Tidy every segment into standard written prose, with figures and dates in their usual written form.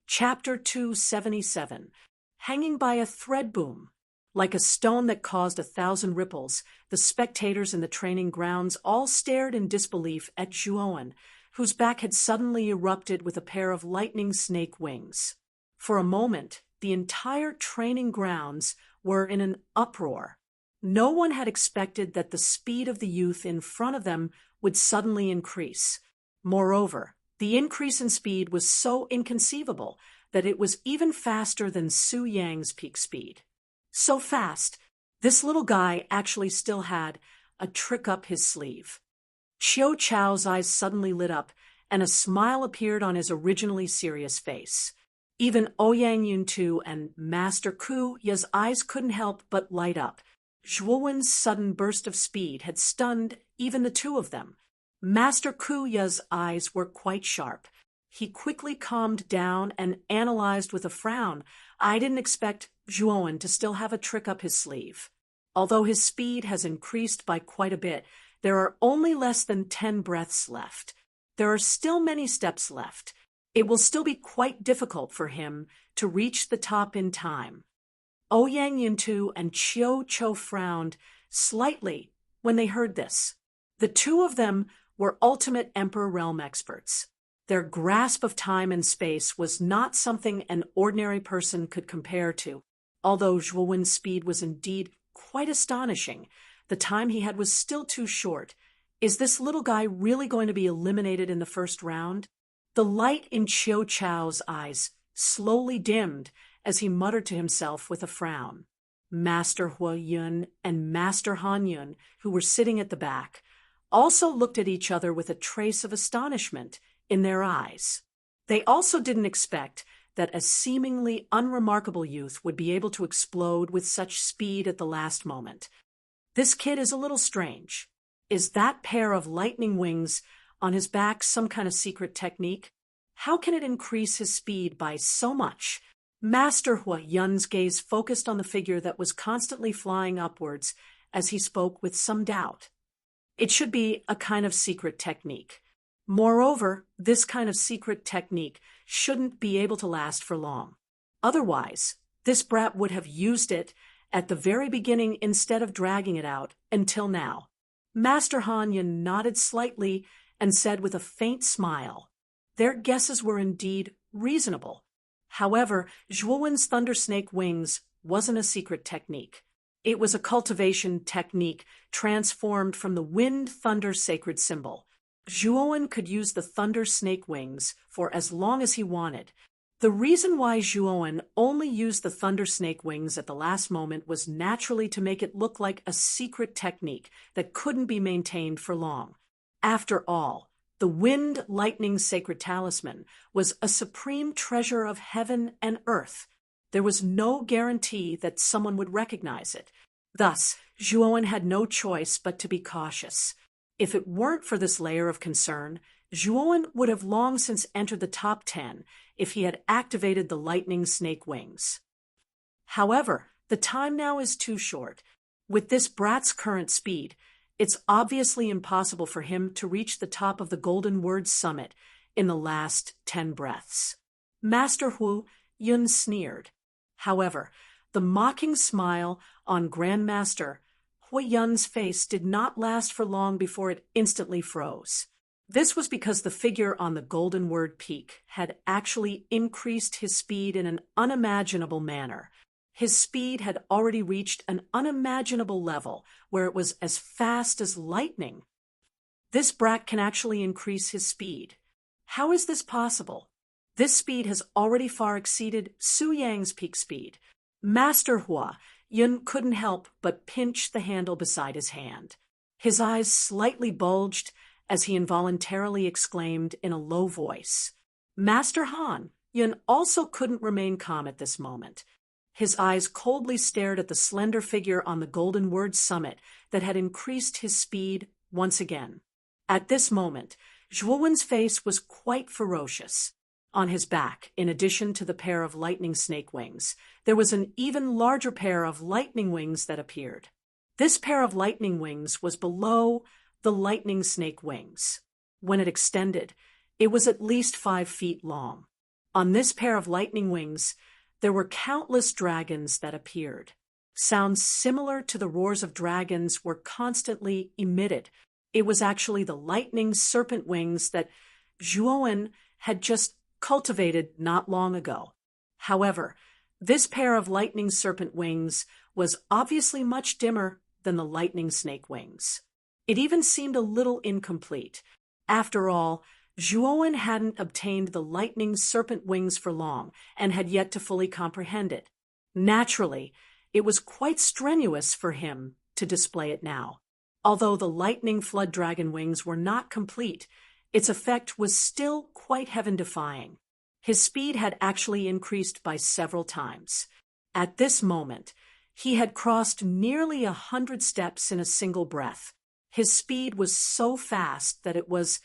Chapter 277. Hanging by a thread boom. Like a stone that caused 1,000 ripples, the spectators in the training grounds all stared in disbelief at Zhuowen, whose back had suddenly erupted with a pair of lightning snake wings. For a moment, the entire training grounds were in an uproar. No one had expected that the speed of the youth in front of them would suddenly increase. Moreover, the increase in speed was so inconceivable that it was even faster than Su Yang's peak speed. So fast, this little guy actually still had a trick up his sleeve. Qiu Chao's eyes suddenly lit up, and a smile appeared on his originally serious face. Even Ouyang Yuntu and Master Ku Ya's eyes couldn't help but light up. Zhuowen's sudden burst of speed had stunned even the two of them. Master Ku Ya's eyes were quite sharp. He quickly calmed down and analyzed with a frown. I didn't expect Zhuowen to still have a trick up his sleeve. Although his speed has increased by quite a bit, there are only less than 10 breaths left. There are still many steps left. It will still be quite difficult for him to reach the top in time. Ouyang Yuntu and Qiu Chou frowned slightly when they heard this. The two of them were ultimate Emperor Realm experts. Their grasp of time and space was not something an ordinary person could compare to. Although Zhuowen's speed was indeed quite astonishing, the time he had was still too short. Is this little guy really going to be eliminated in the first round? The light in Qiu Chao's eyes slowly dimmed as he muttered to himself with a frown. Master Hua Yun and Master Han Yun, who were sitting at the back, also looked at each other with a trace of astonishment in their eyes. They also didn't expect that a seemingly unremarkable youth would be able to explode with such speed at the last moment. This kid is a little strange. Is that pair of lightning wings on his back some kind of secret technique? How can it increase his speed by so much? Master Hua Yun's gaze focused on the figure that was constantly flying upwards as he spoke with some doubt. It should be a kind of secret technique. Moreover, this kind of secret technique shouldn't be able to last for long. Otherwise, this brat would have used it at the very beginning instead of dragging it out until now. Master Han Yun nodded slightly and said with a faint smile, their guesses were indeed reasonable. However, Zhuowen's thunder snake wings wasn't a secret technique. It was a cultivation technique transformed from the wind thunder sacred symbol. Zhuowen could use the thunder snake wings for as long as he wanted. The reason why Zhuowen only used the thunder snake wings at the last moment was naturally to make it look like a secret technique that couldn't be maintained for long. After all, the wind lightning sacred talisman was a supreme treasure of heaven and earth. There was no guarantee that someone would recognize it. Thus, Zhuowen had no choice but to be cautious. If it weren't for this layer of concern, Zhuowen would have long since entered the top 10 if he had activated the lightning snake wings. However, the time now is too short. With this brat's current speed, it's obviously impossible for him to reach the top of the Golden Word Summit in the last 10 breaths. Master Hu Yun sneered. However, the mocking smile on Grandmaster Hui Yun's face did not last for long before it instantly froze. This was because the figure on the Golden Word Peak had actually increased his speed in an unimaginable manner. His speed had already reached an unimaginable level where it was as fast as lightning. This brat can actually increase his speed. How is this possible? This speed has already far exceeded Su Yang's peak speed. Master Hua Yun couldn't help but pinch the handle beside his hand. His eyes slightly bulged as he involuntarily exclaimed in a low voice. Master Han Yun also couldn't remain calm at this moment. His eyes coldly stared at the slender figure on the Golden Word Summit that had increased his speed once again. At this moment, Zhuowen's face was quite ferocious. On his back, in addition to the pair of lightning snake wings, there was an even larger pair of lightning wings that appeared. This pair of lightning wings was below the lightning snake wings. When it extended, it was at least 5 feet long. On this pair of lightning wings, there were countless dragons that appeared. Sounds similar to the roars of dragons were constantly emitted. It was actually the lightning serpent wings that Zhuowen had just cultivated not long ago. However, this pair of lightning serpent wings was obviously much dimmer than the lightning snake wings. It even seemed a little incomplete. After all, Zhuowen hadn't obtained the lightning serpent wings for long and had yet to fully comprehend it. Naturally, it was quite strenuous for him to display it now. Although the lightning flood dragon wings were not complete, its effect was still quite heaven-defying. His speed had actually increased by several times. At this moment, he had crossed nearly 100 steps in a single breath. His speed was so fast that it was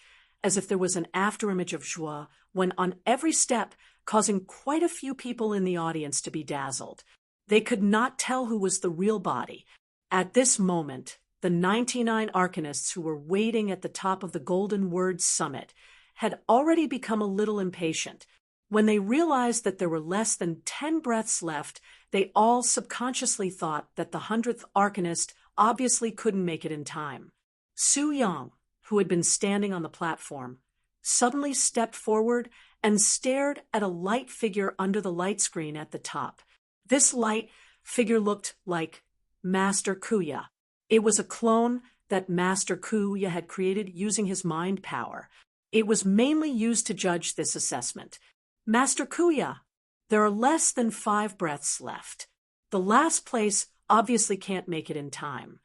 as if there was an afterimage of Zhuo when on every step, causing quite a few people in the audience to be dazzled. They could not tell who was the real body. At this moment, the 99 arcanists who were waiting at the top of the Golden Word Summit had already become a little impatient. When they realized that there were less than 10 breaths left, they all subconsciously thought that the 100th arcanist obviously couldn't make it in time. Su Yang, who had been standing on the platform, suddenly stepped forward and stared at a light figure under the light screen at the top. This light figure looked like Master Kuya. It was a clone that Master Kuya had created using his mind power. It was mainly used to judge this assessment. Master Kuya, there are less than 5 breaths left. The last place obviously can't make it in time.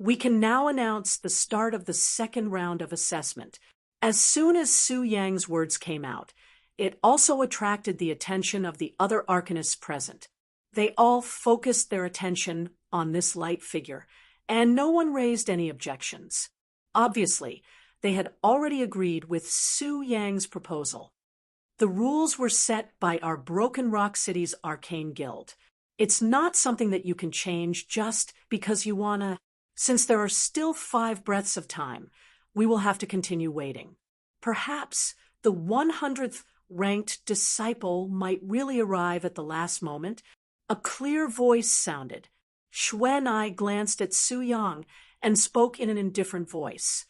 We can now announce the start of the second round of assessment. As soon as Su Yang's words came out, it also attracted the attention of the other arcanists present. They all focused their attention on this light figure, and no one raised any objections. Obviously, they had already agreed with Su Yang's proposal. The rules were set by our Broken Rock City's Arcane Guild. It's not something that you can change just because you wanna. Since there are still 5 breaths of time, we will have to continue waiting. Perhaps the 100th ranked disciple might really arrive at the last moment. A clear voice sounded. Xuan Ai glanced at Su Yang and spoke in an indifferent voice.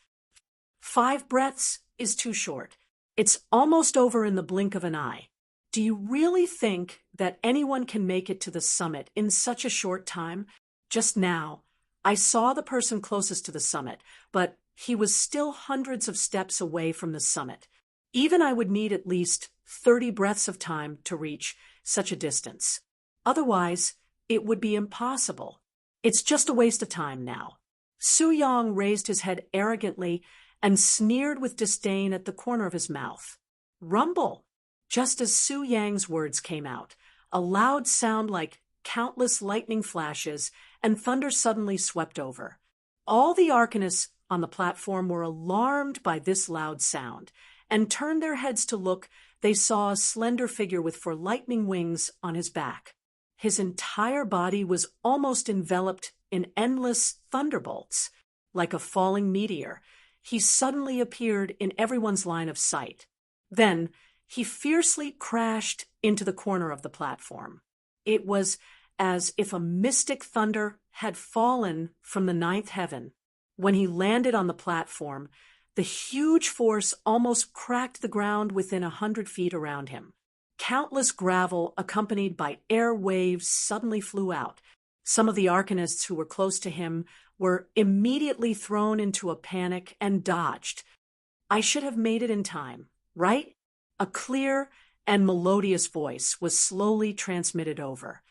5 breaths is too short. It's almost over in the blink of an eye. Do you really think that anyone can make it to the summit in such a short time? Just now, I saw the person closest to the summit, but he was still hundreds of steps away from the summit. Even I would need at least 30 breaths of time to reach such a distance. Otherwise, it would be impossible. It's just a waste of time now. Su Yang raised his head arrogantly and sneered with disdain at the corner of his mouth. Rumble! Just as Su Yang's words came out, a loud sound like countless lightning flashes and thunder suddenly swept over. All the arcanists on the platform were alarmed by this loud sound and turned their heads to look. They saw a slender figure with 4 lightning wings on his back. His entire body was almost enveloped in endless thunderbolts. Like a falling meteor, he suddenly appeared in everyone's line of sight. Then he fiercely crashed into the corner of the platform. It was as if a mystic thunder had fallen from the 9th heaven. When he landed on the platform, the huge force almost cracked the ground within 100 feet around him. Countless gravel, accompanied by air waves, suddenly flew out. Some of the arcanists who were close to him were immediately thrown into a panic and dodged. I should have made it in time, right? A clear and melodious voice was slowly transmitted over.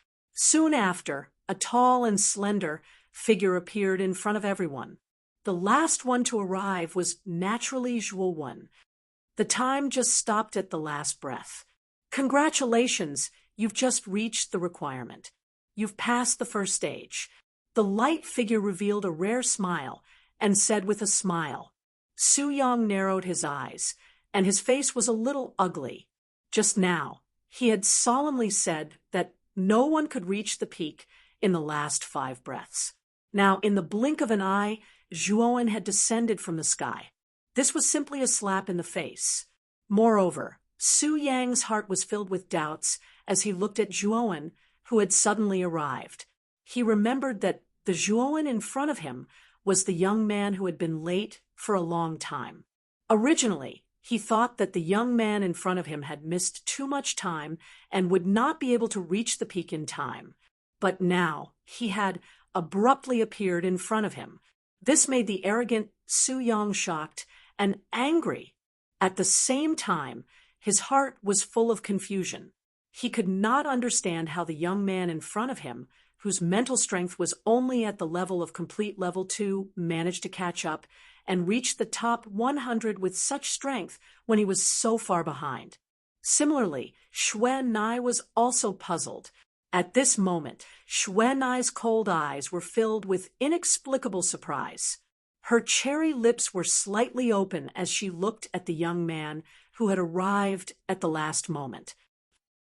Soon after, a tall and slender figure appeared in front of everyone. The last one to arrive was naturally Zhuowen. The time just stopped at the last breath. Congratulations, you've just reached the requirement. You've passed the first stage. The light figure revealed a rare smile and said with a smile. Su Yang narrowed his eyes, and his face was a little ugly. Just now, he had solemnly said that no one could reach the peak in the last 5 breaths. Now, in the blink of an eye, Zhuowen had descended from the sky. This was simply a slap in the face. Moreover, Su Yang's heart was filled with doubts as he looked at Zhuowen, who had suddenly arrived. He remembered that the Zhuowen in front of him was the young man who had been late for a long time. Originally, he thought that the young man in front of him had missed too much time and would not be able to reach the peak in time. But now he had abruptly appeared in front of him. This made the arrogant Su Yang shocked and angry. At the same time, his heart was full of confusion. He could not understand how the young man in front of him, whose mental strength was only at the level of complete level 2, managed to catch up and reach the top 100 with such strength when he was so far behind. Similarly, Xue Nai was also puzzled. At this moment, Xue Nai's cold eyes were filled with inexplicable surprise. Her cherry lips were slightly open as she looked at the young man who had arrived at the last moment.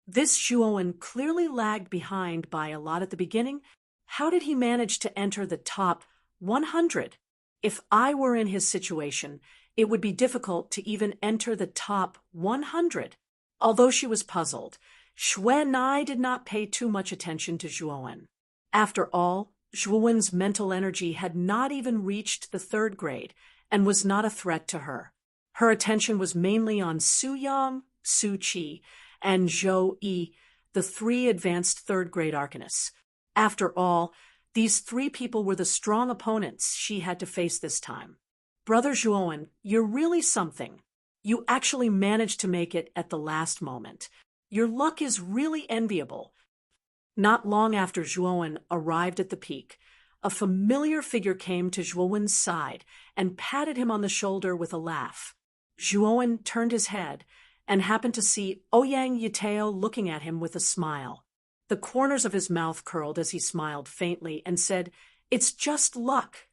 This Zhuowen clearly lagged behind by a lot at the beginning. How did he manage to enter the top 100? If I were in his situation, it would be difficult to even enter the top 100. Although she was puzzled, Xue Nai did not pay too much attention to Zhuowen. After all, Zhuowen's mental energy had not even reached the 3rd grade and was not a threat to her. Her attention was mainly on Su Yang, Su Qi, and Zhou Yi, the 3 advanced 3rd grade arcanists. After all, these 3 people were the strong opponents she had to face this time. Brother Zhuowen, you're really something. You actually managed to make it at the last moment. Your luck is really enviable. Not long after Zhuowen arrived at the peak, a familiar figure came to Zhuowen's side and patted him on the shoulder with a laugh. Zhuowen turned his head and happened to see Ouyang Yiteo looking at him with a smile. The corners of his mouth curled as he smiled faintly and said, "It's just luck.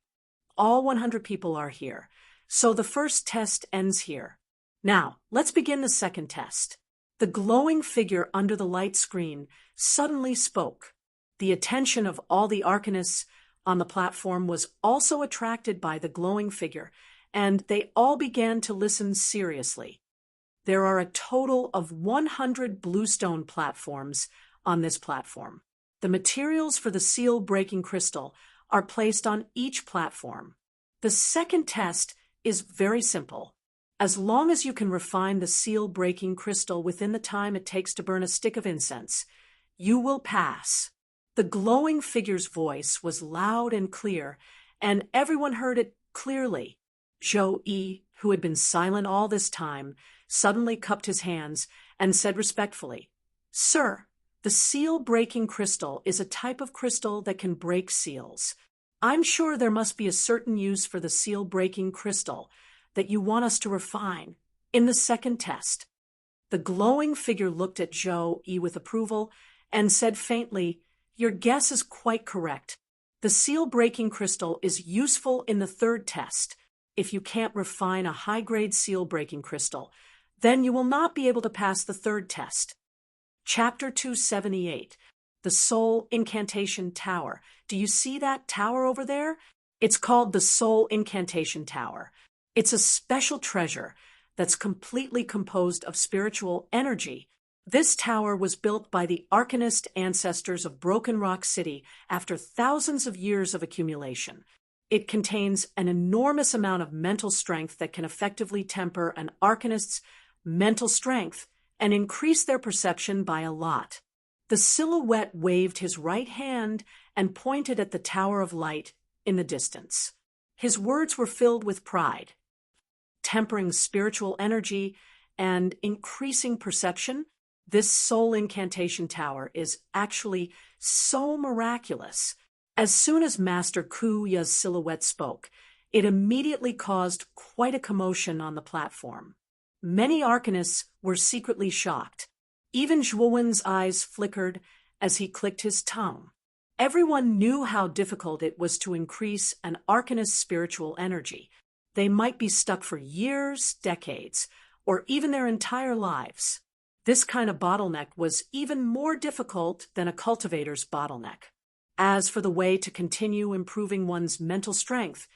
All 100 people are here, so the first test ends here. Now, let's begin the second test." The glowing figure under the light screen suddenly spoke. The attention of all the arcanists on the platform was also attracted by the glowing figure, and they all began to listen seriously. There are a total of 100 bluestone platforms on this platform. The materials for the seal-breaking crystal are placed on each platform. The second test is very simple. As long as you can refine the seal-breaking crystal within the time it takes to burn a stick of incense, you will pass. The glowing figure's voice was loud and clear, and everyone heard it clearly. Zhou Yi, who had been silent all this time, suddenly cupped his hands and said respectfully, "Sir, the seal-breaking crystal is a type of crystal that can break seals. I'm sure there must be a certain use for the seal-breaking crystal that you want us to refine in the second test." The glowing figure looked at Zhou Yi with approval and said faintly, "Your guess is quite correct. The seal-breaking crystal is useful in the 3rd test. If you can't refine a high-grade seal-breaking crystal, then you will not be able to pass the 3rd test." Chapter 278, The Soul Incantation Tower. Do you see that tower over there? It's called the Soul Incantation Tower. It's a special treasure that's completely composed of spiritual energy. This tower was built by the Arcanist ancestors of Broken Rock City after thousands of years of accumulation. It contains an enormous amount of mental strength that can effectively temper an Arcanist's mental strength and increase their perception by a lot. The silhouette waved his right hand and pointed at the Tower of Light in the distance. His words were filled with pride. Tempering spiritual energy and increasing perception, this soul incantation tower is actually so miraculous. As soon as Master Kuya's silhouette spoke, it immediately caused quite a commotion on the platform. Many arcanists were secretly shocked. Even Zhuowen's eyes flickered as he clicked his tongue. Everyone knew how difficult it was to increase an arcanist's spiritual energy. They might be stuck for years, decades, or even their entire lives. This kind of bottleneck was even more difficult than a cultivator's bottleneck. As for the way to continue improving one's mental strength,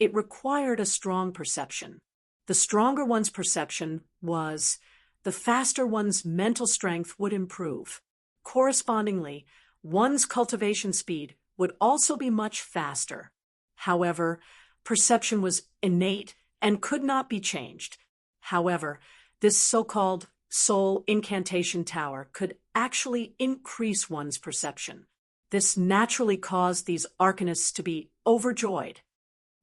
it required a strong perception. The stronger one's perception was, the the faster one's mental strength would improve. Correspondingly, one's cultivation speed would also be much faster. However, perception was innate and could not be changed. However, this so-called soul incantation tower could actually increase one's perception. This naturally caused these arcanists to be overjoyed.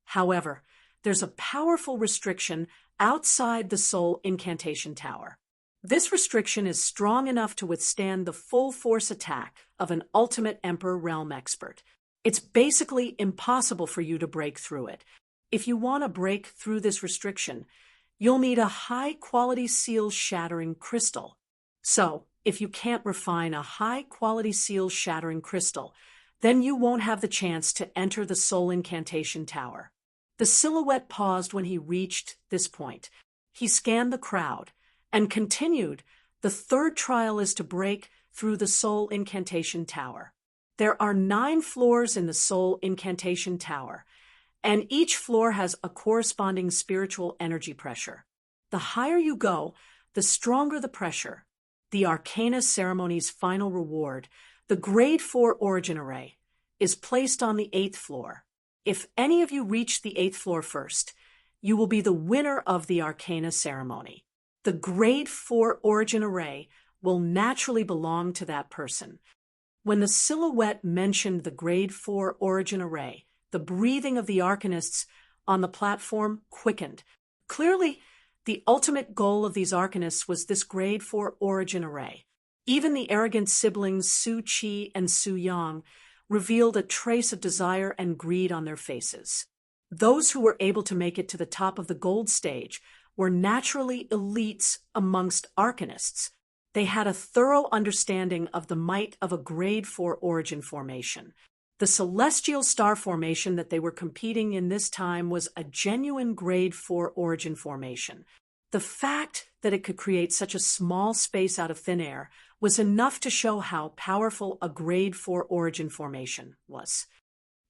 However, there's a powerful restriction outside the soul incantation tower. This restriction is strong enough to withstand the full force attack of an ultimate Emperor realm expert. It's basically impossible for you to break through it. If you want to break through this restriction, you'll need a high-quality seal-shattering crystal. So, if you can't refine a high-quality seal-shattering crystal, then you won't have the chance to enter the soul incantation tower. The silhouette paused when he reached this point. He scanned the crowd and continued, "The third trial is to break through the soul incantation tower. There are 9 floors in the soul incantation tower, and each floor has a corresponding spiritual energy pressure. The higher you go, the stronger the pressure. The Arcana ceremony's final reward, the Grade 4 Origin Array, is placed on the 8th floor. If any of you reach the 8th floor first, you will be the winner of the Arcana ceremony. The Grade 4 Origin Array will naturally belong to that person." When the silhouette mentioned the Grade 4 Origin Array, the breathing of the arcanists on the platform quickened. Clearly, the ultimate goal of these arcanists was this Grade 4 Origin Array. Even the arrogant siblings Su Qi and Su Yang revealed a trace of desire and greed on their faces. Those who were able to make it to the top of the gold stage were naturally elites amongst arcanists. They had a thorough understanding of the might of a Grade 4 origin formation. The celestial star formation that they were competing in this time was a genuine Grade 4 origin formation. The fact that it could create such a small space out of thin air was enough to show how powerful a Grade 4 origin formation was.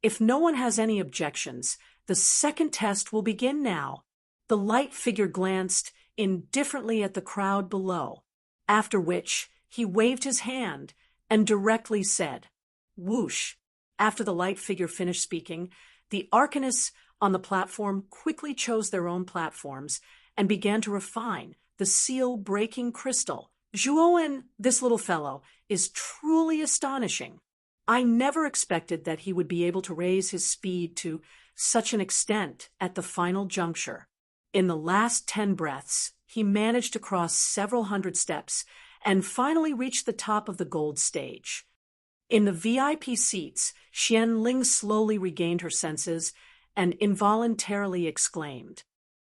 If no one has any objections, the second test will begin now. The light figure glanced indifferently at the crowd below, after which he waved his hand and directly said, "Whoosh." After the light figure finished speaking, the arcanists on the platform quickly chose their own platforms and began to refine the seal-breaking crystal. "Zhuowen, this little fellow, is truly astonishing. I never expected that he would be able to raise his speed to such an extent at the final juncture. In the last 10 breaths, he managed to cross several hundred steps and finally reached the top of the gold stage." In the VIP seats, Xianling slowly regained her senses and involuntarily exclaimed.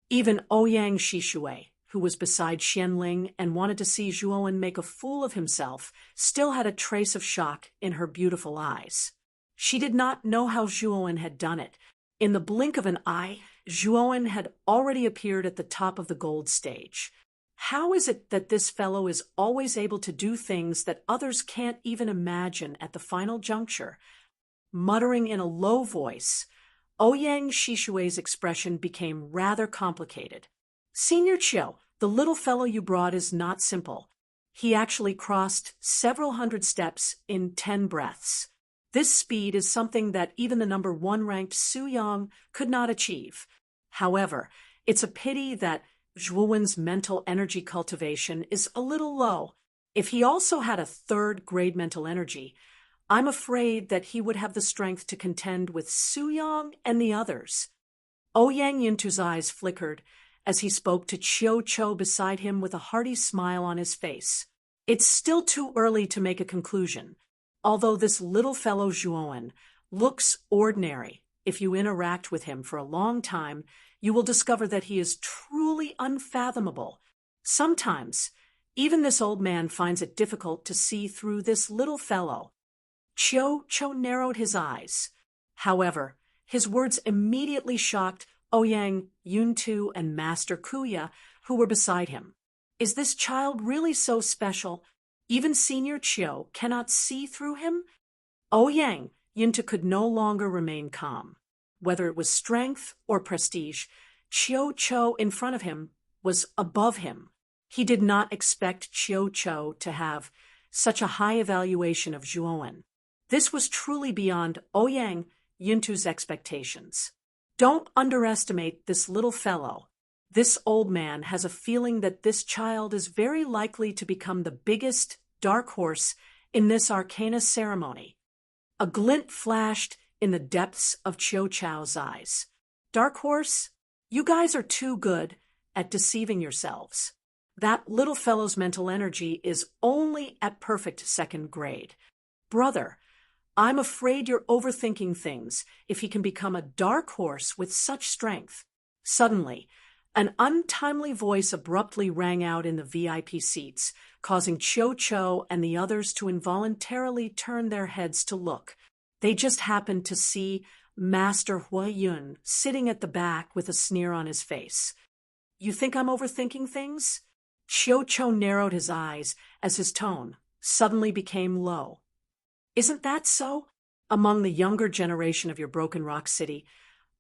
Even Ouyang Shishui, who was beside Xianling and wanted to see Zhuowen make a fool of himself, still had a trace of shock in her beautiful eyes. She did not know how Zhuowen had done it. In the blink of an eye, Zhuowen had already appeared at the top of the gold stage. How is it that this fellow is always able to do things that others can't even imagine at the final juncture? Muttering in a low voice, Ouyang Shishui's expression became rather complicated. "Senior Chiu, the little fellow you brought is not simple. He actually crossed several hundred steps in 10 breaths. This speed is something that even the number 1 ranked Su Yang could not achieve. However, it's a pity that Zhuowen's mental energy cultivation is a little low. If he also had a 3rd grade mental energy, I'm afraid that he would have the strength to contend with Su Yang and the others." Ouyang Yintu's eyes flickered as he spoke to Chiu Cho beside him with a hearty smile on his face. "It's still too early to make a conclusion. Although this little fellow Zhuowen looks ordinary, if you interact with him for a long time, you will discover that he is truly unfathomable. Sometimes, even this old man finds it difficult to see through this little fellow." Chiu Cho narrowed his eyes. However, his words immediately shocked Ouyang Yuntu and Master Kuya, who were beside him. "Is this child really so special? Even Senior Chiu cannot see through him?" Ouyang Yuntu could no longer remain calm. Whether it was strength or prestige, Chiu Cho in front of him was above him. He did not expect Chiu Cho to have such a high evaluation of Zhuowen. This was truly beyond Ouyang Yuntu's expectations. Don't underestimate this little fellow. This old man has a feeling that this child is very likely to become the biggest dark horse in this arcana ceremony. A glint flashed in the depths of Chiu Chao's eyes. Dark horse? You guys are too good at deceiving yourselves. That little fellow's mental energy is only at perfect second grade. Brother, I'm afraid you're overthinking things if he can become a dark horse with such strength. Suddenly, an untimely voice abruptly rang out in the VIP seats, causing Chiu Cho and the others to involuntarily turn their heads to look. They just happened to see Master Huayun sitting at the back with a sneer on his face. You think I'm overthinking things? Chiu Cho narrowed his eyes as his tone suddenly became low. Isn't that so? Among the younger generation of your Broken Rock City,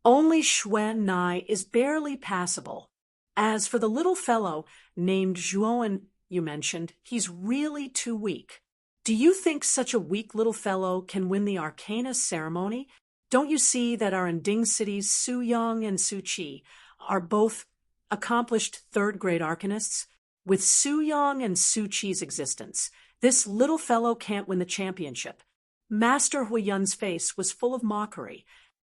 only Xuan Nai is barely passable. As for the little fellow named Zhuowen you mentioned, he's really too weak. Do you think such a weak little fellow can win the Arcana ceremony? Don't you see that our Nding cities Su Yang and Su Qi are both accomplished third-grade arcanists? With Su Yang and Su Qi's existence, this little fellow can't win the championship. Master Huiyun's face was full of mockery.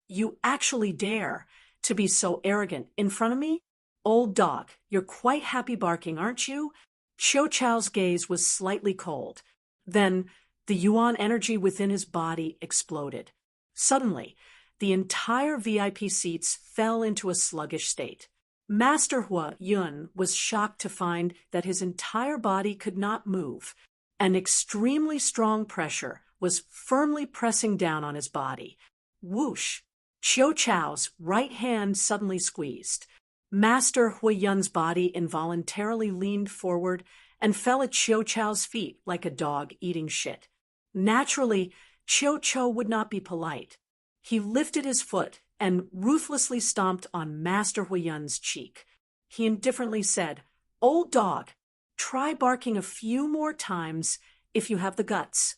You actually dare to be so arrogant in front of me? Old dog, you're quite happy barking, aren't you? Chiu Chao's gaze was slightly cold. Then, the yuan energy within his body exploded. Suddenly, the entire VIP seats fell into a sluggish state. Master Huayun was shocked to find that his entire body could not move. An extremely strong pressure was firmly pressing down on his body. Whoosh! Chiu Chao's right hand suddenly squeezed. Master Huayun's body involuntarily leaned forward and fell at Chiu Chao's feet like a dog eating shit. Naturally, Chiu Cho would not be polite. He lifted his foot and ruthlessly stomped on Master Huiyun's cheek. He indifferently said, "Old dog, try barking a few more times if you have the guts."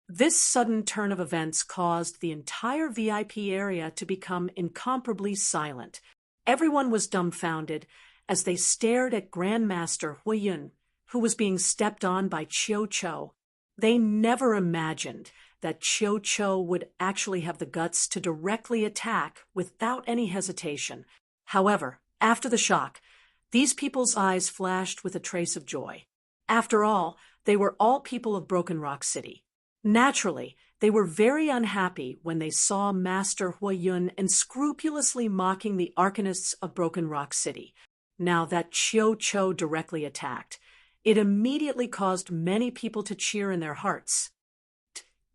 This sudden turn of events caused the entire VIP area to become incomparably silent. Everyone was dumbfounded as they stared at Grandmaster Huiyun, who was being stepped on by Chiu Cho. They never imagined that Chiu Cho would actually have the guts to directly attack without any hesitation. However, after the shock, these people's eyes flashed with a trace of joy. After all, they were all people of Broken Rock City. Naturally, they were very unhappy when they saw Master Huiyun unscrupulously mocking the arcanists of Broken Rock City. Now that Chiu Cho directly attacked, it immediately caused many people to cheer in their hearts.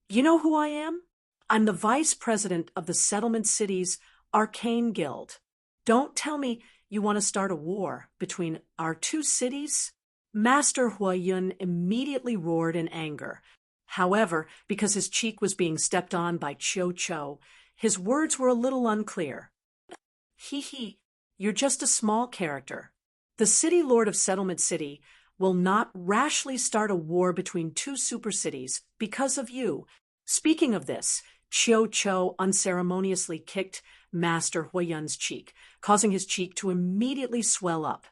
You know who I am? I'm the vice president of the Settlement City's Arcane Guild. Don't tell me you want to start a war between our two cities? Master Huayun immediately roared in anger. However, because his cheek was being stepped on by Chiu Cho, his words were a little unclear. Hee, you're just a small character. The city lord of Settlement City will not rashly start a war between two super cities because of you. Speaking of this, Chiu Cho unceremoniously kicked Master Huiyun's cheek, causing his cheek to immediately swell up.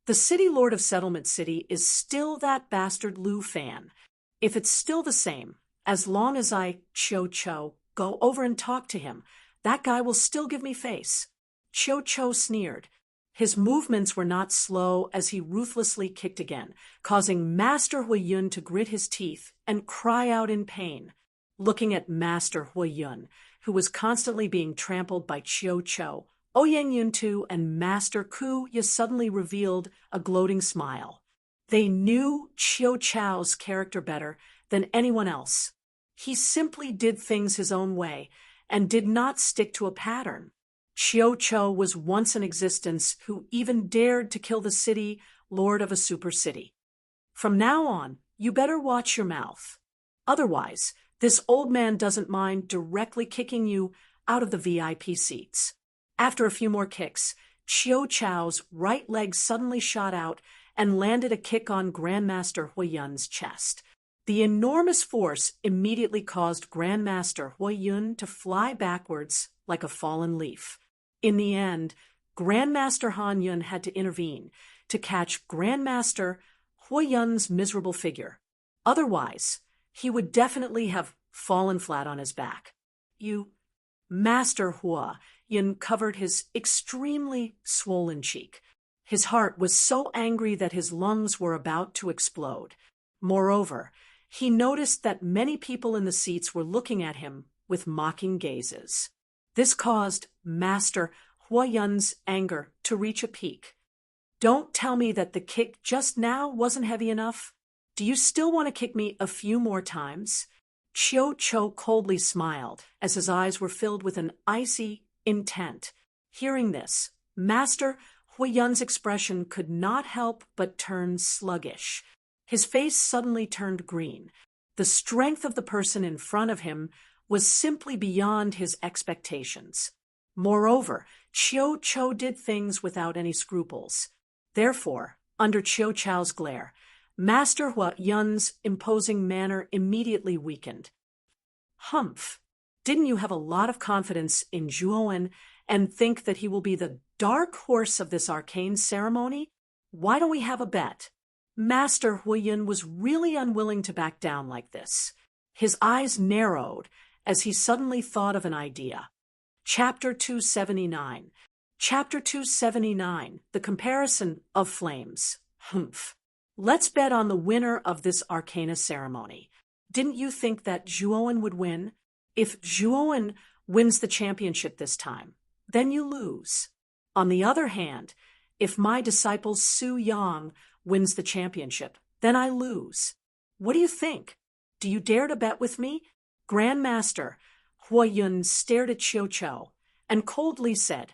The city lord of Settlement City is still that bastard Lu Fan. If it's still the same, as long as I, Chiu Cho, go over and talk to him, that guy will still give me face. Chiu Cho sneered. His movements were not slow as he ruthlessly kicked again, causing Master Huiyun to grit his teeth and cry out in pain. Looking at Master Huiyun, who was constantly being trampled by Chiu Cho, Ouyang Yuntu and Master Ku Ye suddenly revealed a gloating smile. They knew Chiu Chao's character better than anyone else. He simply did things his own way and did not stick to a pattern. Chiu Cho was once in existence who even dared to kill the city lord of a super city. From now on, you better watch your mouth. Otherwise, this old man doesn't mind directly kicking you out of the VIP seats. After a few more kicks, Chiu Chao's right leg suddenly shot out and landed a kick on Grandmaster Huiyun's chest. The enormous force immediately caused Grandmaster Huiyun to fly backwards like a fallen leaf. In the end, Grandmaster Han Yun had to intervene to catch Grandmaster Huiyun's miserable figure. Otherwise, he would definitely have fallen flat on his back. Master Hua Yun covered his extremely swollen cheek. His heart was so angry that his lungs were about to explode. Moreover, he noticed that many people in the seats were looking at him with mocking gazes. This caused Master Huiyun's anger to reach a peak. Don't tell me that the kick just now wasn't heavy enough. Do you still want to kick me a few more times? Chiu Cho coldly smiled as his eyes were filled with an icy intent. Hearing this, Master Huiyun's expression could not help but turn sluggish. His face suddenly turned green. The strength of the person in front of him was simply beyond his expectations. Moreover, Chiu Cho did things without any scruples. Therefore, under Chiu Cho's glare, Master Huiyun's imposing manner immediately weakened. Humph! Didn't you have a lot of confidence in Zhuowen and think that he will be the dark horse of this arcane ceremony? Why don't we have a bet? Master Huiyun was really unwilling to back down like this. His eyes narrowed as he suddenly thought of an idea. Chapter 279. Chapter 279, The Comparison of Flames. Humph. Let's bet on the winner of this arcana ceremony. Didn't you think that Zhuowen would win? If Zhuowen wins the championship this time, then you lose. On the other hand, if my disciple Su Yang wins the championship, then I lose. What do you think? Do you dare to bet with me? Grandmaster Huiyun stared at Chiu Cho and coldly said,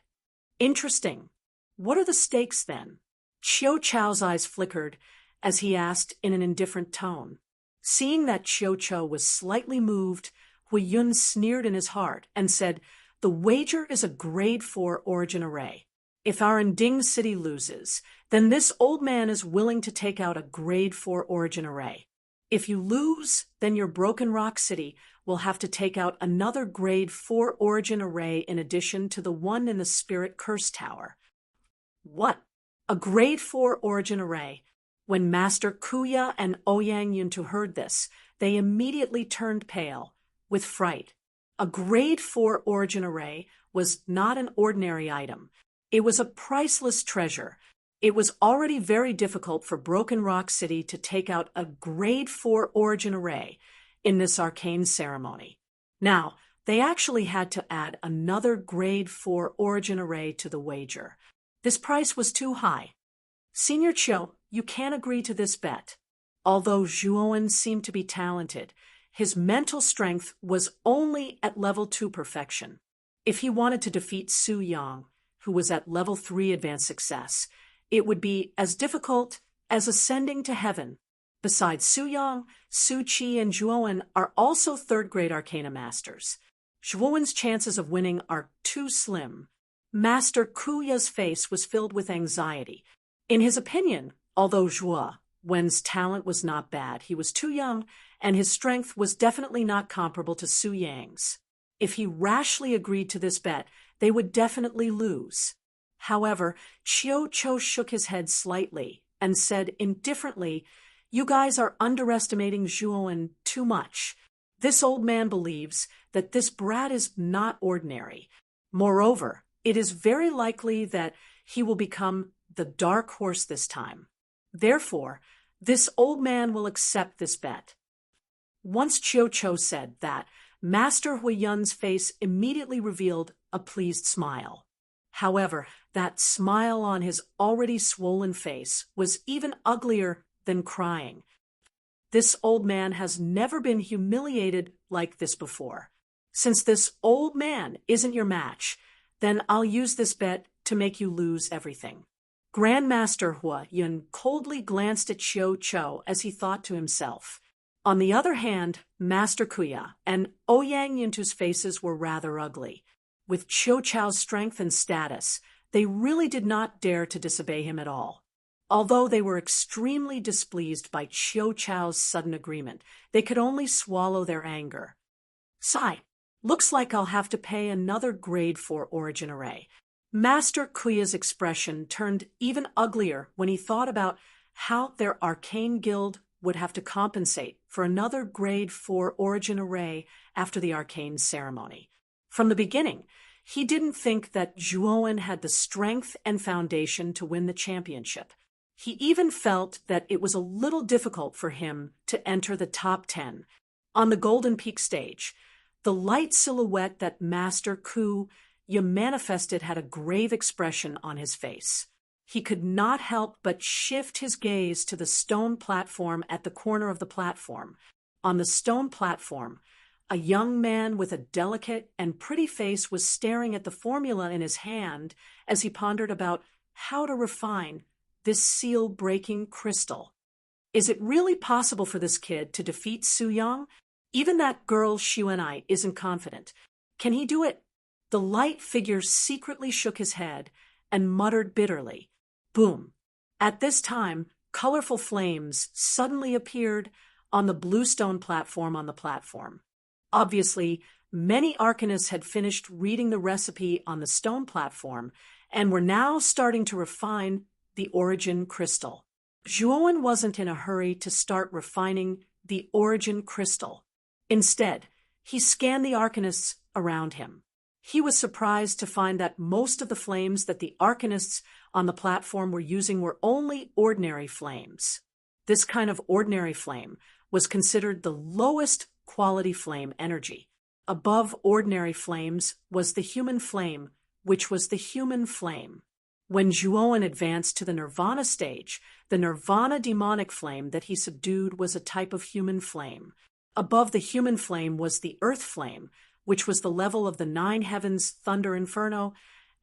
Interesting. What are the stakes then? Chiu Cho's eyes flickered as he asked in an indifferent tone. Seeing that Chiu Cho was slightly moved, Huiyun sneered in his heart and said, The wager is a grade 4 origin array. If our Nding city loses, then this old man is willing to take out a grade 4 origin array. If you lose, then your Broken Rock City will have to take out another grade 4 origin array in addition to the one in the Spirit Curse Tower. What? A grade 4 origin array? When Master Kuya and Ouyang Yuntu heard this, they immediately turned pale with fright. A grade 4 origin array was not an ordinary item. It was a priceless treasure. It was already very difficult for Broken Rock City to take out a grade 4 origin array in this arcane ceremony. Now, they actually had to add another grade 4 origin array to the wager. This price was too high. Senior Chiu, you can't agree to this bet. Although Zhuowen seemed to be talented, his mental strength was only at level 2 perfection. If he wanted to defeat Su Yang, who was at level 3 advanced success, it would be as difficult as ascending to heaven. Besides Su Yang, Su Qi and Zhuowen are also third-grade arcana masters. Zhuowen's chances of winning are too slim. Master Kuya's face was filled with anxiety. In his opinion, although Zhuowen's talent was not bad, he was too young, and his strength was definitely not comparable to Su Yang's. If he rashly agreed to this bet, they would definitely lose. However, Chiu Cho shook his head slightly and said indifferently, You guys are underestimating Zhuowen too much. This old man believes that this brat is not ordinary. Moreover, it is very likely that he will become the dark horse this time. Therefore, this old man will accept this bet. Once Chiu Cho said that, Master Huiyun's face immediately revealed a pleased smile. However, that smile on his already swollen face was even uglier than crying. This old man has never been humiliated like this before. Since this old man isn't your match, then I'll use this bet to make you lose everything. Grandmaster Huiyun coldly glanced at Chiu Cho as he thought to himself. On the other hand, Master Kuya and Ouyang Yuntu's faces were rather ugly. With Chiu Cho's strength and status, they really did not dare to disobey him at all. Although they were extremely displeased by Chiu Chao's sudden agreement, they could only swallow their anger. Sigh. Looks like I'll have to pay another grade 4 origin array. Master Kuya's expression turned even uglier when he thought about how their arcane guild would have to compensate for another grade 4 origin array after the arcane ceremony. From the beginning, he didn't think that Zhuowen had the strength and foundation to win the championship. He even felt that it was a little difficult for him to enter the top 10. On the Golden Peak stage, the light silhouette that Master Kuya manifested had a grave expression on his face. He could not help but shift his gaze to the stone platform at the corner of the platform. On the stone platform, a young man with a delicate and pretty face was staring at the formula in his hand as he pondered about how to refine this seal-breaking crystal. Is it really possible for this kid to defeat Su Yang? Even that girl Xuanai isn't confident. Can he do it? The light figure secretly shook his head and muttered bitterly. Boom. At this time, colorful flames suddenly appeared on the bluestone platform on the platform. Obviously, many arcanists had finished reading the recipe on the stone platform and were now starting to refine the origin crystal. Zhuowen wasn't in a hurry to start refining the origin crystal. Instead, he scanned the arcanists around him. He was surprised to find that most of the flames that the arcanists on the platform were using were only ordinary flames. This kind of ordinary flame was considered the lowest quality flame energy. Above ordinary flames was the human flame, which was the human flame. When Zhuowen advanced to the Nirvana stage, the Nirvana demonic flame that he subdued was a type of human flame. Above the human flame was the earth flame, which was the level of the 9 heavens thunder inferno,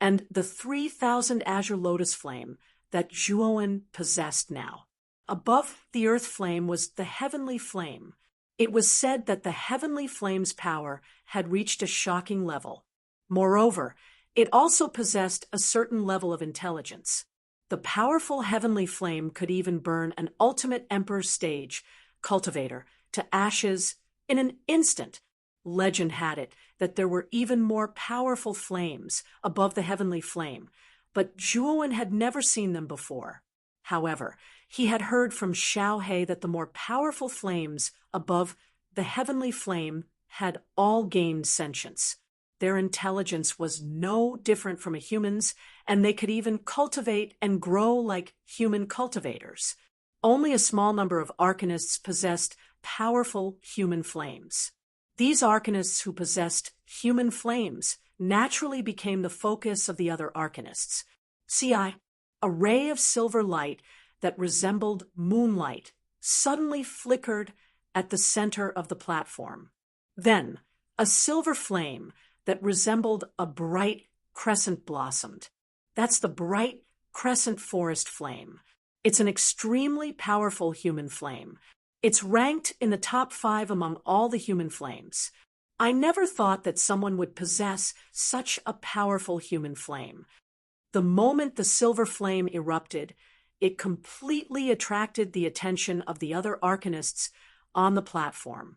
and the 3,000 azure lotus flame that Zhuowen possessed now. Above the earth flame was the heavenly flame. It was said that the heavenly flame's power had reached a shocking level. Moreover, it also possessed a certain level of intelligence. The powerful heavenly flame could even burn an ultimate emperor stage cultivator to ashes in an instant. Legend had it that there were even more powerful flames above the heavenly flame, but Zhuowen had never seen them before. However, he had heard from Xiaohe that the more powerful flames above the heavenly flame had all gained sentience. Their intelligence was no different from a human's, and they could even cultivate and grow like human cultivators. Only a small number of arcanists possessed powerful human flames. These arcanists who possessed human flames naturally became the focus of the other arcanists. A ray of silver light that resembled moonlight suddenly flickered at the center of the platform. Then, a silver flame that resembled a bright crescent blossomed. That's the bright crescent forest flame. It's an extremely powerful human flame. It's ranked in the top 5 among all the human flames. I never thought that someone would possess such a powerful human flame. The moment the silver flame erupted, it completely attracted the attention of the other arcanists on the platform.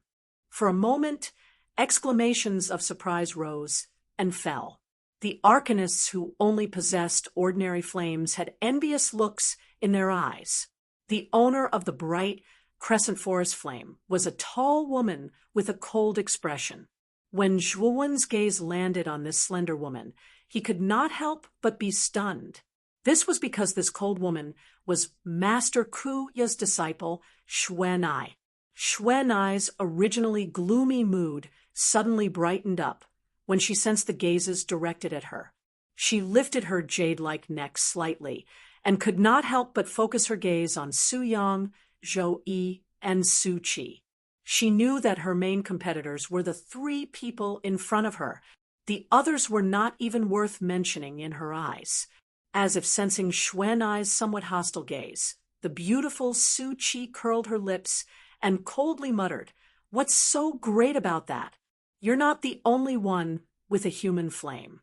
For a moment, exclamations of surprise rose and fell. The arcanists who only possessed ordinary flames had envious looks in their eyes. The owner of the bright crescent forest flame was a tall woman with a cold expression. When Zhuowen's gaze landed on this slender woman, he could not help but be stunned. This was because this cold woman was Master Kuya's disciple, Xuanai. Xuanai's originally gloomy mood suddenly brightened up when she sensed the gazes directed at her. She lifted her jade-like neck slightly and could not help but focus her gaze on Su Yang, Zhou Yi, and Su Qi. She knew that her main competitors were the 3 people in front of her. The others were not even worth mentioning in her eyes. As if sensing Xuanai's somewhat hostile gaze, the beautiful Su Qi curled her lips and coldly muttered, "What's so great about that? You're not the only one with a human flame."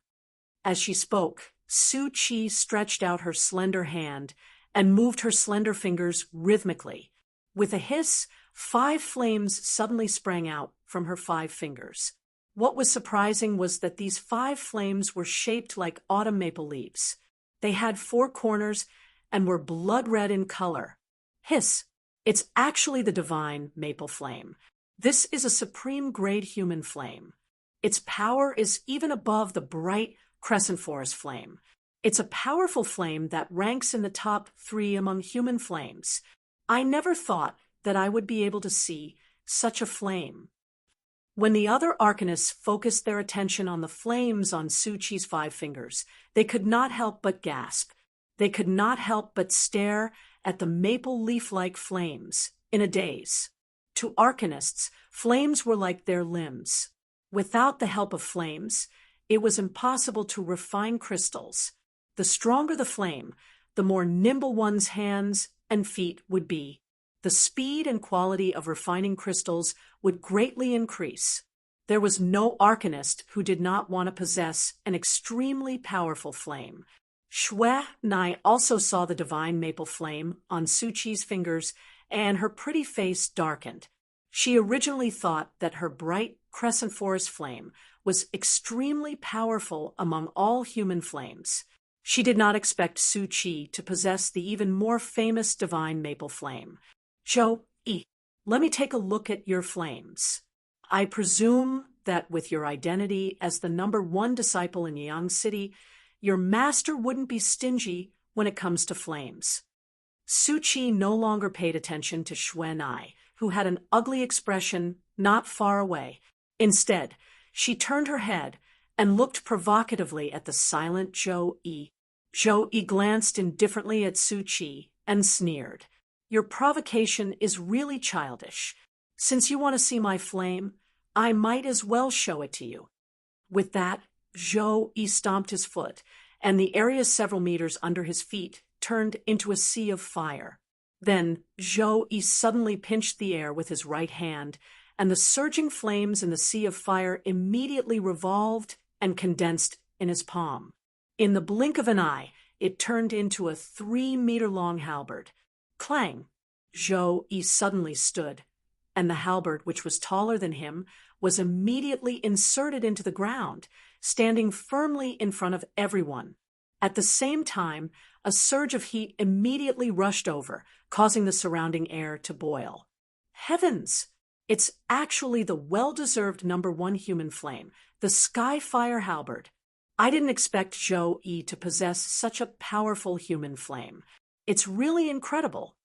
As she spoke, Su Qi stretched out her slender hand and moved her slender fingers rhythmically. With a hiss, 5 flames suddenly sprang out from her 5 fingers. What was surprising was that these 5 flames were shaped like autumn maple leaves. They had 4 corners and were blood red in color. Hiss! It's actually the divine maple flame. This is a supreme-grade human flame. Its power is even above the bright crescent forest flame. It's a powerful flame that ranks in the top 3 among human flames. I never thought that I would be able to see such a flame. When the other arcanists focused their attention on the flames on Su Chi's 5 fingers, they could not help but gasp. They could not help but stare at the maple leaf-like flames in a daze. To arcanists, flames were like their limbs. Without the help of flames, it was impossible to refine crystals. The stronger the flame, the more nimble one's hands and feet would be. The speed and quality of refining crystals would greatly increase. There was no arcanist who did not want to possess an extremely powerful flame. Shui Nai also saw the divine maple flame on Su Chi's fingers, and her pretty face darkened. She originally thought that her bright crescent forest flame was extremely powerful among all human flames. She did not expect Su Chi to possess the even more famous divine maple flame. Zhou-yi, let me take a look at your flames. I presume that with your identity as the #1 disciple in Yang City, your master wouldn't be stingy when it comes to flames. Su Chi no longer paid attention to Shui Nai, who had an ugly expression not far away. Instead, she turned her head and looked provocatively at the silent Zhou-yi. Zhou-yi glanced indifferently at Su Chi and sneered. Your provocation is really childish. Since you want to see my flame, I might as well show it to you. With that, Zhou-yi stomped his foot, and the area several meters under his feet turned into a sea of fire. Then Zhou-yi suddenly pinched the air with his right hand, and the surging flames in the sea of fire immediately revolved and condensed in his palm. In the blink of an eye, it turned into a 3-meter-long halberd. Clang! Zhou-yi suddenly stood, and the halberd, which was taller than him, was immediately inserted into the ground, standing firmly in front of everyone. At the same time, a surge of heat immediately rushed over, causing the surrounding air to boil. Heavens! It's actually the well-deserved #1 human flame, the Sky Fire Halberd. I didn't expect Zhou-yi to possess such a powerful human flame. It's really incredible.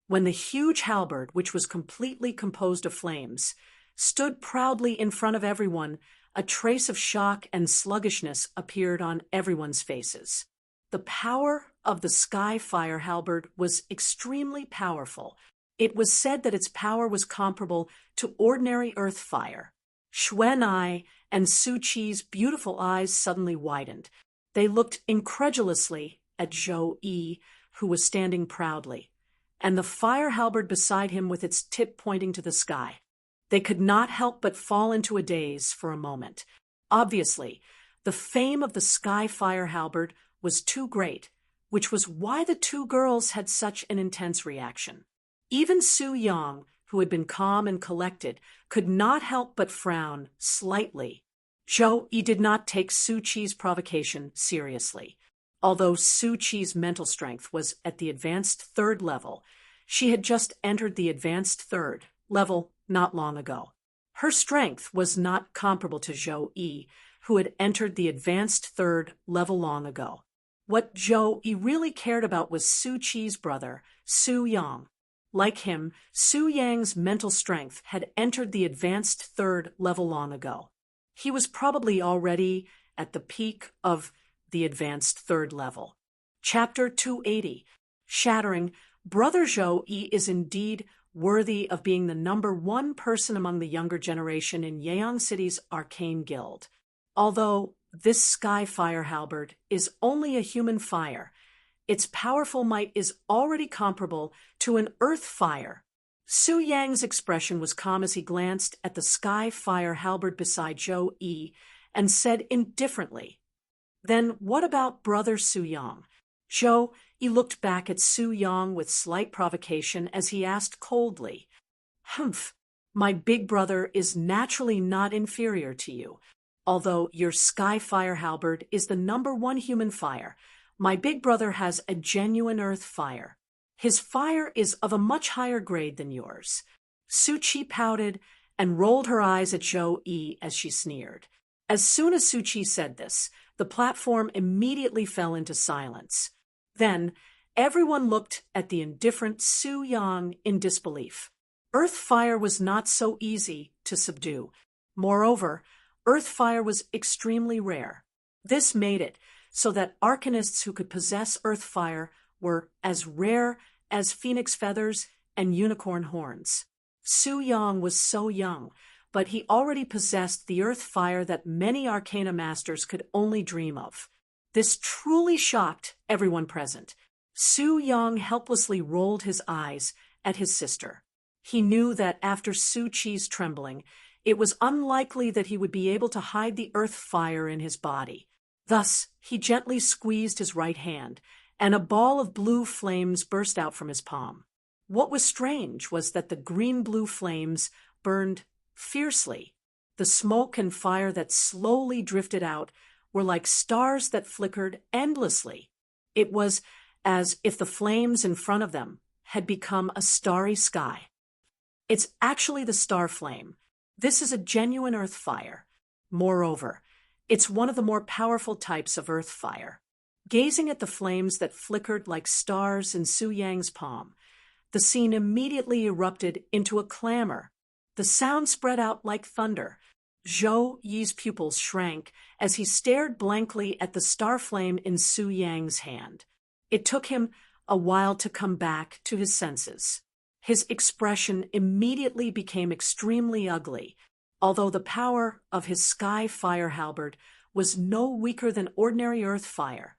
When the huge halberd, which was completely composed of flames, stood proudly in front of everyone, a trace of shock and sluggishness appeared on everyone's faces. The power of the Sky Fire Halberd was extremely powerful. It was said that its power was comparable to ordinary earth fire. Shui Nai and Su Chi's beautiful eyes suddenly widened. They looked incredulously at Zhou-yi, who was standing proudly, and the fire halberd beside him with its tip pointing to the sky. They could not help but fall into a daze for a moment. Obviously, the fame of the Sky Fire Halberd was too great, which was why the 2 girls had such an intense reaction. Even Su Yang, who had been calm and collected, could not help but frown slightly. Zhou-yi did not take Su Chi's provocation seriously. Although Su Chi's mental strength was at the advanced 3rd level, she had just entered the advanced 3rd level not long ago. Her strength was not comparable to Zhou-yi, who had entered the advanced 3rd level long ago. What Zhou-yi really cared about was Su Chi's brother, Su Yang. Like him, Su Yang's mental strength had entered the advanced 3rd level long ago. He was probably already at the peak of the advanced 3rd level. Chapter 280. Shattering. Brother Zhou-yi is indeed worthy of being the #1 person among the younger generation in Yang City's Arcane Guild. Although this Sky Fire Halberd is only a human fire, its powerful might is already comparable to an earth fire. Su Yang's expression was calm as he glanced at the Sky Fire Halberd beside Zhou-yi and said indifferently, "Then what about Brother Su Yang?" Zhou He looked back at Su Yang with slight provocation as he asked coldly, "Humph, my big brother is naturally not inferior to you. Although your sky fire halberd is the #1 human fire, my big brother has a genuine earth fire. His fire is of a much higher grade than yours." Su Qi pouted and rolled her eyes at Zhou Yi as she sneered. As soon as Su Qi said this, the platform immediately fell into silence. Then, everyone looked at the indifferent Su Yang in disbelief. Earth fire was not so easy to subdue. Moreover, earth fire was extremely rare. This made it so that arcanists who could possess earth fire were as rare as phoenix feathers and unicorn horns. Su Yang was so young, but he already possessed the earth fire that many arcana masters could only dream of. This truly shocked everyone present. Su Yang helplessly rolled his eyes at his sister. He knew that after Su Qi's trembling, it was unlikely that he would be able to hide the earth fire in his body. Thus, he gently squeezed his right hand, and a ball of blue flames burst out from his palm. What was strange was that the green-blue flames burned fiercely. The smoke and fire that slowly drifted out were like stars that flickered endlessly. It was as if the flames in front of them had become a starry sky. It's actually the star flame. This is a genuine earth fire. Moreover, it's one of the more powerful types of earth fire. Gazing at the flames that flickered like stars in Su Yang's palm, the scene immediately erupted into a clamor. The sound spread out like thunder. Zhou Yi's pupils shrank as he stared blankly at the star flame in Su Yang's hand. It took him a while to come back to his senses. His expression immediately became extremely ugly, although the power of his sky fire halberd was no weaker than ordinary earth fire.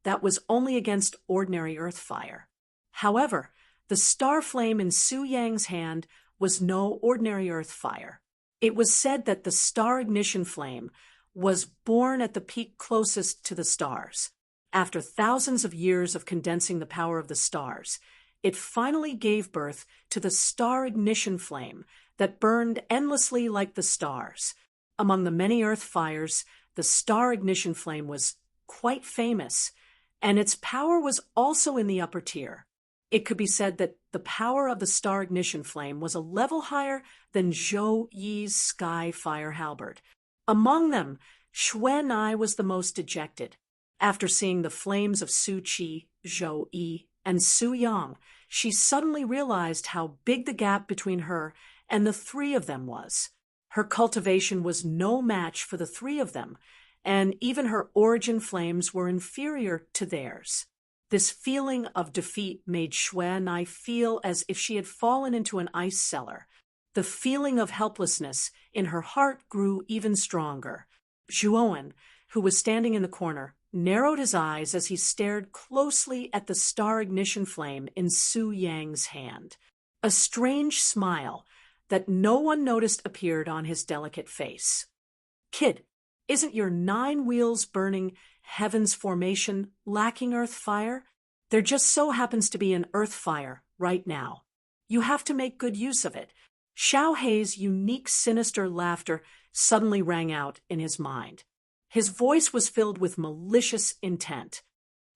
That was only against ordinary earth fire. However, the star flame in Su Yang's hand was no ordinary earth fire. It was said that the star ignition flame was born at the peak closest to the stars. After thousands of years of condensing the power of the stars, it finally gave birth to the star ignition flame that burned endlessly like the stars. Among the many earth fires, the star ignition flame was quite famous, and its power was also in the upper tier. It could be said that the power of the star ignition flame was a level higher than Zhou Yi's sky fire halberd. Among them, Xue Nai was the most dejected. After seeing the flames of Su Qi, Zhou Yi, and Su Yang, she suddenly realized how big the gap between her and the three of them was. Her cultivation was no match for the three of them, and even her origin flames were inferior to theirs. This feeling of defeat made Xue Nai feel as if she had fallen into an ice cellar. The feeling of helplessness in her heart grew even stronger. Zhuowen, who was standing in the corner, narrowed his eyes as he stared closely at the star ignition flame in Su Yang's hand. A strange smile that no one noticed appeared on his delicate face. "Kid, isn't your 9 wheels burning heaven's formation lacking earth fire? There just so happens to be an earth fire right now. You have to make good use of it." Xiao Hei's unique sinister laughter suddenly rang out in his mind. His voice was filled with malicious intent.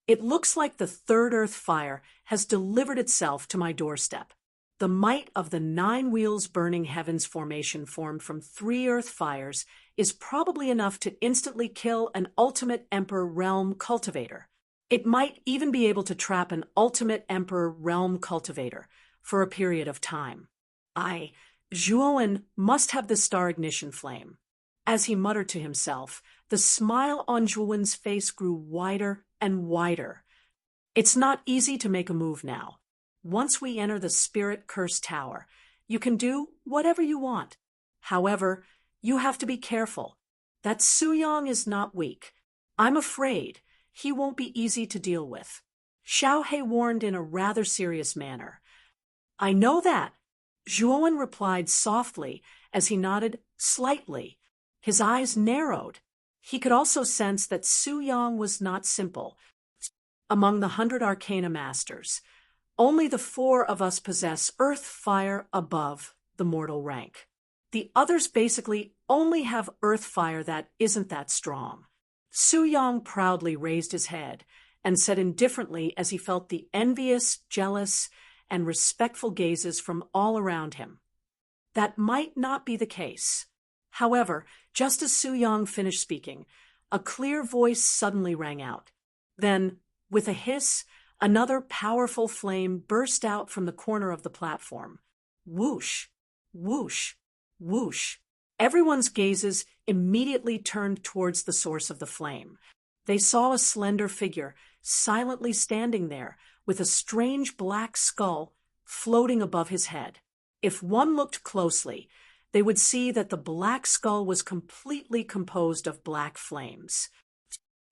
"It looks like the third earth fire has delivered itself to my doorstep. The might of the 9 wheels burning heavens formation formed from 3 earth fires is probably enough to instantly kill an ultimate Emperor Realm cultivator. It might even be able to trap an ultimate Emperor Realm cultivator for a period of time. Zhuowen must have the star ignition flame." As he muttered to himself, the smile on Zhuowen's face grew wider and wider. "It's not easy to make a move now. Once we enter the Spirit Curse Tower, you can do whatever you want. However, you have to be careful. That Su Yang is not weak. I'm afraid he won't be easy to deal with." Xiao Hei warned in a rather serious manner. "I know that," Zhuowen replied softly as he nodded slightly. His eyes narrowed. He could also sense that Su Yang was not simple. among the 100 Arcana Masters, only the 4 of us possess earth fire above the mortal rank. The others basically only have earth fire that isn't that strong. Su Yang proudly raised his head and said indifferently as he felt the envious, jealous, and respectful gazes from all around him. That might not be the case. However, just as Su Yang finished speaking, a clear voice suddenly rang out. Then, with a hiss, another powerful flame burst out from the corner of the platform. Whoosh, whoosh, whoosh. Everyone's gazes immediately turned towards the source of the flame. They saw a slender figure silently standing there with a strange black skull floating above his head. If one looked closely, they would see that the black skull was completely composed of black flames.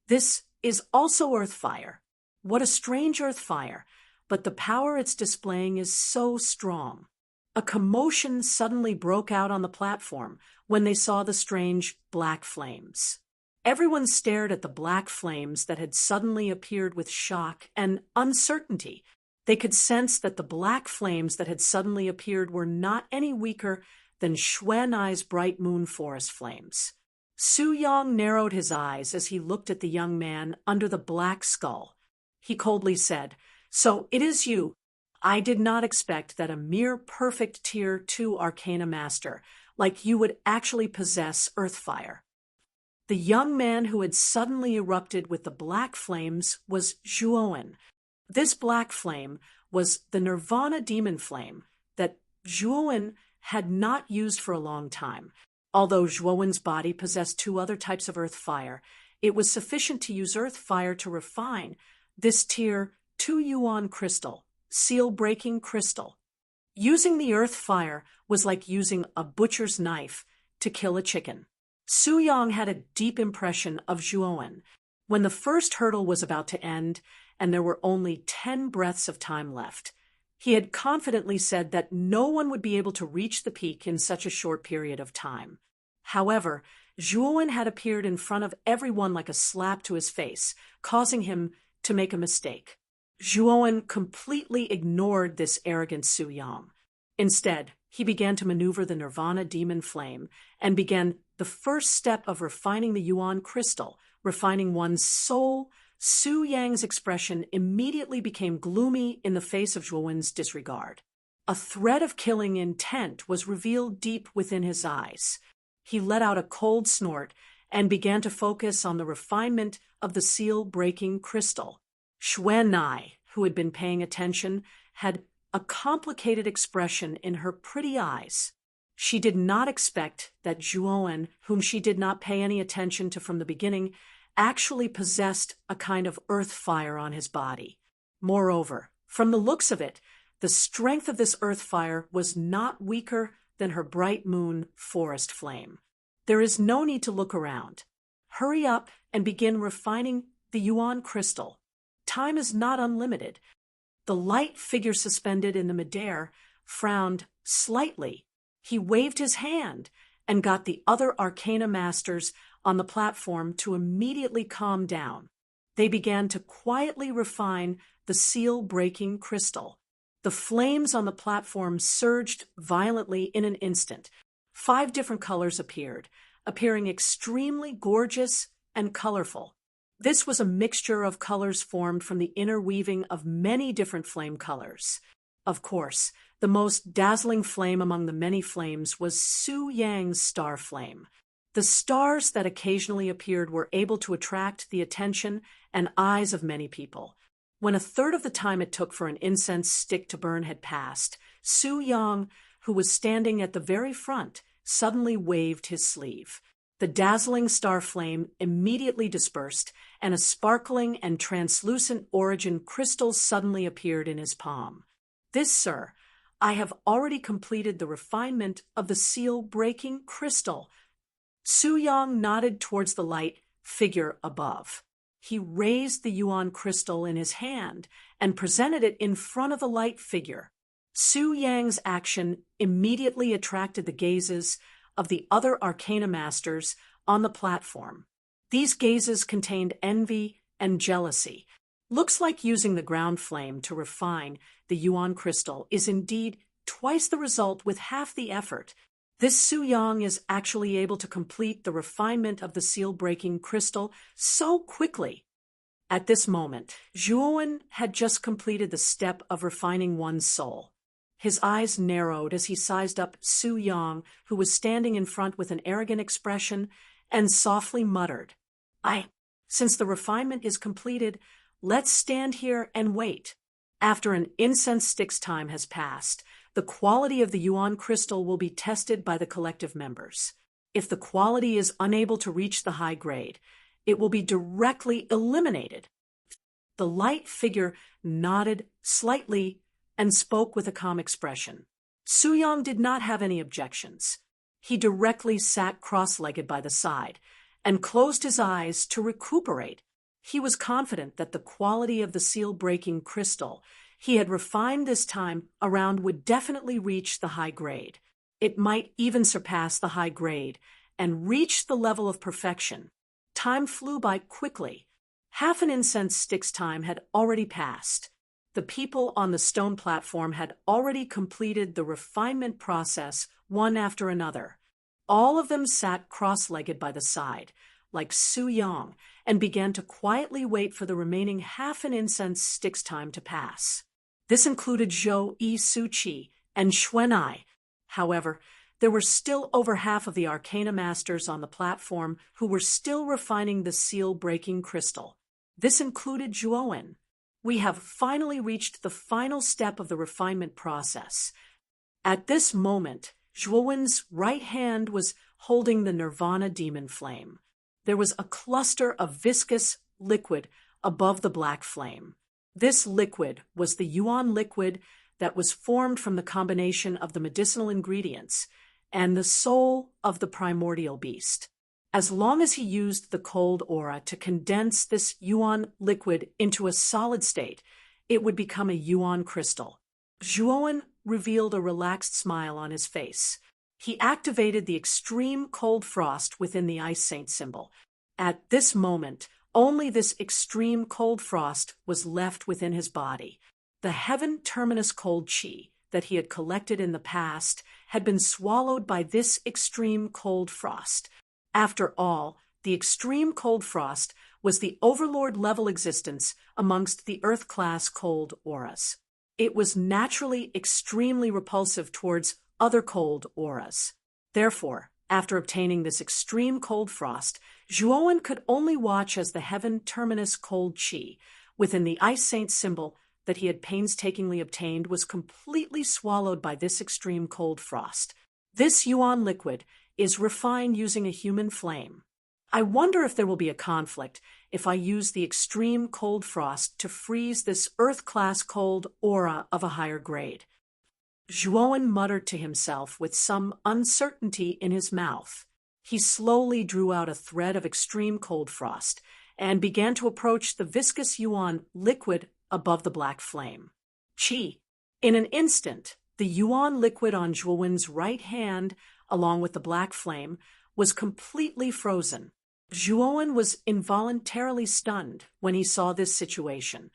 This is also earth fire. What a strange earth fire, but the power it's displaying is so strong. A commotion suddenly broke out on the platform when they saw the strange black flames. Everyone stared at the black flames that had suddenly appeared with shock and uncertainty. They could sense that the black flames that had suddenly appeared were not any weaker than Xuanai's bright moon forest flames. Su Yang narrowed his eyes as he looked at the young man under the black skull. He coldly said, "So it is you. I did not expect that a mere perfect Tier 2 Arcana Master like you would actually possess earth fire." The young man who had suddenly erupted with the black flames was Zhuowen. This black flame was the Nirvana demon flame that Zhuowen had not used for a long time. Although Zhuowen's body possessed 2 other types of earth fire, it was sufficient to use earth fire to refine this Tier 2 Yuan crystal, seal-breaking crystal. Using the earth fire was like using a butcher's knife to kill a chicken. Su Yang had a deep impression of Zhuowen. When the first hurdle was about to end, and there were only 10 breaths of time left, he had confidently said that no one would be able to reach the peak in such a short period of time. However, Zhuowen had appeared in front of everyone like a slap to his face, causing him to make a mistake. Zhuowen completely ignored this arrogant Su Yang. Instead, he began to maneuver the Nirvana demon flame and began the first step of refining the Yuan crystal, refining one's soul. Su Yang's expression immediately became gloomy in the face of Zhuowen's disregard. A threat of killing intent was revealed deep within his eyes. He let out a cold snort and began to focus on the refinement of the seal-breaking crystal. Xuanai, who had been paying attention, had a complicated expression in her pretty eyes. She did not expect that Zhuowen, whom she did not pay any attention to from the beginning, actually possessed a kind of earth fire on his body. Moreover, from the looks of it, the strength of this earth fire was not weaker than her bright moon forest flame. There is no need to look around. Hurry up and begin refining the Yuan crystal. Time is not unlimited. The light figure suspended in the midair frowned slightly. He waved his hand and got the other Arcana Masters on the platform to immediately calm down. They began to quietly refine the seal-breaking crystal. The flames on the platform surged violently in an instant. 5 different colors appeared, appearing extremely gorgeous and colorful. This was a mixture of colors formed from the interweaving of many different flame colors. Of course, the most dazzling flame among the many flames was Su Yang's star flame. The stars that occasionally appeared were able to attract the attention and eyes of many people. When a third of the time it took for an incense stick to burn had passed, Su Yang, who was standing at the very front, suddenly waved his sleeve. The dazzling star flame immediately dispersed, and a sparkling and translucent origin crystal suddenly appeared in his palm. "This, sir, I have already completed the refinement of the seal-breaking crystal." Su Yang nodded towards the light figure above. He raised the Yuan crystal in his hand and presented it in front of the light figure. Su Yang's action immediately attracted the gazes of the other Arcana Masters on the platform. These gazes contained envy and jealousy. Looks like using the ground flame to refine the yuan crystal is indeed twice the result with half the effort. This Su Yang is actually able to complete the refinement of the seal-breaking crystal so quickly. At this moment, Zhuowen had just completed the step of refining one's soul. His eyes narrowed as he sized up Su Yang, who was standing in front with an arrogant expression, and softly muttered, Since the refinement is completed, let's stand here and wait. After an incense stick's time has passed, the quality of the yuan crystal will be tested by the collective members. If the quality is unable to reach the high grade, it will be directly eliminated. The light figure nodded slightly and spoke with a calm expression. Su Yang did not have any objections. He directly sat cross-legged by the side and closed his eyes to recuperate. He was confident that the quality of the seal-breaking crystal he had refined this time around would definitely reach the high grade. It might even surpass the high grade and reach the level of perfection. Time flew by quickly. Half an incense stick's time had already passed. The people on the stone platform had already completed the refinement process one after another. All of them sat cross-legged by the side, like Su Yang, and began to quietly wait for the remaining half an incense stick's time to pass. This included Zhou Yi Suqi and Xuanai. However, there were still over half of the Arcana Masters on the platform who were still refining the seal-breaking crystal. This included Zhuowen. We have finally reached the final step of the refinement process. At this moment, Zhuowen's right hand was holding the Nirvana demon flame. There was a cluster of viscous liquid above the black flame. This liquid was the yuan liquid that was formed from the combination of the medicinal ingredients and the soul of the primordial beast. As long as he used the cold aura to condense this yuan liquid into a solid state, it would become a yuan crystal. Zhuowen revealed a relaxed smile on his face. He activated the extreme cold frost within the ice saint symbol. At this moment, only this extreme cold frost was left within his body. The heaven terminus cold chi that he had collected in the past had been swallowed by this extreme cold frost. After all, the extreme cold frost was the overlord-level existence amongst the Earth-class cold auras. It was naturally extremely repulsive towards other cold auras. Therefore, after obtaining this extreme cold frost, Zhuowen could only watch as the heaven terminus cold chi within the ice saint symbol that he had painstakingly obtained was completely swallowed by this extreme cold frost. This yuan liquid is refined using a human flame. I wonder if there will be a conflict if I use the extreme cold frost to freeze this Earth-class cold aura of a higher grade. Zhuowen muttered to himself with some uncertainty in his mouth. He slowly drew out a thread of extreme cold frost and began to approach the viscous yuan liquid above the black flame. Chi. In an instant, the yuan liquid on Zhuowen's right hand, along with the black flame, was completely frozen. Zhuowen was involuntarily stunned when he saw this situation.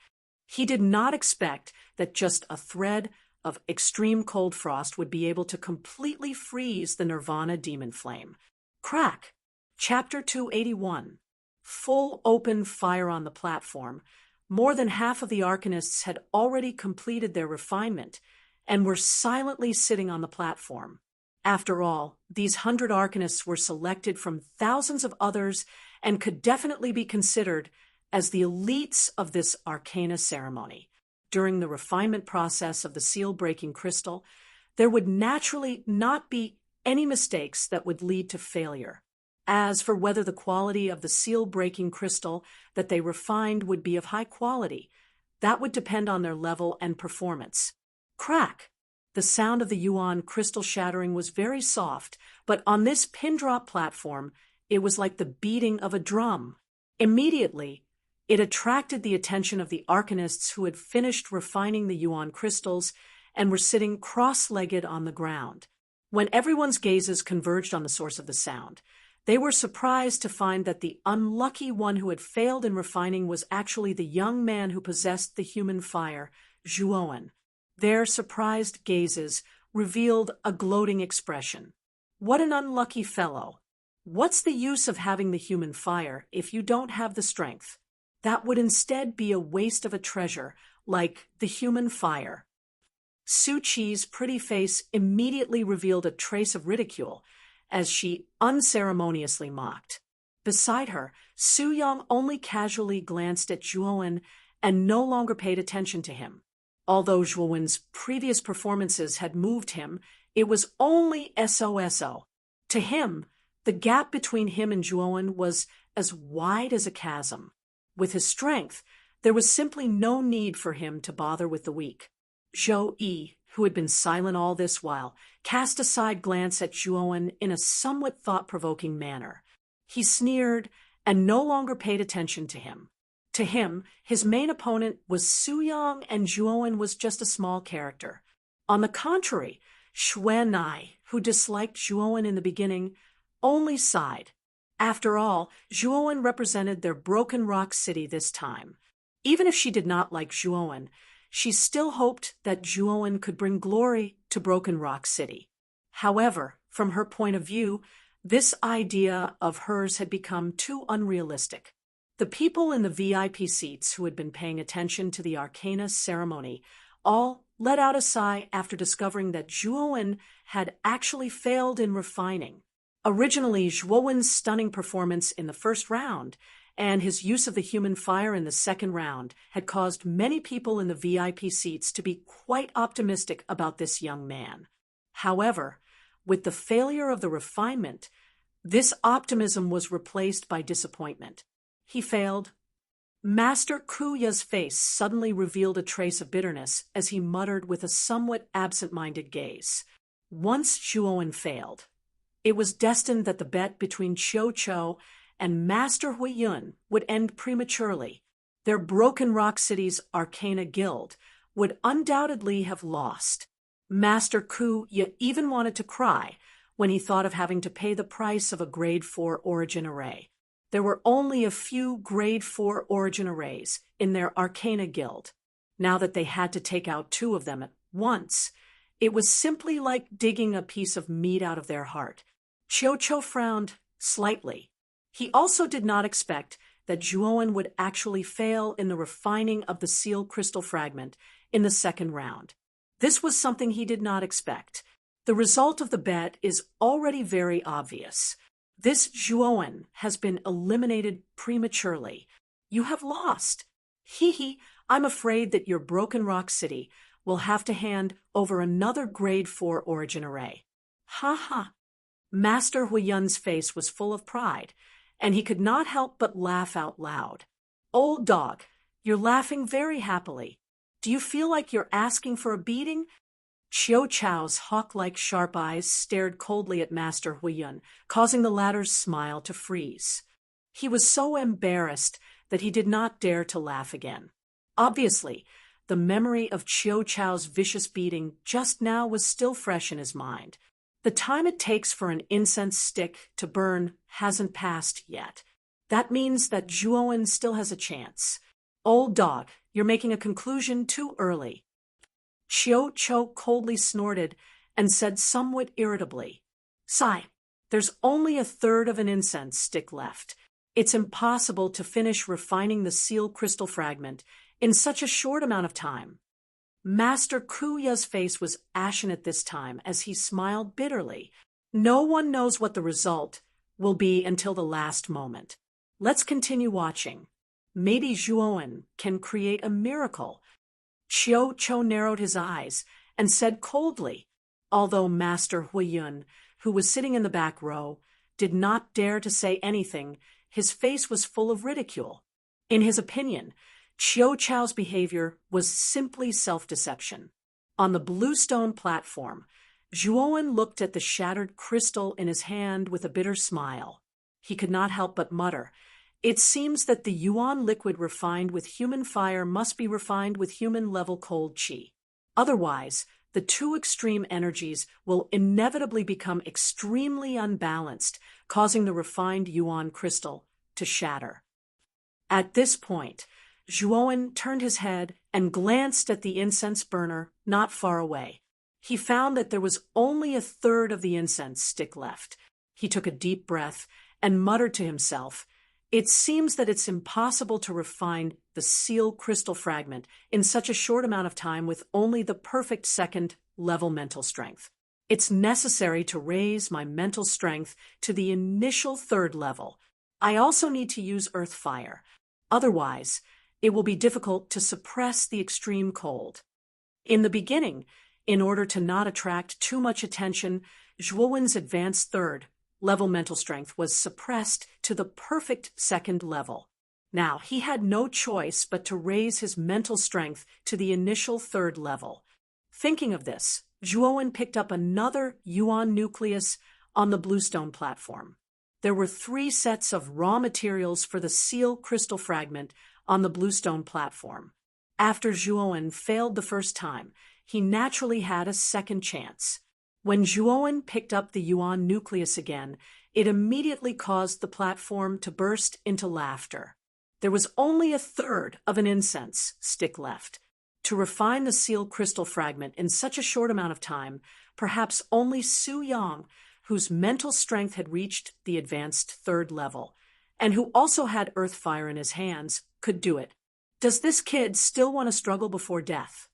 He did not expect that just a thread of extreme cold frost would be able to completely freeze the Nirvana demon flame. Crack! Chapter 281. Full open fire on the platform. More than half of the Arcanists had already completed their refinement and were silently sitting on the platform. After all, these 100 Arcanists were selected from thousands of others and could definitely be considered as the elites of this Arcana ceremony. During the refinement process of the seal-breaking crystal, there would naturally not be any mistakes that would lead to failure. As for whether the quality of the seal-breaking crystal that they refined would be of high quality, that would depend on their level and performance. Crack! The sound of the yuan crystal shattering was very soft, but on this pin-drop platform, it was like the beating of a drum. Immediately, it attracted the attention of the Arcanists who had finished refining the yuan crystals and were sitting cross-legged on the ground. When everyone's gazes converged on the source of the sound, They were surprised to find that the unlucky one who had failed in refining was actually the young man who possessed the human fire, Zhuowen. Their surprised gazes revealed a gloating expression. What an unlucky fellow! What's the use of having the human fire if you don't have the strength? That would instead be a waste of a treasure, like the human fire. Su Qi's pretty face immediately revealed a trace of ridicule, as she unceremoniously mocked. Beside her, Su Yang only casually glanced at Zhuowen and no longer paid attention to him. Although Zhuowen's previous performances had moved him, it was only SOSO. To him, the gap between him and Zhuowen was as wide as a chasm. With his strength, there was simply no need for him to bother with the weak. Zhou Yi, who had been silent all this while, cast a side glance at Zhuowen in a somewhat thought-provoking manner. He sneered and no longer paid attention to him. To him, his main opponent was Su Yang, and Zhuowen was just a small character. On the contrary, Xuanai, who disliked Zhuowen in the beginning, only sighed. After all, Zhuowen represented their Broken Rock City this time. Even if she did not like Zhuowen, she still hoped that Zhuowen could bring glory to Broken Rock City. However, from her point of view, this idea of hers had become too unrealistic. The people in the VIP seats who had been paying attention to the Arcana ceremony all let out a sigh after discovering that Zhuowen had actually failed in refining. Originally, Zhuowen's stunning performance in the first round and his use of the human fire in the second round had caused many people in the VIP seats to be quite optimistic about this young man. However, with the failure of the refinement, this optimism was replaced by disappointment. He failed. Master Kuya's face suddenly revealed a trace of bitterness as he muttered with a somewhat absent-minded gaze. Once Zhuowen failed, it was destined that the bet between Qiu and Master Huiyun would end prematurely. Their Broken Rock City's Arcana Guild would undoubtedly have lost. Master Kuya even wanted to cry when he thought of having to pay the price of a Grade 4 origin array. There were only a few Grade 4 origin arrays in their Arcana Guild. Now that they had to take out 2 of them at once, it was simply like digging a piece of meat out of their heart. Qiu frowned slightly. He also did not expect that Zhuowen would actually fail in the refining of the seal crystal fragment in the second round. This was something he did not expect. The result of the bet is already very obvious. This Zhuowen has been eliminated prematurely. You have lost. I'm afraid that your Broken Rock City will have to hand over another Grade 4 origin array. Ha ha. Master Huiyun's face was full of pride, and he could not help but laugh out loud. Old dog, you're laughing very happily. Do you feel like you're asking for a beating? Qiu Chao's hawk-like sharp eyes stared coldly at Master Huiyun, causing the latter's smile to freeze. He was so embarrassed that he did not dare to laugh again. Obviously, the memory of Qiu Chao's vicious beating just now was still fresh in his mind. The time it takes for an incense stick to burn hasn't passed yet. That means that Zhuowen still has a chance. Old dog, you're making a conclusion too early. Qiu coldly snorted and said somewhat irritably, Sigh, there's only a third of an incense stick left. It's impossible to finish refining the seal crystal fragment in such a short amount of time. Master Kuya's face was ashen at this time as he smiled bitterly. No one knows what the result will be until the last moment. Let's continue watching. Maybe Zhuowen can create a miracle. Qiu narrowed his eyes and said coldly, although Master Huiyun, who was sitting in the back row, did not dare to say anything, his face was full of ridicule. In his opinion, Qiu Chao's behavior was simply self-deception. On the bluestone platform, Zhuowen looked at the shattered crystal in his hand with a bitter smile. He could not help but mutter, It seems that the yuan liquid refined with human fire must be refined with human-level cold qi. Otherwise, the two extreme energies will inevitably become extremely unbalanced, causing the refined yuan crystal to shatter. At this point, Zhuowen turned his head and glanced at the incense burner not far away. He found that there was only a third of the incense stick left. He took a deep breath and muttered to himself, "It seems that it's impossible to refine the seal crystal fragment in such a short amount of time with only the perfect second-level mental strength. It's necessary to raise my mental strength to the initial third level. I also need to use earth fire. Otherwise, it will be difficult to suppress the extreme cold." In the beginning, in order to not attract too much attention, Zhuowen's advanced third-level mental strength was suppressed to the perfect second level. Now, he had no choice but to raise his mental strength to the initial third level. Thinking of this, Zhuowen picked up another yuan nucleus on the bluestone platform. There were 3 sets of raw materials for the seal crystal fragment on the bluestone platform. After Zhuowen failed the first time, he naturally had a second chance. When Zhuowen picked up the yuan nucleus again, it immediately caused the platform to burst into laughter. There was only a third of an incense stick left. To refine the seal crystal fragment in such a short amount of time, perhaps only Su Yang, whose mental strength had reached the advanced third level, and who also had earth fire in his hands, could do it. Does this kid still want to struggle before death?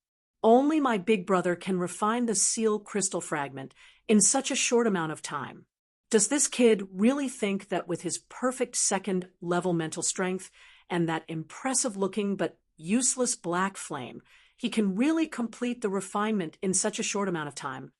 Only my big brother can refine the seal crystal fragment in such a short amount of time. Does this kid really think that with his perfect second-level mental strength and that impressive-looking but useless black flame, he can really complete the refinement in such a short amount of time?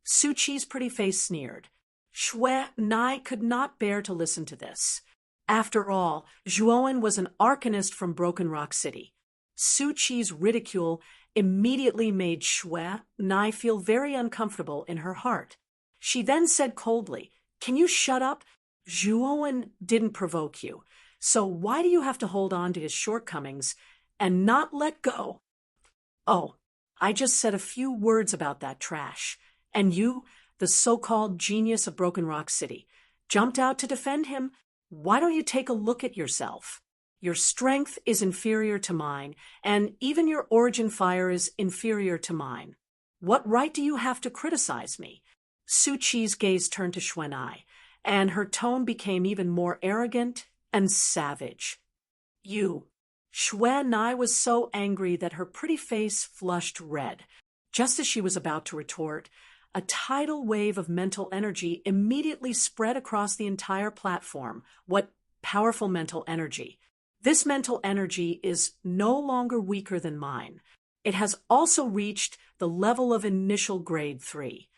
Su Qi's pretty face sneered. Shui Nai could not bear to listen to this. After all, Zhuowen was an arcanist from Broken Rock City. Su Qi's ridicule immediately made Shui Nai feel very uncomfortable in her heart. She then said coldly, "Can you shut up? Zhuowen didn't provoke you, so why do you have to hold on to his shortcomings and not let go?" "Oh, I just said a few words about that trash, and you, the so-called genius of Broken Rock City, jumped out to defend him. Why don't you take a look at yourself? Your strength is inferior to mine, and even your origin fire is inferior to mine. What right do you have to criticize me?" Su Qi's gaze turned to Shui Nai, and her tone became even more arrogant and savage. "You." Shui Nai was so angry that her pretty face flushed red. Just as she was about to retort, a tidal wave of mental energy immediately spread across the entire platform. What powerful mental energy! This mental energy is no longer weaker than mine. It has also reached the level of initial grade 3.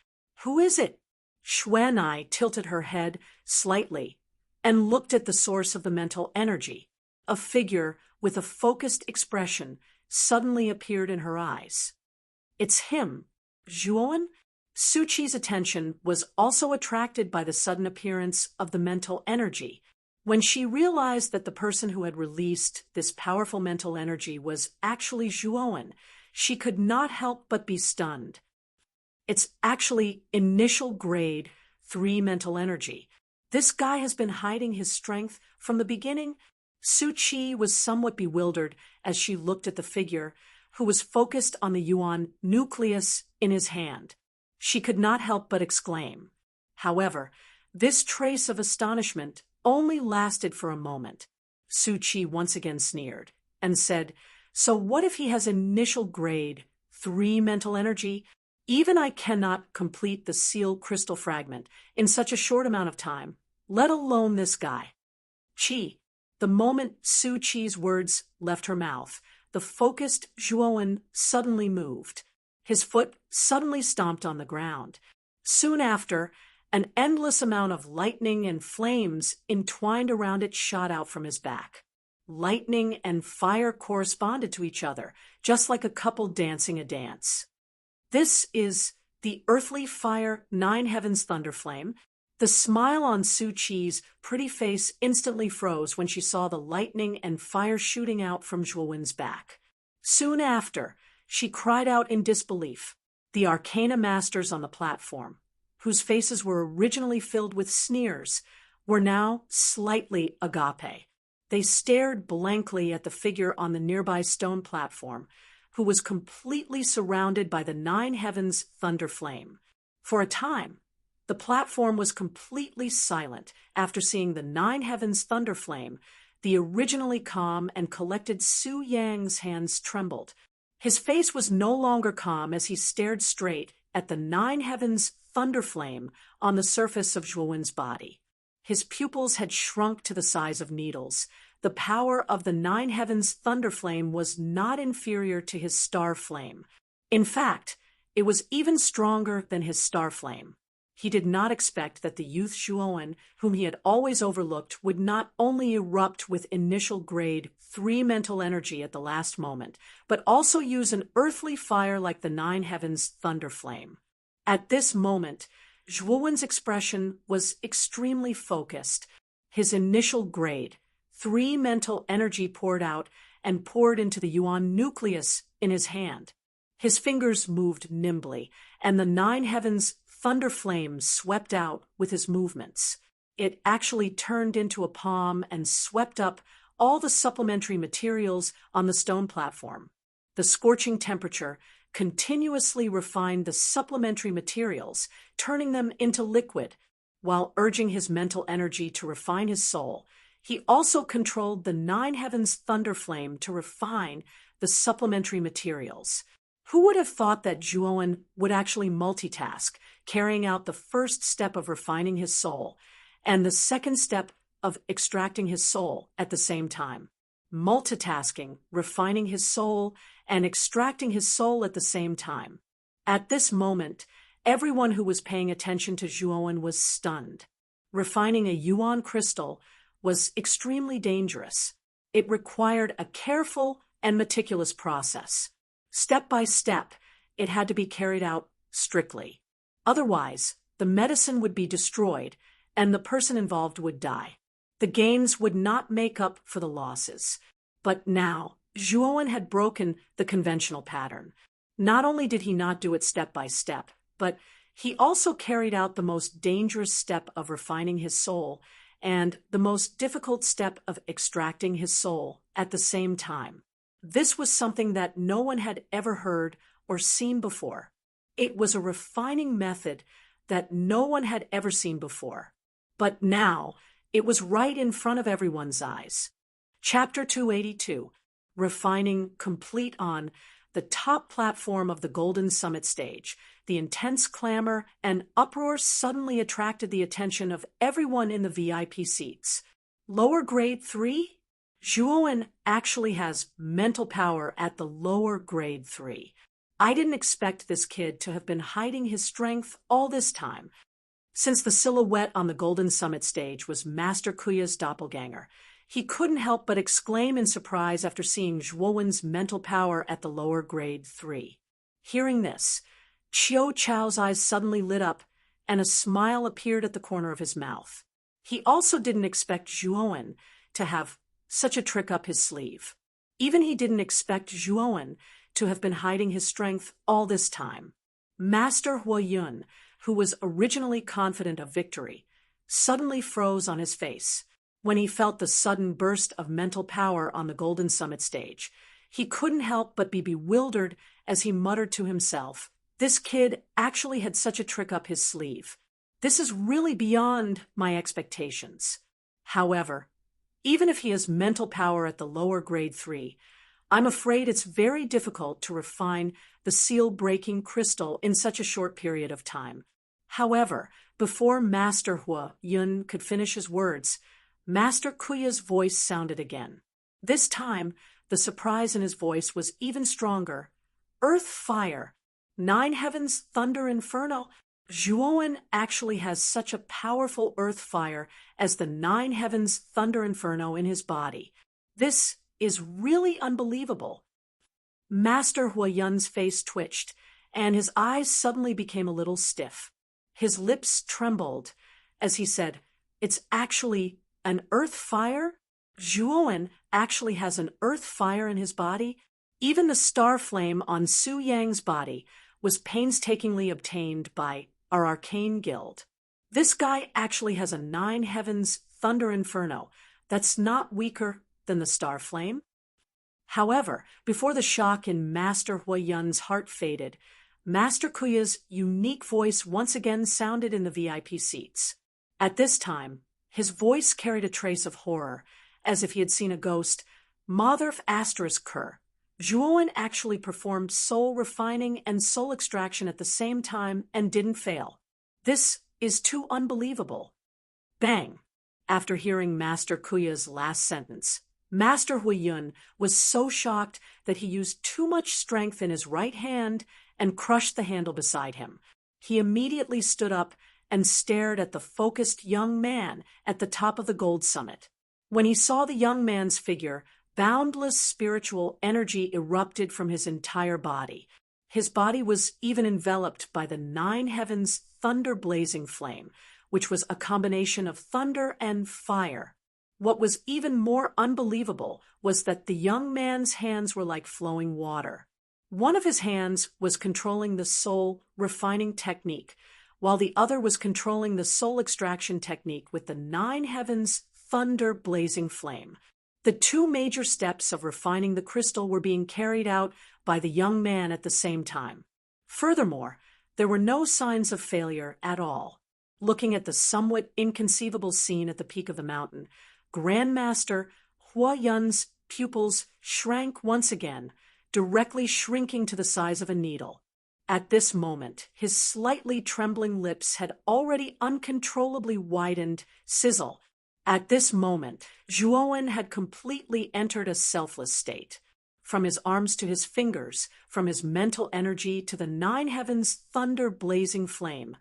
Who is it? Shui Nai tilted her head slightly and looked at the source of the mental energy. A figure with a focused expression suddenly appeared in her eyes. "It's him, Zhuowen?" Su Qi's attention was also attracted by the sudden appearance of the mental energy. When she realized that the person who had released this powerful mental energy was actually Zhuowen, she could not help but be stunned. "It's actually initial grade 3 mental energy. This guy has been hiding his strength from the beginning." Su Qi was somewhat bewildered as she looked at the figure, who was focused on the yuan nucleus in his hand. She could not help but exclaim. However, this trace of astonishment only lasted for a moment. Su Qi once again sneered and said, "So what if he has initial grade 3 mental energy? Even I cannot complete the seal crystal fragment in such a short amount of time, let alone this guy." "Qi." The moment Su Qi's words left her mouth, the focused Zhuowen suddenly moved. His foot suddenly stomped on the ground. Soon after, an endless amount of lightning and flames entwined around it shot out from his back. Lightning and fire corresponded to each other, just like a couple dancing a dance. This is the earthly fire 9 heavens thunderflame. The smile on Su Qi's pretty face instantly froze when she saw the lightning and fire shooting out from Zhuowen's back. Soon after, she cried out in disbelief. The Arcana Masters on the platform, whose faces were originally filled with sneers, were now slightly agape. They stared blankly at the figure on the nearby stone platform, who was completely surrounded by the nine heavens' thunder flame. For a time, the platform was completely silent. After seeing the nine heavens' thunder flame, the originally calm and collected Su Yang's hands trembled. His face was no longer calm as he stared straight at the nine heavens' thunder flame on the surface of Zhuowen's body. His pupils had shrunk to the size of needles. The power of the nine heavens' thunder flame was not inferior to his star flame. In fact, it was even stronger than his star flame. He did not expect that the youth Zhuowen, whom he had always overlooked, would not only erupt with initial grade 3 mental energy at the last moment, but also use an earthly fire like the nine heavens' thunder flame. At this moment, Zhuowen's expression was extremely focused. His initial grade 3 mental energy poured out and poured into the yuan nucleus in his hand. His fingers moved nimbly, and the nine heavens' thunder flame swept out with his movements. It actually turned into a palm and swept up all the supplementary materials on the stone platform. The scorching temperature continuously refined the supplementary materials, turning them into liquid. While urging his mental energy to refine his soul, he also controlled the nine heavens' thunder flame to refine the supplementary materials. Who would have thought that Zhuowen would actually multitask, carrying out the first step of refining his soul and the second step of extracting his soul at the same time? Multitasking, refining his soul, and extracting his soul at the same time. At this moment, everyone who was paying attention to Zhuowen was stunned. Refining a yuan crystal was extremely dangerous. It required a careful and meticulous process. Step by step, it had to be carried out strictly. Otherwise, the medicine would be destroyed and the person involved would die. The gains would not make up for the losses. But now, Zhuowen had broken the conventional pattern. Not only did he not do it step by step, but he also carried out the most dangerous step of refining his soul and the most difficult step of extracting his soul at the same time. This was something that no one had ever heard or seen before. It was a refining method that no one had ever seen before. But now, it was right in front of everyone's eyes. Chapter 282, Refining complete on the top platform of the Golden Summit stage. The intense clamor and uproar suddenly attracted the attention of everyone in the VIP seats. Lower grade 3? Zhuowen actually has mental power at the lower grade 3. I didn't expect this kid to have been hiding his strength all this time. Since the silhouette on the Golden Summit stage was Master Kuya's doppelganger, he couldn't help but exclaim in surprise after seeing Zhuowen's mental power at the lower grade 3. Hearing this, Qiu Chao's eyes suddenly lit up, and a smile appeared at the corner of his mouth. He also didn't expect Zhuowen to have such a trick up his sleeve. Even he didn't expect Zhuowen to have been hiding his strength all this time. Master Huoyun, who was originally confident of victory, suddenly froze on his face when he felt the sudden burst of mental power on the Golden Summit stage. He couldn't help but be bewildered as he muttered to himself, "This kid actually had such a trick up his sleeve. This is really beyond my expectations." However, even if he has mental power at the lower grade 3, I'm afraid it's very difficult to refine the seal-breaking crystal in such a short period of time. However, before Master Huoyun could finish his words, Master Kuya's voice sounded again. This time, the surprise in his voice was even stronger. "Earth fire, nine heavens thunder inferno." Zhuowen actually has such a powerful earth fire as the nine heavens thunder inferno in his body. This is really unbelievable. Master Huoyun's face twitched, and his eyes suddenly became a little stiff. His lips trembled as he said, "It's actually an earth fire? Zhuowen actually has an earth fire in his body?" Even the star flame on Su Yang's body was painstakingly obtained by our arcane guild. This guy actually has a 9 heavens thunder inferno that's not weaker than the star flame. However, before the shock in Master Huayun's heart faded, Master Kuya's unique voice once again sounded in the VIP seats. At this time, his voice carried a trace of horror, as if he had seen a ghost. Motherf *Ker. Zhuowen actually performed soul refining and soul extraction at the same time and didn't fail. This is too unbelievable. Bang! After hearing Master Kuya's last sentence, Master Huayun was so shocked that he used too much strength in his right hand and crushed the handle beside him. He immediately stood up and stared at the focused young man at the top of the gold summit. When he saw the young man's figure, boundless spiritual energy erupted from his entire body. His body was even enveloped by the 9 heavens thunder-blazing flame, which was a combination of thunder and fire. What was even more unbelievable was that the young man's hands were like flowing water. One of his hands was controlling the soul refining technique, while the other was controlling the soul extraction technique with the 9 heavens thunder blazing flame. The 2 major steps of refining the crystal were being carried out by the young man at the same time. Furthermore, there were no signs of failure at all. Looking at the somewhat inconceivable scene at the peak of the mountain, Grandmaster Huayun's pupils shrank once again, directly shrinking to the size of a needle. At this moment, his slightly trembling lips had already uncontrollably widened, sizzle. At this moment, Zhuowen had completely entered a selfless state. From his arms to his fingers, from his mental energy to the 9 heavens thunder-blazing flame,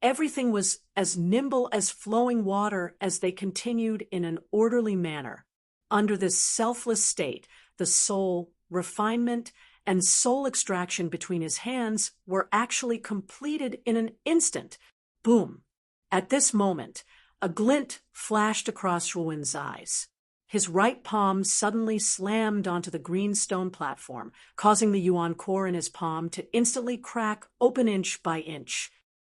everything was as nimble as flowing water as they continued in an orderly manner. Under this selfless state, the soul refinement and soul extraction between his hands were actually completed in an instant. Boom! At this moment, a glint flashed across Zhuowen's eyes. His right palm suddenly slammed onto the green stone platform, causing the yuan core in his palm to instantly crack open inch by inch.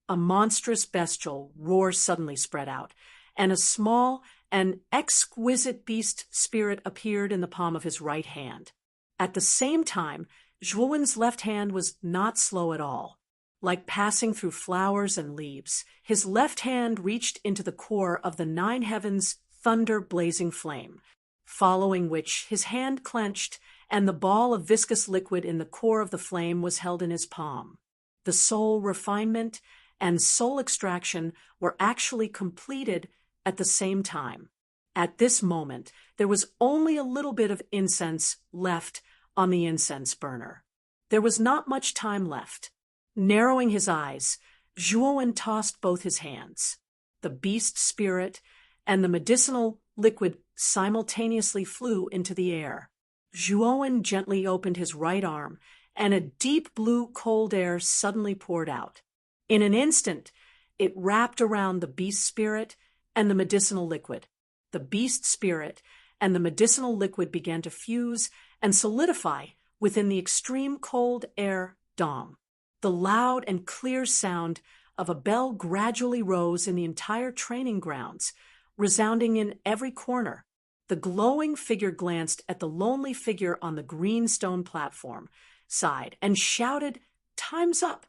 A monstrous bestial roar suddenly spread out, and a small and exquisite beast spirit appeared in the palm of his right hand. At the same time, Zhuowen's left hand was not slow at all. Like passing through flowers and leaves, his left hand reached into the core of the 9 heavens thunder-blazing flame, following which his hand clenched and the ball of viscous liquid in the core of the flame was held in his palm. The soul refinement and soul extraction were actually completed at the same time. At this moment, there was only a little bit of incense left on the incense burner. There was not much time left. Narrowing his eyes, Zhuowen tossed both his hands. The beast spirit and the medicinal liquid simultaneously flew into the air. Zhuowen gently opened his right arm, and a deep blue cold air suddenly poured out. In an instant, it wrapped around the beast spirit and the medicinal liquid. The beast spirit and the medicinal liquid began to fuse and solidify within the extreme cold air dome. The loud and clear sound of a bell gradually rose in the entire training grounds, resounding in every corner. The glowing figure glanced at the lonely figure on the green stone platform, sighed, and shouted, "Time's up!"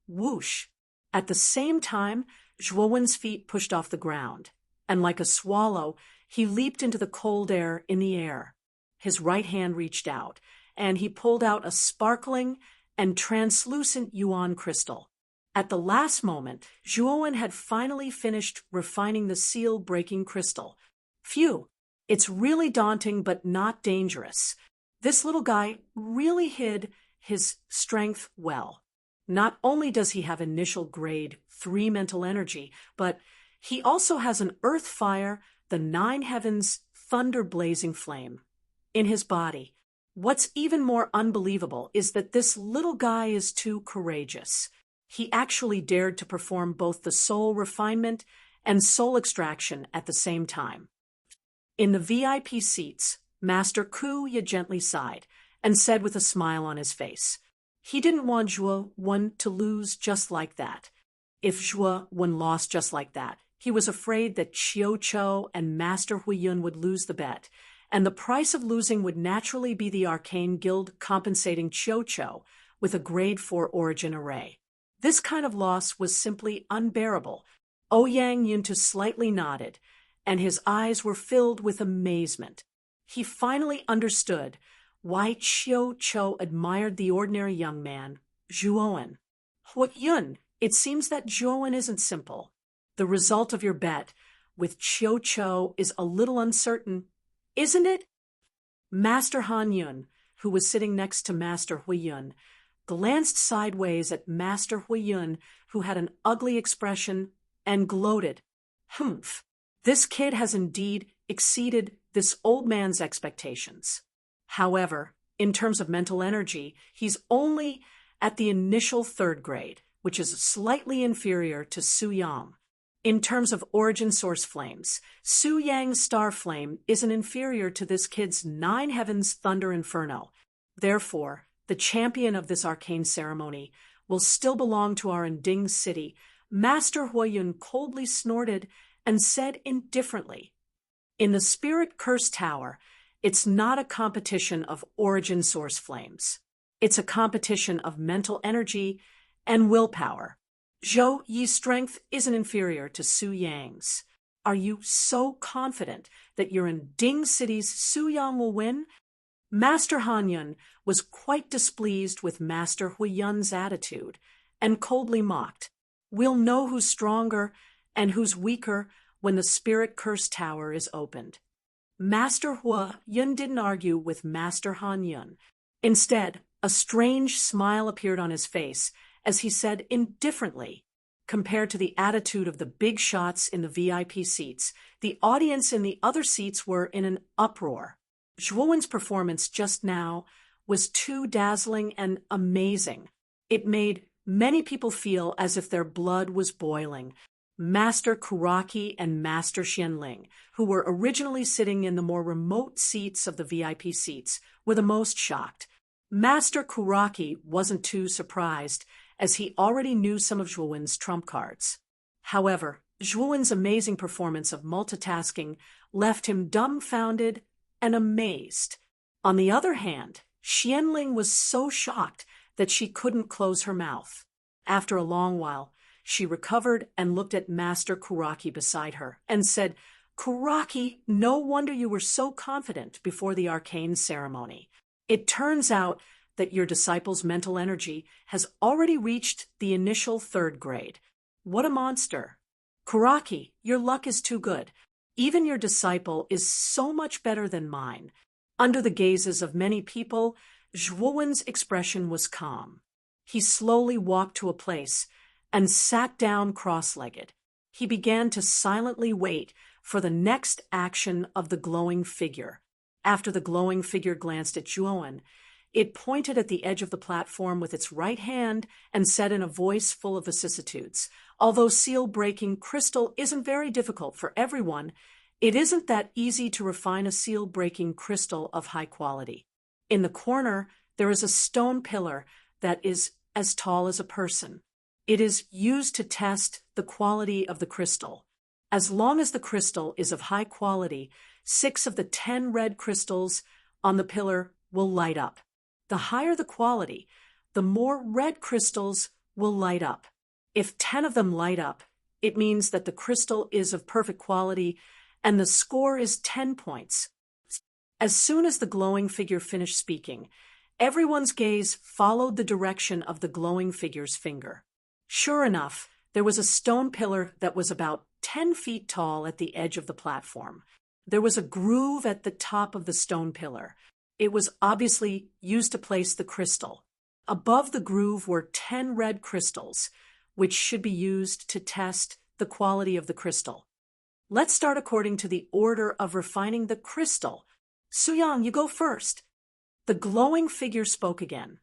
Whoosh! At the same time, Zhuowen's feet pushed off the ground, and like a swallow, he leaped into the cold air in the air. His right hand reached out, and he pulled out a sparkling and translucent yuan crystal. At the last moment, Zhuowen had finally finished refining the seal-breaking crystal. Phew! It's really daunting but not dangerous. This little guy really hid his strength well. Not only does he have initial grade 3 mental energy, but he also has an earth fire, the 9 heavens thunder-blazing flame, in his body. What's even more unbelievable is that this little guy is too courageous. He actually dared to perform both the soul refinement and soul extraction at the same time. In the VIP seats, Master Kuya gently sighed and said with a smile on his face, He didn't want Zhuo Wen to lose just like that. If Zhuo Wen lost just like that, he was afraid that Qiu Chou and Master Huiyun would lose the bet, and the price of losing would naturally be the Arcane Guild compensating Qiu Chou with a grade 4 origin array. This kind of loss was simply unbearable. Ouyang Yuntu slightly nodded, and his eyes were filled with amazement. He finally understood why Qiu Chou admired the ordinary young man, Zhuowen. Huiyun, it seems that Zhuowen isn't simple. The result of your bet with Qiu Chou is a little uncertain, isn't it? Master Han Yun, who was sitting next to Master Huiyun, glanced sideways at Master Huiyun, who had an ugly expression, and gloated. Humph, this kid has indeed exceeded this old man's expectations. However, in terms of mental energy, he's only at the initial 3rd grade, which is slightly inferior to Su Yang. In terms of origin source flames, Su Yang's star flame isn't inferior to this kid's 9 heavens thunder inferno. Therefore, the champion of this arcane ceremony will still belong to our Nding city. Master Huiyun coldly snorted and said indifferently, in the Spirit Curse Tower, it's not a competition of origin source flames. It's a competition of mental energy and willpower. Zhou Yi's strength isn't inferior to Su Yang's. Are you so confident that your Nding city's Su Yang will win? Master Han Yun was quite displeased with Master Huiyun's attitude and coldly mocked. We'll know who's stronger and who's weaker when the Spirit Curse Tower is opened. Master Huiyun didn't argue with Master Han Yun. Instead, a strange smile appeared on his face as he said indifferently, compared to the attitude of the big shots in the VIP seats, the audience in the other seats were in an uproar. Zhuowen's performance just now was too dazzling and amazing. It made many people feel as if their blood was boiling. Master Kuraki and Master Xianling, who were originally sitting in the more remote seats of the VIP seats, were the most shocked. Master Kuraki wasn't too surprised, as he already knew some of Zhuowen's trump cards. However, Zhuowen's amazing performance of multitasking left him dumbfounded and amazed. On the other hand, Xianling was so shocked that she couldn't close her mouth. After a long while, she recovered and looked at Master Kuraki beside her and said, Kuraki, no wonder you were so confident before the arcane ceremony. It turns out that your disciple's mental energy has already reached the initial 3rd grade. What a monster! Kuraki, your luck is too good. Even your disciple is so much better than mine. Under the gazes of many people, Zhuowen's expression was calm. He slowly walked to a place and sat down cross-legged. He began to silently wait for the next action of the glowing figure. After the glowing figure glanced at Zhuowen, it pointed at the edge of the platform with its right hand and said in a voice full of vicissitudes, although seal-breaking crystal isn't very difficult for everyone, it isn't that easy to refine a seal-breaking crystal of high quality. In the corner, there is a stone pillar that is as tall as a person. It is used to test the quality of the crystal. As long as the crystal is of high quality, 6 of the 10 red crystals on the pillar will light up. The higher the quality, the more red crystals will light up. If 10 of them light up, it means that the crystal is of perfect quality and the score is 10 points. As soon as the glowing figure finished speaking, everyone's gaze followed the direction of the glowing figure's finger. Sure enough, there was a stone pillar that was about 10 feet tall at the edge of the platform. There was a groove at the top of the stone pillar. It was obviously used to place the crystal. Above the groove were 10 red crystals, which should be used to test the quality of the crystal. Let's start according to the order of refining the crystal. Su Yang, you go first. The glowing figure spoke again.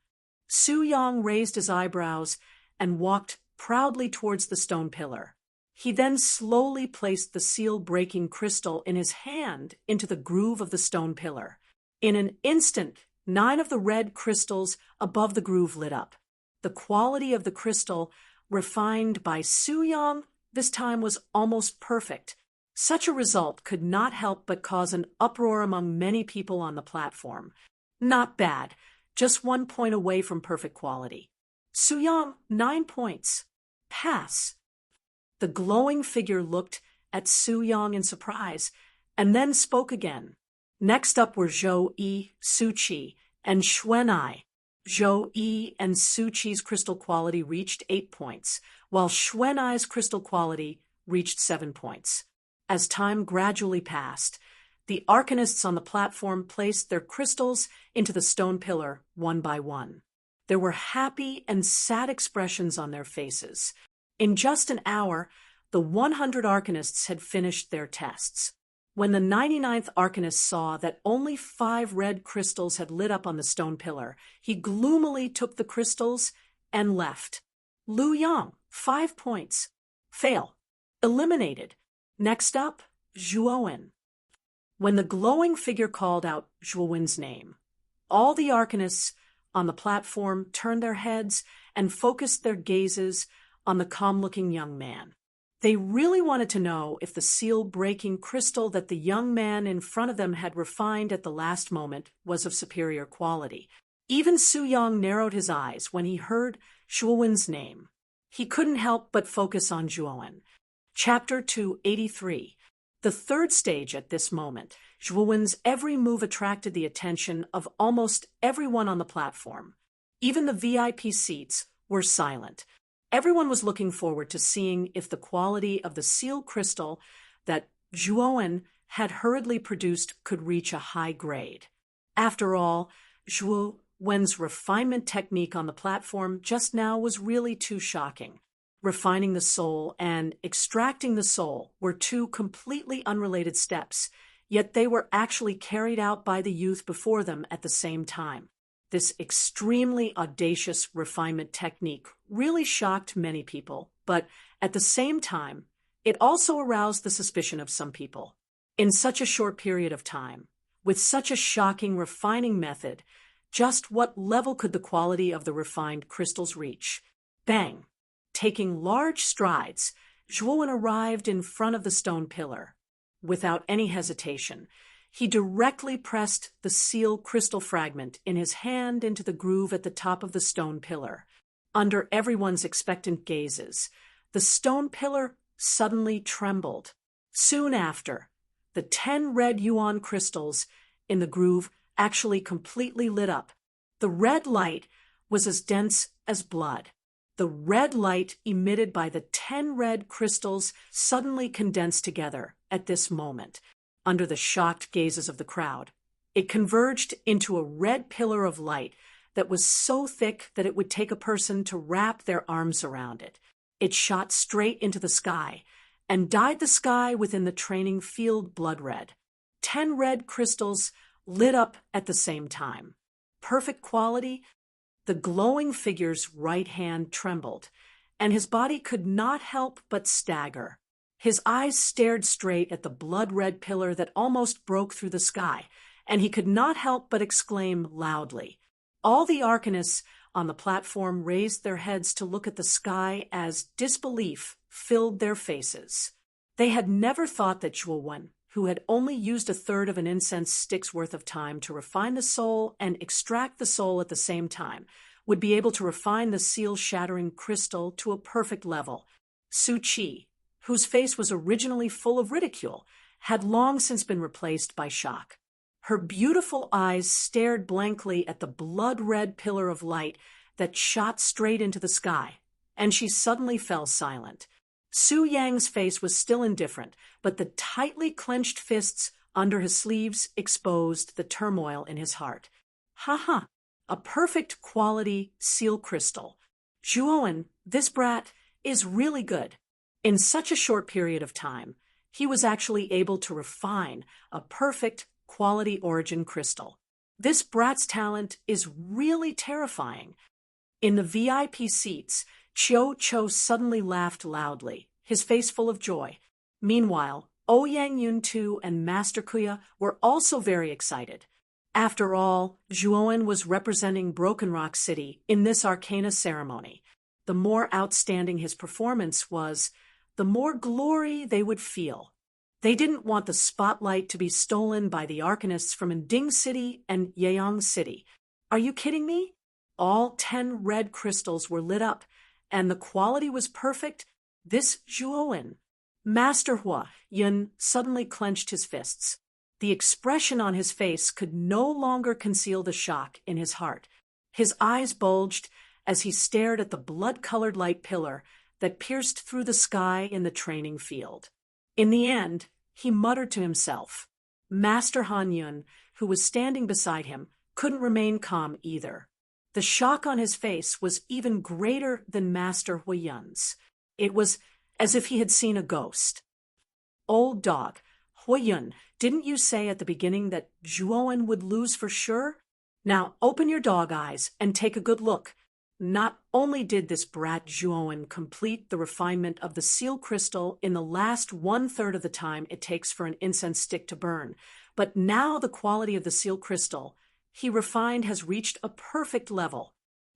Su Yang raised his eyebrows and walked proudly towards the stone pillar. He then slowly placed the seal-breaking crystal in his hand into the groove of the stone pillar. In an instant, 9 of the red crystals above the groove lit up. The quality of the crystal, refined by Su Yang, this time was almost perfect. Such a result could not help but cause an uproar among many people on the platform. Not bad, just 1 point away from perfect quality. Su Yang, 9 points. Pass. The glowing figure looked at Su Yang in surprise, and then spoke again. Next up were Zhou Yi, Su Qi, and Xuan Ai. Zhou Yi and Su Qi's crystal quality reached 8 points, while Xuan Ai's crystal quality reached 7 points. As time gradually passed, the arcanists on the platform placed their crystals into the stone pillar one by one. There were happy and sad expressions on their faces. In just an hour, the 100 arcanists had finished their tests. When the 99th arcanist saw that only 5 red crystals had lit up on the stone pillar, he gloomily took the crystals and left. Lu Yang, 5 points. Fail. Eliminated. Next up, Zhuowen. When the glowing figure called out Zhuowen's name, all the arcanists on the platform turned their heads and focused their gazes on the calm-looking young man. They really wanted to know if the seal-breaking crystal that the young man in front of them had refined at the last moment was of superior quality. Even Su Yang narrowed his eyes when he heard Zhuowen's name. He couldn't help but focus on Zhuowen. Chapter 283. The third stage at this moment. Zhuowen's every move attracted the attention of almost everyone on the platform. Even the VIP seats were silent. Everyone was looking forward to seeing if the quality of the seal crystal that Zhuowen had hurriedly produced could reach a high grade. After all, Zhuowen's refinement technique on the platform just now was really too shocking. Refining the soul and extracting the soul were 2 completely unrelated steps, yet they were actually carried out by the youth before them at the same time. This extremely audacious refinement technique really shocked many people, but at the same time, it also aroused the suspicion of some people. In such a short period of time, with such a shocking refining method, just what level could the quality of the refined crystals reach? Bang! Taking large strides, Zhuowen arrived in front of the stone pillar. Without any hesitation, he directly pressed the seal crystal fragment in his hand into the groove at the top of the stone pillar. Under everyone's expectant gazes, the stone pillar suddenly trembled. Soon after, the 10 red yuan crystals in the groove actually completely lit up. The red light was as dense as blood. The red light emitted by the 10 red crystals suddenly condensed together at this moment. Under the shocked gazes of the crowd, it converged into a red pillar of light that was so thick that it would take a person to wrap their arms around it. It shot straight into the sky and dyed the sky within the training field blood red. 10 red crystals lit up at the same time. Perfect quality. The glowing figure's right hand trembled, and his body could not help but stagger. His eyes stared straight at the blood-red pillar that almost broke through the sky, and he could not help but exclaim loudly. All the arcanists on the platform raised their heads to look at the sky as disbelief filled their faces. They had never thought that Zhuowen, who had only used 1/3 of an incense stick's worth of time to refine the soul and extract the soul at the same time, would be able to refine the seal-shattering crystal to a perfect level. Su Qi, whose face was originally full of ridicule, had long since been replaced by shock. Her beautiful eyes stared blankly at the blood-red pillar of light that shot straight into the sky, and she suddenly fell silent. Su Yang's face was still indifferent, but the tightly clenched fists under his sleeves exposed the turmoil in his heart. Ha! A perfect quality seal crystal. Zhuowen, this brat, is really good. In such a short period of time, he was actually able to refine a perfect quality origin crystal. This brat's talent is really terrifying. In the VIP seats, Qiu Qiu suddenly laughed loudly, his face full of joy. Meanwhile, Ouyang Yuntu and Master Kuya were also very excited. After all, Zhuowen was representing Broken Rock City in this arcana ceremony. The more outstanding his performance was, the more glory they would feel. They didn't want the spotlight to be stolen by the arcanists from Inding City and Yeyang City. Are you kidding me? All 10 red crystals were lit up, and the quality was perfect. This Zhuowen. Master Hua Yun suddenly clenched his fists. The expression on his face could no longer conceal the shock in his heart. His eyes bulged as he stared at the blood-colored light pillar that pierced through the sky in the training field. In the end, he muttered to himself. Master Han Yun, who was standing beside him, couldn't remain calm either. The shock on his face was even greater than Master Hua Yun's. It was as if he had seen a ghost. Old dog, Hua Yun, didn't you say at the beginning that Zhuowen would lose for sure? Now open your dog eyes and take a good look. Not only did this brat Zhuowen complete the refinement of the seal crystal in the last 1/3 of the time it takes for an incense stick to burn, but now the quality of the seal crystal he refined has reached a perfect level.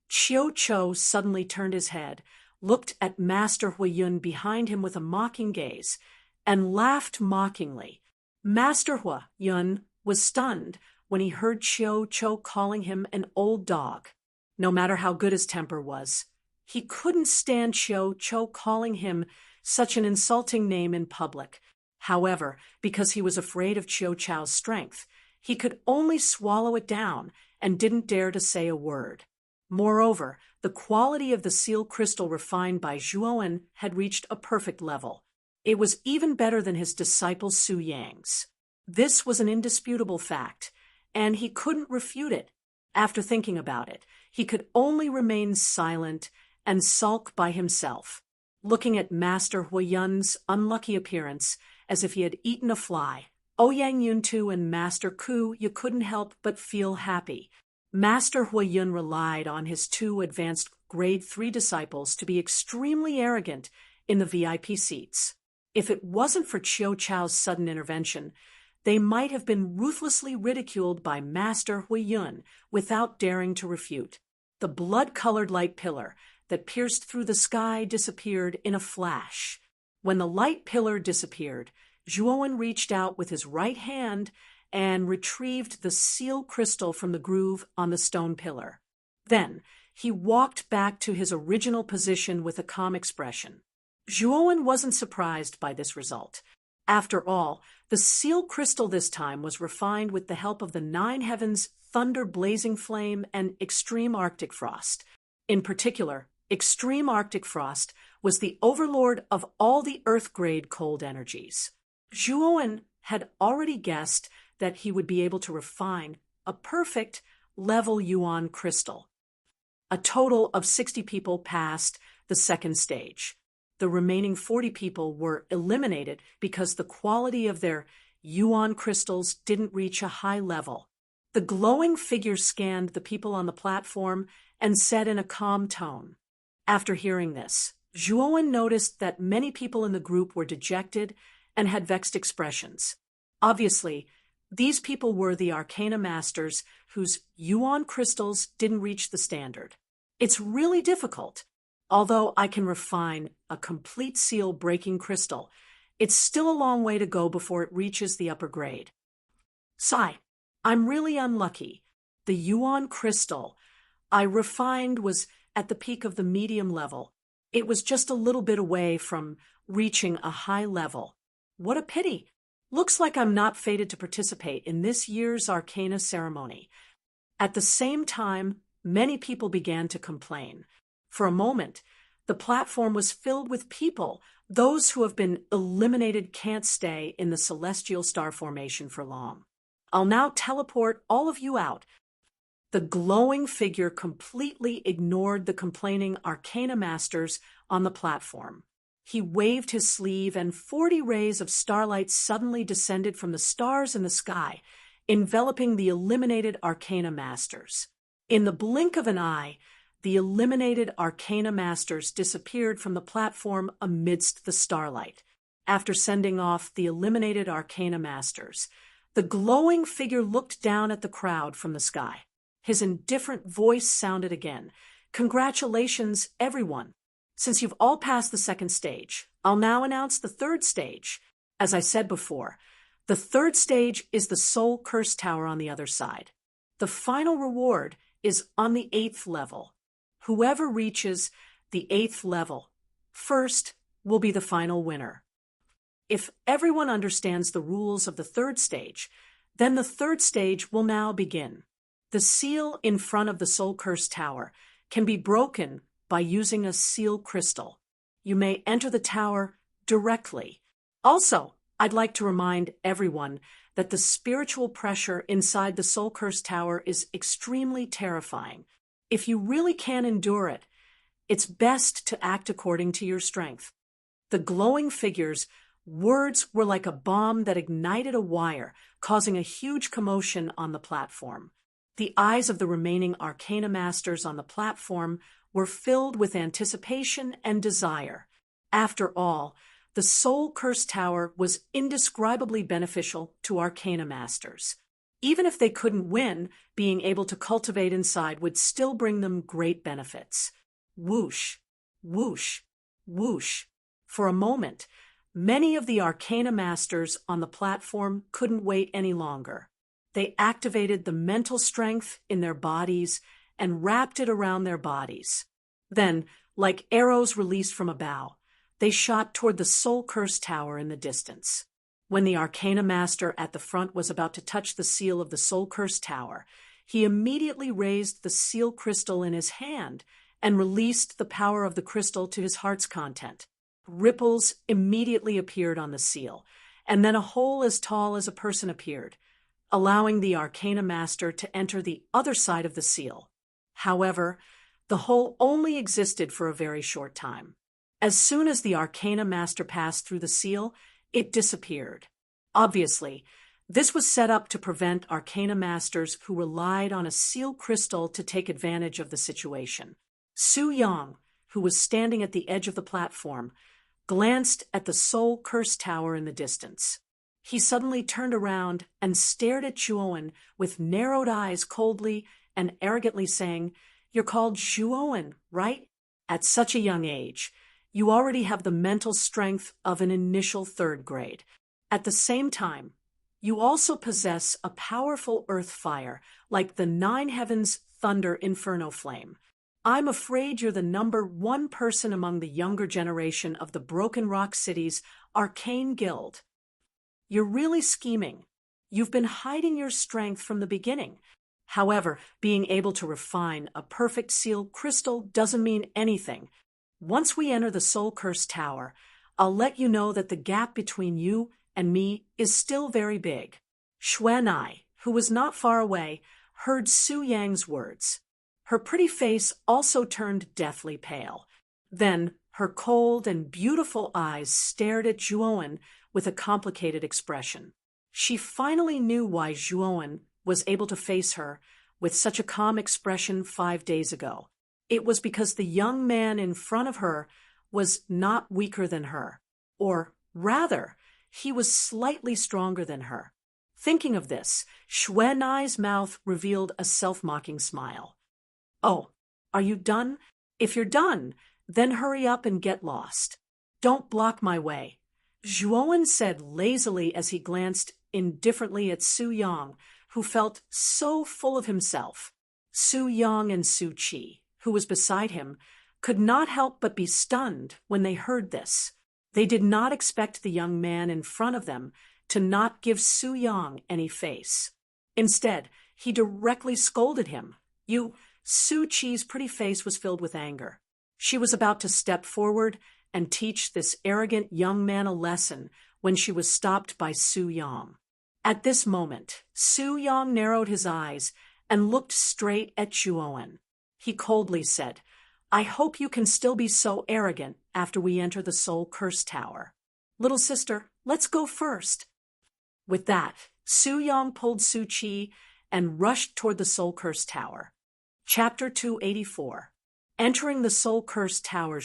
Chiu Cho suddenly turned his head, looked at Master Hua Yun behind him with a mocking gaze, and laughed mockingly. Master Hua Yun was stunned when he heard Chiu Cho calling him an old dog. No matter how good his temper was, he couldn't stand Chiu Cho calling him such an insulting name in public. However, because he was afraid of Chiu Cho's strength, he could only swallow it down and didn't dare to say a word. Moreover, the quality of the seal crystal refined by Zhuowen had reached a perfect level. It was even better than his disciple Su Yang's. This was an indisputable fact, and he couldn't refute it. After thinking about it, he could only remain silent and sulk by himself, looking at Master Hua Yun's unlucky appearance as if he had eaten a fly. Ouyang Yuntu and Master Ku, you couldn't help but feel happy. Master Hua Yun relied on his 2 advanced grade 3 disciples to be extremely arrogant in the VIP seats. If it wasn't for Chiu Cho's sudden intervention, they might have been ruthlessly ridiculed by Master Hua Yun without daring to refute. The blood-colored light pillar that pierced through the sky disappeared in a flash. When the light pillar disappeared, Zhuowen reached out with his right hand and retrieved the seal crystal from the groove on the stone pillar. Then, he walked back to his original position with a calm expression. Zhuowen wasn't surprised by this result. After all, the seal crystal this time was refined with the help of the 9 heavens, thunder blazing flame, and extreme Arctic frost. In particular, extreme Arctic frost was the overlord of all the earth-grade cold energies. Zhuowen had already guessed that he would be able to refine a perfect level Yuan crystal. A total of 60 people passed the second stage. The remaining 40 people were eliminated because the quality of their Yuan crystals didn't reach a high level. The glowing figure scanned the people on the platform and said in a calm tone. After hearing this, Zhuowen noticed that many people in the group were dejected and had vexed expressions. Obviously, these people were the Arcana Masters whose Yuan crystals didn't reach the standard. It's really difficult. Although I can refine a complete seal-breaking crystal, it's still a long way to go before it reaches the upper grade. Sigh, I'm really unlucky. The Yuan crystal I refined was at the peak of the medium level. It was just a little bit away from reaching a high level. What a pity. Looks like I'm not fated to participate in this year's Arcana ceremony. At the same time, many people began to complain. For a moment, the platform was filled with people. Those who have been eliminated can't stay in the celestial star formation for long. I'll now teleport all of you out. The glowing figure completely ignored the complaining Arcana Masters on the platform. He waved his sleeve, and 40 rays of starlight suddenly descended from the stars in the sky, enveloping the eliminated Arcana Masters. In the blink of an eye, the eliminated Arcana Masters disappeared from the platform amidst the starlight. After sending off the eliminated Arcana Masters, The glowing figure looked down at the crowd from the sky. His indifferent voice sounded again. Congratulations, everyone. Since you've all passed the second stage, I'll now announce the third stage. As I said before, the third stage is the Soul Curse Tower on the other side. The final reward is on the 8th level. Whoever reaches the 8th level first will be the final winner. If everyone understands the rules of the third stage, then the third stage will now begin. The seal in front of the Soul Curse Tower can be broken by using a seal crystal. You may enter the tower directly. Also, I'd like to remind everyone that the spiritual pressure inside the Soul Curse Tower is extremely terrifying. If you really can't endure it, it's best to act according to your strength. The glowing figure's words were like a bomb that ignited a wire, causing a huge commotion on the platform. The eyes of the remaining Arcana Masters on the platform were filled with anticipation and desire. After all, the Soul Curse Tower was indescribably beneficial to Arcana Masters. Even if they couldn't win, being able to cultivate inside would still bring them great benefits. Whoosh, whoosh, whoosh. For a moment, many of the Arcana Masters on the platform couldn't wait any longer. They activated the mental strength in their bodies and wrapped it around their bodies. Then, like arrows released from a bow, they shot toward the Soul Curse Tower in the distance. When the Arcana Master at the front was about to touch the seal of the Soul Curse Tower, he immediately raised the seal crystal in his hand and released the power of the crystal to his heart's content. Ripples immediately appeared on the seal, and then a hole as tall as a person appeared, allowing the Arcana Master to enter the other side of the seal. However, the hole only existed for a very short time. As soon as the Arcana Master passed through the seal, it disappeared. Obviously, this was set up to prevent Arcana Masters who relied on a seal crystal to take advantage of the situation. Su Yang, who was standing at the edge of the platform, glanced at the Soul Curse Tower in the distance. He suddenly turned around and stared at Zhuowen with narrowed eyes coldly and arrogantly saying, "You're called Zhuowen, right? At such a young age, you already have the mental strength of an initial 3rd grade. At the same time, you also possess a powerful earth fire, like the 9 heavens thunder inferno flame. I'm afraid you're the number 1 person among the younger generation of the Broken Rock City's Arcane Guild. You're really scheming. You've been hiding your strength from the beginning. However, being able to refine a perfect seal crystal doesn't mean anything. Once we enter the Soul Curse Tower, I'll let you know that the gap between you and me is still very big." Xuanai, who was not far away, heard Su Yang's words. Her pretty face also turned deathly pale. Then her cold and beautiful eyes stared at Zhuowen with a complicated expression. She finally knew why Zhuowen was able to face her with such a calm expression 5 days ago. It was because the young man in front of her was not weaker than her, or rather, he was slightly stronger than her. Thinking of this, Xuanai's mouth revealed a self-mocking smile. "Oh, are you done? If you're done, then hurry up and get lost. Don't block my way," Zhuowen said lazily as he glanced indifferently at Su Yang, who felt so full of himself. Su Yang and Su Qi, who was beside him, could not help but be stunned when they heard this. They did not expect the young man in front of them to not give Su Yang any face. Instead, he directly scolded him. Su Qi's pretty face was filled with anger. She was about to step forward and teach this arrogant young man a lesson when she was stopped by Su Yang. At this moment, Su Yang narrowed his eyes and looked straight at Zhuowen. He coldly said, "I hope you can still be so arrogant after we enter the Soul Curse Tower. Little sister, let's go first." With that, Su Yang pulled Su Qi and rushed toward the Soul Curse Tower. Chapter 284. Entering the Soul Curse Tower,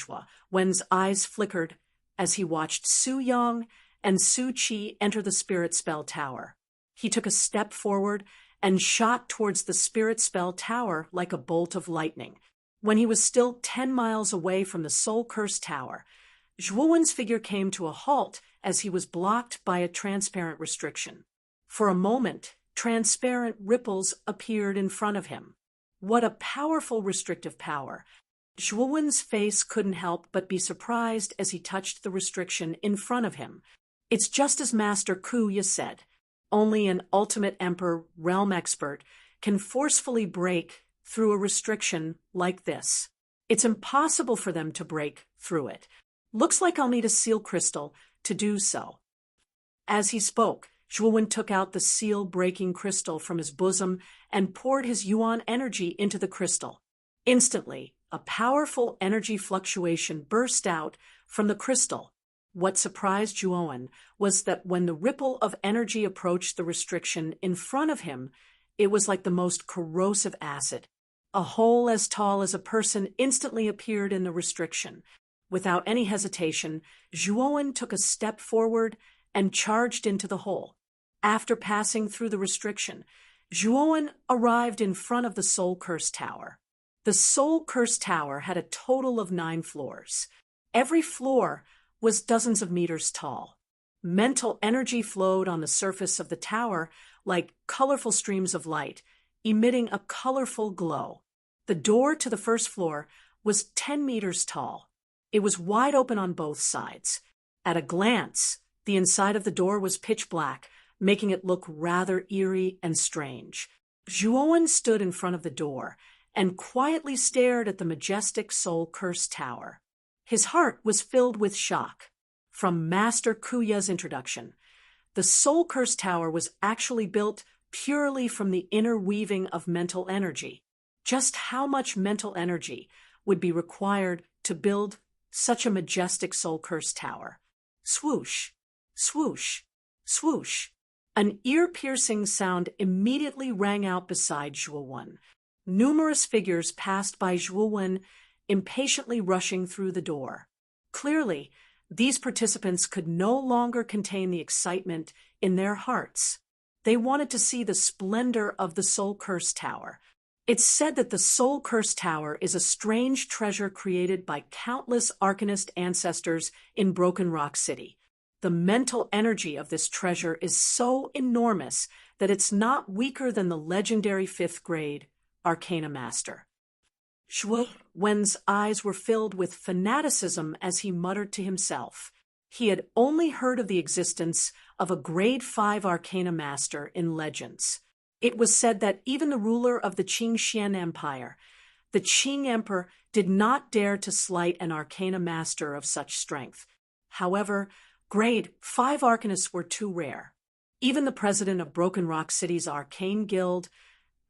Wen's eyes flickered as he watched Su Yang and Su Qi enter the Spirit Spell Tower. He took a step forward and shot towards the spirit spell tower like a bolt of lightning. When he was still 10 miles away from the Soul Curse Tower, Zhuowen's figure came to a halt as he was blocked by a transparent restriction. For a moment, transparent ripples appeared in front of him. What a powerful restrictive power! Zhuowen's face couldn't help but be surprised as he touched the restriction in front of him. It's just as Master Kuya said. Only an ultimate emperor realm expert can forcefully break through a restriction like this. It's impossible for them to break through it. Looks like I'll need a seal crystal to do so. As he spoke, Zhuowen took out the seal-breaking crystal from his bosom and poured his yuan energy into the crystal. Instantly, a powerful energy fluctuation burst out from the crystal. What surprised Zhuowen was that when the ripple of energy approached the restriction in front of him, it was like the most corrosive acid. A hole as tall as a person instantly appeared in the restriction. Without any hesitation, Zhuowen took a step forward and charged into the hole. After passing through the restriction, Zhuowen arrived in front of the Soul Curse Tower. The Soul Curse Tower had a total of 9 floors. Every floor was dozens of meters tall. Mental energy flowed on the surface of the tower like colorful streams of light, emitting a colorful glow. The door to the first floor was 10 meters tall. It was wide open on both sides. At a glance, the inside of the door was pitch black, making it look rather eerie and strange. Zhuowen stood in front of the door and quietly stared at the majestic Soul Curse Tower. His heart was filled with shock. From Master Kuya's introduction, the Soul Curse Tower was actually built purely from the inner weaving of mental energy. Just how much mental energy would be required to build such a majestic Soul Curse Tower? Swoosh, swoosh, swoosh. An ear-piercing sound immediately rang out beside Zhuowen. Numerous figures passed by Zhuowen, impatiently rushing through the door. Clearly, these participants could no longer contain the excitement in their hearts. They wanted to see the splendor of the Soul Curse Tower. It's said that the Soul Curse Tower is a strange treasure created by countless Arcanist ancestors in Broken Rock City. The mental energy of this treasure is so enormous that it's not weaker than the legendary 5th grade Arcana Master. Zhuowen's eyes were filled with fanaticism as he muttered to himself. He had only heard of the existence of a grade 5 Arcana Master in legends. It was said that even the ruler of the Qingxian Empire, the Qing Emperor, did not dare to slight an Arcana Master of such strength. However, grade 5 Arcanists were too rare. Even the president of Broken Rock City's Arcane Guild,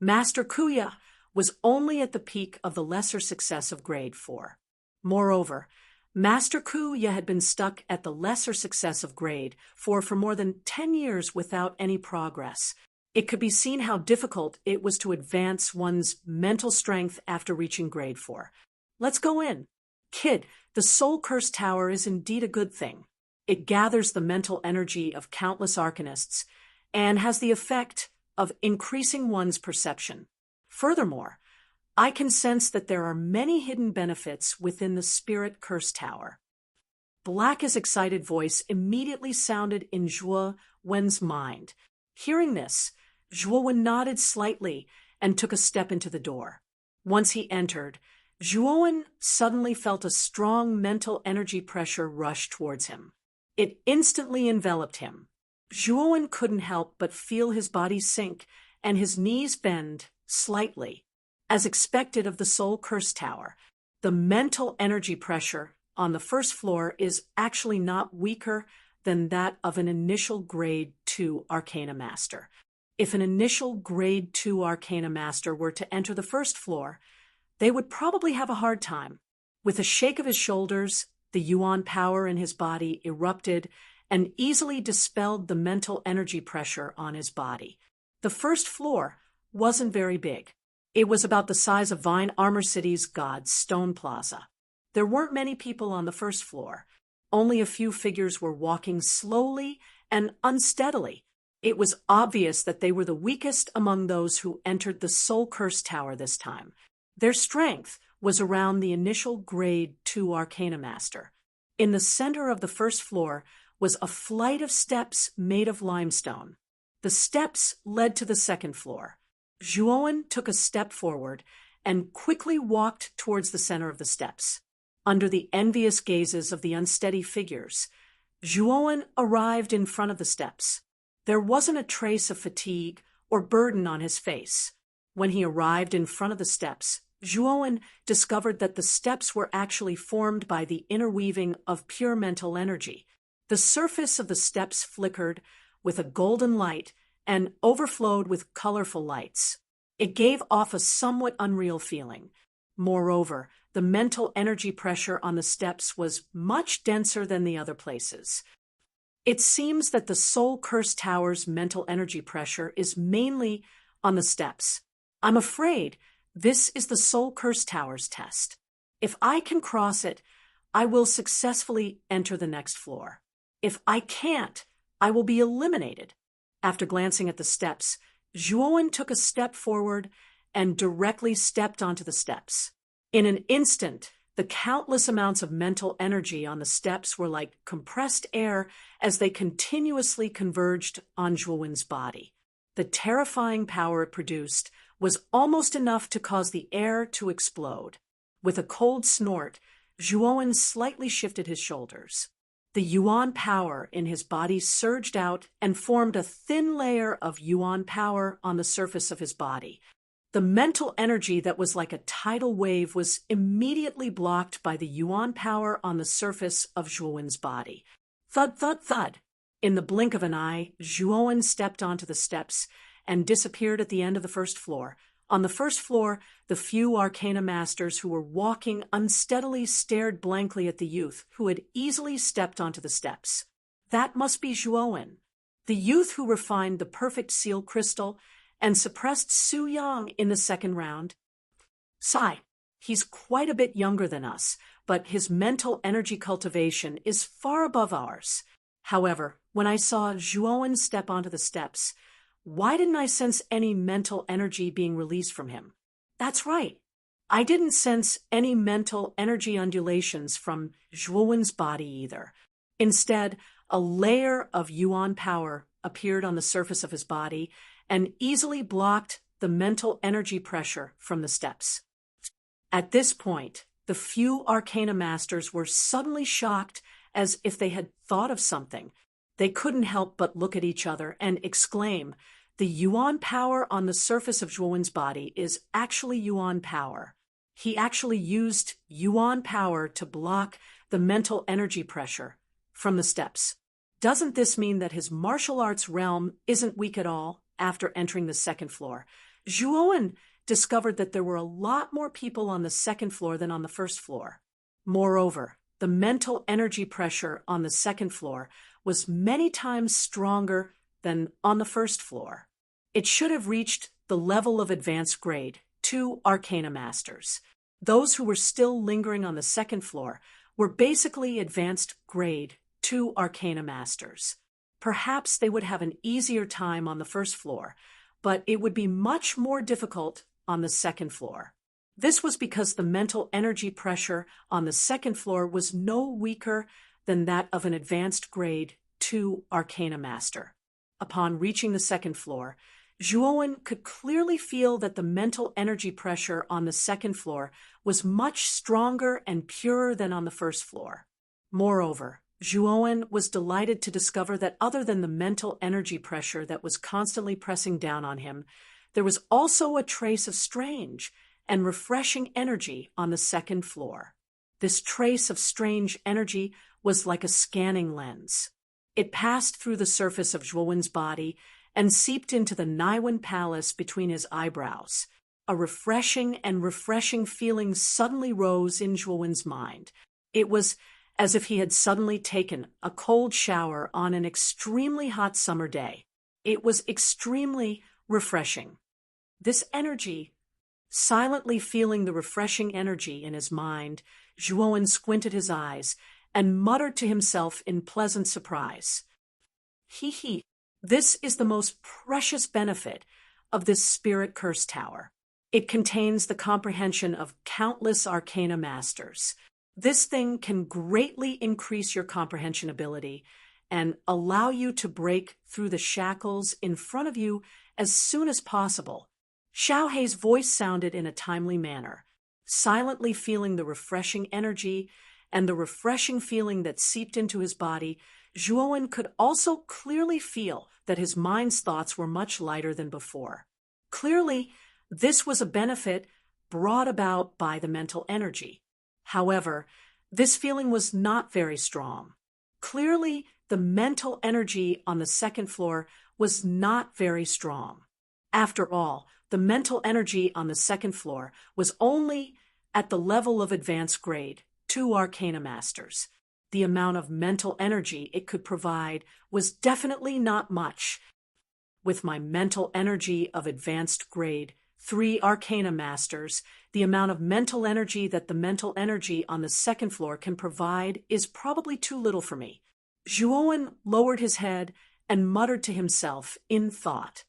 Master Kuya, was only at the peak of the lesser success of grade 4. Moreover, Master Kuya had been stuck at the lesser success of grade 4 for more than 10 years without any progress. It could be seen how difficult it was to advance one's mental strength after reaching grade 4. Let's go in. Kid, the Soul Curse Tower is indeed a good thing. It gathers the mental energy of countless Arcanists and has the effect of increasing one's perception. Furthermore, I can sense that there are many hidden benefits within the Spirit Curse Tower. Black's excited voice immediately sounded in Zhuowen's mind. Hearing this, Zhuowen nodded slightly and took a step into the door. Once he entered, Zhuowen suddenly felt a strong mental energy pressure rush towards him. It instantly enveloped him. Zhuowen couldn't help but feel his body sink and his knees bend slightly. As expected of the Soul Curse Tower, the mental energy pressure on the first floor is actually not weaker than that of an initial grade 2 Arcana Master. If an initial grade 2 Arcana Master were to enter the first floor, they would probably have a hard time. With a shake of his shoulders, the yuan power in his body erupted and easily dispelled the mental energy pressure on his body. The first floor wasn't very big. It was about the size of Vine Armor City's God's Stone Plaza. There weren't many people on the first floor. Only a few figures were walking slowly and unsteadily. It was obvious that they were the weakest among those who entered the Soul Curse Tower this time. Their strength was around the initial Grade 2 Arcana Master. In the center of the first floor was a flight of steps made of limestone. The steps led to the second floor. Zhuowen took a step forward and quickly walked towards the center of the steps. Under the envious gazes of the unsteady figures, Zhuowen arrived in front of the steps. There wasn't a trace of fatigue or burden on his face. When he arrived in front of the steps, Zhuowen discovered that the steps were actually formed by the interweaving of pure mental energy. The surface of the steps flickered with a golden light and overflowed with colorful lights. It gave off a somewhat unreal feeling. Moreover, the mental energy pressure on the steps was much denser than the other places. It seems that the Soul Curse Tower's mental energy pressure is mainly on the steps. I'm afraid this is the Soul Curse Tower's test. If I can cross it, I will successfully enter the next floor. If I can't, I will be eliminated. After glancing at the steps, Zhuowen took a step forward and directly stepped onto the steps. In an instant, the countless amounts of mental energy on the steps were like compressed air as they continuously converged on Zhuowen's body. The terrifying power it produced was almost enough to cause the air to explode. With a cold snort, Zhuowen slightly shifted his shoulders. The yuan power in his body surged out and formed a thin layer of yuan power on the surface of his body. The mental energy that was like a tidal wave was immediately blocked by the yuan power on the surface of Zhuowen's body. Thud, thud, thud. In the blink of an eye, Zhuowen stepped onto the steps and disappeared at the end of the first floor. On the first floor, the few Arcana Masters who were walking unsteadily stared blankly at the youth who had easily stepped onto the steps. That must be Zhuowen, the youth who refined the perfect seal crystal and suppressed Su Yang in the second round. Sigh, he's quite a bit younger than us, but his mental energy cultivation is far above ours. However, when I saw Zhuowen step onto the steps, why didn't I sense any mental energy being released from him? That's right. I didn't sense any mental energy undulations from Zhuowen's body either. Instead, a layer of yuan power appeared on the surface of his body and easily blocked the mental energy pressure from the steps. At this point, the few Arcana Masters were suddenly shocked as if they had thought of something. They couldn't help but look at each other and exclaim, "The yuan power on the surface of Zhuowen's body is actually yuan power." He actually used yuan power to block the mental energy pressure from the steps. Doesn't this mean that his martial arts realm isn't weak at all? After entering the second floor, Zhuowen discovered that there were a lot more people on the second floor than on the first floor. Moreover, the mental energy pressure on the second floor was many times stronger than on the first floor. It should have reached the level of advanced grade 2 Arcana Masters. Those who were still lingering on the second floor were basically advanced grade 2 Arcana Masters. Perhaps they would have an easier time on the first floor, but it would be much more difficult on the second floor. This was because the mental energy pressure on the second floor was no weaker than that of an advanced grade 2 Arcana Master. Upon reaching the second floor, Zhuowen could clearly feel that the mental energy pressure on the second floor was much stronger and purer than on the first floor. Moreover, Zhuowen was delighted to discover that other than the mental energy pressure that was constantly pressing down on him, there was also a trace of strange and refreshing energy on the second floor. This trace of strange energy was like a scanning lens. It passed through the surface of Zhuowen's body and seeped into the Naiwen Palace between his eyebrows. A refreshing feeling suddenly rose in Zhuowen's mind. It was as if he had suddenly taken a cold shower on an extremely hot summer day. It was extremely refreshing. This energy, silently feeling the refreshing energy in his mind, Zhuowen squinted his eyes and muttered to himself in pleasant surprise, "Hee hee, This is the most precious benefit of this spirit curse tower. It contains the comprehension of countless arcana masters. This thing can greatly increase your comprehension ability and allow you to break through the shackles in front of you as soon as possible. Xiaohei's voice sounded in a timely manner, silently feeling the refreshing energy and the refreshing feeling that seeped into his body. Zhuowen could also clearly feel that his mind's thoughts were much lighter than before. Clearly, this was a benefit brought about by the mental energy. However, this feeling was not very strong. Clearly, the mental energy on the second floor was not very strong. After all, the mental energy on the second floor was only at the level of advanced grade, 2 Arcana Masters. The amount of mental energy it could provide was definitely not much. With my mental energy of advanced grade, 3 Arcana Masters, the amount of mental energy that the mental energy on the second floor can provide is probably too little for me. Zhuowen lowered his head and muttered to himself in thought.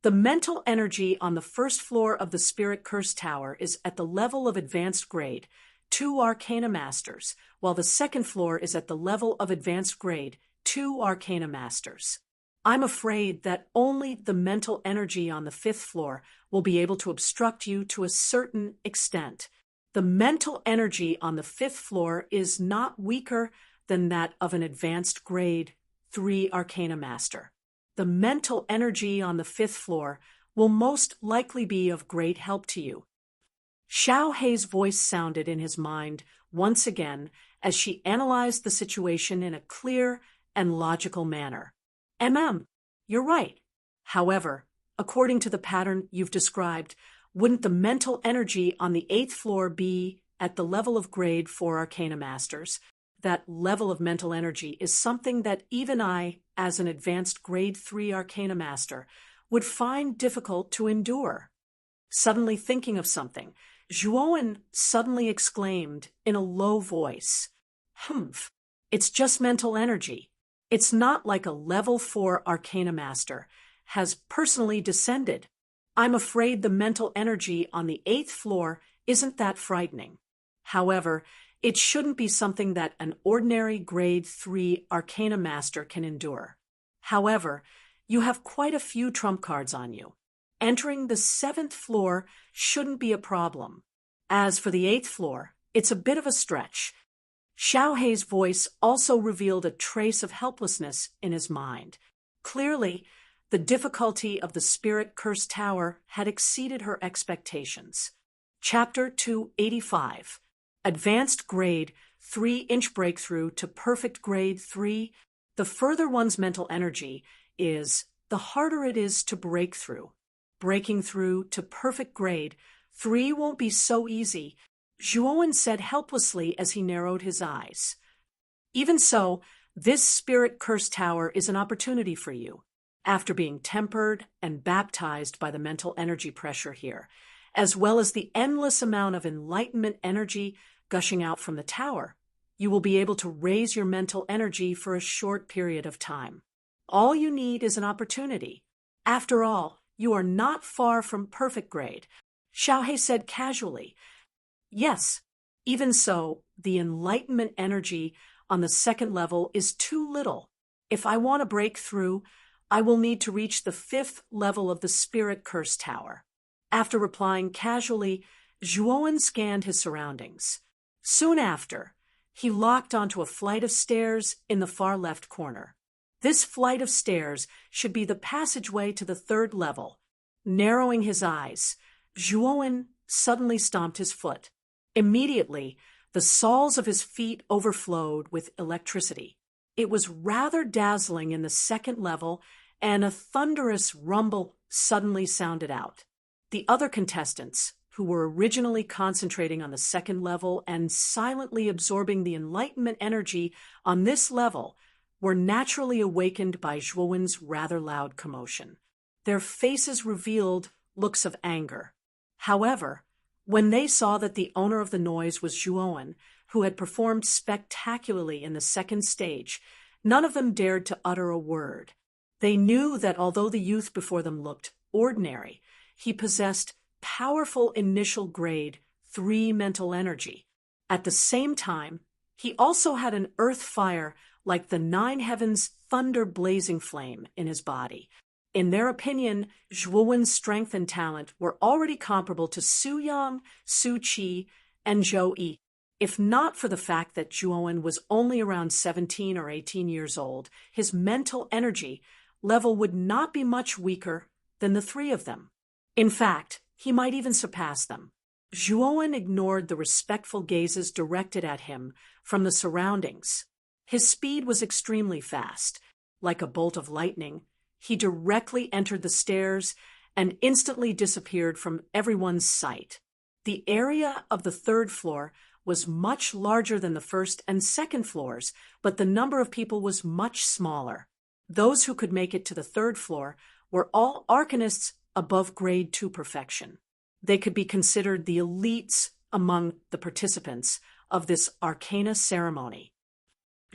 The mental energy on the first floor of the Spirit Curse Tower is at the level of advanced grade, 2 Arcana Masters, while the second floor is at the level of advanced grade, 2 Arcana Masters. I'm afraid that only the mental energy on the 5th floor will be able to obstruct you to a certain extent. The mental energy on the 5th floor is not weaker than that of an advanced grade 3 Arcana Master. The mental energy on the 5th floor will most likely be of great help to you. Xiaohei's voice sounded in his mind once again as she analyzed the situation in a clear and logical manner. You're right. However, according to the pattern you've described, wouldn't the mental energy on the 8th floor be at the level of grade 4 Arcana Masters? That level of mental energy is something that even I, as an advanced grade 3 Arcana Master, would find difficult to endure. Suddenly thinking of something, Zhuowen suddenly exclaimed in a low voice, It's just mental energy. It's not like a level 4 Arcana Master has personally descended. I'm afraid the mental energy on the 8th floor isn't that frightening. However, it shouldn't be something that an ordinary grade 3 Arcana Master can endure. However, you have quite a few trump cards on you. Entering the 7th floor shouldn't be a problem. As for the 8th floor, it's a bit of a stretch. Xiaohei's voice also revealed a trace of helplessness in his mind. Clearly, the difficulty of the Spirit Curse Tower had exceeded her expectations. Chapter 285. Advanced Grade 3-inch Breakthrough to Perfect Grade 3. The further one's mental energy is, the harder it is to break through. Breaking through to Perfect Grade 3 won't be so easy, Zhuowen said helplessly as he narrowed his eyes. Even so, this Spirit Curse Tower is an opportunity for you. After being tempered and baptized by the mental energy pressure here, as well as the endless amount of enlightenment energy gushing out from the tower, you will be able to raise your mental energy for a short period of time. All you need is an opportunity. After all, you are not far from perfect grade, Xiaohei said casually. Yes, even so, the enlightenment energy on the 2nd level is too little. If I want to break through, I will need to reach the 5th level of the Spirit Curse Tower. After replying casually, Zhuowen scanned his surroundings. Soon after, he locked onto a flight of stairs in the far left corner. This flight of stairs should be the passageway to the 3rd level. Narrowing his eyes, Zhuowen suddenly stomped his foot. Immediately, the soles of his feet overflowed with electricity. It was rather dazzling in the 2nd level, and a thunderous rumble suddenly sounded out. The other contestants, who were originally concentrating on the 2nd level and silently absorbing the enlightenment energy on this level, were naturally awakened by Zhuowen's rather loud commotion. Their faces revealed looks of anger. However, when they saw that the owner of the noise was Zhuowen, who had performed spectacularly in the 2nd stage, none of them dared to utter a word. They knew that although the youth before them looked ordinary, he possessed powerful initial grade 3 mental energy. At the same time, he also had an earth fire like the 9 heavens thunder blazing flame in his body. In their opinion, Zhuowen's strength and talent were already comparable to Su Yang, Su Qi, and Zhou Yi. If not for the fact that Zhuowen was only around 17 or 18 years old, his mental energy level would not be much weaker than the 3 of them. In fact, he might even surpass them. Zhuowen ignored the respectful gazes directed at him from the surroundings. His speed was extremely fast. Like a bolt of lightning, he directly entered the stairs and instantly disappeared from everyone's sight. The area of the 3rd floor was much larger than the 1st and 2nd floors, but the number of people was much smaller. Those who could make it to the 3rd floor were all arcanists above grade 2 perfection. They could be considered the elites among the participants of this arcana ceremony.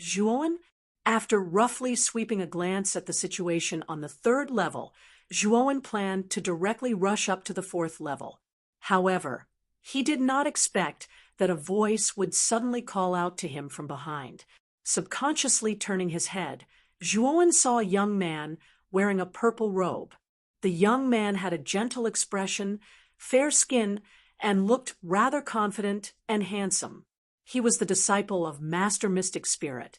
Zhuowen, after roughly sweeping a glance at the situation on the 3rd level, Zhuowen planned to directly rush up to the 4th level. However, he did not expect that a voice would suddenly call out to him from behind. Subconsciously turning his head, Zhuowen saw a young man wearing a purple robe. The young man had a gentle expression, fair skin, and looked rather confident and handsome. He was the disciple of Master Mystic Spirit,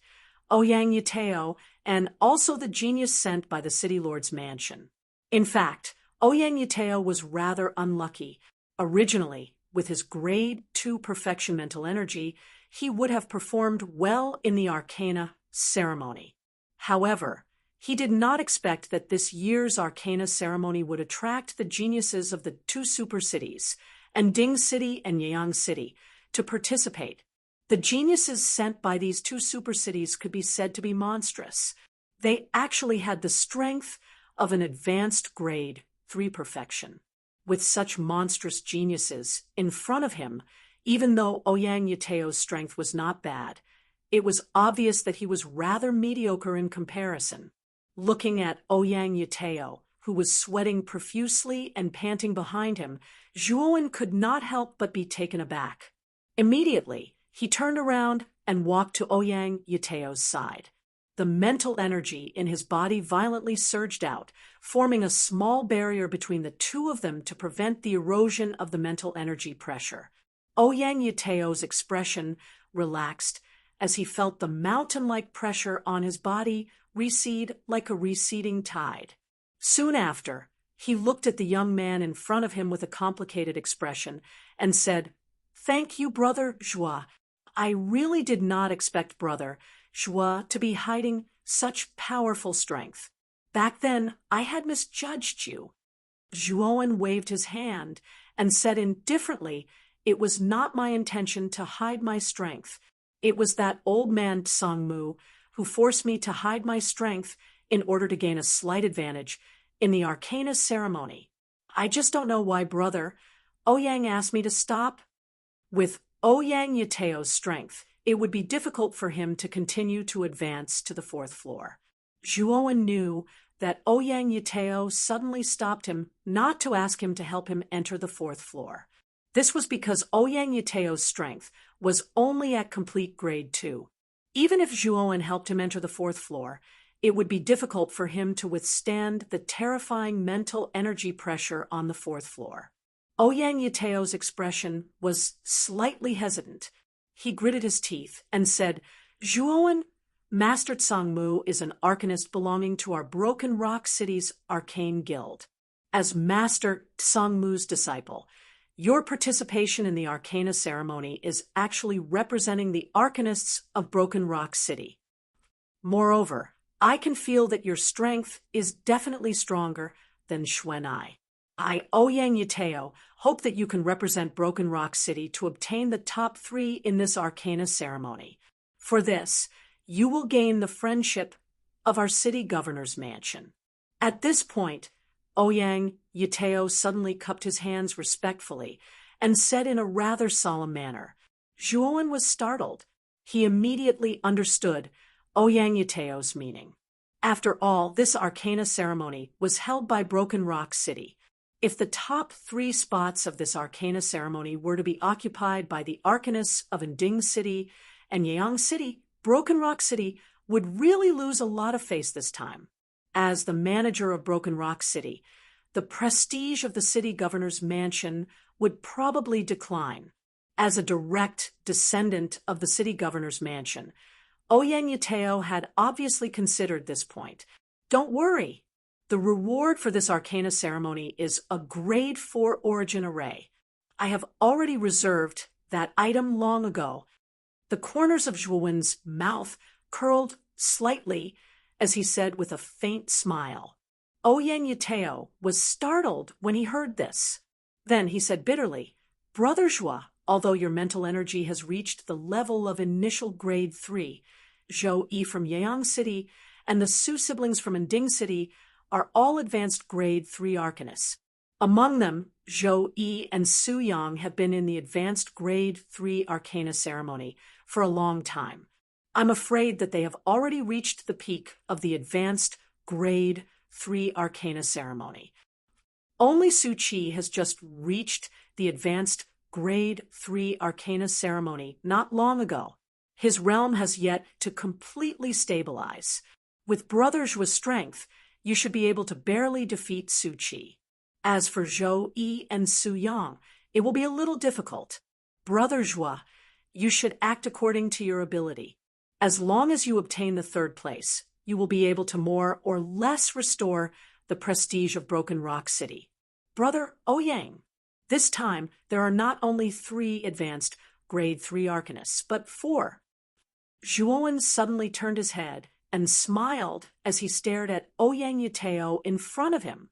Ouyang Yutao, and also the genius sent by the City Lord's mansion. In fact, Ouyang Yutao was rather unlucky. Originally, with his grade 2 perfection mental energy, he would have performed well in the Arcana ceremony. However, he did not expect that this year's Arcana ceremony would attract the geniuses of the 2 super cities, Anding City and Yang City, to participate. The geniuses sent by these 2 super cities could be said to be monstrous. They actually had the strength of an advanced grade 3 perfection. With such monstrous geniuses in front of him, even though Ouyang Yutao's strength was not bad, it was obvious that he was rather mediocre in comparison. Looking at Ouyang Yutao, who was sweating profusely and panting behind him, Zhuowen could not help but be taken aback. Immediately, he turned around and walked to Ouyang Yutao's side. The mental energy in his body violently surged out, forming a small barrier between the 2 of them to prevent the erosion of the mental energy pressure. Ouyang Yutao's expression relaxed as he felt the mountain-like pressure on his body recede like a receding tide. Soon after, he looked at the young man in front of him with a complicated expression and said, "Thank you, Brother Zhua. I really did not expect Brother Zhua to be hiding such powerful strength. Back then, I had misjudged you." Zhuowen waved his hand and said indifferently, "It was not my intention to hide my strength. It was that old man Tsangmu who forced me to hide my strength in order to gain a slight advantage in the Arcana ceremony. I just don't know why Brother Ouyang asked me to stop." With Ouyang Yutao's strength, it would be difficult for him to continue to advance to the 4th floor. Zhuowen knew that Ouyang Yutao suddenly stopped him not to ask him to help him enter the 4th floor. This was because Ouyang Yutao's strength was only at complete grade 2. Even if Zhuowen helped him enter the 4th floor, it would be difficult for him to withstand the terrifying mental energy pressure on the 4th floor. Ouyang Yutao's expression was slightly hesitant. He gritted his teeth and said, "Zhuowen, Master Tsangmu is an arcanist belonging to our Broken Rock City's Arcane Guild. As Master Tsangmu's disciple, your participation in the Arcana ceremony is actually representing the arcanists of Broken Rock City. Moreover, I can feel that your strength is definitely stronger than Xuanai. I, Ouyang Yutao, hope that you can represent Broken Rock City to obtain the top 3 in this Arcana ceremony. For this, you will gain the friendship of our city governor's mansion." At this point, Ouyang Yutao suddenly cupped his hands respectfully and said in a rather solemn manner. Zhuowen was startled. He immediately understood Ouyang Yutao's meaning. After all, this arcana ceremony was held by Broken Rock City. If the top 3 spots of this arcana ceremony were to be occupied by the arcanists of Nding City and Yeong City, Broken Rock City would really lose a lot of face this time. As the manager of Broken Rock City, the prestige of the city governor's mansion would probably decline. As a direct descendant of the city governor's mansion, Ouyang Yateo had obviously considered this point. Don't worry. The reward for this arcana ceremony is a grade 4 origin array. I have already reserved that item long ago. The corners of Zhuowen's mouth curled slightly as he said with a faint smile. Ouyang Yateo was startled when he heard this. Then he said bitterly, Brother Zhuo, although your mental energy has reached the level of initial grade 3, Zhou Yi from Yeong City and the Su siblings from Nding City are all advanced grade 3 arcanists. Among them, Zhou Yi and Su Yang have been in the advanced grade 3 arcana ceremony for a long time. I'm afraid that they have already reached the peak of the advanced grade 3 arcana ceremony. Only Su Qi has just reached the advanced grade 3 arcana ceremony not long ago. His realm has yet to completely stabilize. With Brother Zhuo's strength, you should be able to barely defeat Su Qi. As for Zhou Yi and Su Yang, it will be a little difficult. Brother Zhuo, you should act according to your ability. As long as you obtain the 3rd place, you will be able to more or less restore the prestige of Broken Rock City. Brother Ouyang, this time there are not only 3 advanced grade 3 arcanists, but 4. Zhuowen suddenly turned his head and smiled as he stared at Ouyang Yateo in front of him.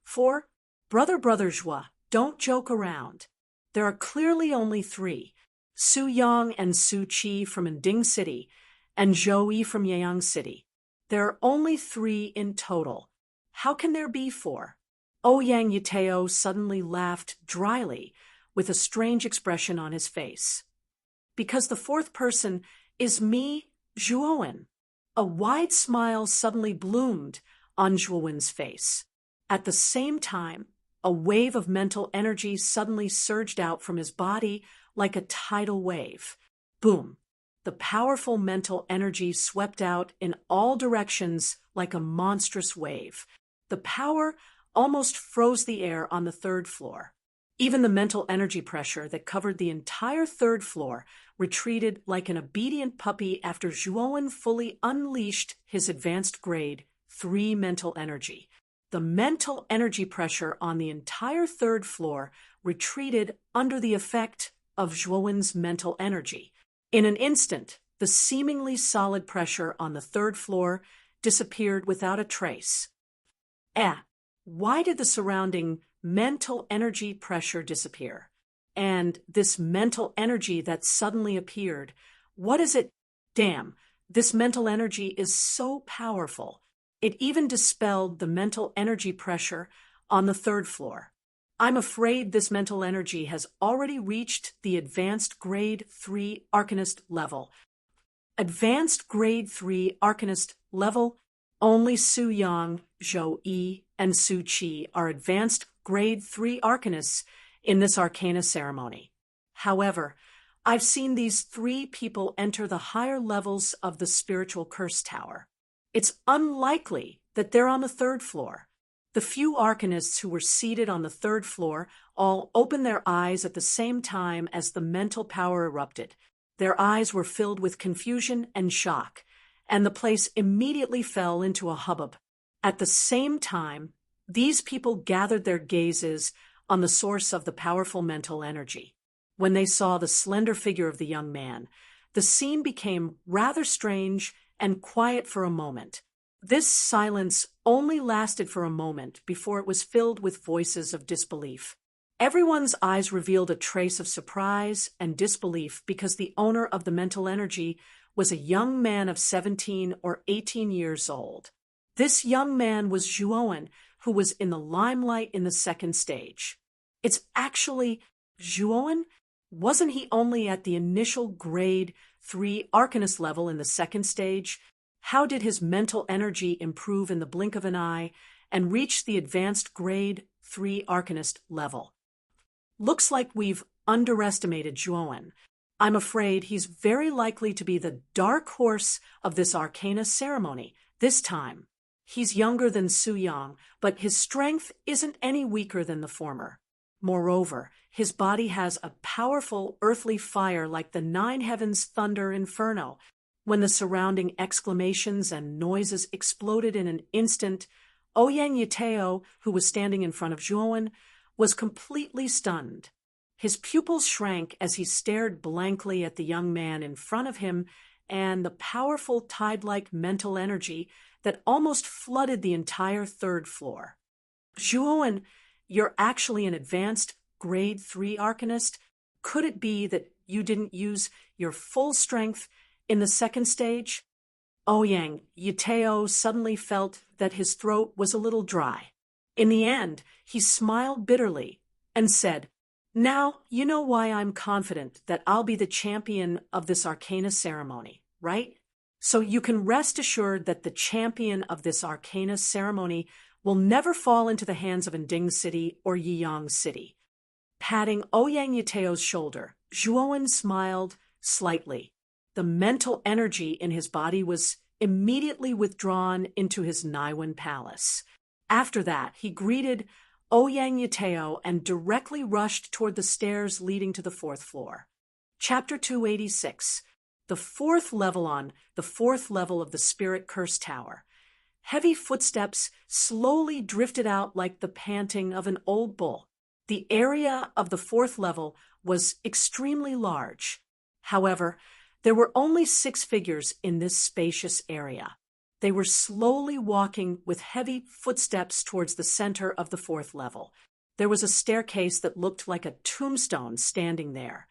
4. Brother Zhuo, don't joke around. There are clearly only 3. Su Yang and Su Qi from Nding City, and Zhou Yi from Yeong City. There are only 3 in total. How can there be 4? Ouyang Yateo suddenly laughed dryly, with a strange expression on his face. Because the 4th person is me, Zhuowen. A wide smile suddenly bloomed on Zhuowen's face. At the same time, a wave of mental energy suddenly surged out from his body like a tidal wave. Boom! The powerful mental energy swept out in all directions like a monstrous wave. The power almost froze the air on the 3rd floor. Even the mental energy pressure that covered the entire 3rd floor retreated like an obedient puppy after Zhuowen fully unleashed his advanced grade 3 mental energy. The mental energy pressure on the entire 3rd floor retreated under the effect of Zhuowen's mental energy. In an instant, the seemingly solid pressure on the 3rd floor disappeared without a trace. Why did the surrounding mental energy pressure disappear? And this mental energy that suddenly appeared, what is it? Damn, this mental energy is so powerful. It even dispelled the mental energy pressure on the 3rd floor. I'm afraid this mental energy has already reached the advanced grade 3 arcanist level. Advanced grade 3 arcanist level? Only Su Yang, Zhou Yi, and Su Qi are advanced grade 3 arcanists in this arcana ceremony. However, I've seen these 3 people enter the higher levels of the spiritual curse tower. It's unlikely that they're on the 3rd floor. The few arcanists who were seated on the 3rd floor all opened their eyes at the same time as the mental power erupted. Their eyes were filled with confusion and shock, and the place immediately fell into a hubbub. At the same time, these people gathered their gazes on the source of the powerful mental energy. When they saw the slender figure of the young man, the scene became rather strange and quiet for a moment. This silence only lasted for a moment before it was filled with voices of disbelief. Everyone's eyes revealed a trace of surprise and disbelief because the owner of the mental energy was a young man of 17 or 18 years old. This young man was Zhuowen, who was in the limelight in the 2nd stage. It's actually Zhuowen? Wasn't he only at the initial grade 3 arcanist level in the 2nd stage? How did his mental energy improve in the blink of an eye and reach the advanced grade 3 Arcanist level? Looks like we've underestimated Zhuowen. I'm afraid he's very likely to be the dark horse of this Arcana ceremony this time. He's younger than Su Yang, but his strength isn't any weaker than the former. Moreover, his body has a powerful earthly fire like the nine heavens thunder inferno. When the surrounding exclamations and noises exploded in an instant, Ouyang Yateo, who was standing in front of Zhuowen, was completely stunned. His pupils shrank as he stared blankly at the young man in front of him and the powerful tide-like mental energy that almost flooded the entire third floor. Zhuowen, you're actually an advanced grade 3 Arcanist. Could it be that you didn't use your full strength in the second stage? Ouyang Yateo suddenly felt that his throat was a little dry. In the end, he smiled bitterly and said, "Now you know why I'm confident that I'll be the champion of this Arcana ceremony, right? So you can rest assured that the champion of this Arcana ceremony will never fall into the hands of Nding City or Yiyang City." Patting Ouyang Yateo's shoulder, Zhuowen smiled slightly. The mental energy in his body was immediately withdrawn into his Naiwen palace. After that, he greeted Ouyang Yateo and directly rushed toward the stairs leading to the fourth floor. Chapter 286. The fourth level on the fourth level of the Spirit Curse Tower. Heavy footsteps slowly drifted out like the panting of an old bull. The area of the fourth level was extremely large. However, there were only 6 figures in this spacious area. They were slowly walking with heavy footsteps towards the center of the fourth level. There was a staircase that looked like a tombstone standing there.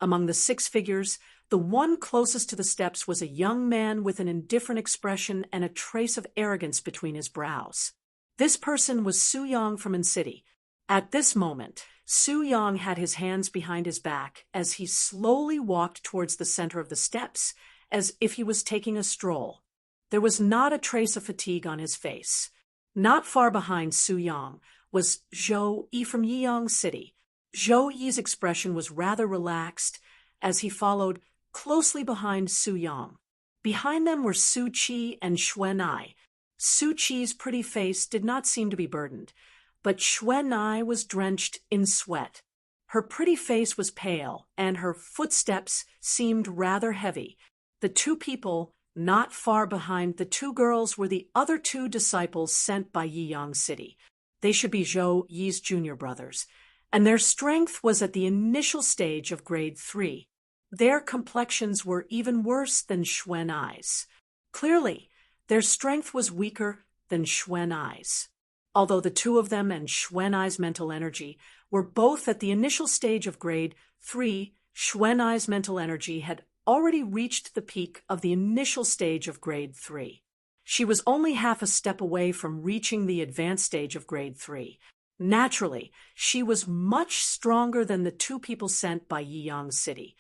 Among the 6 figures, the one closest to the steps was a young man with an indifferent expression and a trace of arrogance between his brows. This person was Su Yang from City. At this moment, Su Yang had his hands behind his back as he slowly walked towards the center of the steps, as if he was taking a stroll. There was not a trace of fatigue on his face. Not far behind Su Yang was Zhou Yi from Yiyang City. Zhou Yi's expression was rather relaxed as he followed closely behind Su Yang. Behind them were Su Qi and Xuan Ai. Su Qi's pretty face did not seem to be burdened, but Xuan Ai was drenched in sweat. Her pretty face was pale, and her footsteps seemed rather heavy. The 2 people not far behind the 2 girls were the other 2 disciples sent by Yiyang City. They should be Zhou Yi's junior brothers, and their strength was at the initial stage of grade 3. Their complexions were even worse than Xuan Ai's. Clearly, their strength was weaker than Xuan Ai's. Although the 2 of them and Xuan Ai's mental energy were both at the initial stage of grade 3, Xuan Ai's mental energy had already reached the peak of the initial stage of grade 3. She was only half a step away from reaching the advanced stage of grade 3. Naturally, she was much stronger than the 2 people sent by Yiyang City.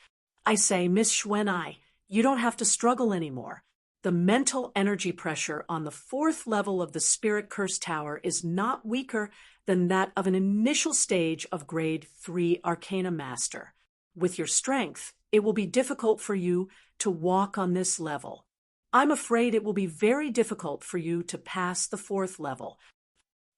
I say, Miss Xuan Ai, you don't have to struggle anymore. The mental energy pressure on the 4th level of the Spirit Curse Tower is not weaker than that of an initial stage of grade 3 Arcana Master. With your strength, it will be difficult for you to walk on this level. I'm afraid it will be very difficult for you to pass the 4th level.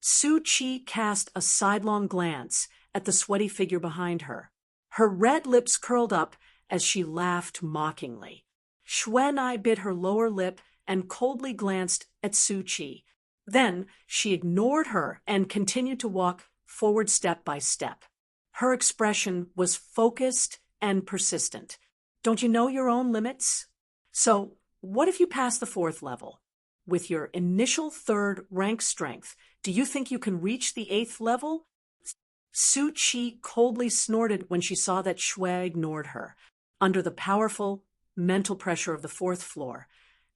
Su Qi cast a sidelong glance at the sweaty figure behind her. Her red lips curled up as she laughed mockingly. Xuan Ai bit her lower lip and coldly glanced at Su Qi. Then she ignored her and continued to walk forward step by step. Her expression was focused and persistent. Don't you know your own limits? So, what if you pass the 4th level? With your initial 3rd rank strength, do you think you can reach the 8th level? Su Qi coldly snorted when she saw that Shui ignored her. Under the powerful mental pressure of the 4th floor,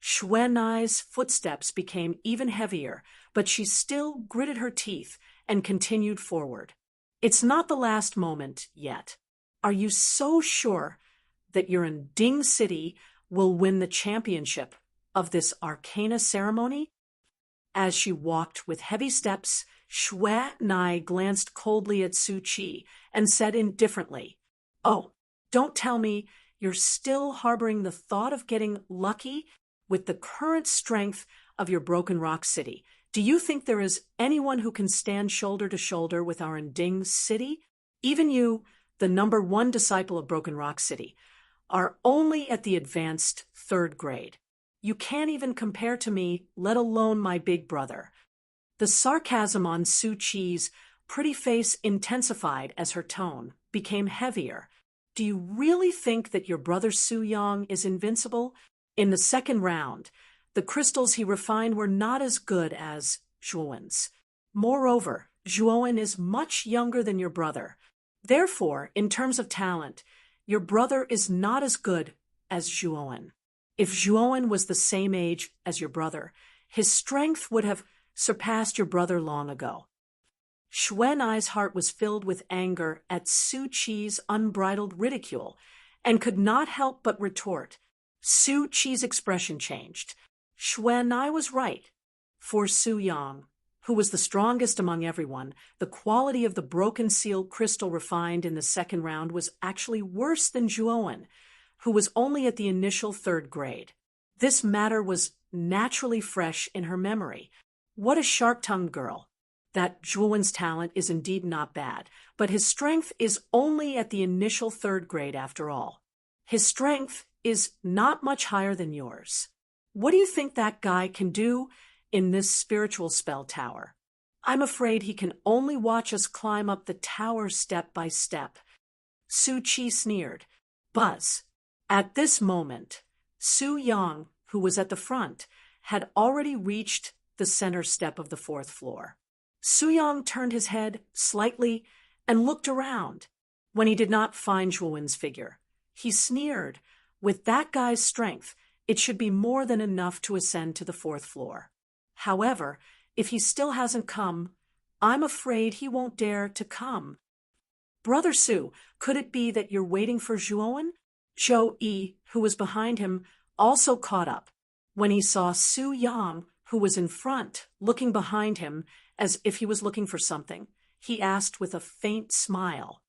Xuan Ai's footsteps became even heavier, but she still gritted her teeth and continued forward. It's not the last moment yet. Are you so sure that your Nding City will win the championship of this arcana ceremony? As she walked with heavy steps, Shui Nai glanced coldly at Su Qi and said indifferently, "Oh, don't tell me you're still harboring the thought of getting lucky with the current strength of your Broken Rock City. Do you think there is anyone who can stand shoulder to shoulder with our Nding City? Even you, the #1 disciple of Broken Rock City, are only at the advanced 3rd grade. You can't even compare to me, let alone my big brother." The sarcasm on Su Qi's pretty face intensified as her tone became heavier. "Do you really think that your brother Su Yang is invincible? In the second round, the crystals he refined were not as good as Zhuowen's. Moreover, Zhuowen is much younger than your brother. Therefore, in terms of talent, your brother is not as good as Zhuowen. If Zhuowen was the same age as your brother, his strength would have surpassed your brother long ago." Shui Nai's heart was filled with anger at Su Qi's unbridled ridicule and could not help but retort. Su Qi's expression changed. Shui Nai was right. For Su Yang, who was the strongest among everyone, the quality of the broken seal crystal refined in the second round was actually worse than Zhuowen, who was only at the initial 3rd grade. This matter was naturally fresh in her memory. What a sharp-tongued girl. That Zhuowen's talent is indeed not bad, but his strength is only at the initial 3rd grade after all. His strength is not much higher than yours. What do you think that guy can do in this spiritual spell tower? I'm afraid he can only watch us climb up the tower step by step." Su Qi sneered. "Buzz." At this moment, Su Yang, who was at the front, had already reached the center step of the 4th floor. Su Yang turned his head slightly and looked around. When he did not find Zhuowen's figure, he sneered, "With that guy's strength, it should be more than enough to ascend to the 4th floor. However, if he still hasn't come, I'm afraid he won't dare to come." "Brother Su, could it be that you're waiting for Zhuowen?" Zhou Yi, who was behind him, also caught up. When he saw Su Yang, who was in front, looking behind him as if he was looking for something, he asked with a faint smile,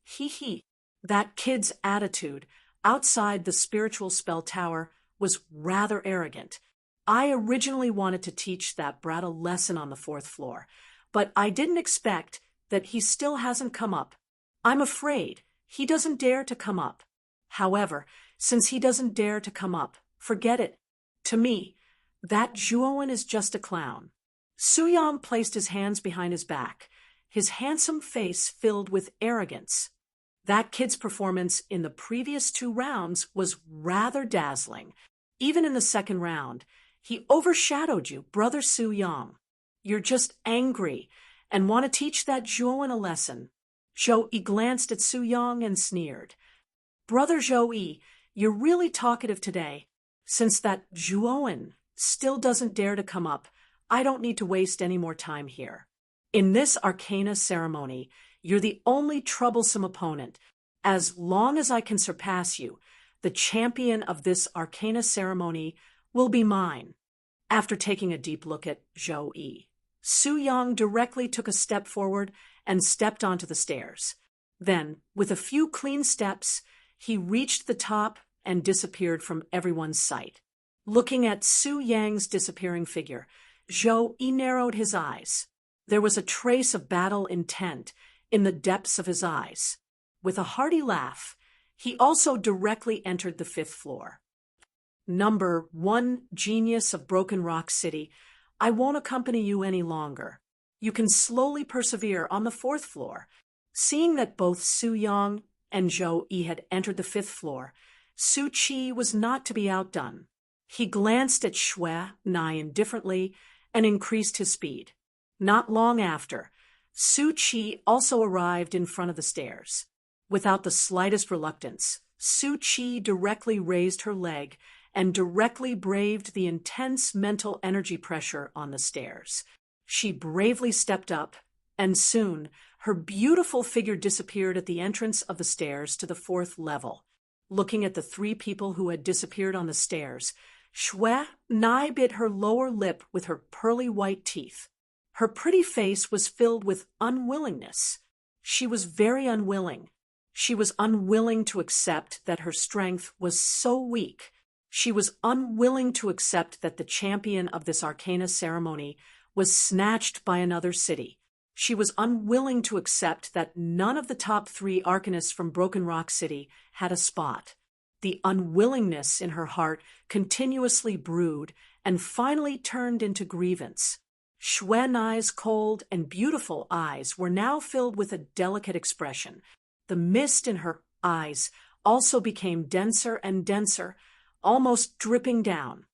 "He, that kid's attitude outside the spiritual spell tower was rather arrogant. I originally wanted to teach that brat a lesson on the 4th floor, but I didn't expect that he still hasn't come up. I'm afraid he doesn't dare to come up. However, since he doesn't dare to come up, forget it. To me, that Zhuowen is just a clown." Su Yang placed his hands behind his back, his handsome face filled with arrogance. "That kid's performance in the previous 2 rounds was rather dazzling. Even in the second round, he overshadowed you, Brother Su Yang. You're just angry and want to teach that Zhuowen a lesson." Zhou Yi glanced at Su Yang and sneered. "Brother Zhou Yi, you're really talkative today. Since that Zhuowen still doesn't dare to come up, I don't need to waste any more time here. In this arcana ceremony, you're the only troublesome opponent. As long as I can surpass you, the champion of this arcana ceremony will be mine." After taking a deep look at Zhou Yi, Su Yang directly took a step forward and stepped onto the stairs. Then, with a few clean steps, he reached the top and disappeared from everyone's sight. Looking at Su Yang's disappearing figure, Zhou Yi narrowed his eyes. There was a trace of battle intent in the depths of his eyes. With a hearty laugh, he also directly entered the 5th floor. "#1 genius of Broken Rock City, I won't accompany you any longer. You can slowly persevere on the 4th floor." Seeing that both Su Yang and Zhou Yi had entered the 5th floor, Su Qi was not to be outdone. He glanced at Shui Nai indifferently and increased his speed. Not long after, Su Qi also arrived in front of the stairs. Without the slightest reluctance, Su Qi directly raised her leg and directly braved the intense mental energy pressure on the stairs. She bravely stepped up, and soon her beautiful figure disappeared at the entrance of the stairs to the 4th level. Looking at the 3 people who had disappeared on the stairs, Shue Nai bit her lower lip with her pearly white teeth. Her pretty face was filled with unwillingness. She was very unwilling. She was unwilling to accept that her strength was so weak. She was unwilling to accept that the champion of this arcana ceremony was snatched by another city. She was unwilling to accept that none of the top 3 arcanists from Broken Rock City had a spot. The unwillingness in her heart continuously brewed and finally turned into grievance. Shue Nai's cold and beautiful eyes were now filled with a delicate expression. The mist in her eyes also became denser and denser, almost dripping down.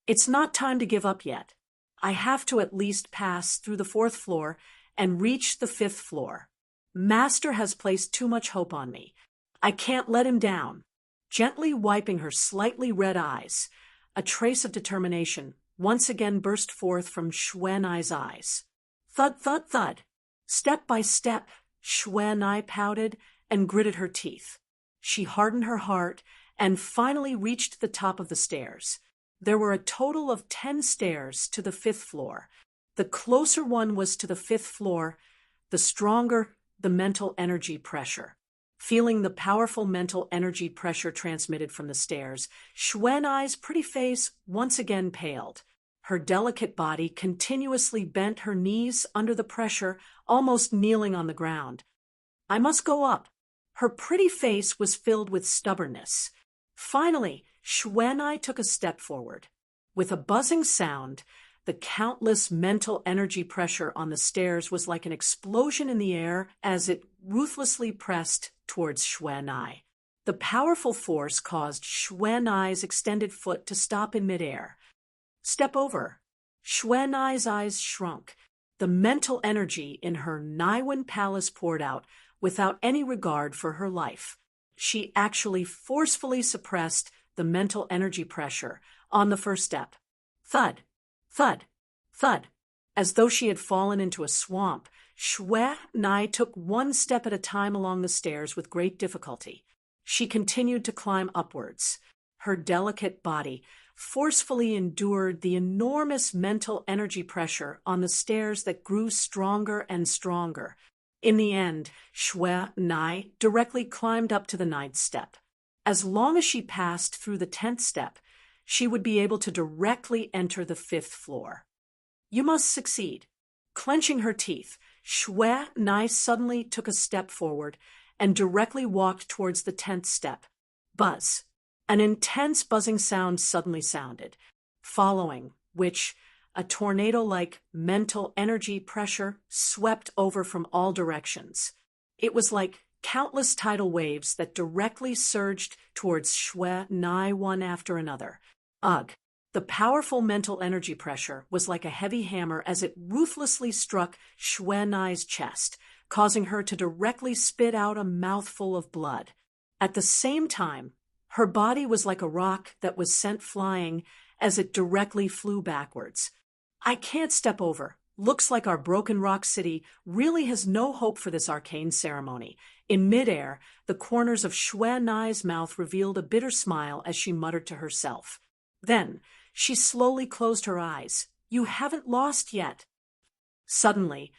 It's not time to give up yet. I have to at least pass through the 4th floor and reach the 5th floor. Master has placed too much hope on me. I can't let him down. Gently wiping her slightly red eyes, a trace of determination once again burst forth from Shue Nai's eyes. Thud, thud, thud. Step by step, Shue Nai pouted and gritted her teeth. She hardened her heart and finally reached the top of the stairs. There were a total of 10 stairs to the 5th floor. The closer one was to the 5th floor, the stronger the mental energy pressure. Feeling the powerful mental energy pressure transmitted from the stairs, Shue Nai's pretty face once again paled. Her delicate body continuously bent her knees under the pressure, almost kneeling on the ground. I must go up. Her pretty face was filled with stubbornness. Finally, Shue Nai took a step forward. With a buzzing sound, the countless mental energy pressure on the stairs was like an explosion in the air as it ruthlessly pressed towards Shue Nai. The powerful force caused Shue Nai's extended foot to stop in midair. Step over. Shue Nai's eyes shrunk. The mental energy in her Naiwan palace poured out without any regard for her life. She actually forcefully suppressed the mental energy pressure on the first step. Thud, thud, thud. As though she had fallen into a swamp, Shue Nai took one step at a time along the stairs with great difficulty. She continued to climb upwards. Her delicate body forcefully endured the enormous mental energy pressure on the stairs that grew stronger and stronger. In the end, Shue Nai directly climbed up to the 9th step. As long as she passed through the 10th step, she would be able to directly enter the 5th floor. You must succeed. Clenching her teeth, Shue Nai suddenly took a step forward and directly walked towards the 10th step. Buzz. An intense buzzing sound suddenly sounded, following which a tornado-like mental energy pressure swept over from all directions. It was like countless tidal waves that directly surged towards Shue Nai one after another. Ugh! The powerful mental energy pressure was like a heavy hammer as it ruthlessly struck Shue Nai's chest, causing her to directly spit out a mouthful of blood. At the same time, her body was like a rock that was sent flying as it directly flew backwards. I can't step over. Looks like our Broken Rock City really has no hope for this arcane ceremony. In midair, the corners of Shue Nai's mouth revealed a bitter smile as she muttered to herself. Then, she slowly closed her eyes. You haven't lost yet. Suddenly,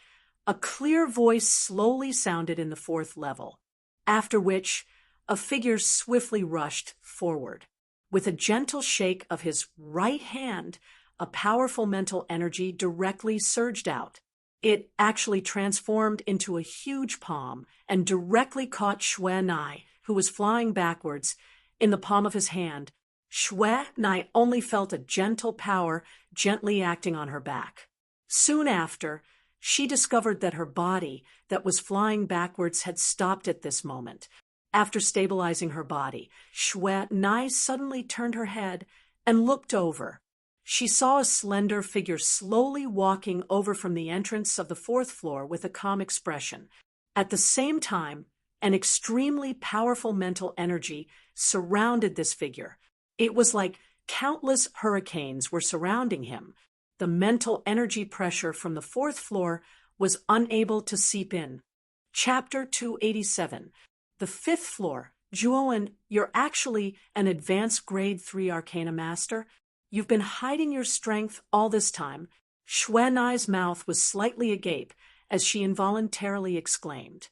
a clear voice slowly sounded in the 4th level, after which a figure swiftly rushed forward. With a gentle shake of his right hand, a powerful mental energy directly surged out. It actually transformed into a huge palm and directly caught Shue Nai, who was flying backwards, in the palm of his hand. Shue Nai only felt a gentle power gently acting on her back. Soon after, she discovered that her body that was flying backwards had stopped at this moment. After stabilizing her body, Shue Nai suddenly turned her head and looked over. She saw a slender figure slowly walking over from the entrance of the 4th floor with a calm expression. At the same time, an extremely powerful mental energy surrounded this figure. It was like countless hurricanes were surrounding him. The mental energy pressure from the 4th floor was unable to seep in. Chapter 287. The 5th floor, Juoan, you're actually an advanced grade 3 Arcana Master. You've been hiding your strength all this time. Xuanai's mouth was slightly agape as she involuntarily exclaimed.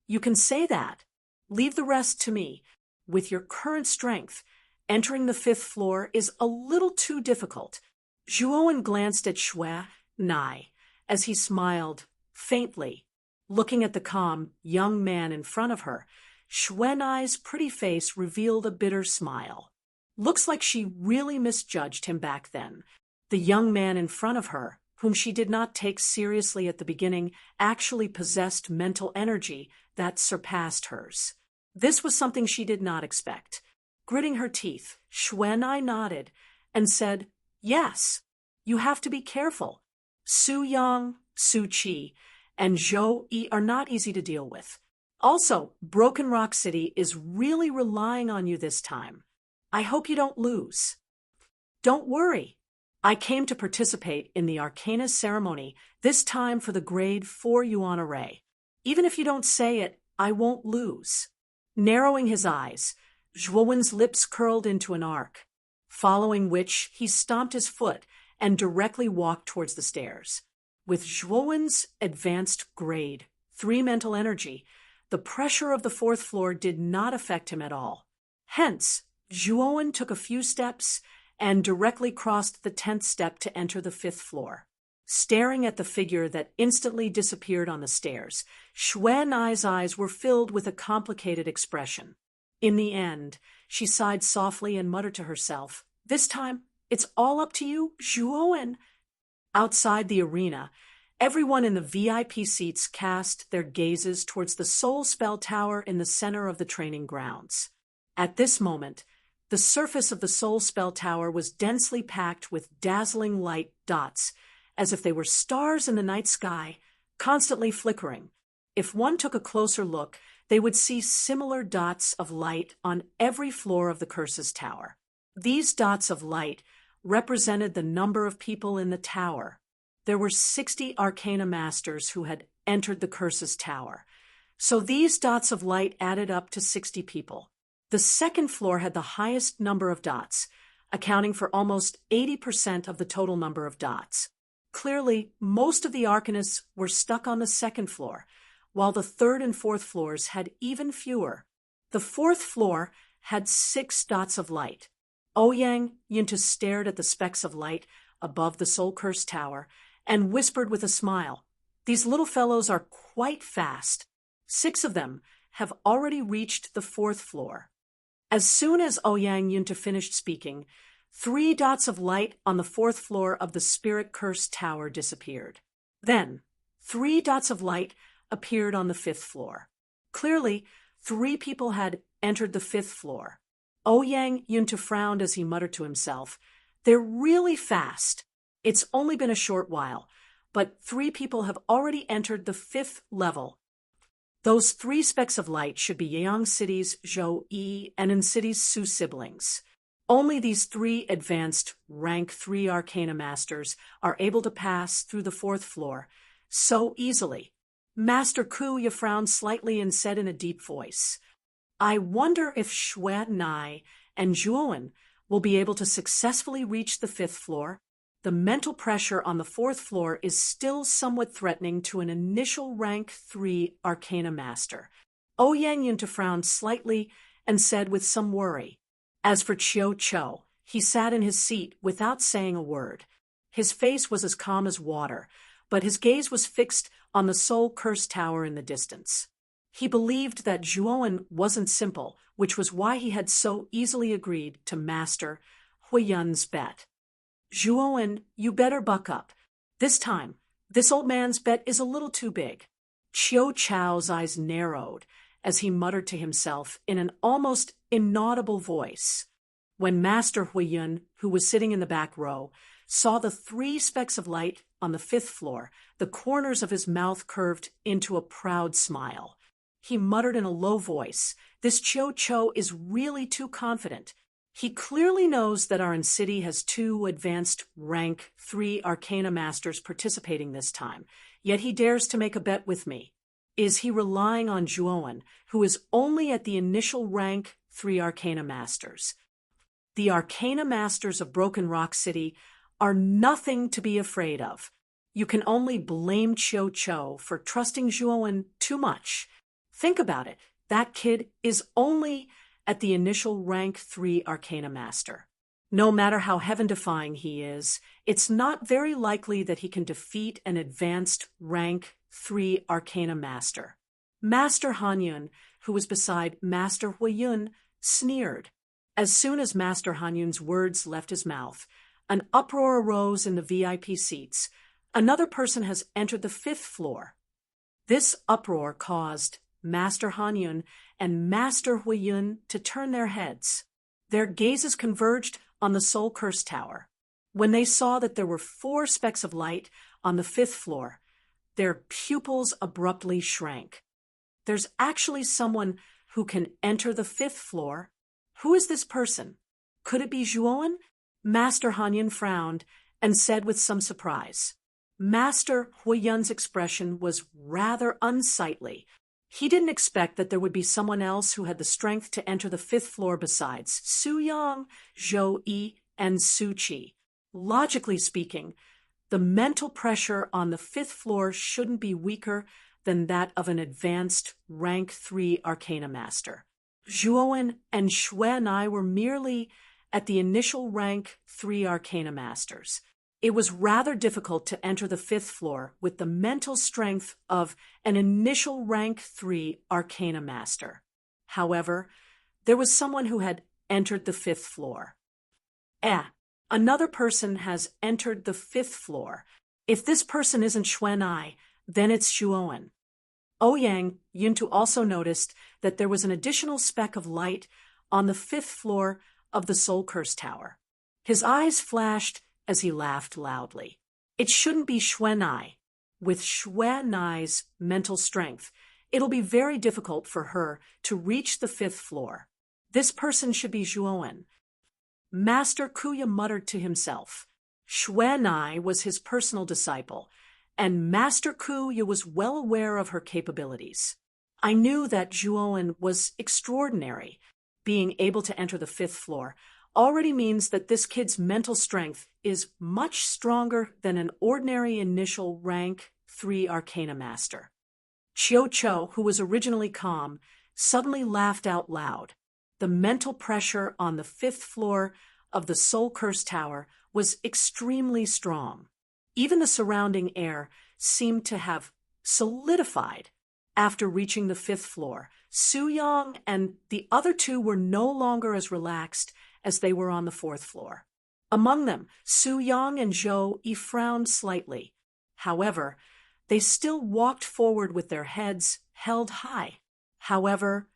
You can say that. Leave the rest to me. With your current strength, entering the 5th floor is a little too difficult. Juoan glanced at Xuanai as he smiled, faintly. Looking at the calm, young man in front of her, Xuanai's pretty face revealed a bitter smile. Looks like she really misjudged him back then. The young man in front of her, whom she did not take seriously at the beginning, actually possessed mental energy that surpassed hers. This was something she did not expect. Gritting her teeth, Xuanai nodded and said, Yes, you have to be careful. Su Yang, Su Qi, and Zhou Yi are not easy to deal with. Also, Broken Rock City is really relying on you this time. I hope you don't lose. Don't worry. I came to participate in the Arcana ceremony, this time for the grade 4 Yuan array. Even if you don't say it, I won't lose. Narrowing his eyes, Zhuowen's lips curled into an arc, following which he stomped his foot and directly walked towards the stairs. With Zhuowen's advanced grade 3 mental energy, the pressure of the 4th floor did not affect him at all. Hence, Zhuowen took a few steps and directly crossed the 10th step to enter the 5th floor. Staring at the figure that instantly disappeared on the stairs, Xuanai's eyes were filled with a complicated expression. In the end, she sighed softly and muttered to herself, This time, it's all up to you, Zhuowen. Outside the arena, everyone in the VIP seats cast their gazes towards the Soul Spell Tower in the center of the training grounds. At this moment, the surface of the Soul Spell Tower was densely packed with dazzling light dots, as if they were stars in the night sky, constantly flickering. If one took a closer look, they would see similar dots of light on every floor of the Curse's Tower. These dots of light represented the number of people in the tower. There were 60 Arcana Masters who had entered the Curse's Tower, so these dots of light added up to 60 people. The 2nd floor had the highest number of dots, accounting for almost 80% of the total number of dots. Clearly, most of the Arcanists were stuck on the 2nd floor, while the 3rd and 4th floors had even fewer. The 4th floor had 6 dots of light. Ouyang Yunta stared at the specks of light above the Soul Curse Tower and whispered with a smile, These little fellows are quite fast. 6 of them have already reached the 4th floor. As soon as Ouyang Yunta finished speaking, 3 dots of light on the 4th floor of the Spirit Curse Tower disappeared. Then, 3 dots of light appeared on the 5th floor. Clearly, 3 people had entered the 5th floor. Ouyang Yunta frowned as he muttered to himself, They're really fast. It's only been a short while, but 3 people have already entered the 5th level. Those 3 specks of light should be Yang City's Zhou Yi and Incity's Su siblings. Only these 3 advanced rank 3 Arcana Masters are able to pass through the 4th floor so easily. Master Kuya frowned slightly and said in a deep voice, I wonder if Xuanai and Zhuowen will be able to successfully reach the 5th floor. The mental pressure on the 4th floor is still somewhat threatening to an initial rank 3 Arcana Master. Ouyang Yunta frowned slightly and said with some worry. As for Qiu Chou, he sat in his seat without saying a word. His face was as calm as water, but his gaze was fixed on the Soul Curse Tower in the distance. He believed that Zhuowen wasn't simple, which was why he had so easily agreed to Master Huiyun's bet. Zhuowen, you better buck up. This time, this old man's bet is a little too big. Qiu Chou's eyes narrowed as he muttered to himself in an almost inaudible voice. When Master Huiyun, who was sitting in the back row, saw the 3 specks of light on the 5th floor, the corners of his mouth curved into a proud smile. He muttered in a low voice, This Qiu Chou is really too confident. He clearly knows that our city has 2 advanced rank 3 Arcana Masters participating this time, yet he dares to make a bet with me. is he relying on Zhuowen, who is only at the initial rank 3 Arcana Masters. The Arcana Masters of Broken Rock City are nothing to be afraid of. You can only blame Cho for trusting Zhuowen too much. Think about it. That kid is only at the initial rank 3 Arcana Master. No matter how heaven-defying he is, it's not very likely that he can defeat an advanced rank 3 Arcana Master. Master Hanyun, who was beside Master Huiyun, sneered. As soon as Master Hanyun's words left his mouth, an uproar arose in the VIP seats. Another person has entered the 5th floor. This uproar caused Master Hanyun and Master Huiyun to turn their heads. Their gazes converged on the Soul Curse Tower. When they saw that there were 4 specks of light on the 5th floor, their pupils abruptly shrank. There's actually someone who can enter the 5th floor. Who is this person? Could it be Zhuowen? Master Hanyun frowned and said with some surprise. Master Huiyun's expression was rather unsightly. He didn't expect that there would be someone else who had the strength to enter the 5th floor besides Su Yang, Zhou Yi, and Su Qi. Logically speaking, the mental pressure on the 5th floor shouldn't be weaker than that of an advanced rank 3 Arcana Master. Zhuowen and Xuanai were merely at the initial rank 3 Arcana Masters. It was rather difficult to enter the 5th floor with the mental strength of an initial rank 3 Arcana Master. However, there was someone who had entered the 5th floor. Another person has entered the 5th floor. If this person isn't Xuanai, then it's Zhuowen. Ouyang Yuntu also noticed that there was an additional speck of light on the 5th floor of the Soul Curse Tower. His eyes flashed as he laughed loudly. It shouldn't be Xuanai. With Xuanai's mental strength, it'll be very difficult for her to reach the 5th floor. This person should be Zhuowen. Master Kuya muttered to himself. Xuanai was his personal disciple, and Master Kuya was well aware of her capabilities. I knew that Zhuowen was extraordinary. Being able to enter the 5th floor already means that this kid's mental strength is much stronger than an ordinary initial rank 3 Arcana Master. Cho, who was originally calm, suddenly laughed out loud. The mental pressure on the 5th floor of the Soul Curse Tower was extremely strong. Even the surrounding air seemed to have solidified. After reaching the 5th floor, Su Yang and the other 2 were no longer as relaxed as they were on the 4th floor. Among them, Su Yang and Zhou Yi frowned slightly. However, they still walked forward with their heads held high. However,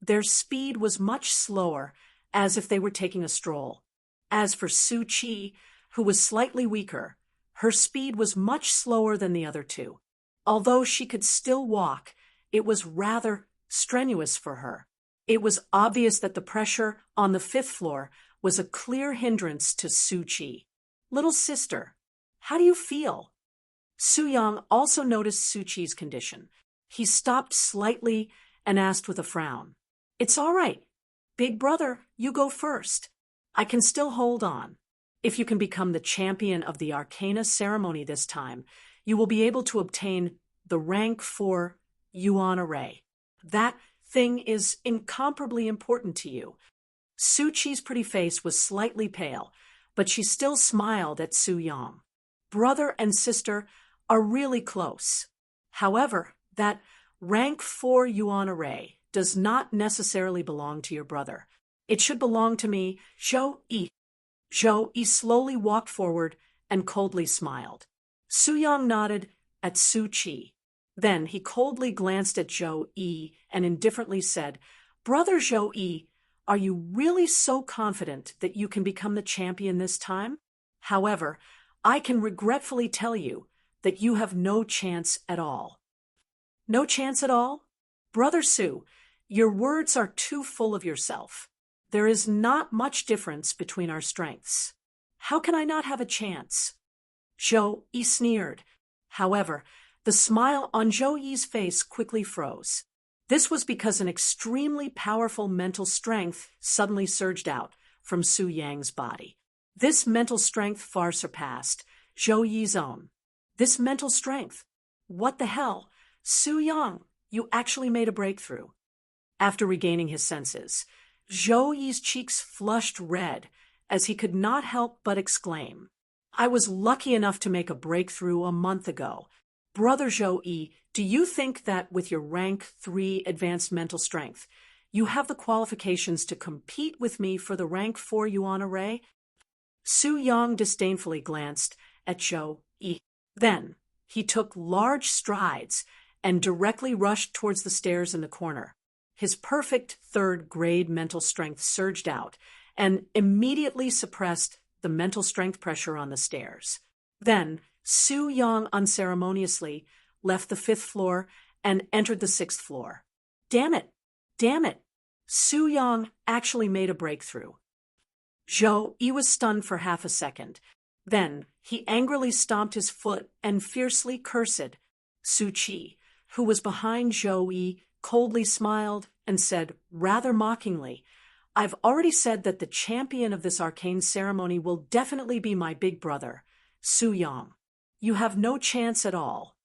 their speed was much slower, as if they were taking a stroll. As for Su Qi, who was slightly weaker, her speed was much slower than the other 2. Although she could still walk, it was rather strenuous for her. It was obvious that the pressure on the 5th floor was a clear hindrance to Su Qi. Little sister, how do you feel? Su Yang also noticed Su Qi's condition. He stopped slightly and asked with a frown. It's all right. Big brother, you go first. I can still hold on. If you can become the champion of the Arcana ceremony this time, you will be able to obtain the rank 4 Yuan array. That thing is incomparably important to you. Su Qi's pretty face was slightly pale, but she still smiled at Su Yang. Brother and sister are really close. However, that rank 4 Yuan array does not necessarily belong to your brother. It should belong to me, Zhou Yi. Zhou Yi slowly walked forward and coldly smiled. Su Yang nodded at Su Qi. Then he coldly glanced at Zhou Yi and indifferently said, Brother Zhou Yi, are you really so confident that you can become the champion this time? However, I can regretfully tell you that you have no chance at all. No chance at all? Brother Su, your words are too full of yourself. There is not much difference between our strengths. How can I not have a chance? Zhou Yi sneered. However, the The smile on Zhou Yi's face quickly froze. This was because an extremely powerful mental strength suddenly surged out from Su Yang's body. This mental strength far surpassed Zhou Yi's own. This mental strength. What the hell? Su Yang, you actually made a breakthrough. After regaining his senses, Zhou Yi's cheeks flushed red as he could not help but exclaim, I was lucky enough to make a breakthrough a month ago. Brother Zhou Yi, do you think that with your rank 3 advanced mental strength, you have the qualifications to compete with me for the rank 4 Yuan array? Su Yang disdainfully glanced at Zhou Yi. Then, he took large strides and directly rushed towards the stairs in the corner. His perfect 3rd grade mental strength surged out and immediately suppressed the mental strength pressure on the stairs. Then, Su Yang unceremoniously left the 5th floor and entered the 6th floor. Damn it! Damn it! Su Yang actually made a breakthrough. Zhou Yi was stunned for half a second. Then, he angrily stomped his foot and fiercely cursed. Su Qi, who was behind Zhou Yi, coldly smiled and said, rather mockingly, I've already said that the champion of this arcane ceremony will definitely be my big brother, Su Yang. You have no chance at all.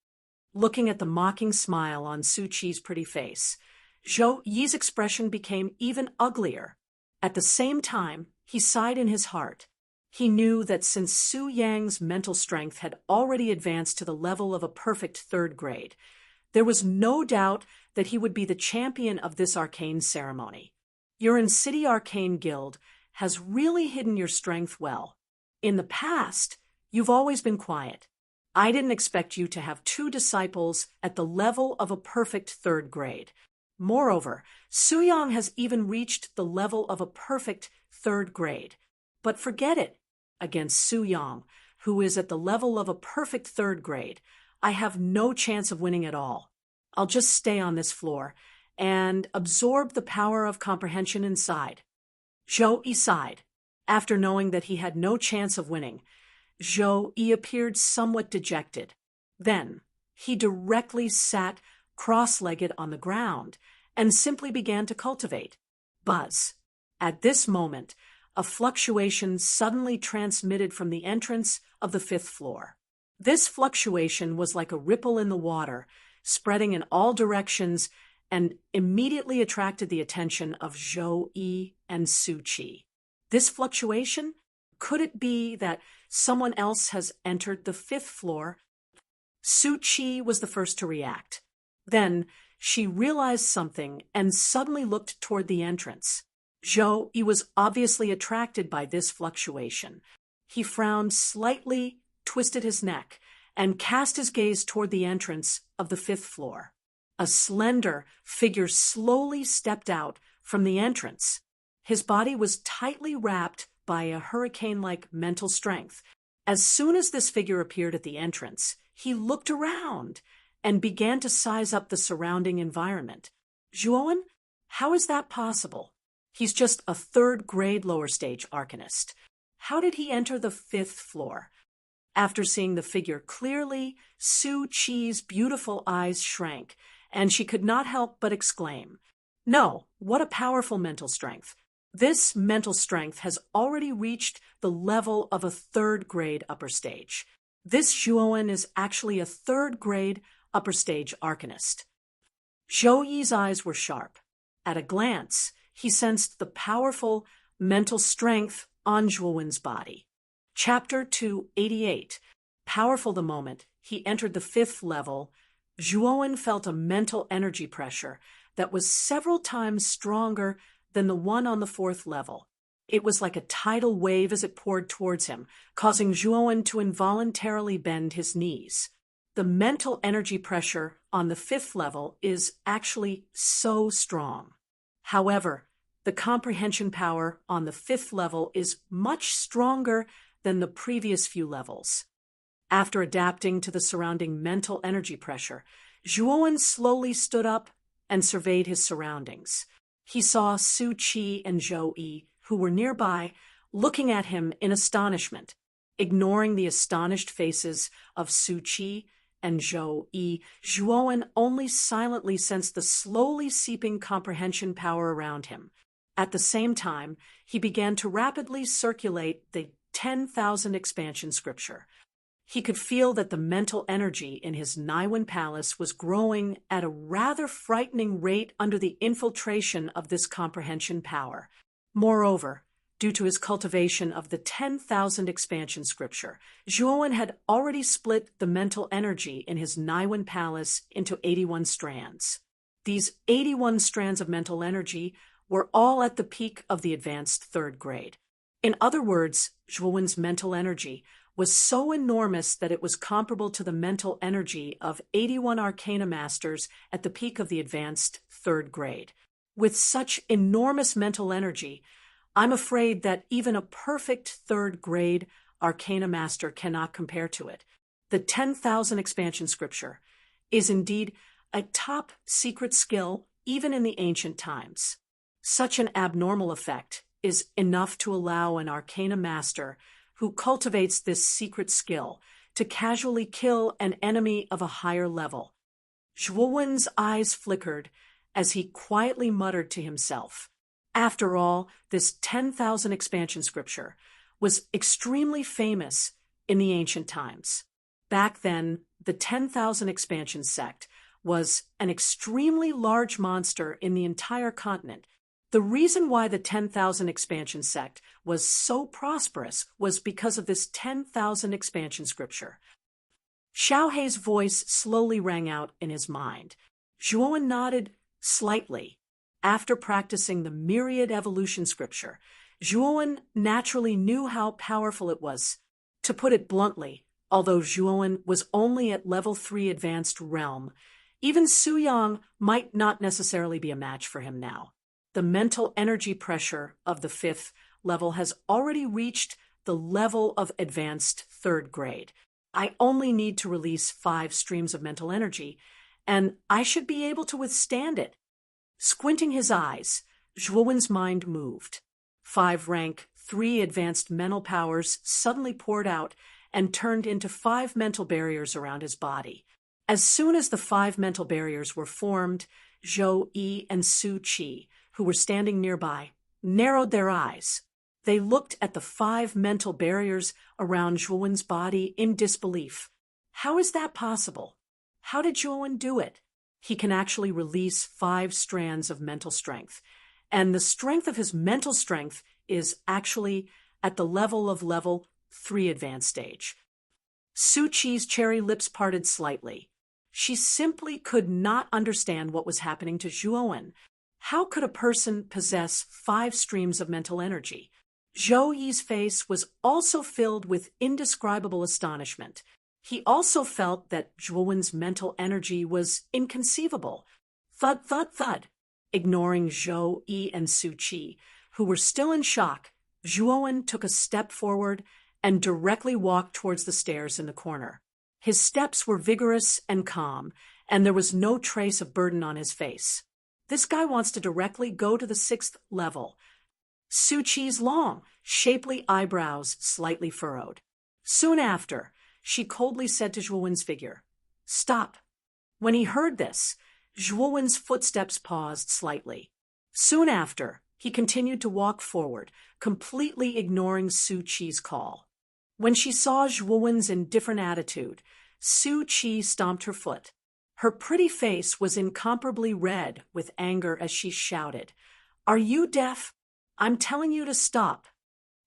Looking at the mocking smile on Su Qi's pretty face, Zhou Yi's expression became even uglier. At the same time, he sighed in his heart. He knew that since Su Yang's mental strength had already advanced to the level of a perfect 3rd grade, there was no doubt that he would be the champion of this arcane ceremony. Your City Arcane Guild has really hidden your strength well. In the past, you've always been quiet. I didn't expect you to have 2 disciples at the level of a perfect 3rd grade. Moreover, Su Yang has even reached the level of a perfect 3rd grade. But forget it. Against Su Yang, who is at the level of a perfect 3rd grade, I have no chance of winning at all. I'll just stay on this floor and absorb the power of comprehension inside. Zhou Yi sighed. After knowing that he had no chance of winning, Zhou Yi appeared somewhat dejected. Then, he directly sat cross-legged on the ground and simply began to cultivate. Buzz. At this moment, a fluctuation suddenly transmitted from the entrance of the 5th floor. This fluctuation was like a ripple in the water, spreading in all directions and immediately attracted the attention of Zhou Yi and Su Qi. This fluctuation? Could it be that someone else has entered the 5th floor? Su Qi was the first to react. Then she realized something and suddenly looked toward the entrance. Zhou Yi was obviously attracted by this fluctuation. He frowned slightly, twisted his neck, and cast his gaze toward the entrance of the 5th floor. A slender figure slowly stepped out from the entrance. His body was tightly wrapped by a hurricane-like mental strength. As soon as this figure appeared at the entrance, he looked around and began to size up the surrounding environment. Zhuowen, how is that possible? He's just a 3rd grade lower stage arcanist. How did he enter the 5th floor? After seeing the figure clearly, Su Qi's beautiful eyes shrank, and she could not help but exclaim, No, what a powerful mental strength. This mental strength has already reached the level of a 3rd grade upper stage. This Zhuowen is actually a 3rd grade upper stage arcanist. Zhou Yi's eyes were sharp. At a glance, he sensed the powerful mental strength on Zhuowen's body. Chapter 288. Powerful the moment he entered the 5th level, Zhuowen felt a mental energy pressure that was several times stronger than the one on the 4th level. It was like a tidal wave as it poured towards him, causing Zhuowen to involuntarily bend his knees. The mental energy pressure on the 5th level is actually so strong. However, the comprehension power on the 5th level is much stronger than the previous few levels. After adapting to the surrounding mental energy pressure, Zhuowen slowly stood up and surveyed his surroundings. He saw Su Qi and Zhou Yi, who were nearby, looking at him in astonishment. Ignoring the astonished faces of Su Qi and Zhuowen only silently sensed the slowly seeping comprehension power around him. At the same time, he began to rapidly circulate the 10,000 expansion scripture. He could feel that the mental energy in his Naiwan palace was growing at a rather frightening rate under the infiltration of this comprehension power. Moreover, due to his cultivation of the 10,000 expansion scripture, Zhuowen had already split the mental energy in his Naiwan palace into 81 strands. These 81 strands of mental energy were all at the peak of the advanced third grade. In other words, Zhuowen's mental energy was so enormous that it was comparable to the mental energy of 81 arcana masters at the peak of the advanced third grade. With such enormous mental energy, I'm afraid that even a perfect third grade arcana master cannot compare to it. The 10,000 expansion scripture is indeed a top secret skill even in the ancient times. Such an abnormal effect is enough to allow an arcana master who cultivates this secret skill to casually kill an enemy of a higher level. Zhuowen's eyes flickered as he quietly muttered to himself. After all, this 10,000 expansion scripture was extremely famous in the ancient times. Back then, the 10,000 expansion sect was an extremely large monster in the entire continent. The reason why the 10,000 expansion sect was so prosperous was because of this 10,000 expansion scripture. Xiaohei's voice slowly rang out in his mind. Zhuowen nodded slightly. After practicing the myriad evolution scripture, Zhuowen naturally knew how powerful it was. To put it bluntly, although Zhuowen was only at level 3 advanced realm, even Su Yang might not necessarily be a match for him now. The mental energy pressure of the 5th level has already reached the level of advanced third grade. I only need to release 5 streams of mental energy, and I should be able to withstand it. Squinting his eyes, Zhuowen's mind moved. 5 rank 3 advanced mental powers suddenly poured out and turned into 5 mental barriers around his body. As soon as the 5 mental barriers were formed, Zhou Yi and Su Qi, who were standing nearby, narrowed their eyes. They looked at the 5 mental barriers around Zhuowen's body in disbelief. How is that possible? How did Zhuowen do it? He can actually release 5 strands of mental strength, and the strength of his mental strength is actually at the level of level 3 advanced stage. Su Qi's cherry lips parted slightly. She simply could not understand what was happening to Zhuowen. How could a person possess 5 streams of mental energy? Zhou Yi's face was also filled with indescribable astonishment. He also felt that Zhuowen's mental energy was inconceivable. Thud, thud, thud. Ignoring Zhou Yi and Su Qi, who were still in shock, Zhuowen took a step forward and directly walked towards the stairs in the corner. His steps were vigorous and calm, and there was no trace of burden on his face. This guy wants to directly go to the 6th level. Su Qi's long, shapely eyebrows slightly furrowed. Soon after, she coldly said to Zhuowen's figure, "Stop." When he heard this, Zhuowen's footsteps paused slightly. Soon after, he continued to walk forward, completely ignoring Su Qi's call. When she saw Zhuowen's indifferent attitude, Su Qi stomped her foot. Her pretty face was incomparably red with anger as she shouted, "Are you deaf? I'm telling you to stop."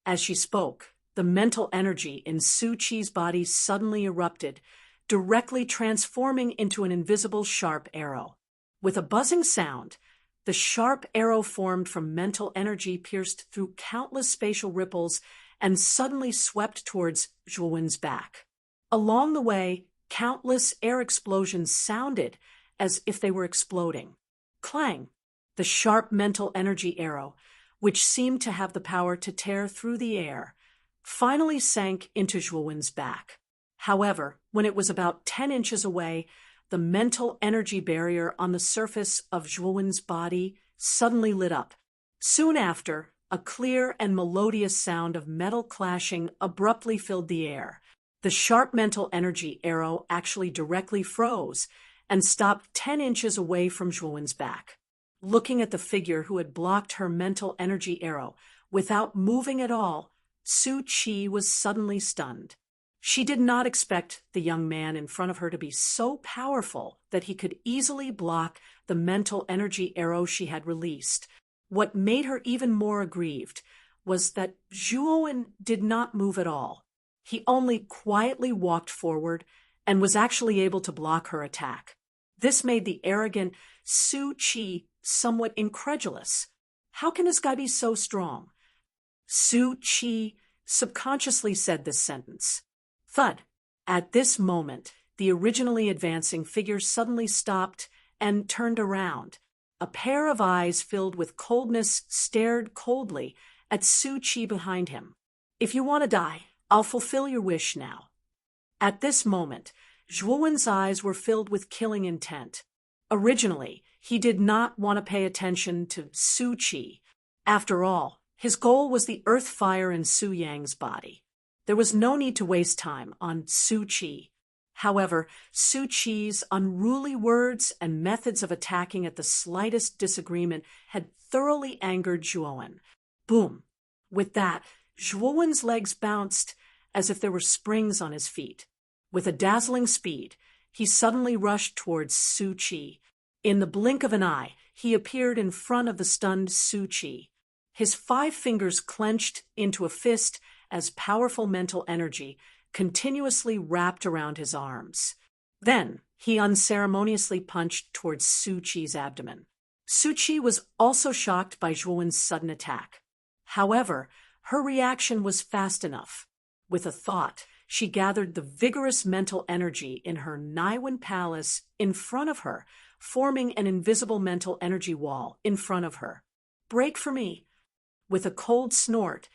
As she spoke, the mental energy in Su Qi's body suddenly erupted, directly transforming into an invisible sharp arrow. With a buzzing sound, the sharp arrow formed from mental energy pierced through countless spatial ripples and suddenly swept towards Zhuowen's back. Along the way, countless air explosions sounded as if they were exploding. Clang! The sharp mental energy arrow, which seemed to have the power to tear through the air, finally sank into Zhuowen's back. However, when it was about 10 inches away, the mental energy barrier on the surface of Zhuowen's body suddenly lit up. Soon after, a clear and melodious sound of metal clashing abruptly filled the air. The sharp mental energy arrow actually directly froze and stopped 10 inches away from Zhuowen's back. Looking at the figure who had blocked her mental energy arrow without moving at all, Su Qi was suddenly stunned. She did not expect the young man in front of her to be so powerful that he could easily block the mental energy arrow she had released. What made her even more aggrieved was that Zhuowen did not move at all. He only quietly walked forward and was actually able to block her attack. This made the arrogant Su Qi somewhat incredulous. How can this guy be so strong? Su Qi subconsciously said this sentence. Thud. At this moment, the originally advancing figure suddenly stopped and turned around. A pair of eyes filled with coldness stared coldly at Su Qi behind him. If you want to die, I'll fulfill your wish now. At this moment, Zhuowen's eyes were filled with killing intent. Originally, he did not want to pay attention to Su Qi. After all, his goal was the earth fire in Su Yang's body. There was no need to waste time on Su Qi. However, Su Qi's unruly words and methods of attacking at the slightest disagreement had thoroughly angered Zhuowen. Boom! With that, Zhuowen's legs bounced as if there were springs on his feet. With a dazzling speed, he suddenly rushed towards Su Qi. In the blink of an eye, he appeared in front of the stunned Su Qi. His 5 fingers clenched into a fist as powerful mental energy continuously wrapped around his arms. Then, he unceremoniously punched towards Su Qi's abdomen. Su Qi was also shocked by Zhuowen's sudden attack. However, her reaction was fast enough. With a thought, she gathered the vigorous mental energy in her Naiwen palace in front of her, forming an invisible mental energy wall in front of her. Break for me. With a cold snort,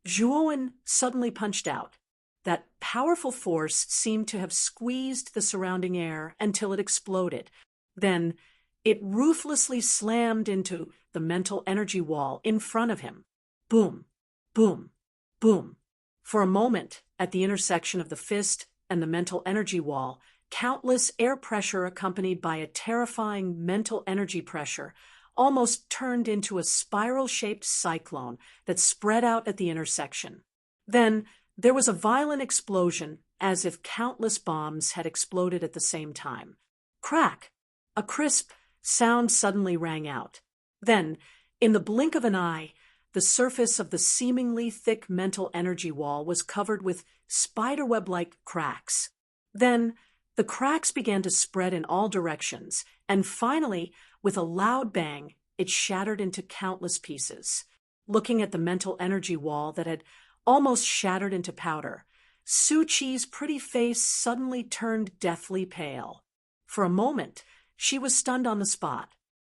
Zhuowen suddenly punched out. That powerful force seemed to have squeezed the surrounding air until it exploded. Then, it ruthlessly slammed into the mental energy wall in front of him. Boom, boom, boom. For a moment, at the intersection of the fist and the mental energy wall, countless air pressure accompanied by a terrifying mental energy pressure almost turned into a spiral-shaped cyclone that spread out at the intersection. Then, there was a violent explosion, as if countless bombs had exploded at the same time. Crack! A crisp sound suddenly rang out. Then, in the blink of an eye, the surface of the seemingly thick mental energy wall was covered with spiderweb-like cracks. Then, the cracks began to spread in all directions, and finally, with a loud bang, it shattered into countless pieces. Looking at the mental energy wall that had almost shattered into powder, Su Qi's pretty face suddenly turned deathly pale. For a moment, she was stunned on the spot.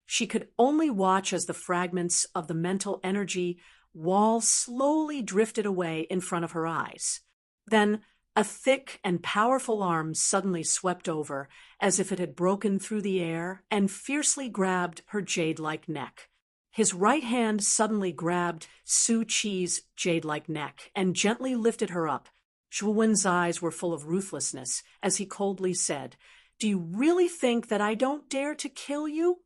She could only watch as the fragments of the mental energy wall slowly drifted away in front of her eyes. Then, a thick and powerful arm suddenly swept over, as if it had broken through the air, and fiercely grabbed her jade-like neck. His right hand suddenly grabbed Su Qi's jade-like neck and gently lifted her up. Zhuowen's eyes were full of ruthlessness as he coldly said, "Do you really think that I don't dare to kill you?"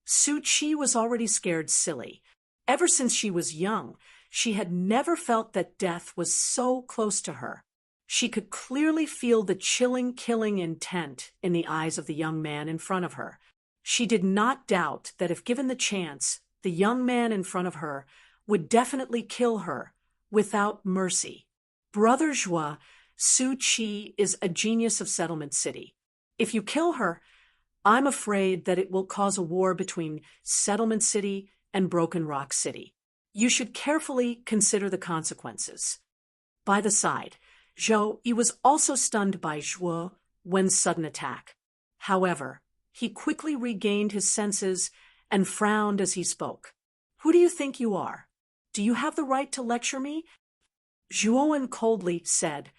Su Qi was already scared silly. Ever since she was young, she had never felt that death was so close to her. She could clearly feel the chilling, killing intent in the eyes of the young man in front of her. She did not doubt that if given the chance, the young man in front of her would definitely kill her without mercy. Brother Zhua, Su Qi is a genius of Settlement City. If you kill her, I'm afraid that it will cause a war between Settlement City and Broken Rock City. You should carefully consider the consequences. By the side, Zhou Yi was also stunned by Zhuo Wen's sudden attack. However, he quickly regained his senses and frowned as he spoke. "Who do you think you are? Do you have the right to lecture me?" Zhuowen coldly said,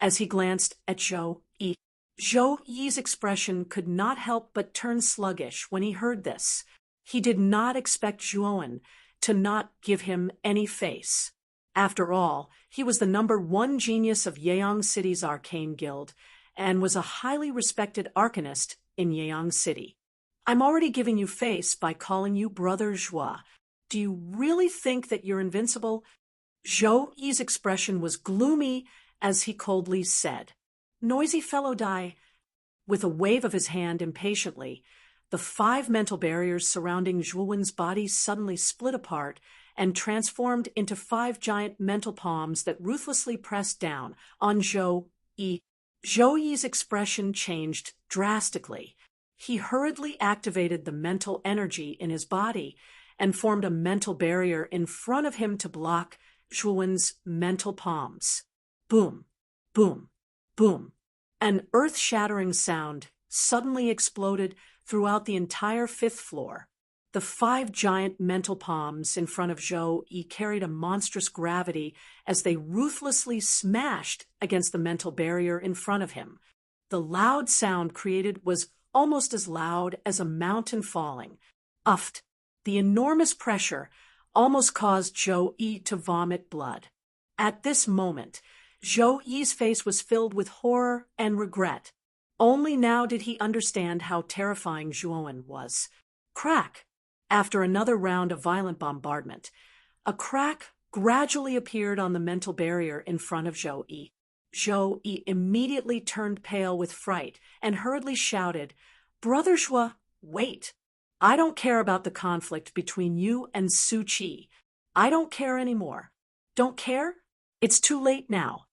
as he glanced at Zhou Yi. Zhou Yi's expression could not help but turn sluggish when he heard this. He did not expect Zhuowen to not give him any face. After all, he was the #1 genius of Yeong City's arcane guild and was a highly respected arcanist in Yeong City. I'm already giving you face by calling you Brother Joie. Do you really think that you're invincible? Zhou Yi's expression was gloomy as he coldly said, "Noisy fellow Dai." With a wave of his hand impatiently, the 5 mental barriers surrounding Zhuowen's body suddenly split apart and transformed into 5 giant mental palms that ruthlessly pressed down on Zhou Yi. Zhou Yi's expression changed drastically. He hurriedly activated the mental energy in his body and formed a mental barrier in front of him to block Zhuowen's mental palms. Boom, boom, boom. An earth-shattering sound suddenly exploded throughout the entire 5th floor. The 5 giant mental palms in front of Zhou Yi carried a monstrous gravity as they ruthlessly smashed against the mental barrier in front of him. The loud sound created was almost as loud as a mountain falling. Uffed. The enormous pressure almost caused Zhou Yi to vomit blood. At this moment, Zhou Yi's face was filled with horror and regret. Only now did he understand how terrifying Zhuowen was. Crack! After another round of violent bombardment, a crack gradually appeared on the mental barrier in front of Zhou Yi. Zhou Yi immediately turned pale with fright and hurriedly shouted, "Brother Joie, wait! I don't care about the conflict between you and Su Qi. I don't care anymore. Don't care? It's too late now."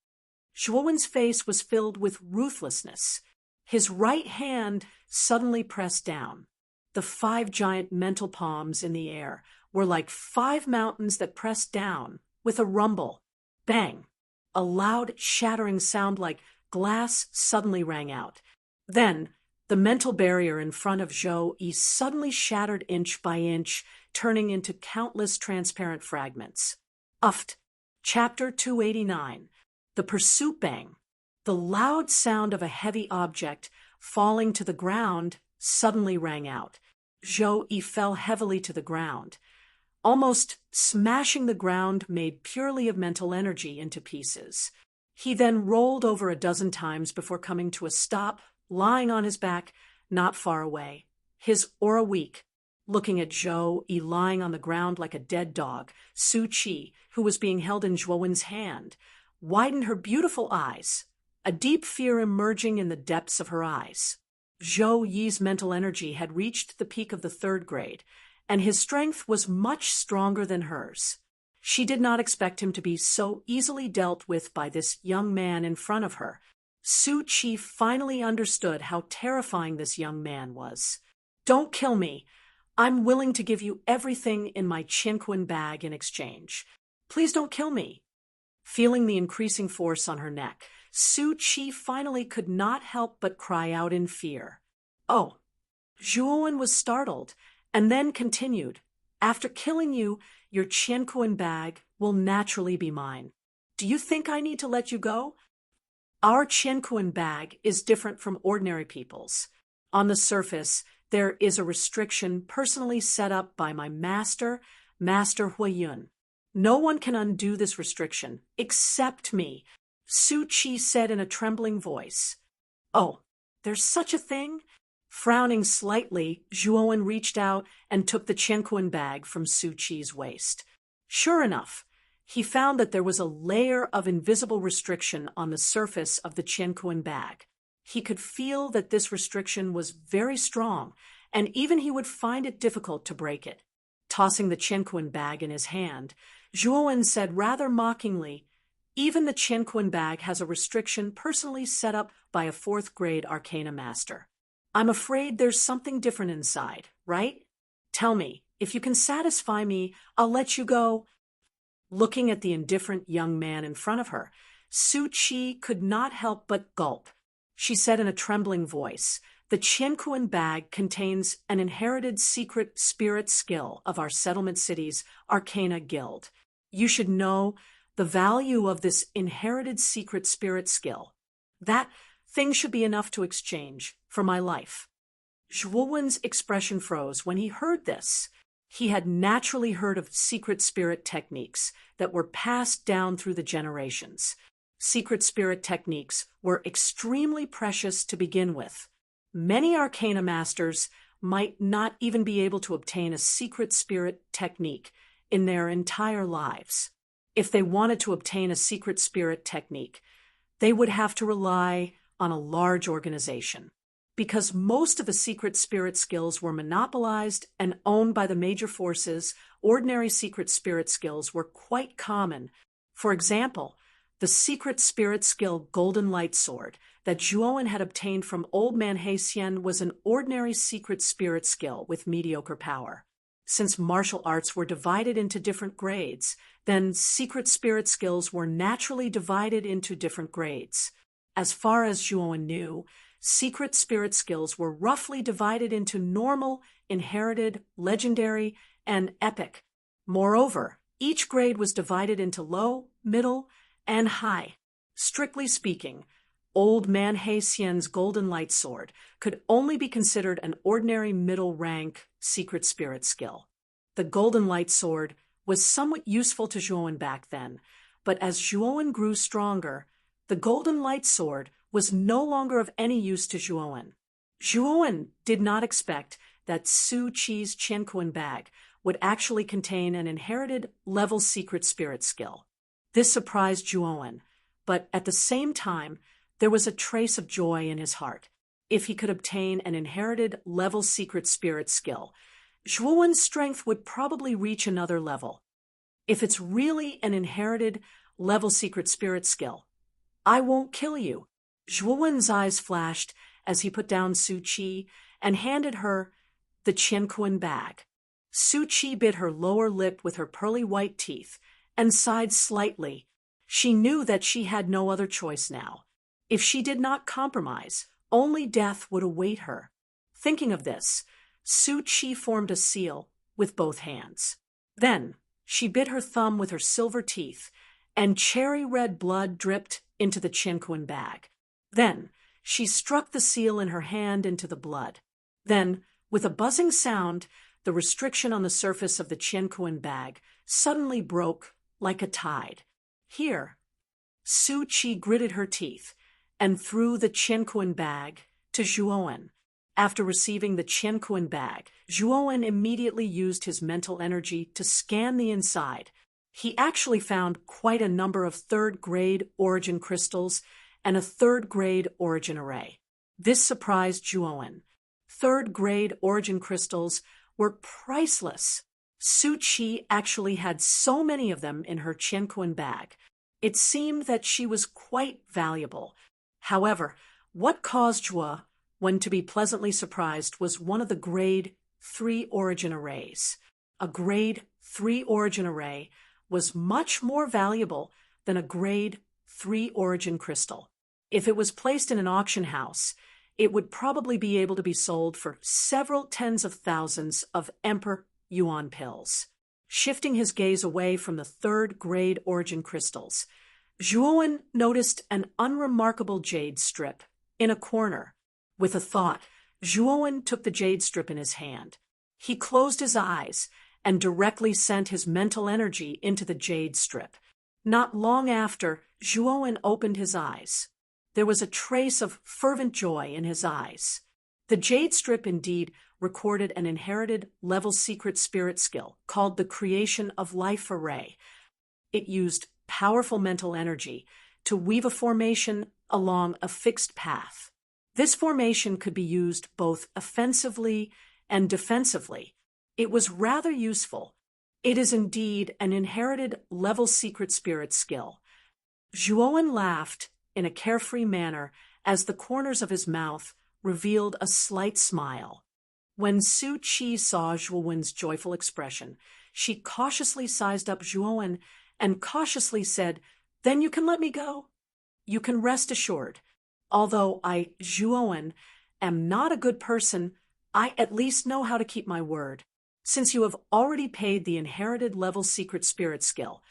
Zhuowen's face was filled with ruthlessness. His right hand suddenly pressed down. The 5 giant mental palms in the air were like 5 mountains that pressed down with a rumble. Bang! A loud, shattering sound like glass suddenly rang out. Then, the mental barrier in front of Zhou Yi suddenly shattered inch by inch, turning into countless transparent fragments. Uffed. Chapter 289. The Pursuit Bang. The loud sound of a heavy object falling to the ground suddenly rang out. Zhou Yi fell heavily to the ground, almost smashing the ground made purely of mental energy into pieces. He then rolled over a dozen times before coming to a stop, lying on his back, not far away, his aura weak. Looking at Zhou Yi lying on the ground like a dead dog, Su Qi, who was being held in Zhuowen's hand, widened her beautiful eyes, a deep fear emerging in the depths of her eyes. Zhou Yi's mental energy had reached the peak of the 3rd grade, and his strength was much stronger than hers. She did not expect him to be so easily dealt with by this young man in front of her. Su Qi finally understood how terrifying this young man was. "Don't kill me. I'm willing to give you everything in my Qianquan bag in exchange. Please don't kill me." Feeling the increasing force on her neck, Su Qi finally could not help but cry out in fear. "Oh!" Zhuowen was startled, and then continued, "After killing you, your Qianquan bag will naturally be mine. Do you think I need to let you go? Our Qianquan bag is different from ordinary people's. On the surface, there is a restriction personally set up by my master, Master Huiyun. No one can undo this restriction, except me," Su Qi said in a trembling voice. "Oh, there's such a thing?" Frowning slightly, Zhuowen reached out and took the Qianquan bag from Su Qi's waist. Sure enough, he found that there was a layer of invisible restriction on the surface of the Qianquan bag. He could feel that this restriction was very strong, and even he would find it difficult to break it. Tossing the Qianquan bag in his hand, Zhuowen said rather mockingly, "Even the Qianquan bag has a restriction personally set up by a 4th grade arcana master. I'm afraid there's something different inside, right? Tell me, if you can satisfy me, I'll let you go." Looking at the indifferent young man in front of her, Su Qi could not help but gulp. She said in a trembling voice, "The Qianquan bag contains an inherited secret spirit skill of our settlement city's Arcana Guild. You should know the value of this inherited secret spirit skill. That thing should be enough to exchange for my life." Zhuowen's expression froze when he heard this. He had naturally heard of secret spirit techniques that were passed down through the generations. Secret spirit techniques were extremely precious to begin with. Many arcana masters might not even be able to obtain a secret spirit technique in their entire lives. If they wanted to obtain a secret spirit technique, they would have to rely on a large organization. Because most of the secret spirit skills were monopolized and owned by the major forces, ordinary secret spirit skills were quite common. For example, the secret spirit skill Golden Light Sword that Zhuowen had obtained from Old Man He-Xian was an ordinary secret spirit skill with mediocre power. Since martial arts were divided into different grades, then secret spirit skills were naturally divided into different grades. As far as Zhuowen knew, secret spirit skills were roughly divided into normal, inherited, legendary, and epic. Moreover, each grade was divided into low, middle, and high. Strictly speaking, Old Man He-Xian's Golden Light Sword could only be considered an ordinary middle-rank secret spirit skill. The Golden Light Sword was somewhat useful to Zhuowen back then, but as Zhuowen grew stronger, the Golden Light Sword was no longer of any use to Zhuowen. Zhuowen did not expect that Su Qi's Qianquan bag would actually contain an inherited level secret spirit skill. This surprised Zhuowen, but at the same time, there was a trace of joy in his heart. If he could obtain an inherited level secret spirit skill, Zhuowen's strength would probably reach another level. If it's really an inherited level secret spirit skill, I won't kill you. Zhuowen's eyes flashed as he put down Su Qi and handed her the Qianquan bag. Su Qi bit her lower lip with her pearly white teeth and sighed slightly. She knew that she had no other choice now. If she did not compromise, only death would await her. Thinking of this, Su Qi formed a seal with both hands. Then she bit her thumb with her silver teeth, and cherry-red blood dripped into the Qianquan bag. Then she struck the seal in her hand into the blood. Then, with a buzzing sound, the restriction on the surface of the Qianquan bag suddenly broke like a tide. Here, Su Qi gritted her teeth and threw the Qianquan bag to Zhuowen. After receiving the Qianquan bag, Zhuowen immediately used his mental energy to scan the inside. He actually found quite a number of third-grade origin crystals and a third-grade origin array. This surprised Zhuowen. Third-grade origin crystals were priceless. Su Qi actually had so many of them in her Qianquan bag. It seemed that she was quite valuable. However, what caused Zhuowen to be pleasantly surprised was one of the grade 3 origin arrays. A grade 3 origin array was much more valuable than a grade 3 origin crystal. If it was placed in an auction house, it would probably be able to be sold for several tens of thousands of Emperor Yuan pills. Shifting his gaze away from the third-grade origin crystals, Zhuowen noticed an unremarkable jade strip in a corner. With a thought, Zhuowen took the jade strip in his hand. He closed his eyes and directly sent his mental energy into the jade strip. Not long after, Zhuowen opened his eyes. There was a trace of fervent joy in his eyes. The jade strip indeed recorded an inherited level secret spirit skill called the Creation of Life Array. It used powerful mental energy to weave a formation along a fixed path. This formation could be used both offensively and defensively. It was rather useful. It is indeed an inherited level secret spirit skill. Zhuowen laughed in a carefree manner as the corners of his mouth revealed a slight smile. When Su Qi saw Zhuowen's joyful expression, she cautiously sized up Zhuowen and cautiously said, "Then you can let me go. You can rest assured. Although I, Zhuowen, am not a good person, I at least know how to keep my word. Since you have already paid the inherited level secret spirit skill,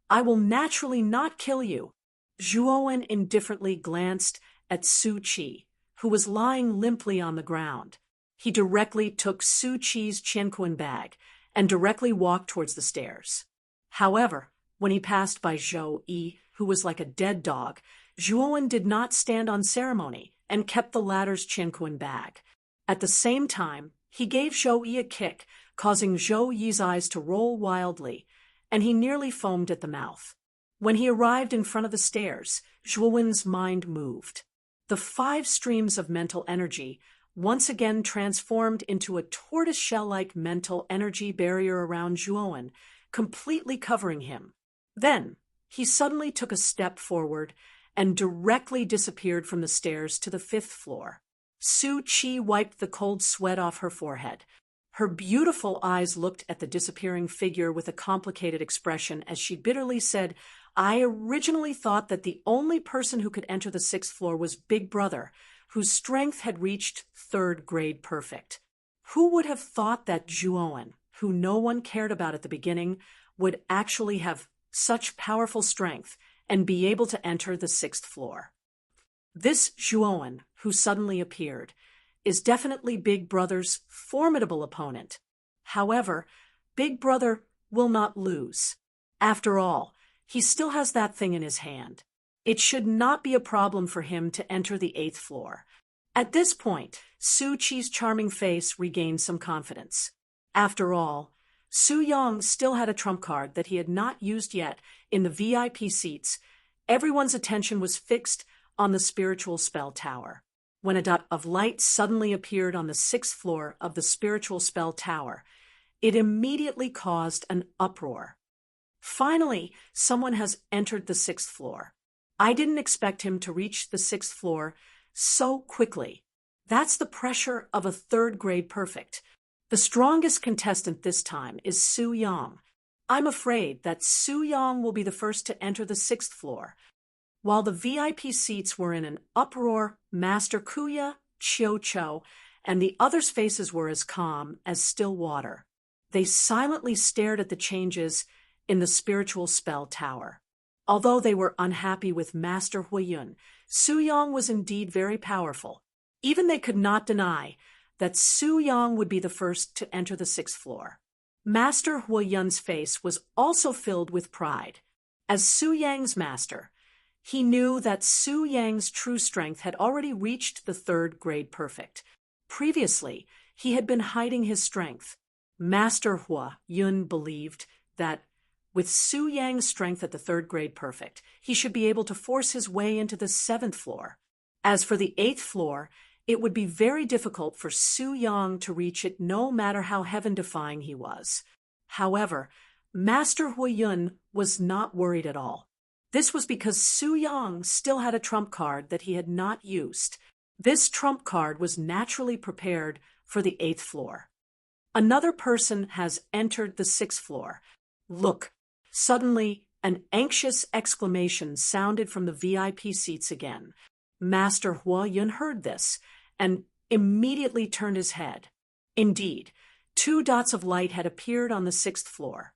I will naturally not kill you." Zhuowen indifferently glanced at Su Qi, who was lying limply on the ground. He directly took Su Qi's Qianquan bag and directly walked towards the stairs. However, when he passed by Zhou Yi, who was like a dead dog, Zhuowen did not stand on ceremony and kept the latter's Qianquan bag. At the same time, he gave Zhou Yi a kick, causing Zhou Yi's eyes to roll wildly, and he nearly foamed at the mouth. When he arrived in front of the stairs, Zhuowen's mind moved. The 5 streams of mental energy once again transformed into a tortoiseshell-like mental energy barrier around Zhuowen, completely covering him. Then, he suddenly took a step forward and directly disappeared from the stairs to the 5th floor. Su Qi wiped the cold sweat off her forehead. Her beautiful eyes looked at the disappearing figure with a complicated expression as she bitterly said, "I originally thought that the only person who could enter the 6th floor was Big Brother, whose strength had reached 3rd grade perfect. Who would have thought that Zhuowen, who no one cared about at the beginning, would actually have such powerful strength and be able to enter the 6th floor? This Zhuowen, who suddenly appeared, is definitely Big Brother's formidable opponent. However, Big Brother will not lose. After all, he still has that thing in his hand. It should not be a problem for him to enter the 8th floor." At this point, Su Qi's charming face regained some confidence. After all, Su Yang still had a trump card that he had not used yet in the VIP seats. Everyone's attention was fixed on the spiritual spell tower. When a dot of light suddenly appeared on the 6th floor of the spiritual spell tower, it immediately caused an uproar. Finally, someone has entered the 6th floor. I didn't expect him to reach the 6th floor so quickly. That's the pressure of a 3rd grade perfect. The strongest contestant this time is Su Yang. I'm afraid that Su Yang will be the first to enter the 6th floor. While the VIP seats were in an uproar, Master Kuya, Qiu Qiu, and the others' faces were as calm as still water. They silently stared at the changes in the spiritual spell tower. Although they were unhappy with Master Huiyun, Su Yang was indeed very powerful. Even they could not deny that Su Yang would be the first to enter the 6th floor. Master Huiyun's face was also filled with pride. As Su Yang's master, he knew that Su Yang's true strength had already reached the 3rd grade perfect. Previously, he had been hiding his strength. Master Huiyun believed that with Su Yang's strength at the 3rd grade perfect, he should be able to force his way into the 7th floor. As for the 8th floor, it would be very difficult for Su Yang to reach it no matter how heaven-defying he was. However, Master Huiyun was not worried at all. This was because Su Yang still had a trump card that he had not used. This trump card was naturally prepared for the 8th floor. Another person has entered the 6th floor. Look! Suddenly, an anxious exclamation sounded from the VIP seats again. Master Huiyun heard this and immediately turned his head. Indeed, 2 dots of light had appeared on the 6th floor.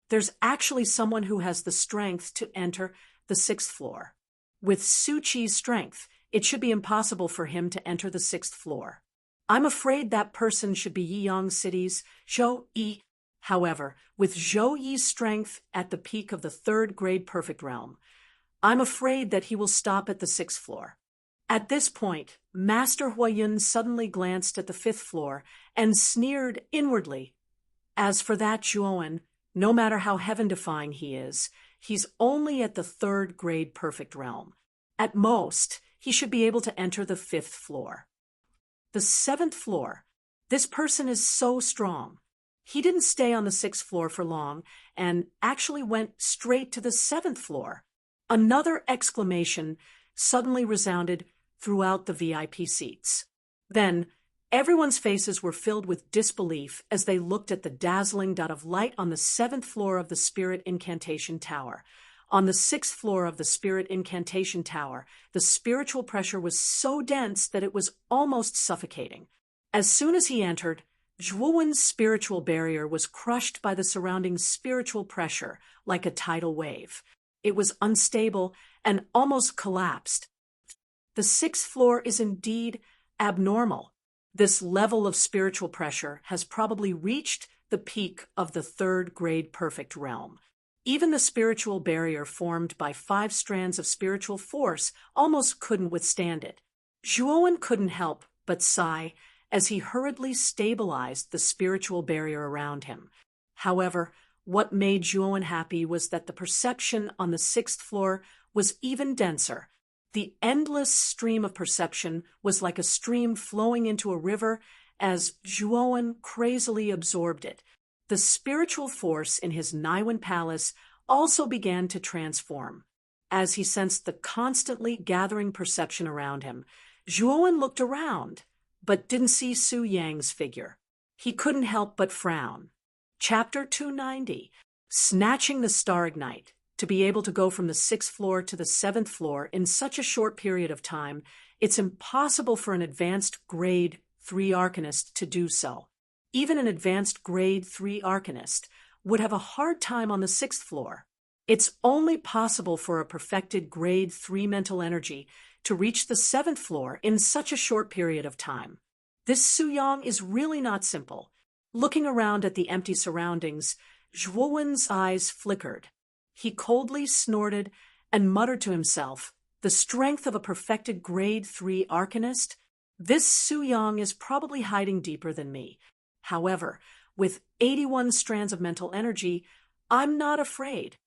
There's actually someone who has the strength to enter the 6th floor. With Su Qi's strength, it should be impossible for him to enter the 6th floor. I'm afraid that person should be Yiyang City's Zhou Yi. However, with Zhou Yi's strength at the peak of the 3rd grade perfect realm, I'm afraid that he will stop at the 6th floor. At this point, Master Huiyun suddenly glanced at the 5th floor and sneered inwardly. As for that Zhuowen, no matter how heaven-defying he is, he's only at the 3rd grade perfect realm. At most, he should be able to enter the 5th floor. The 7th floor. This person is so strong. He didn't stay on the 6th floor for long and actually went straight to the 7th floor. Another exclamation suddenly resounded throughout the VIP seats. Then, everyone's faces were filled with disbelief as they looked at the dazzling dot of light on the 7th floor of the Spirit Incantation Tower. On the 6th floor of the Spirit Incantation Tower, the spiritual pressure was so dense that it was almost suffocating. As soon as he entered, Zhuowen's spiritual barrier was crushed by the surrounding spiritual pressure like a tidal wave. It was unstable and almost collapsed. The 6th floor is indeed abnormal. This level of spiritual pressure has probably reached the peak of the third grade perfect realm. Even the spiritual barrier formed by 5 strands of spiritual force almost couldn't withstand it. Zhuowen couldn't help but sigh as he hurriedly stabilized the spiritual barrier around him. However, what made Zhuowen happy was that the perception on the 6th floor was even denser. The endless stream of perception was like a stream flowing into a river as Zhuowen crazily absorbed it. The spiritual force in his Naiwen palace also began to transform. As he sensed the constantly gathering perception around him, Zhuowen looked around, but didn't see Su Yang's figure. He couldn't help but frown. Chapter 290. Snatching the Star Ignite. To be able to go from the 6th floor to the 7th floor in such a short period of time, it's impossible for an advanced grade 3 arcanist to do so. Even an advanced grade 3 arcanist would have a hard time on the 6th floor. It's only possible for a perfected grade 3 mental energy to reach the 7th floor in such a short period of time. This Su Yang is really not simple. Looking around at the empty surroundings, Zhuowen's eyes flickered. He coldly snorted and muttered to himself, "The strength of a perfected grade 3 arcanist? This Su Yang is probably hiding deeper than me. However, with 81 strands of mental energy, I'm not afraid."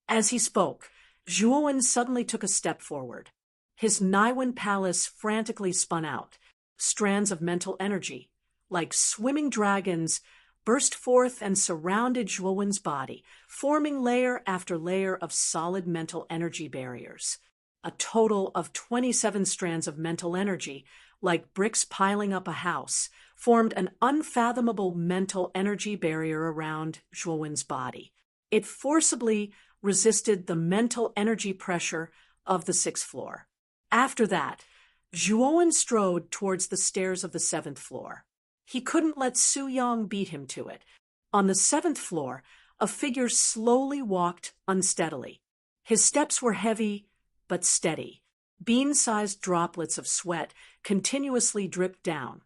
As he spoke, Zhuowen suddenly took a step forward. His Naiwen palace frantically spun out. Strands of mental energy, like swimming dragons, burst forth and surrounded Zhuowen's body, forming layer after layer of solid mental energy barriers. A total of 27 strands of mental energy, like bricks piling up a house, formed an unfathomable mental energy barrier around Zhuowen's body. It forcibly resisted the mental energy pressure of the 6th floor. After that, Zhuowen strode towards the stairs of the 7th floor. He couldn't let Su Yang beat him to it. On the 7th floor, a figure slowly walked unsteadily. His steps were heavy but steady. Bean-sized droplets of sweat continuously dripped down,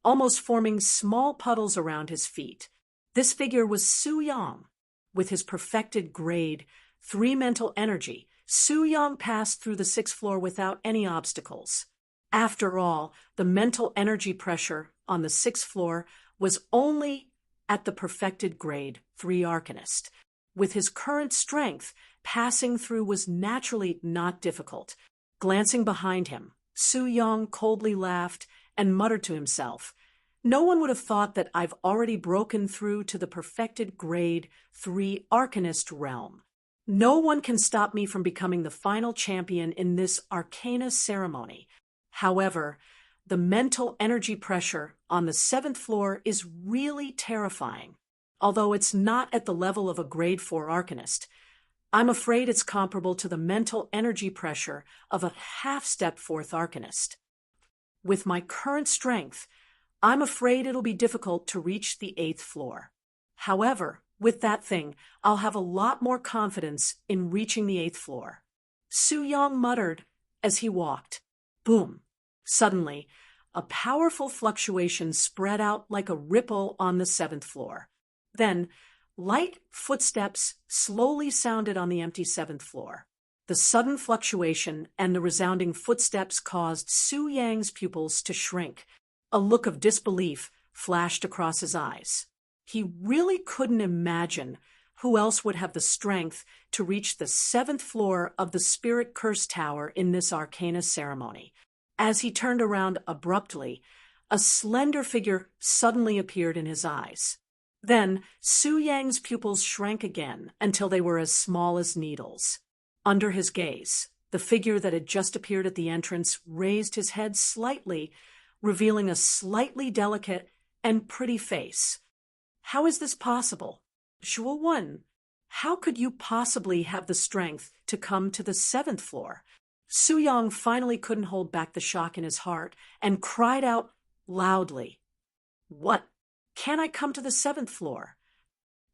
almost forming small puddles around his feet. This figure was Su Yang. With his perfected grade 3 mental energy, Su Yang passed through the 6th floor without any obstacles. After all, the mental energy pressure on the 6th floor was only at the perfected grade 3 arcanist. With his current strength, passing through was naturally not difficult. Glancing behind him, Su Yang coldly laughed and muttered to himself, "No one would have thought that I've already broken through to the perfected grade 3 arcanist realm. No one can stop me from becoming the final champion in this arcana ceremony." However, the mental energy pressure on the 7th floor is really terrifying. Although it's not at the level of a grade 4 arcanist, I'm afraid it's comparable to the mental energy pressure of a half-step 4th arcanist. With my current strength, I'm afraid it'll be difficult to reach the 8th floor. However, with that thing, I'll have a lot more confidence in reaching the 8th floor. Su Yang muttered as he walked. Boom! Suddenly, a powerful fluctuation spread out like a ripple on the 7th floor. Then, light footsteps slowly sounded on the empty 7th floor. The sudden fluctuation and the resounding footsteps caused Su Yang's pupils to shrink. A look of disbelief flashed across his eyes. He really couldn't imagine who else would have the strength to reach the 7th floor of the Spirit Curse Tower in this arcana ceremony. As he turned around abruptly, a slender figure suddenly appeared in his eyes. Then, Su Yang's pupils shrank again until they were as small as needles. Under his gaze, the figure that had just appeared at the entrance raised his head slightly, revealing a slightly delicate and pretty face. How is this possible? Zhuowen, how could you possibly have the strength to come to the 7th floor? Su Yang finally couldn't hold back the shock in his heart and cried out loudly, "What? Can I come to the 7th floor?"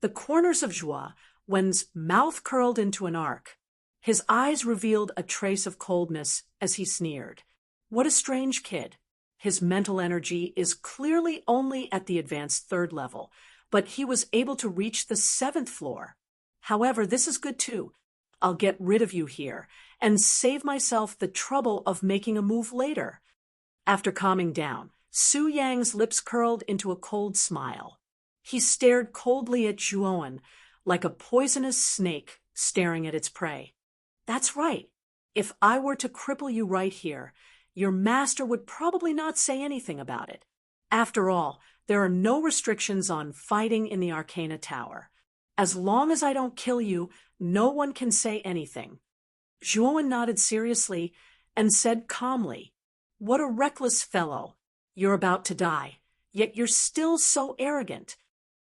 The corners of Zhuowen's mouth curled into an arc. His eyes revealed a trace of coldness as he sneered. What a strange kid. His mental energy is clearly only at the advanced 3rd level, but he was able to reach the 7th floor. However, this is good too. I'll get rid of you here and save myself the trouble of making a move later. After calming down, Su Yang's lips curled into a cold smile. He stared coldly at Zhuowen, like a poisonous snake staring at its prey. That's right. If I were to cripple you right here, your master would probably not say anything about it. After all, there are no restrictions on fighting in the Arcana Tower. As long as I don't kill you, no one can say anything. Zhuowen nodded seriously and said calmly, "What a reckless fellow. You're about to die, yet you're still so arrogant."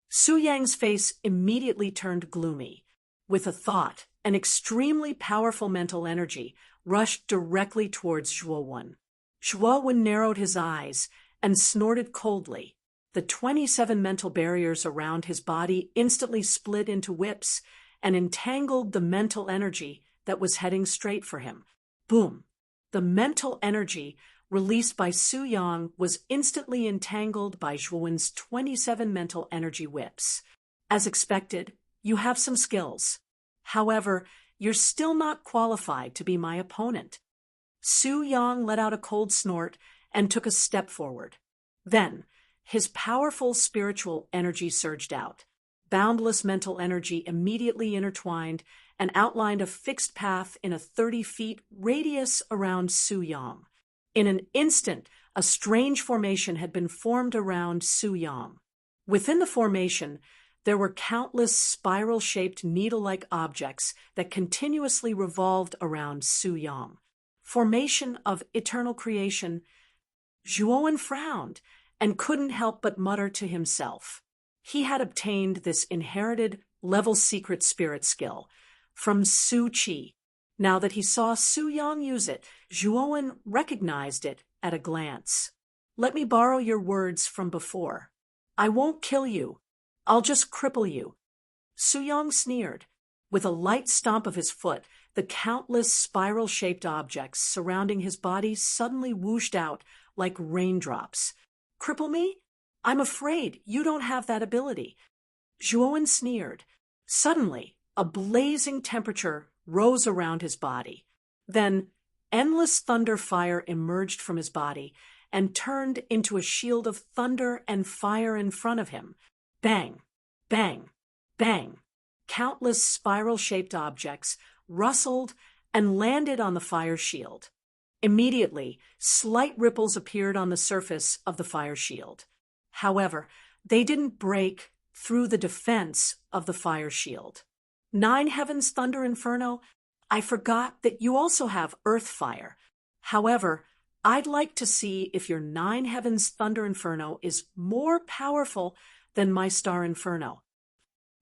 Su Yang's face immediately turned gloomy. With a thought, an extremely powerful mental energy rushed directly towards Zhuowen. Zhuowen narrowed his eyes and snorted coldly. The 27 mental barriers around his body instantly split into whips and entangled the mental energy that was heading straight for him. Boom! The mental energy released by Su Yang was instantly entangled by Zhuowen's 27 mental energy whips. As expected, you have some skills. However, you're still not qualified to be my opponent. Su Yang let out a cold snort and took a step forward. Then, his powerful spiritual energy surged out. Boundless mental energy immediately intertwined and outlined a fixed path in a 30-feet radius around Su Yang. In an instant, a strange formation had been formed around Su Yang. Within the formation, there were countless spiral-shaped needle-like objects that continuously revolved around Su Yang. Formation of eternal creation. Zhuowen frowned and couldn't help but mutter to himself. He had obtained this inherited level secret spirit skill from Su Qi. Now that he saw Su Yang use it, Zhuowen recognized it at a glance. "Let me borrow your words from before. I won't kill you. I'll just cripple you." Su Yang sneered. With a light stomp of his foot, the countless spiral-shaped objects surrounding his body suddenly whooshed out like raindrops. "Cripple me? I'm afraid you don't have that ability." Zhuowen sneered. Suddenly, a blazing temperature rose around his body. Then, endless thunder fire emerged from his body and turned into a shield of thunder and fire in front of him. Bang! Bang! Bang! Countless spiral-shaped objects rustled and landed on the fire shield. Immediately, slight ripples appeared on the surface of the fire shield. However, they didn't break through the defense of the fire shield. Nine Heavens Thunder Inferno, I forgot that you also have Earth Fire. However, I'd like to see if your Nine Heavens Thunder Inferno is more powerful than my Star Inferno.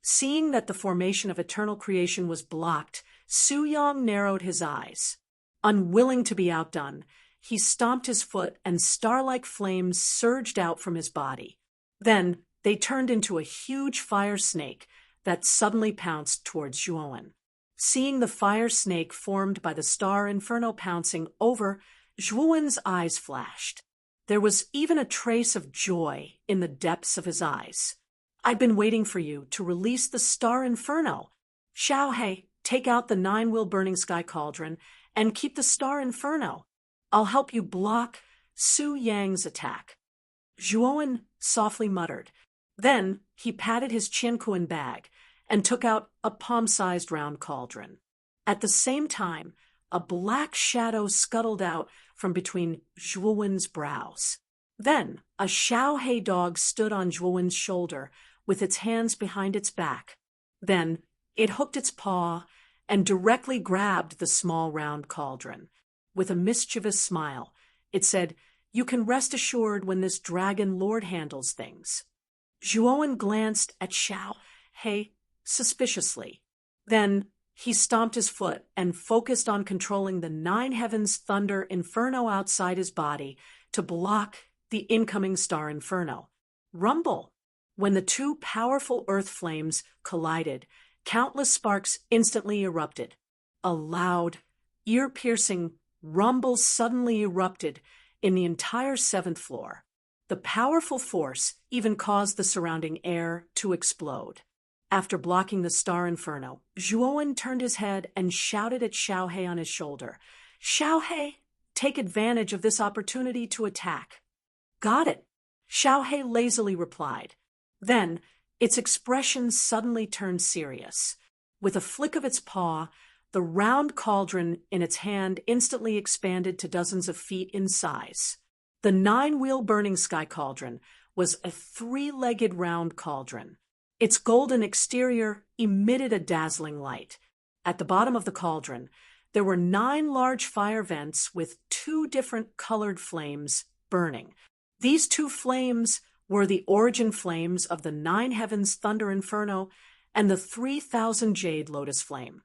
Seeing that the formation of eternal creation was blocked, Su Yang narrowed his eyes. Unwilling to be outdone, he stomped his foot and star-like flames surged out from his body. Then they turned into a huge fire snake that suddenly pounced towards Zhuowen. Seeing the fire snake formed by the Star Inferno pouncing over, Zhuowen's eyes flashed. There was even a trace of joy in the depths of his eyes. "I'd been waiting for you to release the Star Inferno. Xiaohei, take out the 9-wheel burning sky cauldron and keep the Star Inferno. I'll help you block Su Yang's attack." Zhuowen softly muttered. Then he patted his Qianquan bag and took out a palm-sized round cauldron. At the same time, a black shadow scuttled out from between Zhuowen's brows. Then a Xiaohei dog stood on Zhuowen's shoulder with its hands behind its back. Then it hooked its paw and directly grabbed the small round cauldron. With a mischievous smile, it said, "You can rest assured when this dragon lord handles things." Zhuowen glanced at Xiaohei suspiciously. Then he stomped his foot and focused on controlling the 9 Heavens Thunder Inferno outside his body to block the incoming Star Inferno. Rumble! When the two powerful earth flames collided, countless sparks instantly erupted. A loud, ear-piercing rumble suddenly erupted in the entire 7th floor. The powerful force even caused the surrounding air to explode. After blocking the star inferno, Zhuowen turned his head and shouted at Xiaohei on his shoulder, "Xiaohei, take advantage of this opportunity to attack." "Got it," Xiaohei lazily replied. Then, its expression suddenly turned serious. With a flick of its paw, the round cauldron in its hand instantly expanded to dozens of feet in size. The 9-wheel burning sky cauldron was a 3-legged round cauldron. Its golden exterior emitted a dazzling light. At the bottom of the cauldron, there were 9 large fire vents with 2 different colored flames burning. These 2 flames were the origin flames of the 9 heavens thunder inferno and the 3,000 jade lotus flame.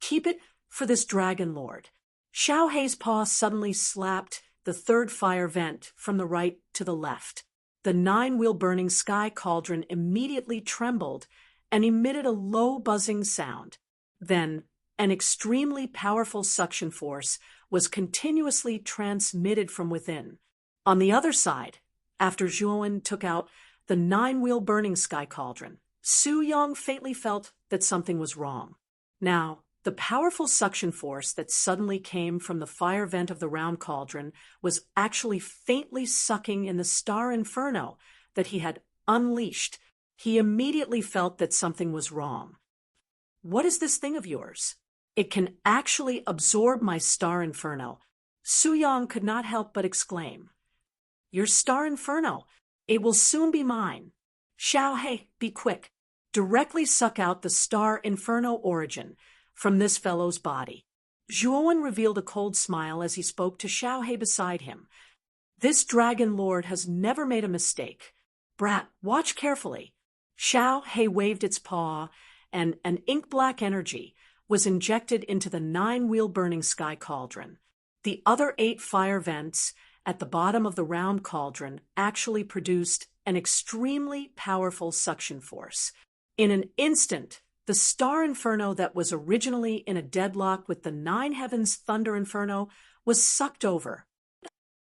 "Keep it for this dragon lord." Xiaohei's paw suddenly slapped the 3rd fire vent from the right to the left. The 9-wheel burning sky cauldron immediately trembled and emitted a low buzzing sound. Then, an extremely powerful suction force was continuously transmitted from within. On the other side, after Zhuowen took out the 9-wheel burning sky cauldron, Su Yong faintly felt that something was wrong. Now, the powerful suction force that suddenly came from the fire vent of the round cauldron was actually faintly sucking in the star inferno that he had unleashed. He immediately felt that something was wrong. "What is this thing of yours? It can actually absorb my star inferno." Su Yong could not help but exclaim. "Your star inferno! It will soon be mine." "Xiaohei, be quick. Directly suck out the star inferno origin from this fellow's body." Zhuowen revealed a cold smile as he spoke to Xiaohei beside him. "This dragon lord has never made a mistake. Brat, watch carefully." Xiaohei waved its paw, and an ink-black energy was injected into the 9-wheel burning sky cauldron. The other 8 fire vents at the bottom of the round cauldron actually produced an extremely powerful suction force. In an instant, the star inferno that was originally in a deadlock with the 9 heavens thunder inferno was sucked over.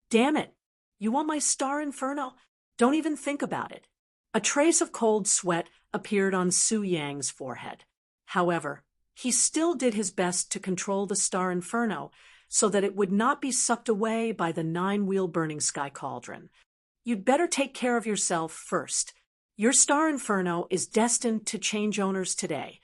"Damn it! You want my star inferno? Don't even think about it." A trace of cold sweat appeared on Su Yang's forehead. However, he still did his best to control the star inferno so that it would not be sucked away by the 9-wheel burning sky cauldron. "You'd better take care of yourself first. Your star inferno is destined to change owners today."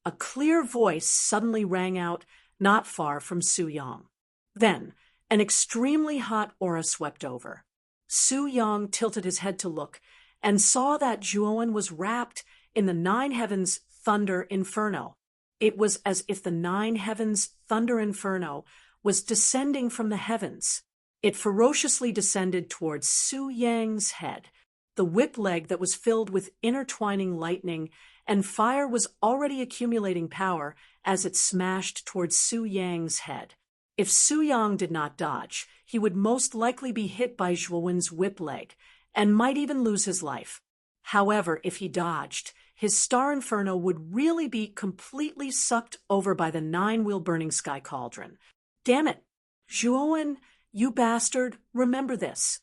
A clear voice suddenly rang out not far from Su Yong. Then, an extremely hot aura swept over. Su Yong tilted his head to look and saw that Zhuowen was wrapped in the 9 heavens thunder inferno. It was as if the 9 heavens thunder inferno was descending from the heavens. It ferociously descended towards Su Yang's head. The whip leg that was filled with intertwining lightning and fire was already accumulating power as it smashed towards Su Yang's head. If Su Yang did not dodge, he would most likely be hit by Zhuowen's whip leg and might even lose his life. However, if he dodged, his star inferno would really be completely sucked over by the 9-wheel burning sky cauldron. "Damn it! Zhuowen, you bastard, remember this."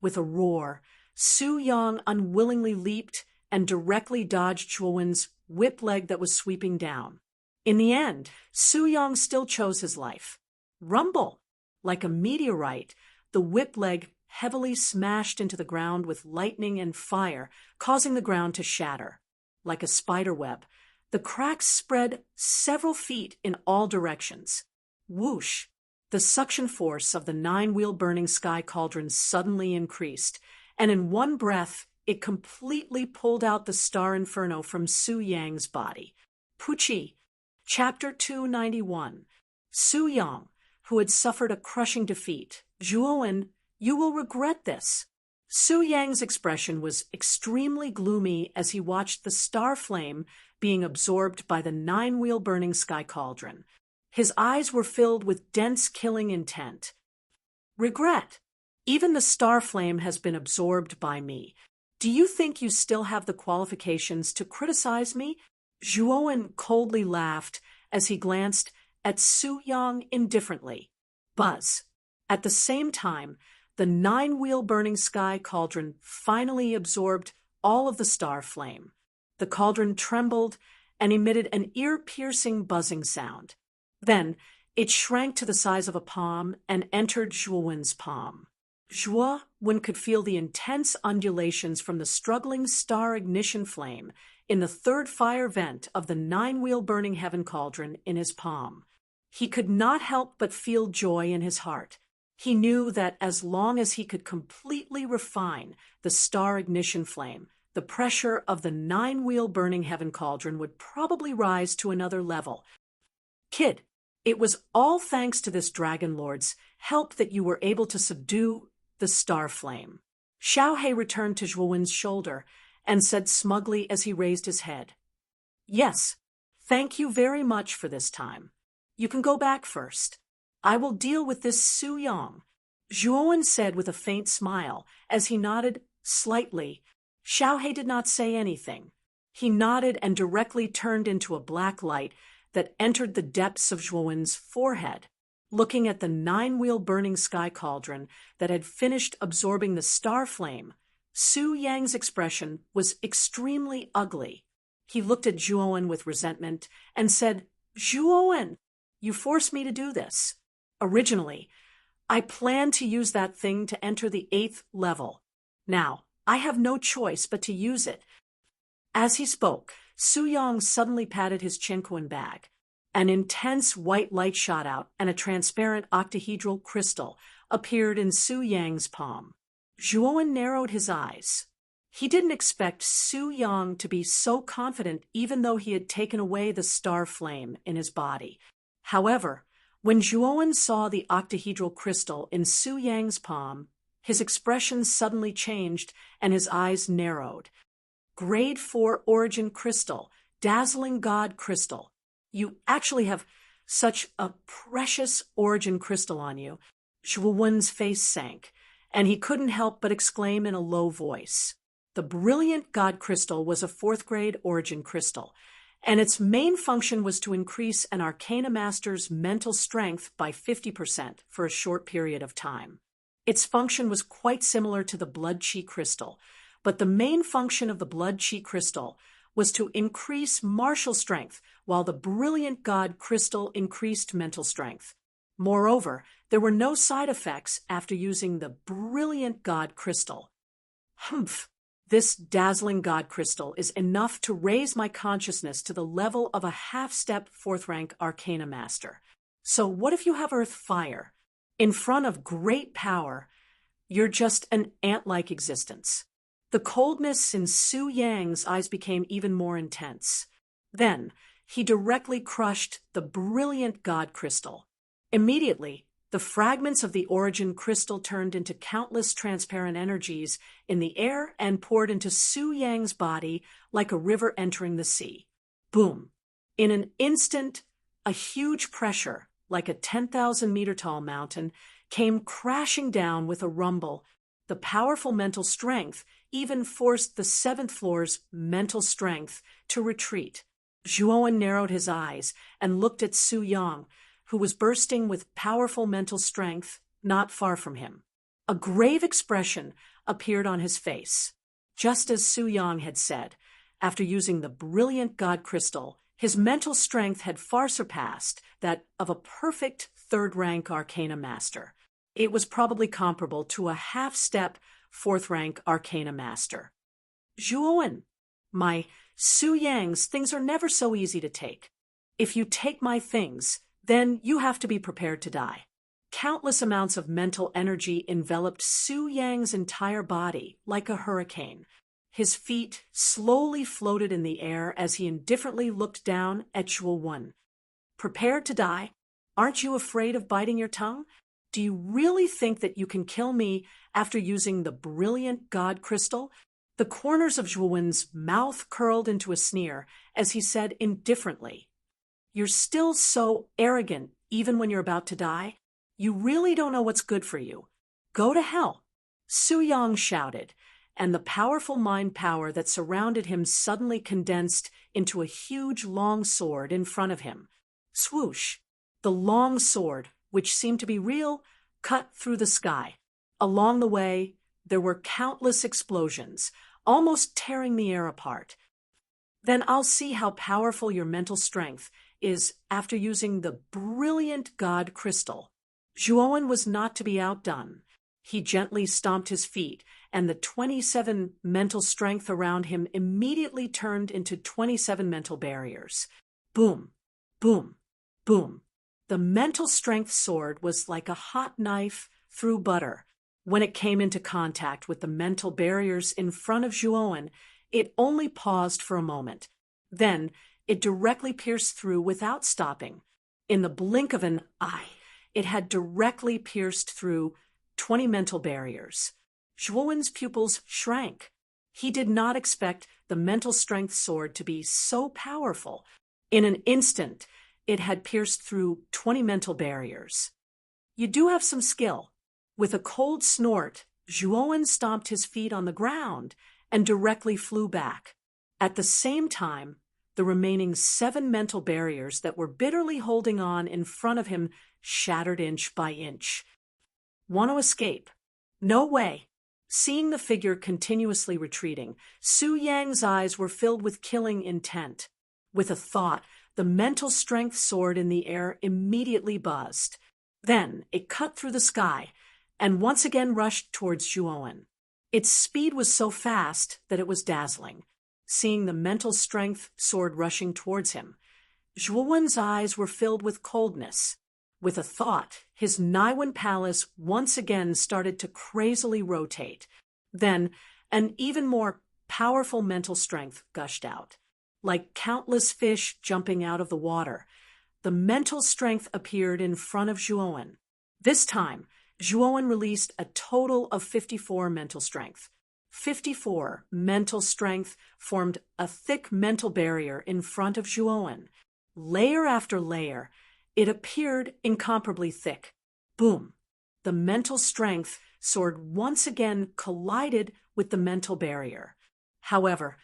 With a roar, Su Yang unwillingly leaped and directly dodged Zhuowen's whip leg that was sweeping down. In the end, Su Yang still chose his life. Rumble! Like a meteorite, the whip leg heavily smashed into the ground with lightning and fire, causing the ground to shatter. Like a spider web, the cracks spread several feet in all directions. Whoosh! The suction force of the 9-wheel burning sky cauldron suddenly increased, and in one breath, it completely pulled out the star inferno from Su Yang's body. Puchi, Chapter 291. Su Yang, who had suffered a crushing defeat. "Zhuowen, you will regret this." Su Yang's expression was extremely gloomy as he watched the star flame being absorbed by the 9-wheel burning sky cauldron. His eyes were filled with dense killing intent. "Regret? Even the star flame has been absorbed by me. Do you think you still have the qualifications to criticize me?" Zhuowen coldly laughed as he glanced at Su Yang indifferently. Buzz. At the same time, the nine-wheel burning sky cauldron finally absorbed all of the star flame. The cauldron trembled and emitted an ear-piercing buzzing sound. Then, it shrank to the size of a palm and entered Zhuowen's palm. Zhuowen could feel the intense undulations from the struggling star ignition flame in the third fire vent of the nine-wheel burning heaven cauldron in his palm. He could not help but feel joy in his heart. He knew that as long as he could completely refine the star ignition flame, the pressure of the nine-wheel burning heaven cauldron would probably rise to another level. Kid, it was all thanks to this Dragon Lord's help that you were able to subdue the star flame. Xiaohe returned to Zhuowen's shoulder and said smugly as he raised his head. Yes, thank you very much for this time. You can go back first. I will deal with this Su Yang, Zhuowen said with a faint smile as he nodded slightly. Xiaohe did not say anything. He nodded and directly turned into a black light that entered the depths of Zhuowen's forehead. Looking at the nine-wheel burning sky cauldron that had finished absorbing the star flame, Su Yang's expression was extremely ugly. He looked at Zhuowen with resentment and said, Zhuowen, you forced me to do this. Originally, I planned to use that thing to enter the 8th level. Now, I have no choice but to use it. As he spoke, Su Yang suddenly patted his chinquan bag. An intense white light shot out and a transparent octahedral crystal appeared in Su Yang's palm. Zhuowen narrowed his eyes. He didn't expect Su Yang to be so confident even though he had taken away the star flame in his body. However, when Zhuowen saw the octahedral crystal in Su Yang's palm, his expression suddenly changed and his eyes narrowed. Grade 4 origin crystal, dazzling god crystal. You actually have such a precious origin crystal on you. Zhuowen's face sank, and he couldn't help but exclaim in a low voice. The brilliant god crystal was a 4th grade origin crystal, and its main function was to increase an Arcana Master's mental strength by 50% for a short period of time. Its function was quite similar to the blood chi crystal, but the main function of the blood chi crystal was to increase martial strength, while the brilliant god crystal increased mental strength. Moreover, there were no side effects after using the brilliant god crystal. Humph! This dazzling god crystal is enough to raise my consciousness to the level of a half-step 4th rank Arcana Master. So what if you have Earth Fire? In front of great power, you're just an ant-like existence. The coldness in Su Yang's eyes became even more intense. Then, he directly crushed the brilliant god crystal. Immediately, the fragments of the origin crystal turned into countless transparent energies in the air and poured into Su Yang's body like a river entering the sea. Boom! In an instant, a huge pressure, like a 10,000-meter-tall mountain, came crashing down with a rumble. The powerful mental strength even forced the 7th floor's mental strength to retreat. Zhuowen narrowed his eyes and looked at Su Yang, who was bursting with powerful mental strength not far from him. A grave expression appeared on his face. Just as Su Yang had said, after using the brilliant god crystal, his mental strength had far surpassed that of a perfect 3rd rank Arcana Master. It was probably comparable to a half-step 4th rank Arcana Master. Zhuowen, my Su Yang's things are never so easy to take. If you take my things, then you have to be prepared to die. Countless amounts of mental energy enveloped Su Yang's entire body like a hurricane. His feet slowly floated in the air as he indifferently looked down at Zhuowen. Prepared to die? Aren't you afraid of biting your tongue? Do you really think that you can kill me after using the brilliant god crystal? The corners of Zhuowen's mouth curled into a sneer as he said indifferently, You're still so arrogant even when you're about to die. You really don't know what's good for you. Go to hell. Su Yang shouted, and the powerful mind power that surrounded him suddenly condensed into a huge long sword in front of him. Swoosh! The long sword, which seemed to be real, cut through the sky. Along the way, there were countless explosions, almost tearing the air apart. Then I'll see how powerful your mental strength is after using the brilliant God crystal. Zhuowen was not to be outdone. He gently stomped his feet, and the 27 mental strength around him immediately turned into 27 mental barriers. Boom, boom, boom. The mental strength sword was like a hot knife through butter. When it came into contact with the mental barriers in front of Zhuowen, it only paused for a moment. Then it directly pierced through without stopping. In the blink of an eye, it had directly pierced through 20 mental barriers. Zhuowen's pupils shrank. He did not expect the mental strength sword to be so powerful. In an instant, it had pierced through 20 mental barriers. You do have some skill. With a cold snort, Zhuowen stomped his feet on the ground and directly flew back. At the same time, the remaining 7 mental barriers that were bitterly holding on in front of him shattered inch by inch. Want to escape? No way. Seeing the figure continuously retreating, Su Yang's eyes were filled with killing intent. With a thought, the mental strength sword in the air immediately buzzed. Then it cut through the sky and once again rushed towards Zhuowen. Its speed was so fast that it was dazzling. Seeing the mental strength sword rushing towards him, Zhuowen's eyes were filled with coldness. With a thought, his Naiwen palace once again started to crazily rotate. Then, an even more powerful mental strength gushed out. Like countless fish jumping out of the water, the mental strength appeared in front of Zhuowen. This time, Zhuowen released a total of 54 mental strength. 54 mental strength formed a thick mental barrier in front of Zhuowen. Layer after layer, it appeared incomparably thick. Boom! The mental strength sword once again collided with the mental barrier. However,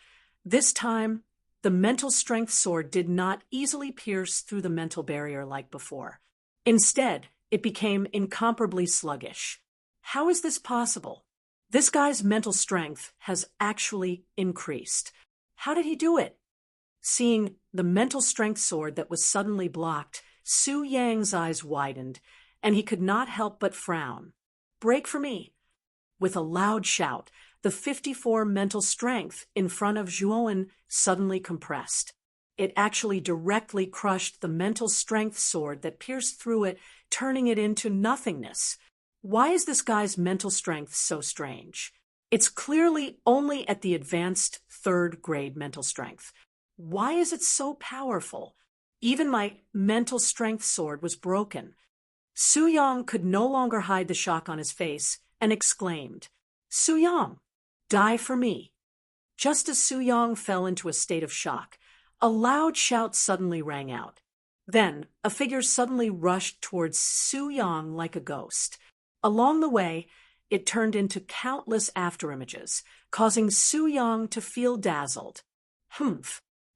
this time, the mental strength sword did not easily pierce through the mental barrier like before. Instead, it became incomparably sluggish. How is this possible? This guy's mental strength has actually increased. How did he do it? Seeing the mental strength sword that was suddenly blocked, Su Yang's eyes widened, and he could not help but frown. Break for me. With a loud shout, the 54 mental strength in front of Zhuowen suddenly compressed. It actually directly crushed the mental strength sword that pierced through it, turning it into nothingness. Why is this guy's mental strength so strange? It's clearly only at the advanced 3rd grade mental strength. Why is it so powerful? Even my mental strength sword was broken. Su Yang could no longer hide the shock on his face and exclaimed, "Su Yang, die for me." Just as Su Yang fell into a state of shock, a loud shout suddenly rang out. Then, a figure suddenly rushed towards Su Yang like a ghost. Along the way, it turned into countless afterimages, causing Su Yang to feel dazzled.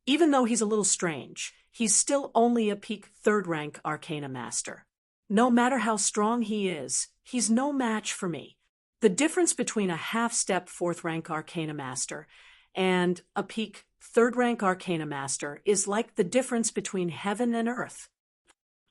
Even though he's a little strange, he's still only a peak 3rd rank Arcana Master. No matter how strong he is, he's no match for me. The difference between a half-step 4th rank Arcana Master and a peak 3rd rank Arcana Master is like the difference between heaven and earth.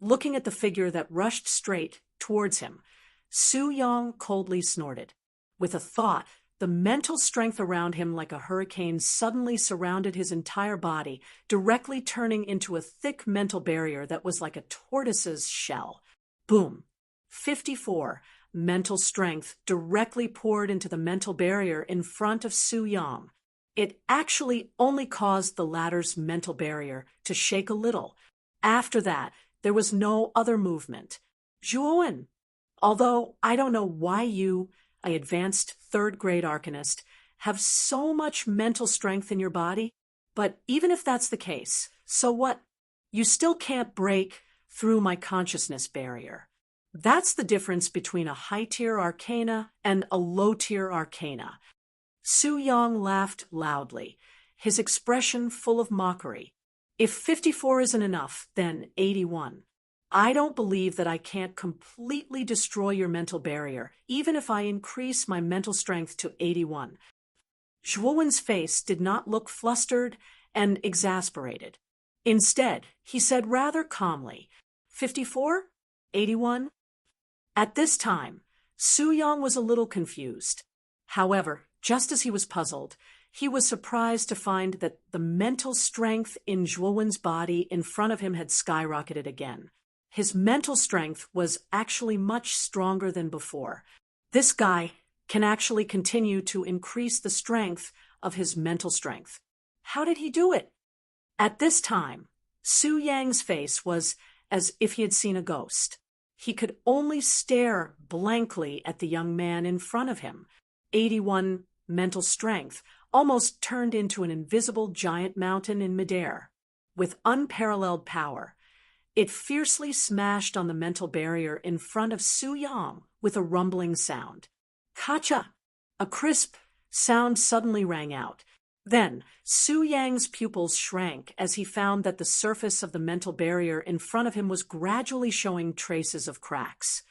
Looking at the figure that rushed straight towards him, Su Yang coldly snorted. With a thought, the mental strength around him like a hurricane suddenly surrounded his entire body, directly turning into a thick mental barrier that was like a tortoise's shell. Boom! 54 mental strength directly poured into the mental barrier in front of Su Yang. It actually only caused the latter's mental barrier to shake a little. After that, there was no other movement. Zhuowen, although I don't know why you, an advanced 3rd grade arcanist, have so much mental strength in your body, but even if that's the case, so what? You still can't break through my consciousness barrier. That's the difference between a high-tier arcana and a low-tier arcana. Su Yang laughed loudly, his expression full of mockery. If 54 isn't enough, then 81. I don't believe that I can't completely destroy your mental barrier, even if I increase my mental strength to 81. Zhuowen's face did not look flustered and exasperated. Instead, he said rather calmly, 54? 81? At this time, Su Yang was a little confused. However, just as he was puzzled, he was surprised to find that the mental strength in Zhuowen's body in front of him had skyrocketed again. His mental strength was actually much stronger than before. This guy can actually continue to increase the strength of his mental strength. How did he do it? At this time, Su Yang's face was as if he had seen a ghost. He could only stare blankly at the young man in front of him. 81 mental strength almost turned into an invisible giant mountain in midair. With unparalleled power, it fiercely smashed on the mental barrier in front of Su Yang with a rumbling sound. Kacha! A crisp sound suddenly rang out. Then, Su Yang's pupils shrank as he found that the surface of the mental barrier in front of him was gradually showing traces of cracks.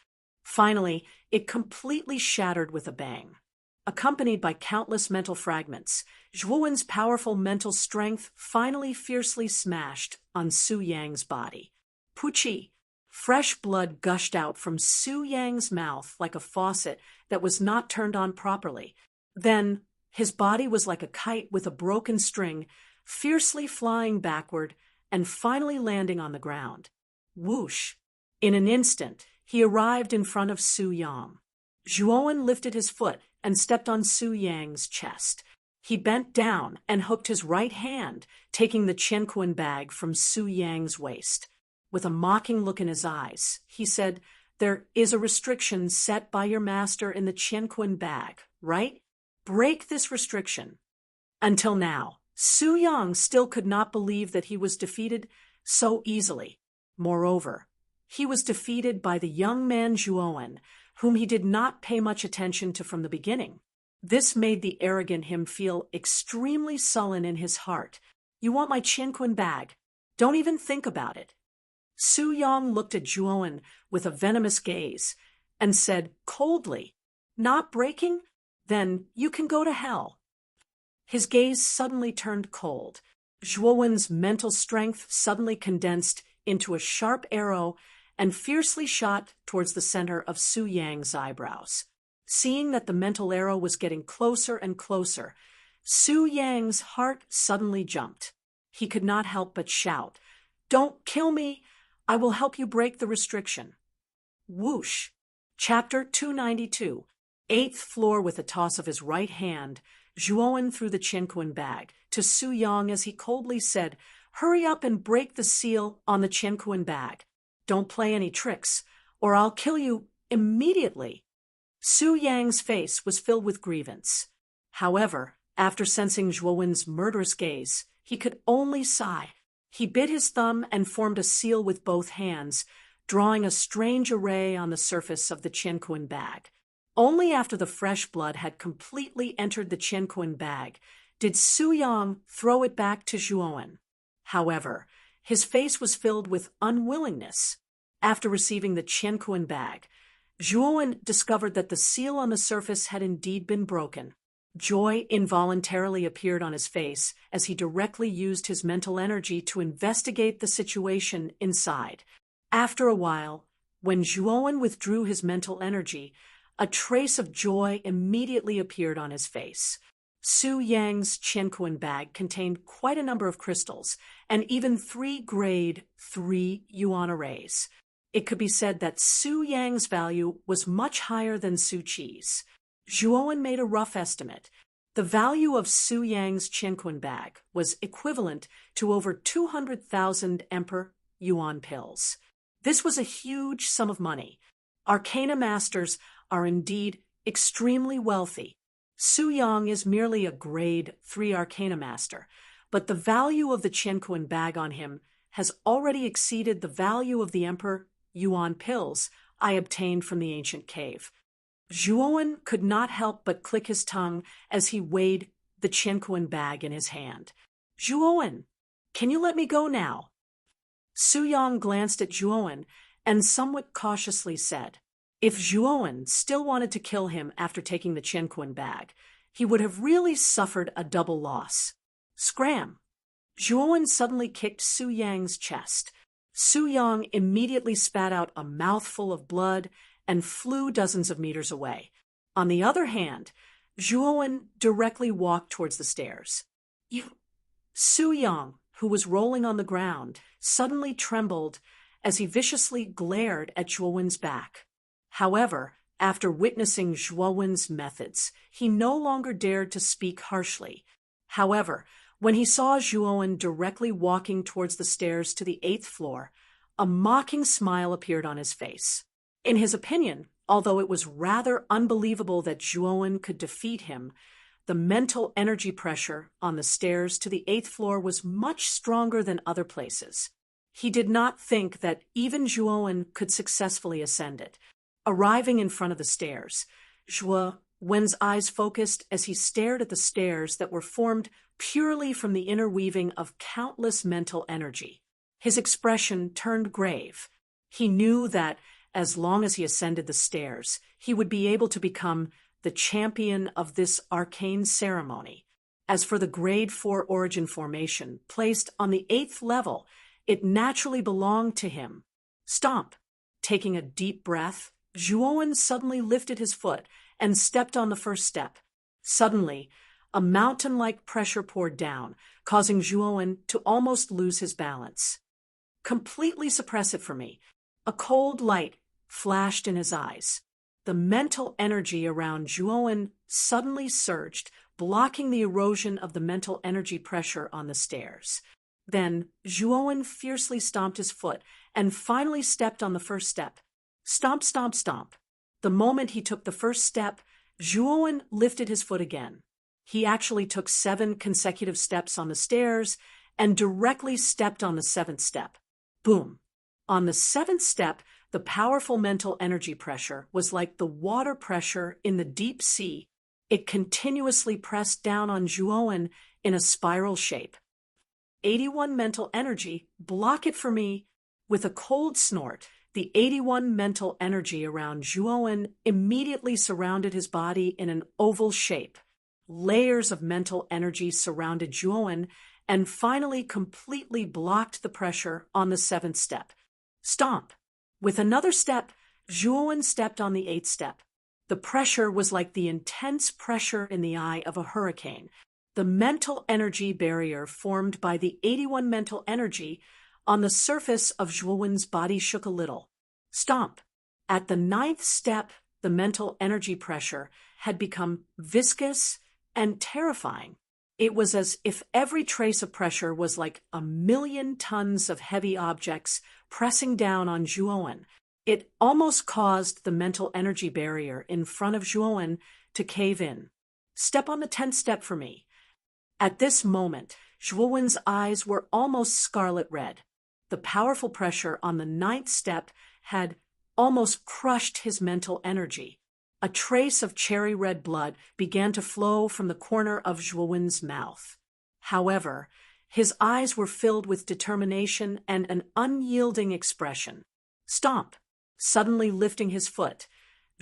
Finally, it completely shattered with a bang. Accompanied by countless mental fragments, Zhuowen's powerful mental strength finally fiercely smashed on Su Yang's body. Puchi! Fresh blood gushed out from Su Yang's mouth like a faucet that was not turned on properly. Then, his body was like a kite with a broken string, fiercely flying backward and finally landing on the ground. Whoosh! In an instant, he arrived in front of Su Yang. Zhuowen lifted his foot and stepped on Su Yang's chest. He bent down and hooked his right hand, taking the Qianquan bag from Su Yang's waist. With a mocking look in his eyes, he said, "There is a restriction set by your master in the Qianquan bag, right? Break this restriction." Until now, Su Yang still could not believe that he was defeated so easily. Moreover, he was defeated by the young man Zhuowen, whom he did not pay much attention to from the beginning. This made the arrogant him feel extremely sullen in his heart. "You want my Qianquan bag? Don't even think about it." Su Yang looked at Zhuowen with a venomous gaze and said coldly, "Not breaking? Then you can go to hell." His gaze suddenly turned cold. Zhuowen's mental strength suddenly condensed into a sharp arrow and fiercely shot towards the center of Su Yang's eyebrows. Seeing that the mental arrow was getting closer and closer, Su Yang's heart suddenly jumped. He could not help but shout, "Don't kill me! I will help you break the restriction." Whoosh! Chapter 292. Eighth floor. With a toss of his right hand, Zhuowen threw the Qianquan bag to Su Yang as he coldly said, "Hurry up and break the seal on the Qianquan bag. Don't play any tricks, or I'll kill you immediately." Su Yang's face was filled with grievance. However, after sensing Zhuowen's murderous gaze, he could only sigh. He bit his thumb and formed a seal with both hands, drawing a strange array on the surface of the Qianquan bag. Only after the fresh blood had completely entered the Qianquan bag did Su Yang throw it back to Zhuowen. However, his face was filled with unwillingness. After receiving the Qianquan bag, Zhuowen discovered that the seal on the surface had indeed been broken. Joy involuntarily appeared on his face as he directly used his mental energy to investigate the situation inside. After a while, when Zhuowen withdrew his mental energy, a trace of joy immediately appeared on his face. Su Yang's Qianquan bag contained quite a number of crystals, and even 3 grade 3 yuan arrays. It could be said that Su Yang's value was much higher than Su Qi's. Zhuowen made a rough estimate. The value of Su Yang's Qianquan bag was equivalent to over 200,000 Emperor yuan pills. This was a huge sum of money. Arcana masters are indeed extremely wealthy. Su Yang is merely a grade 3 Arcana master, but the value of the Qianquan bag on him has already exceeded the value of the Emperor yuan pills I obtained from the ancient cave. Zhuowen could not help but click his tongue as he weighed the Qianquan bag in his hand. "Zhuowen, can you let me go now?" Su Yang glanced at Zhuowen and somewhat cautiously said, if Zhuowen still wanted to kill him after taking the Qianquan bag, he would have really suffered a double loss. Scram! Zhuowen suddenly kicked Su Yang's chest. Su Yang immediately spat out a mouthful of blood and flew dozens of meters away. On the other hand, Zhuowen directly walked towards the stairs. Su Yang, who was rolling on the ground, suddenly trembled as he viciously glared at Zhuowen's back. However, after witnessing Zhuowen's methods, he no longer dared to speak harshly. However, when he saw Zhuowen directly walking towards the stairs to the 8th floor, a mocking smile appeared on his face. In his opinion, although it was rather unbelievable that Zhuowen could defeat him, the mental energy pressure on the stairs to the 8th floor was much stronger than other places. He did not think that even Zhuowen could successfully ascend it. Arriving in front of the stairs, Zhuowen's eyes focused as he stared at the stairs that were formed purely from the interweaving of countless mental energy. His expression turned grave. He knew that as long as he ascended the stairs, he would be able to become the champion of this arcane ceremony. As for the grade 4 origin formation placed on the 8th level, it naturally belonged to him. Stomp! Taking a deep breath, Zhuowen suddenly lifted his foot and stepped on the first step. Suddenly, a mountain-like pressure poured down, causing Zhuowen to almost lose his balance. Completely suppress it for me. A cold light flashed in his eyes. The mental energy around Zhuowen suddenly surged, blocking the erosion of the mental energy pressure on the stairs. Then Zhuowen fiercely stomped his foot and finally stepped on the first step. Stomp, stomp, stomp. The moment he took the first step, Zhuowen lifted his foot again. He actually took 7 consecutive steps on the stairs and directly stepped on the 7th step. Boom! On the 7th step, the powerful mental energy pressure was like the water pressure in the deep sea. It continuously pressed down on Zhuowen in a spiral shape. 81 mental energy, block it for me. With a cold snort, the 81 mental energy around Zhuowen immediately surrounded his body in an oval shape. Layers of mental energy surrounded Zhuowen and finally completely blocked the pressure on the 7th step. Stomp! With another step, Zhuowen stepped on the 8th step. The pressure was like the intense pressure in the eye of a hurricane. The mental energy barrier formed by the 81 mental energy on the surface of Zhuowen's body shook a little. Stomp! At the 9th step, the mental energy pressure had become viscous and terrifying. It was as if every trace of pressure was like 1,000,000 tons of heavy objects pressing down on Zhuowen. It almost caused the mental energy barrier in front of Zhuowen to cave in. Step on the 10th step for me. At this moment, Zhuowen's eyes were almost scarlet red. The powerful pressure on the 9th step had almost crushed his mental energy. A trace of cherry red blood began to flow from the corner of Zhuowen's mouth. However, his eyes were filled with determination and an unyielding expression. Stomp! Suddenly lifting his foot,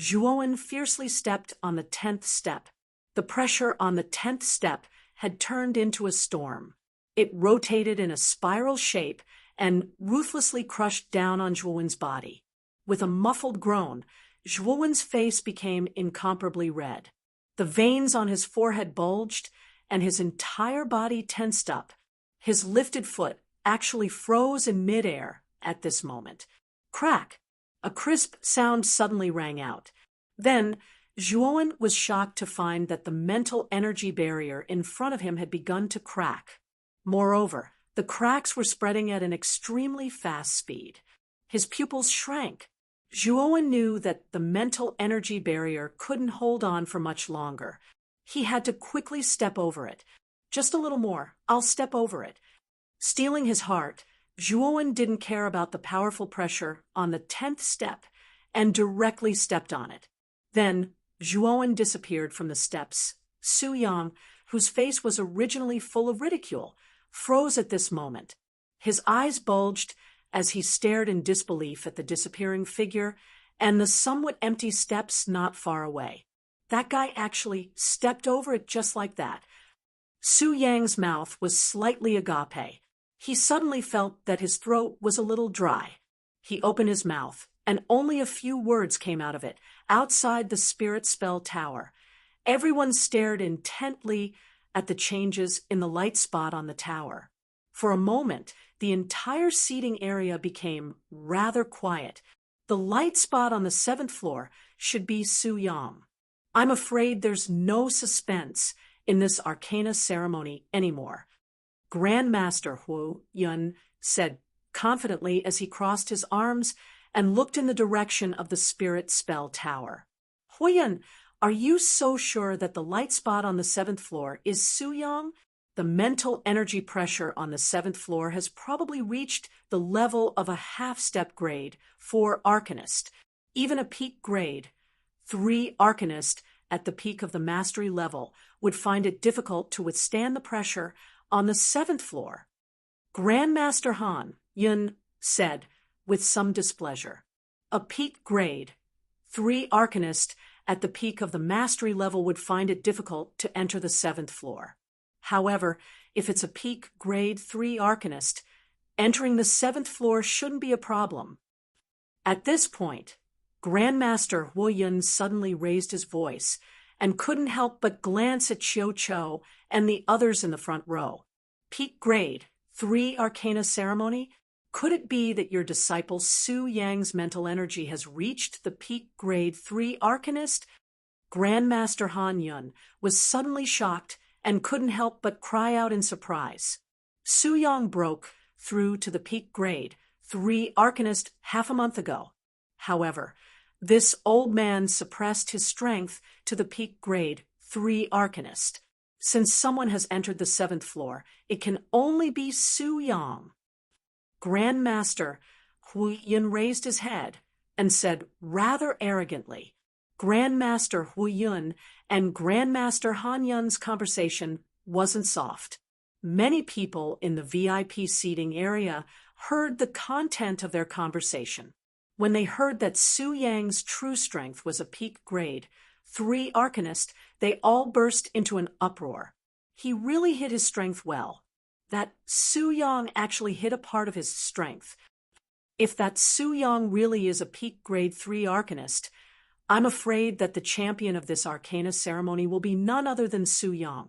Zhuowen fiercely stepped on the 10th step. The pressure on the 10th step had turned into a storm. It rotated in a spiral shape and ruthlessly crushed down on Zhuowen's body. With a muffled groan, Zhuowen's face became incomparably red. The veins on his forehead bulged, and his entire body tensed up. His lifted foot actually froze in midair at this moment. Crack! A crisp sound suddenly rang out. Then, Zhuowen was shocked to find that the mental energy barrier in front of him had begun to crack. Moreover, the cracks were spreading at an extremely fast speed. His pupils shrank. Zhuowen knew that the mental energy barrier couldn't hold on for much longer. He had to quickly step over it. Just a little more. I'll step over it. Steeling his heart, Zhuowen didn't care about the powerful pressure on the 10th step and directly stepped on it. Then, Zhuowen disappeared from the steps. Su Yang, whose face was originally full of ridicule, froze at this moment. His eyes bulged as he stared in disbelief at the disappearing figure and the somewhat empty steps not far away. That guy actually stepped over it just like that. Su Yang's mouth was slightly agape. He suddenly felt that his throat was a little dry. He opened his mouth, and only a few words came out of it, outside the spirit spell tower. Everyone stared intently at the changes in the light spot on the tower. For a moment, the entire seating area became rather quiet. The light spot on the 7th floor should be Su Yang. I'm afraid there's no suspense in this arcana ceremony anymore, Grandmaster Hu Yun said confidently as he crossed his arms and looked in the direction of the spirit spell tower. Huyan, are you so sure that the light spot on the 7th floor is Su Yang? The mental energy pressure on the 7th floor has probably reached the level of a half-step grade 4 Arcanist, even a peak grade 3 Arcanist at the peak of the mastery level would find it difficult to withstand the pressure on the 7th floor. Grandmaster Han Yun said with some displeasure. A peak grade 3 Arcanist at the peak of the mastery level would find it difficult to enter the 7th floor. However, if it's a peak grade 3 Arcanist, entering the 7th floor shouldn't be a problem. At this point, Grandmaster Wu Yun suddenly raised his voice and couldn't help but glance at Qiu Qiu and the others in the front row. Peak grade 3 Arcana ceremony? Could it be that your disciple Su Yang's mental energy has reached the peak grade 3 Arcanist? Grandmaster Han Yun was suddenly shocked and couldn't help but cry out in surprise. Su Yang broke through to the peak grade 3 Arcanist half a month ago. However, this old man suppressed his strength to the peak grade 3 Arcanist. Since someone has entered the 7th floor, it can only be Su Yang. Grandmaster Hu Yun raised his head and said rather arrogantly. Grandmaster Hu Yun and Grandmaster Han Yun's conversation wasn't soft. Many people in the VIP seating area heard the content of their conversation. When they heard that Su Yang's true strength was a peak grade 3 Arcanist, they all burst into an uproar. He really hid his strength well. That Su Yang actually hid a part of his strength. If that Su Yang really is a peak grade 3 Arcanist, I'm afraid that the champion of this Arcana ceremony will be none other than Su Yang.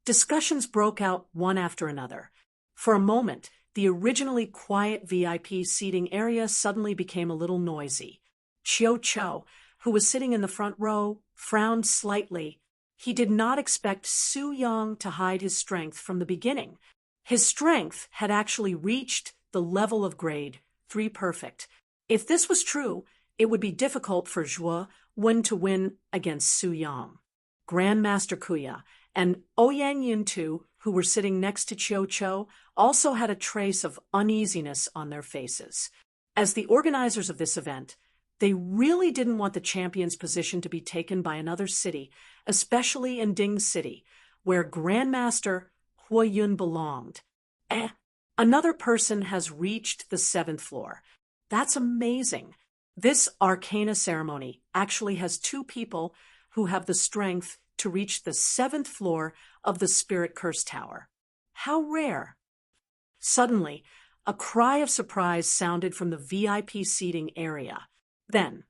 Discussions broke out one after another. For a moment, the originally quiet VIP seating area suddenly became a little noisy. Qiu Qiu, who was sitting in the front row, frowned slightly. He did not expect Su Yang to hide his strength from the beginning. His strength had actually reached the level of grade 3 perfect. If this was true, it would be difficult for Zhuo Wen to win against Su Yang. Grandmaster Kuya and Ouyang Yuntu, who were sitting next to Qiu Qiu, also had a trace of uneasiness on their faces. As the organizers of this event, they really didn't want the champion's position to be taken by another city, especially in Ding City, where Grandmaster Hu Yun belonged. Another person has reached the 7th floor. That's amazing. This Arcana ceremony actually has 2 people who have the strength to reach the 7th floor of the Spirit Curse Tower. How rare! Suddenly, a cry of surprise sounded from the VIP seating area. Then,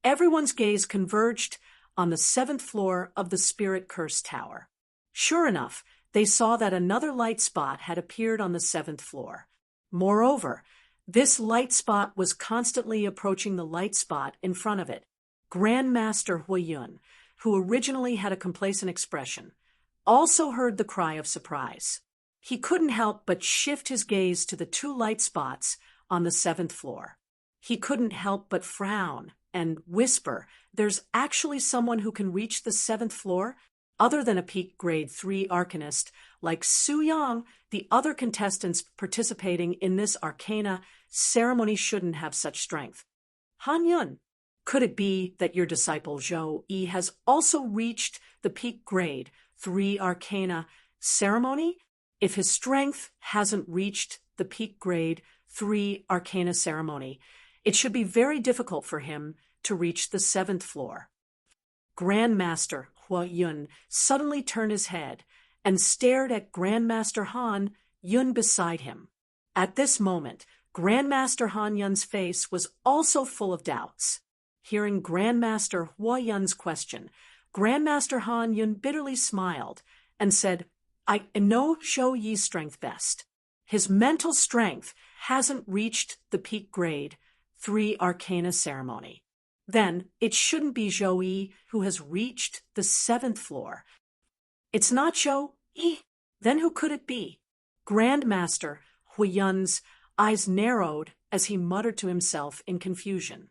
everyone's gaze converged on the 7th floor of the Spirit Curse Tower. Sure enough, they saw that another light spot had appeared on the 7th floor. Moreover, this light spot was constantly approaching the light spot in front of it. Grandmaster Hu Yun, who originally had a complacent expression, also heard the cry of surprise. He couldn't help but shift his gaze to the 2 light spots on the 7th floor. He couldn't help but frown and whisper, "There's actually someone who can reach the 7th floor? Other than a peak grade 3 Arcanist like Su Yang, the other contestants participating in this Arcana ceremony shouldn't have such strength." Han Yun, could it be that your disciple Zhou Yi has also reached the peak grade 3 Arcana ceremony? If his strength hasn't reached the peak grade 3 Arcana ceremony, it should be very difficult for him to reach the 7th floor. Grandmaster Hua Yun suddenly turned his head and stared at Grandmaster Han Yun beside him. At this moment, Grandmaster Han Yun's face was also full of doubts. Hearing Grandmaster Hua Yun's question, Grandmaster Han Yun bitterly smiled and said, "I know Zhou Yi's strength best. His mental strength hasn't reached the peak grade 3 Arcana ceremony. Then it shouldn't be Zhou Yi who has reached the 7th floor. It's not Zhou Yi. Then who could it be?" Grandmaster Hua Yun's eyes narrowed as he muttered to himself in confusion.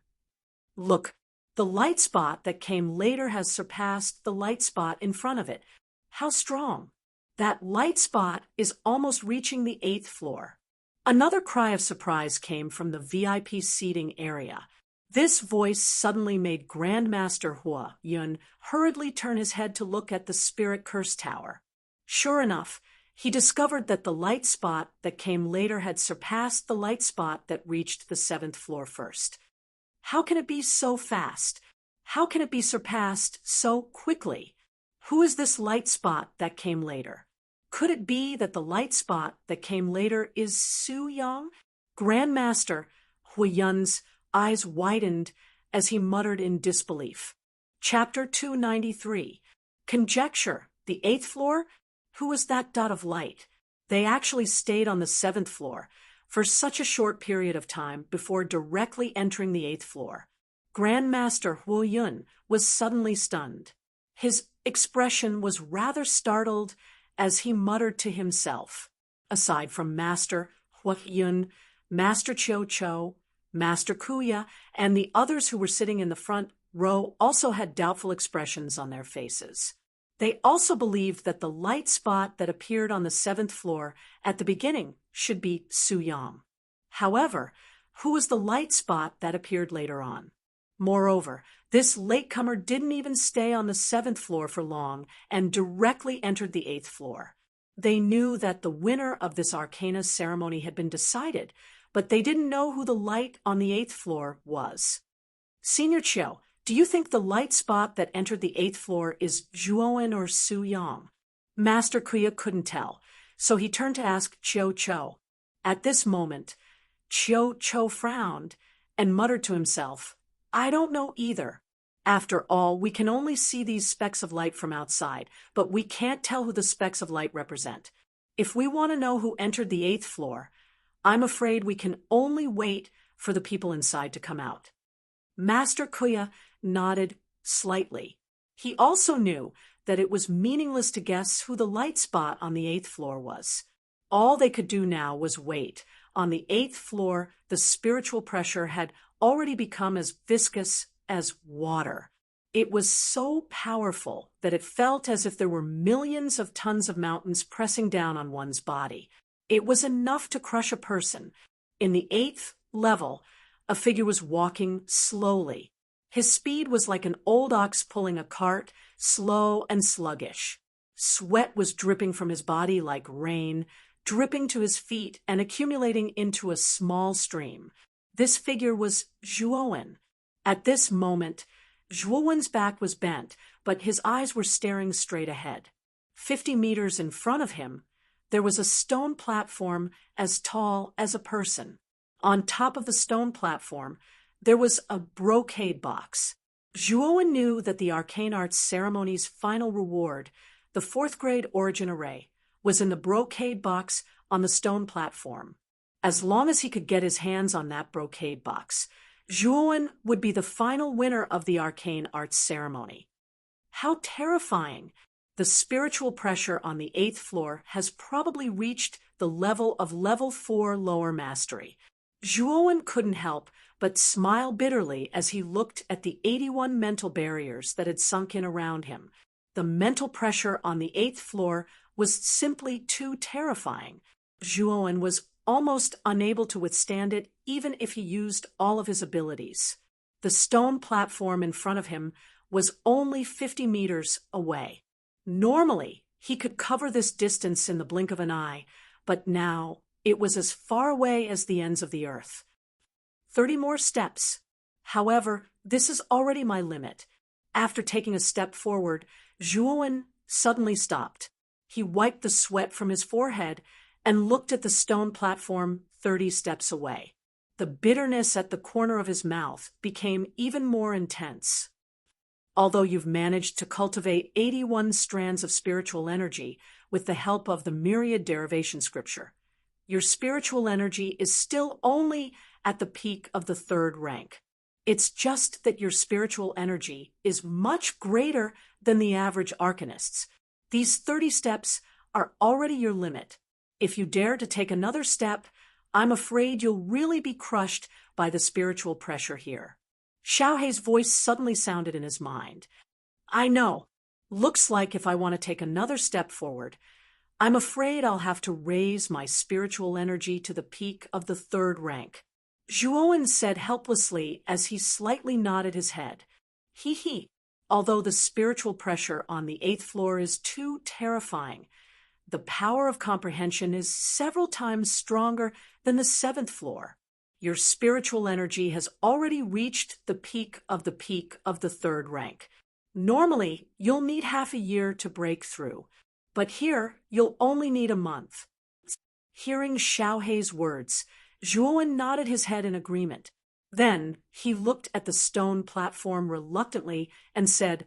"Look, the light spot that came later has surpassed the light spot in front of it. How strong! That light spot is almost reaching the 8th floor." Another cry of surprise came from the VIP seating area. This voice suddenly made Grandmaster Hua Yun hurriedly turn his head to look at the Spirit Curse Tower. Sure enough, he discovered that the light spot that came later had surpassed the light spot that reached the 7th floor first. How can it be so fast? How can it be surpassed so quickly? Who is this light spot that came later? Could it be that the light spot that came later is Su Yang? Grandmaster Hua Yun's eyes widened as he muttered in disbelief. Chapter 293. Conjecture. The 8th floor? Who was that dot of light? They actually stayed on the 7th floor for such a short period of time before directly entering the 8th floor. Grandmaster Hua Yun was suddenly stunned. His expression was rather startled as he muttered to himself. Aside from Master Hua Yun, Master Chiu Chou, Master Kuya, and the others who were sitting in the front row also had doubtful expressions on their faces. They also believed that the light spot that appeared on the 7th floor at the beginning should be Su Yang. However, who was the light spot that appeared later on? Moreover, this latecomer didn't even stay on the 7th floor for long and directly entered the 8th floor. They knew that the winner of this Arcana ceremony had been decided, but they didn't know who the light on the 8th floor was. Senior Chiu, do you think the light spot that entered the 8th floor is Zhuowen or Su Yang? Master Kuya couldn't tell, so he turned to ask Chiu Chou. At this moment, Chiu Chou frowned and muttered to himself, "I don't know either. After all, we can only see these specks of light from outside, but we can't tell who the specks of light represent. If we want to know who entered the 8th floor, I'm afraid we can only wait for the people inside to come out." Master Kuya nodded slightly. He also knew that it was meaningless to guess who the light spot on the 8th floor was. All they could do now was wait. On the 8th floor, the spiritual pressure had already become as viscous as water. It was so powerful that it felt as if there were millions of tons of mountains pressing down on one's body. It was enough to crush a person. In the 8th level, a figure was walking slowly. His speed was like an old ox pulling a cart, slow and sluggish. Sweat was dripping from his body like rain, dripping to his feet and accumulating into a small stream. This figure was Zhuowen. At this moment, Zhuowen's back was bent, but his eyes were staring straight ahead. 50 meters in front of him, there was a stone platform as tall as a person. On top of the stone platform, there was a brocade box. Zhuowen knew that the Arcane Arts ceremony's final reward, the 4th grade origin array, was in the brocade box on the stone platform. As long as he could get his hands on that brocade box, Zhuowen would be the final winner of the Arcane Arts ceremony. How terrifying! The spiritual pressure on the 8th floor has probably reached the level of level 4 lower mastery. Zhuowen couldn't help but smile bitterly as he looked at the 81 mental barriers that had sunk in around him. The mental pressure on the 8th floor was simply too terrifying. Zhuowen was almost unable to withstand it, even if he used all of his abilities. The stone platform in front of him was only 50 meters away. Normally, he could cover this distance in the blink of an eye, but now It was as far away as the ends of the earth. 30 more steps. However, this is already my limit. After taking a step forward, Zhuowen suddenly stopped. He wiped the sweat from his forehead and looked at the stone platform 30 steps away. The bitterness at the corner of his mouth became even more intense. Although you've managed to cultivate 81 strands of spiritual energy with the help of the myriad derivation scripture, your spiritual energy is still only at the peak of the 3rd rank. It's just that your spiritual energy is much greater than the average arcanist's. These 30 steps are already your limit. If you dare to take another step, I'm afraid you'll really be crushed by the spiritual pressure here. Xiaohei's voice suddenly sounded in his mind. I know. Looks like if I want to take another step forward, I'm afraid I'll have to raise my spiritual energy to the peak of the 3rd rank. Zhuowen said helplessly as he slightly nodded his head. He. Although the spiritual pressure on the 8th floor is too terrifying, the power of comprehension is several times stronger than the 7th floor. Your spiritual energy has already reached the peak of the 3rd rank. Normally, you'll need half a year to break through, but here you'll only need a month. Hearing Xiaohei's words, Zhuowen nodded his head in agreement. Then he looked at the stone platform reluctantly and said,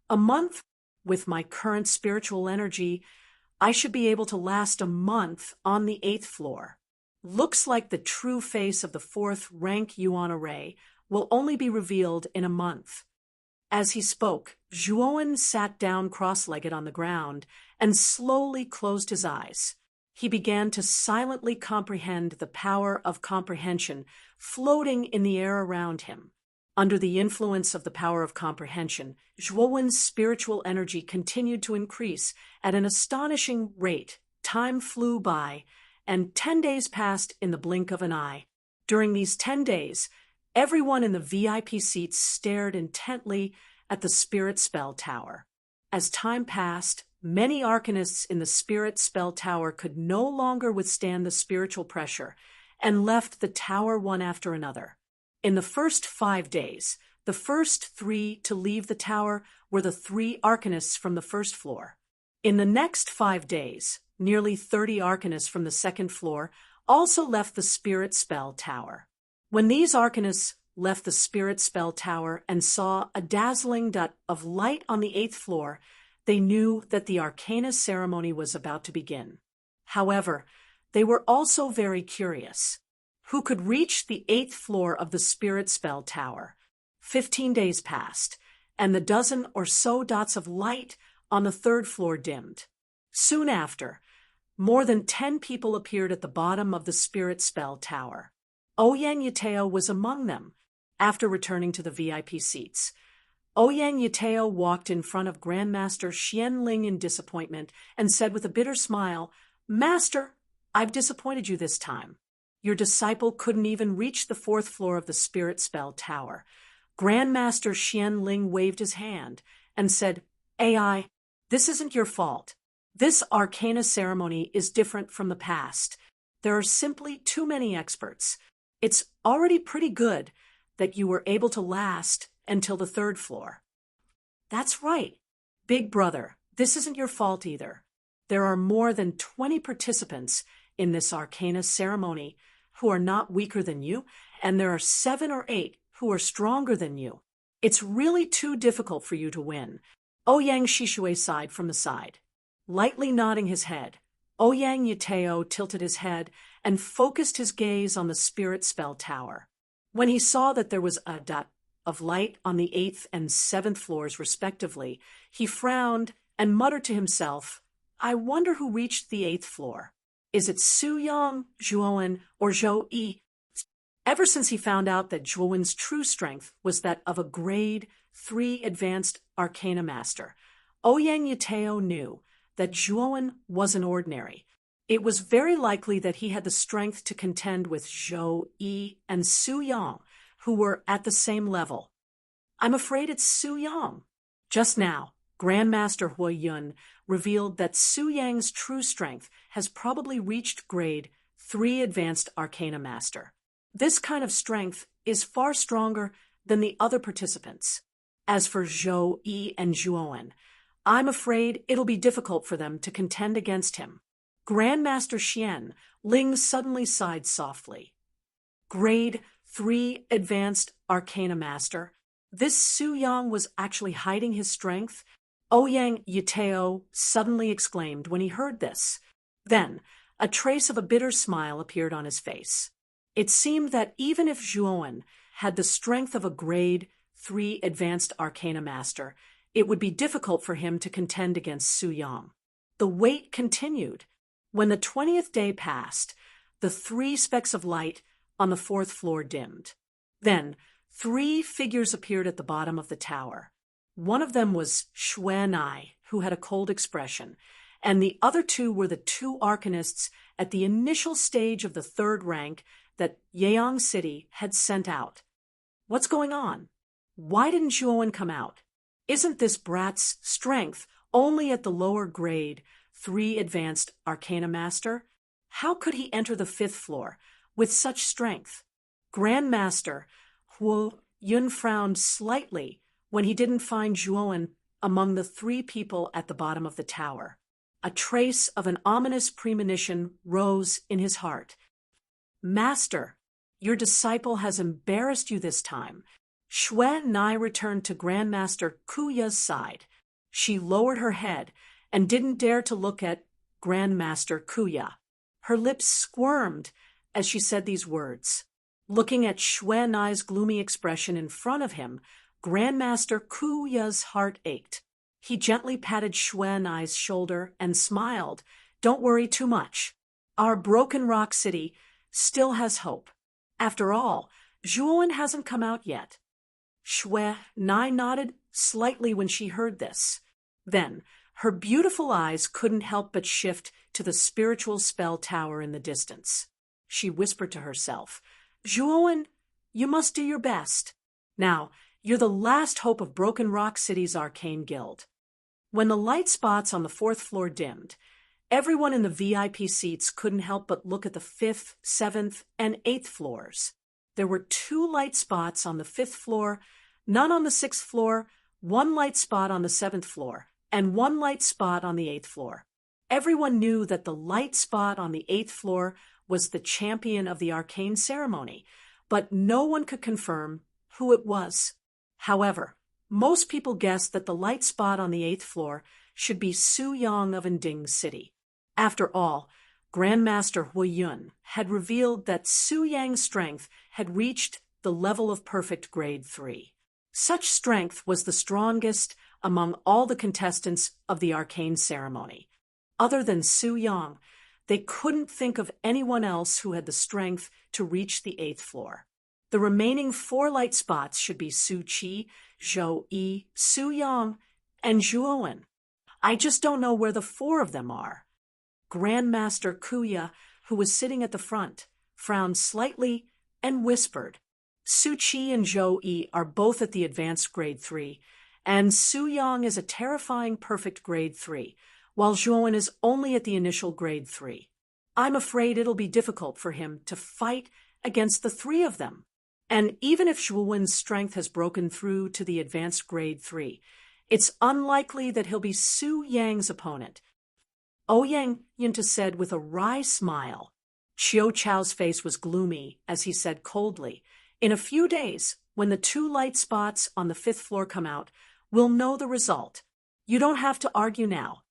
A month? With my current spiritual energy, I should be able to last a month on the 8th floor. Looks like the true face of the 4th rank Yuan array will only be revealed in a month. As he spoke, Zhuowen sat down cross-legged on the ground and slowly closed his eyes. He began to silently comprehend the power of comprehension floating in the air around him. Under the influence of the power of comprehension, Zhuowen's spiritual energy continued to increase at an astonishing rate. Time flew by, and 10 days passed in the blink of an eye. During these 10 days, everyone in the VIP seats stared intently at the Spirit Spell Tower. As time passed, many arcanists in the Spirit Spell Tower could no longer withstand the spiritual pressure and left the tower one after another. In the first 5 days, the first 3 to leave the tower were the 3 arcanists from the 1st floor. In the next 5 days, nearly 30 arcanists from the 2nd floor also left the Spirit Spell Tower. When these arcanists left the Spirit Spell Tower and saw a dazzling dot of light on the 8th floor, they knew that the Arcana ceremony was about to begin. However, they were also very curious. Who could reach the 8th floor of the Spirit Spell Tower? 15 days passed, and the dozen or so dots of light on the 3rd floor dimmed. Soon after, more than 10 people appeared at the bottom of the Spirit Spell Tower. Ouyang Yateo was among them. After returning to the VIP seats, Ouyang Yateo walked in front of Grandmaster Xianling in disappointment and said with a bitter smile, Master, I've disappointed you this time. Your disciple couldn't even reach the 4th floor of the Spirit Spell Tower. Grandmaster Xianling waved his hand and said, AI, this isn't your fault. This Arcana ceremony is different from the past. There are simply too many experts. It's already pretty good that you were able to last until the 3rd floor. That's right. Big brother, this isn't your fault either. There are more than 20 participants in this Arcana ceremony who are not weaker than you, and there are 7 or 8 who are stronger than you. It's really too difficult for you to win. Ouyang Shishui sighed from the side. Lightly nodding his head, Ouyang Yateo tilted his head and focused his gaze on the Spirit Spell Tower. When he saw that there was a dot of light on the 8th and 7th floors respectively, he frowned and muttered to himself, I wonder who reached the 8th floor. Is it Su Yang, Zhuowen, or Zhou Yi? Ever since he found out that Zhuowen's true strength was that of a grade 3 advanced Arcana Master, Ouyang Yateo knew that Zhuowen wasn't ordinary. It was very likely that he had the strength to contend with Zhou Yi and Su Yang, who were at the same level. I'm afraid it's Su Yang. Just now, Grandmaster Huo Yun revealed that Su Yang's true strength has probably reached grade 3 Advanced Arcana Master. This kind of strength is far stronger than the other participants. As for Zhou Yi and Zhuowen, I'm afraid it'll be difficult for them to contend against him. Grandmaster Xian, Ling suddenly sighed softly. Grade 3 Advanced Arcana Master. This Su Yang was actually hiding his strength? Ouyang Yiteo suddenly exclaimed when he heard this. Then, a trace of a bitter smile appeared on his face. It seemed that even if Zhuowen had the strength of a Grade 3 Advanced Arcana Master, it would be difficult for him to contend against Su Yang. The wait continued. When the 20th day passed, the 3 specks of light on the 4th floor dimmed. Then, 3 figures appeared at the bottom of the tower. One of them was Xuanai, who had a cold expression, and the other 2 were the 2 arcanists at the initial stage of the 3rd rank that Yeang City had sent out. What's going on? Why didn't Zhuowen come out? Isn't this brat's strength only at the lower grade 3 Advanced Arcana Master? How could he enter the 5th floor with such strength? Grandmaster Huo Yun frowned slightly when he didn't find Zhuowen among the 3 people at the bottom of the tower. A trace of an ominous premonition rose in his heart. Master, your disciple has embarrassed you this time. Xuanai returned to Grandmaster Kuya's side. She lowered her head and didn't dare to look at Grandmaster Kuya. Her lips squirmed as she said these words. Looking at Xuanai's gloomy expression in front of him, Grandmaster Kuya's heart ached. He gently patted Xuanai's shoulder and smiled. Don't worry too much. Our Broken Rock City still has hope. After all, Zhuowen hasn't come out yet. Xuanai nodded slightly when she heard this. Then, her beautiful eyes couldn't help but shift to the spiritual spell tower in the distance. She whispered to herself, Zhuowen, you must do your best. Now, you're the last hope of Broken Rock City's arcane guild. When the light spots on the 4th floor dimmed, everyone in the VIP seats couldn't help but look at the 5th, 7th, and 8th floors. There were 2 light spots on the 5th floor, none on the 6th floor, 1 light spot on the 7th floor, and 1 light spot on the 8th floor. Everyone knew that the light spot on the 8th floor was the champion of the arcane ceremony, but no one could confirm who it was. However, most people guessed that the light spot on the 8th floor should be Su Yang of Inding City. After all, Grandmaster Hui Yun had revealed that Su Yang's strength had reached the level of perfect grade 3. Such strength was the strongest among all the contestants of the arcane ceremony. Other than Su Yang, they couldn't think of anyone else who had the strength to reach the 8th floor. The remaining 4 light spots should be Su Qi, Zhou Yi, Su Yang, and Zhuowen. I just don't know where the 4 of them are. Grandmaster Kuya, who was sitting at the front, frowned slightly and whispered, Su Qi and Zhou Yi are both at the advanced grade 3, and Su Yang is a terrifying perfect grade 3, while Zhuowen is only at the initial grade 3. I'm afraid it'll be difficult for him to fight against the 3 of them. And even if Zhuowen's strength has broken through to the advanced grade 3, it's unlikely that he'll be Su Yang's opponent. Ouyang Yunta said with a wry smile. Qiu Chao's face was gloomy as he said coldly, in a few days, when the 2 light spots on the 5th floor come out, we'll know the result. You don't have to argue now.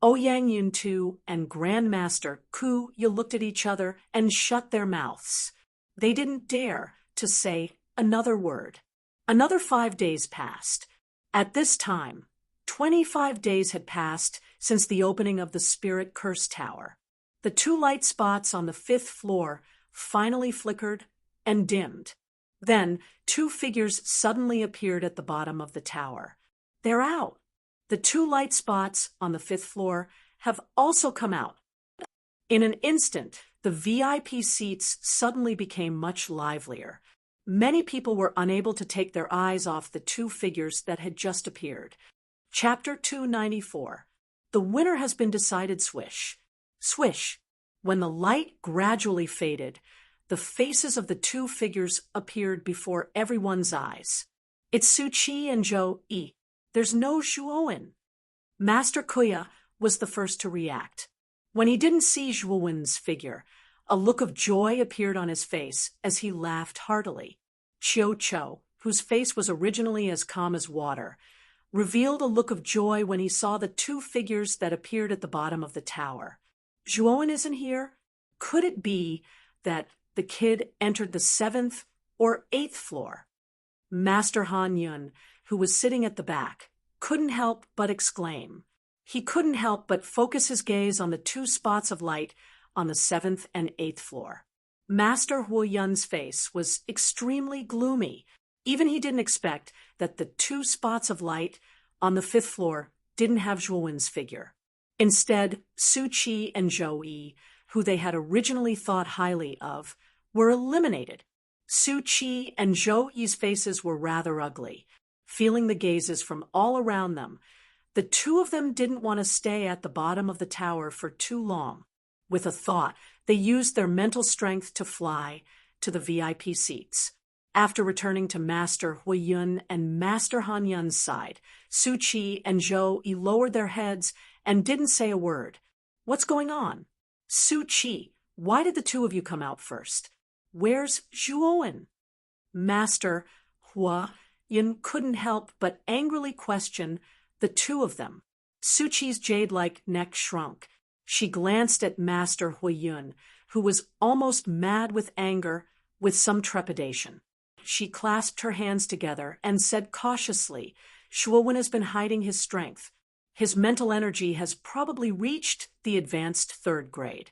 Ouyang Yuntu and Grandmaster Ku Yu looked at each other and shut their mouths. They didn't dare to say another word. Another 5 days passed. At this time, 25 days had passed since the opening of the Spirit Curse Tower. The 2 light spots on the 5th floor finally flickered and dimmed. Then 2 figures suddenly appeared at the bottom of the tower. They're out. The 2 light spots on the 5th floor have also come out. In an instant, the VIP seats suddenly became much livelier. Many people were unable to take their eyes off the 2 figures that had just appeared. Chapter 294. The winner has been decided. Swish. Swish. When the light gradually faded, the faces of the two figures appeared before everyone's eyes. It's Su Qi and Zhou Yi. There's no Zhuowen. Master Kuya was the first to react. When he didn't see Zhuowen's figure, a look of joy appeared on his face as he laughed heartily. Qiu Chou, whose face was originally as calm as water, revealed a look of joy when he saw the two figures that appeared at the bottom of the tower. Zhuowen isn't here? Could it be that the kid entered the 7th or 8th floor? Master Han Yun, who was sitting at the back, couldn't help but exclaim. He couldn't help but focus his gaze on the two spots of light on the 7th and 8th floor. Master Hu Yun's face was extremely gloomy. Even he didn't expect that the two spots of light on the 5th floor didn't have Zhuowen's figure. Instead, Su Qi and Zhou Yi, who they had originally thought highly of, were eliminated. Su Qi and Zhou Yi's faces were rather ugly. Feeling the gazes from all around them, the two of them didn't want to stay at the bottom of the tower for too long. With a thought, they used their mental strength to fly to the VIP seats. After returning to Master Hui Yun and Master Han Yun's side, Su Qi and Zhou Yi lowered their heads and didn't say a word. What's going on? Su Qi, why did the two of you come out first? Where's Zhuowen? Master Hua Yun couldn't help but angrily question the two of them. Su Qi's jade-like neck shrunk. She glanced at Master Hui Yun, who was almost mad with anger, with some trepidation. She clasped her hands together and said cautiously, Zhuowen has been hiding his strength. His mental energy has probably reached the advanced 3rd grade.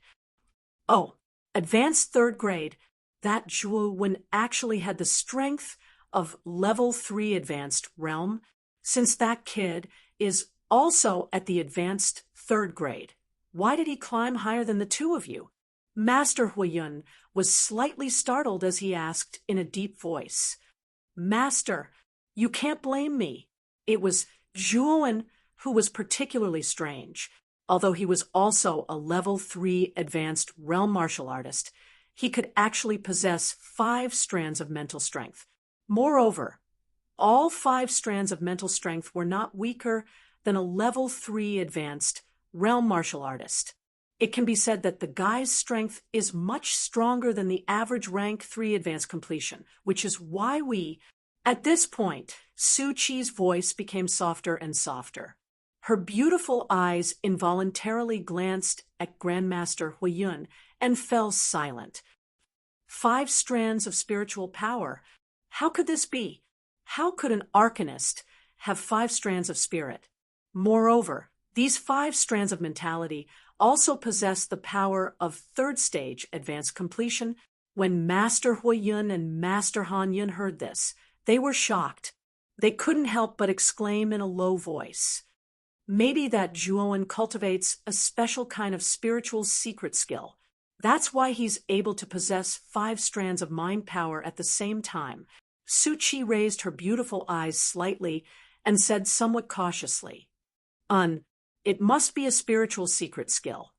Oh, advanced 3rd grade? That Zhuowen actually had the strength of level 3 advanced realm, since that kid is also at the advanced 3rd grade. Why did he climb higher than the two of you? Master Hui Yun was slightly startled as he asked in a deep voice. Master, you can't blame me. It was Zhuowen who was particularly strange. Although he was also a level 3 advanced realm martial artist, he could actually possess 5 strands of mental strength. Moreover, all 5 strands of mental strength were not weaker than a level 3 advanced realm martial artist. It can be said that the guy's strength is much stronger than the average rank 3 advanced completion, which is why we... At this point, Su Qi's voice became softer and softer. Her beautiful eyes involuntarily glanced at Grandmaster Hui Yun and fell silent. 5 strands of spiritual power. How could this be? How could an arcanist have 5 strands of spirit? Moreover, these 5 strands of mentality also possess the power of 3rd stage advanced completion. When Master Hui Yun and Master Han Yun heard this, they were shocked. They couldn't help but exclaim in a low voice. Maybe that Zhuowen cultivates a special kind of spiritual secret skill. That's why he's able to possess 5 strands of mind power at the same time. Su Qi raised her beautiful eyes slightly and said somewhat cautiously, It must be a spiritual secret skill.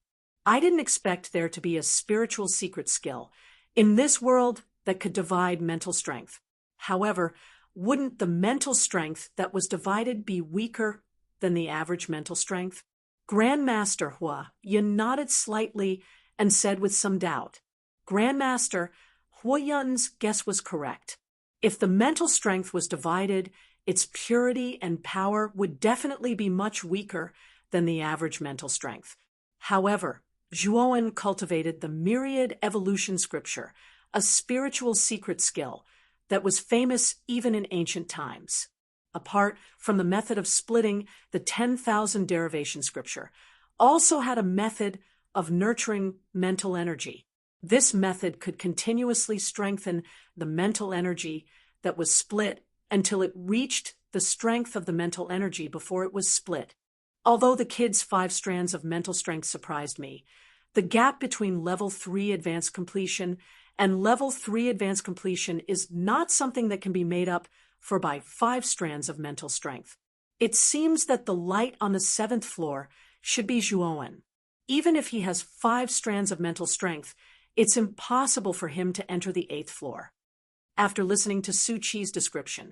I didn't expect there to be a spiritual secret skill in this world that could divide mental strength. However, wouldn't the mental strength that was divided be weaker than the average mental strength? Grandmaster Hua Yun nodded slightly and said with some doubt, Grandmaster, Hua Yun's guess was correct. If the mental strength was divided, its purity and power would definitely be much weaker than the average mental strength. However, Zhuowen cultivated the myriad evolution scripture, a spiritual secret skill that was famous even in ancient times. Apart from the method of splitting, the 10,000 derivation scripture also had a method of nurturing mental energy. This method could continuously strengthen the mental energy that was split until it reached the strength of the mental energy before it was split. Although the kid's 5 strands of mental strength surprised me, the gap between level 3 advanced completion and level 3 advanced completion is not something that can be made up for by 5 strands of mental strength. It seems that the light on the 7th floor should be Zhuowen. even if he has 5 strands of mental strength, it's impossible for him to enter the 8th floor. After listening to Su Qi's description,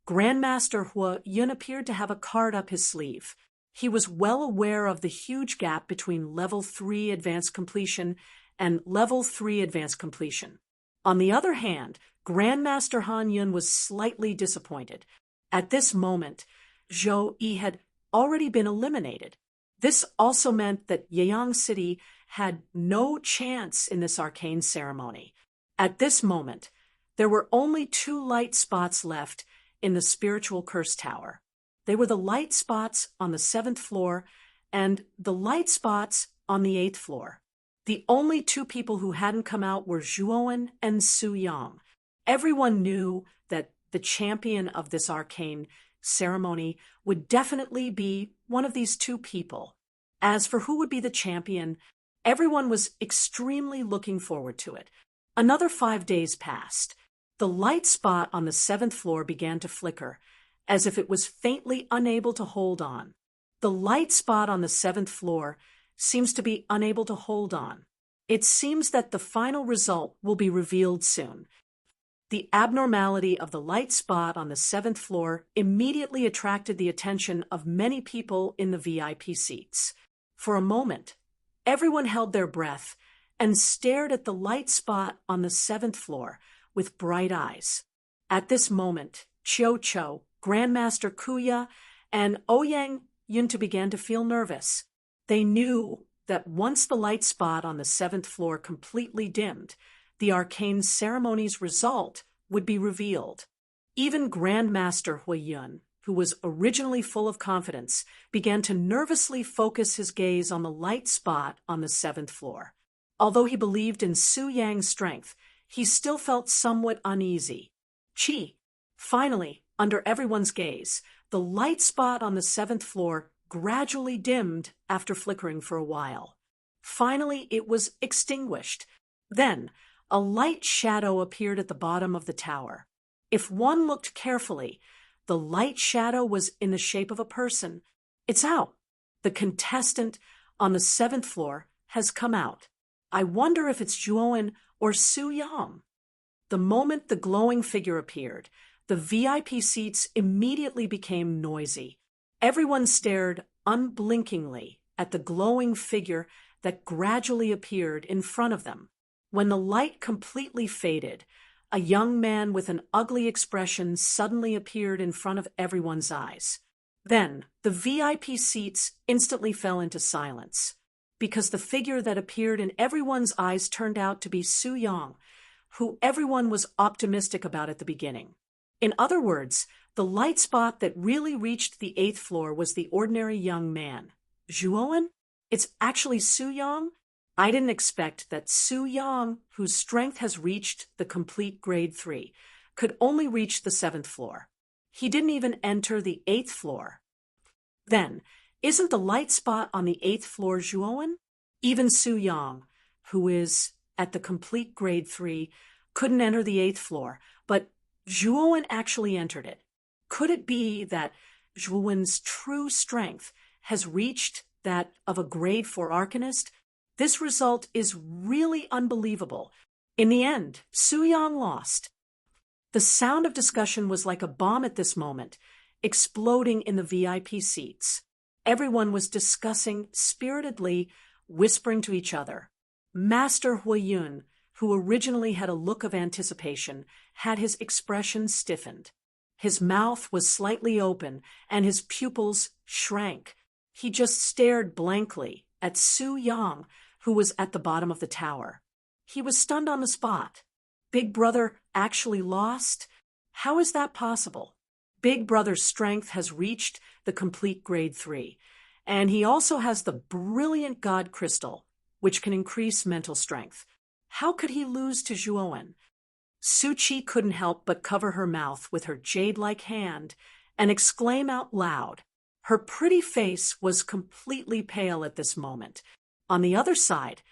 Grandmaster Hua Yun appeared to have a card up his sleeve. He was well aware of the huge gap between Level 3 Advanced Completion and Level 3 Advanced Completion. On the other hand, Grandmaster Han Yun was slightly disappointed. At this moment, Zhou Yi had already been eliminated. This also meant that Yeyang City had no chance in this arcane ceremony. At this moment, there were only 2 light spots left in the spiritual curse tower. They were the light spots on the 7th floor and the light spots on the 8th floor. The only 2 people who hadn't come out were Zhuowen and Su Yang. Everyone knew that the champion of this arcane ceremony would definitely be one of these 2 people. As for who would be the champion, everyone was extremely looking forward to it. Another 5 days passed. The light spot on the 7th floor began to flicker, as if it was faintly unable to hold on. The light spot on the 7th floor seems to be unable to hold on. It seems that the final result will be revealed soon. The abnormality of the light spot on the 7th floor immediately attracted the attention of many people in the VIP seats. For a moment, everyone held their breath and stared at the light spot on the 7th floor with bright eyes. At this moment, Qiu Chou, Grandmaster Kuya, and Ouyang Yuntu began to feel nervous. They knew that once the light spot on the 7th floor completely dimmed, the arcane ceremony's result would be revealed. Even Grandmaster Huiyun, who was originally full of confidence, began to nervously focus his gaze on the light spot on the 7th floor. Although he believed in Su Yang's strength, he still felt somewhat uneasy. Finally, under everyone's gaze, the light spot on the 7th floor gradually dimmed after flickering for a while. Finally, it was extinguished. Then, a light shadow appeared at the bottom of the tower. If one looked carefully, the light shadow was in the shape of a person. It's out. The contestant on the 7th floor has come out. I wonder if it's Zhuowen or Su Yang. The moment the glowing figure appeared, the VIP seats immediately became noisy. Everyone stared unblinkingly at the glowing figure that gradually appeared in front of them. When the light completely faded, a young man with an ugly expression suddenly appeared in front of everyone's eyes. Then, the VIP seats instantly fell into silence, because the figure that appeared in everyone's eyes turned out to be Su Yang, who everyone was optimistic about at the beginning. In other words, the light spot that really reached the 8th floor was the ordinary young man. Zhuowen? It's actually Su Yang? I didn't expect that Su Yang, whose strength has reached the complete grade 3, could only reach the 7th floor. He didn't even enter the 8th floor. Then, isn't the light spot on the 8th floor Zhuowen? Even Su Yang, who is at the complete grade 3, couldn't enter the 8th floor, but Zhuowen actually entered it. Could it be that Zhuowen's true strength has reached that of a grade 4 arcanist? This result is really unbelievable. In the end, Su Yang lost. The sound of discussion was like a bomb at this moment, exploding in the VIP seats. Everyone was discussing spiritedly, whispering to each other. Master Huiyun, who originally had a look of anticipation, had his expression stiffened. His mouth was slightly open, and his pupils shrank. He just stared blankly at Su Yang, who was at the bottom of the tower. He was stunned on the spot. Big Brother actually lost? How is that possible? Big Brother's strength has reached the complete grade 3, and he also has the brilliant God Crystal, which can increase mental strength. How could he lose to Zhuowen? Su Qi couldn't help but cover her mouth with her jade-like hand and exclaim out loud. Her pretty face was completely pale at this moment. On the other side,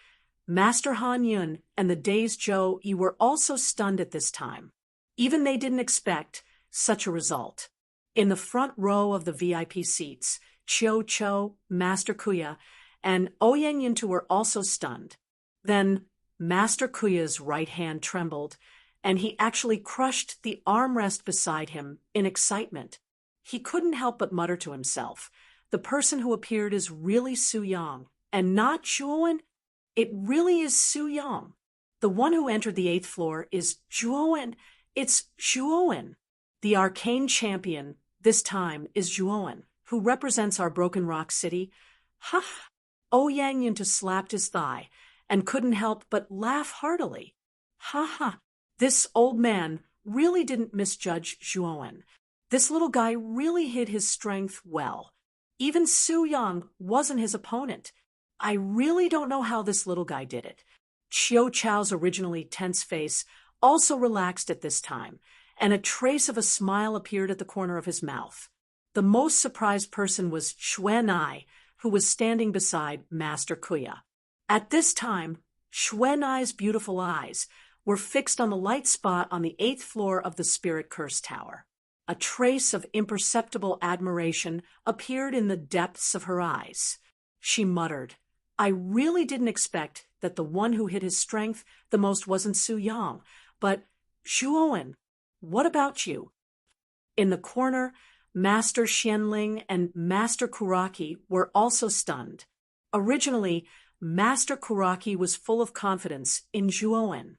Master Han Yun and the dazed Zhou Yi were also stunned at this time. Even they didn't expect such a result. In the front row of the VIP seats, Qiu Chou, Master Kuya, and Ouyang Yintu were also stunned. Then Master Kuya's right hand trembled, and he actually crushed the armrest beside him in excitement. He couldn't help but mutter to himself, "The person who appeared is really Su Yang, and not Zhuowen? It really is Su Yang. The one who entered the 8th floor is Zhuowen. It's Zhuowen. The arcane champion, this time, is Zhuowen, who represents our Broken Rock City." Ha! Ouyang Yintu slapped his thigh and couldn't help but laugh heartily. Ha ha! This old man really didn't misjudge Zhuowen. This little guy really hid his strength well. Even Su Yang wasn't his opponent. I really don't know how this little guy did it. Qiu Chao's originally tense face also relaxed at this time, and a trace of a smile appeared at the corner of his mouth. The most surprised person was Xuanai, who was standing beside Master Kuya. At this time, Xuanai's beautiful eyes were fixed on the light spot on the 8th floor of the Spirit Curse Tower. A trace of imperceptible admiration appeared in the depths of her eyes. She muttered, "I really didn't expect that the one who hid his strength the most wasn't Su Yang, but Zhuowen, what about you?" In the corner, Master Xianling and Master Kuraki were also stunned. Originally, Master Kuraki was full of confidence in Zhuowen.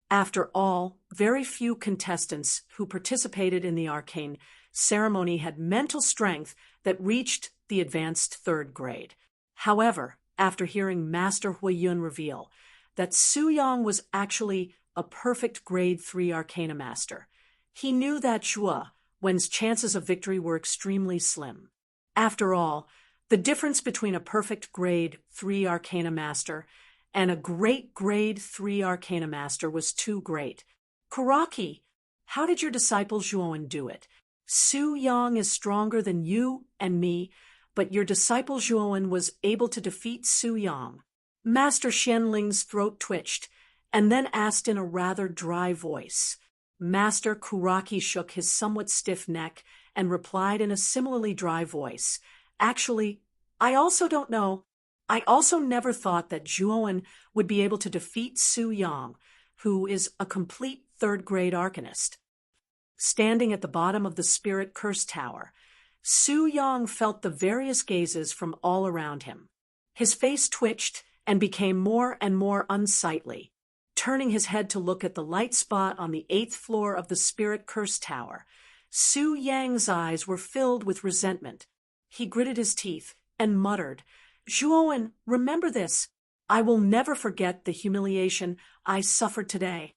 After all, very few contestants who participated in the arcane ceremony had mental strength that reached the advanced 3rd grade. However, after hearing Master Huiyun reveal that Su Yang was actually a perfect grade 3 Arcana Master, he knew that Zhuowen's chances of victory were extremely slim. After all, the difference between a perfect grade 3 Arcana Master and a great grade 3 Arcana Master was too great. "Kuraki, how did your disciple Zhuowen do it? Su Yang is stronger than you and me, but your disciple Zhuowen was able to defeat Su Yang." Master Xianling's throat twitched, and then asked in a rather dry voice. Master Kuraki shook his somewhat stiff neck and replied in a similarly dry voice, "Actually, I also don't know. I also never thought that Zhuowen would be able to defeat Su Yang, who is a complete 3rd grade arcanist." Standing at the bottom of the Spirit Curse Tower, Su Yang felt the various gazes from all around him. His face twitched and became more and more unsightly. Turning his head to look at the light spot on the 8th floor of the Spirit Curse Tower, Su Yang's eyes were filled with resentment. He gritted his teeth and muttered, "Zhuowen, remember this. I will never forget the humiliation I suffered today."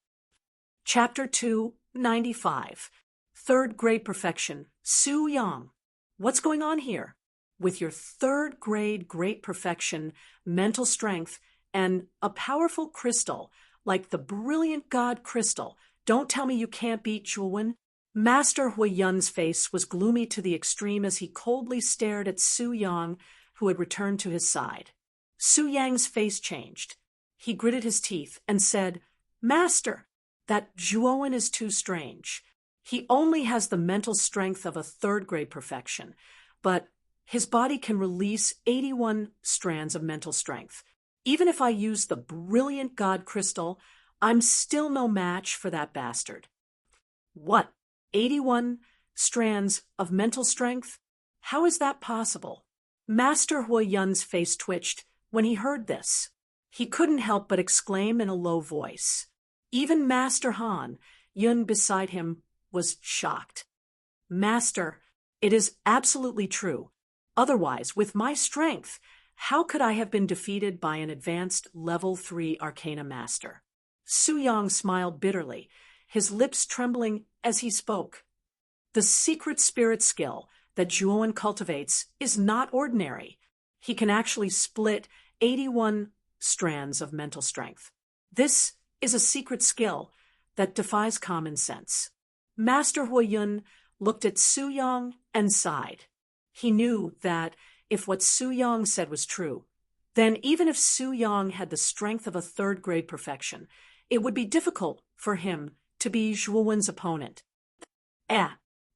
Chapter 295. 3rd grade perfection, Su Yang. What's going on here? With your 3rd grade great perfection, mental strength, and a powerful crystal, like the brilliant god crystal, don't tell me you can't beat Zhuowen. Master Huiyun's face was gloomy to the extreme as he coldly stared at Su Yang, who had returned to his side. Su Yang's face changed. He gritted his teeth and said, "Master, that Zhuowen is too strange. He only has the mental strength of a 3rd grade perfection, but his body can release 81 strands of mental strength. Even if I use the brilliant god crystal, I'm still no match for that bastard." "What? 81 strands of mental strength? How is that possible?" Master Huiyun's face twitched when he heard this. He couldn't help but exclaim in a low voice. Even Master Han, Yun beside him, was shocked. "Master, it is absolutely true. Otherwise, with my strength, how could I have been defeated by an advanced level 3 Arcana Master?" Su Yang smiled bitterly, his lips trembling as he spoke. "The secret spirit skill that Zhuowen cultivates is not ordinary. He can actually split 81 strands of mental strength. This is a secret skill that defies common sense." Master Huiyun looked at Su Yang and sighed. He knew that if what Su Yang said was true, then even if Su Yang had the strength of a 3rd grade perfection, it would be difficult for him to be Zhuowen's opponent.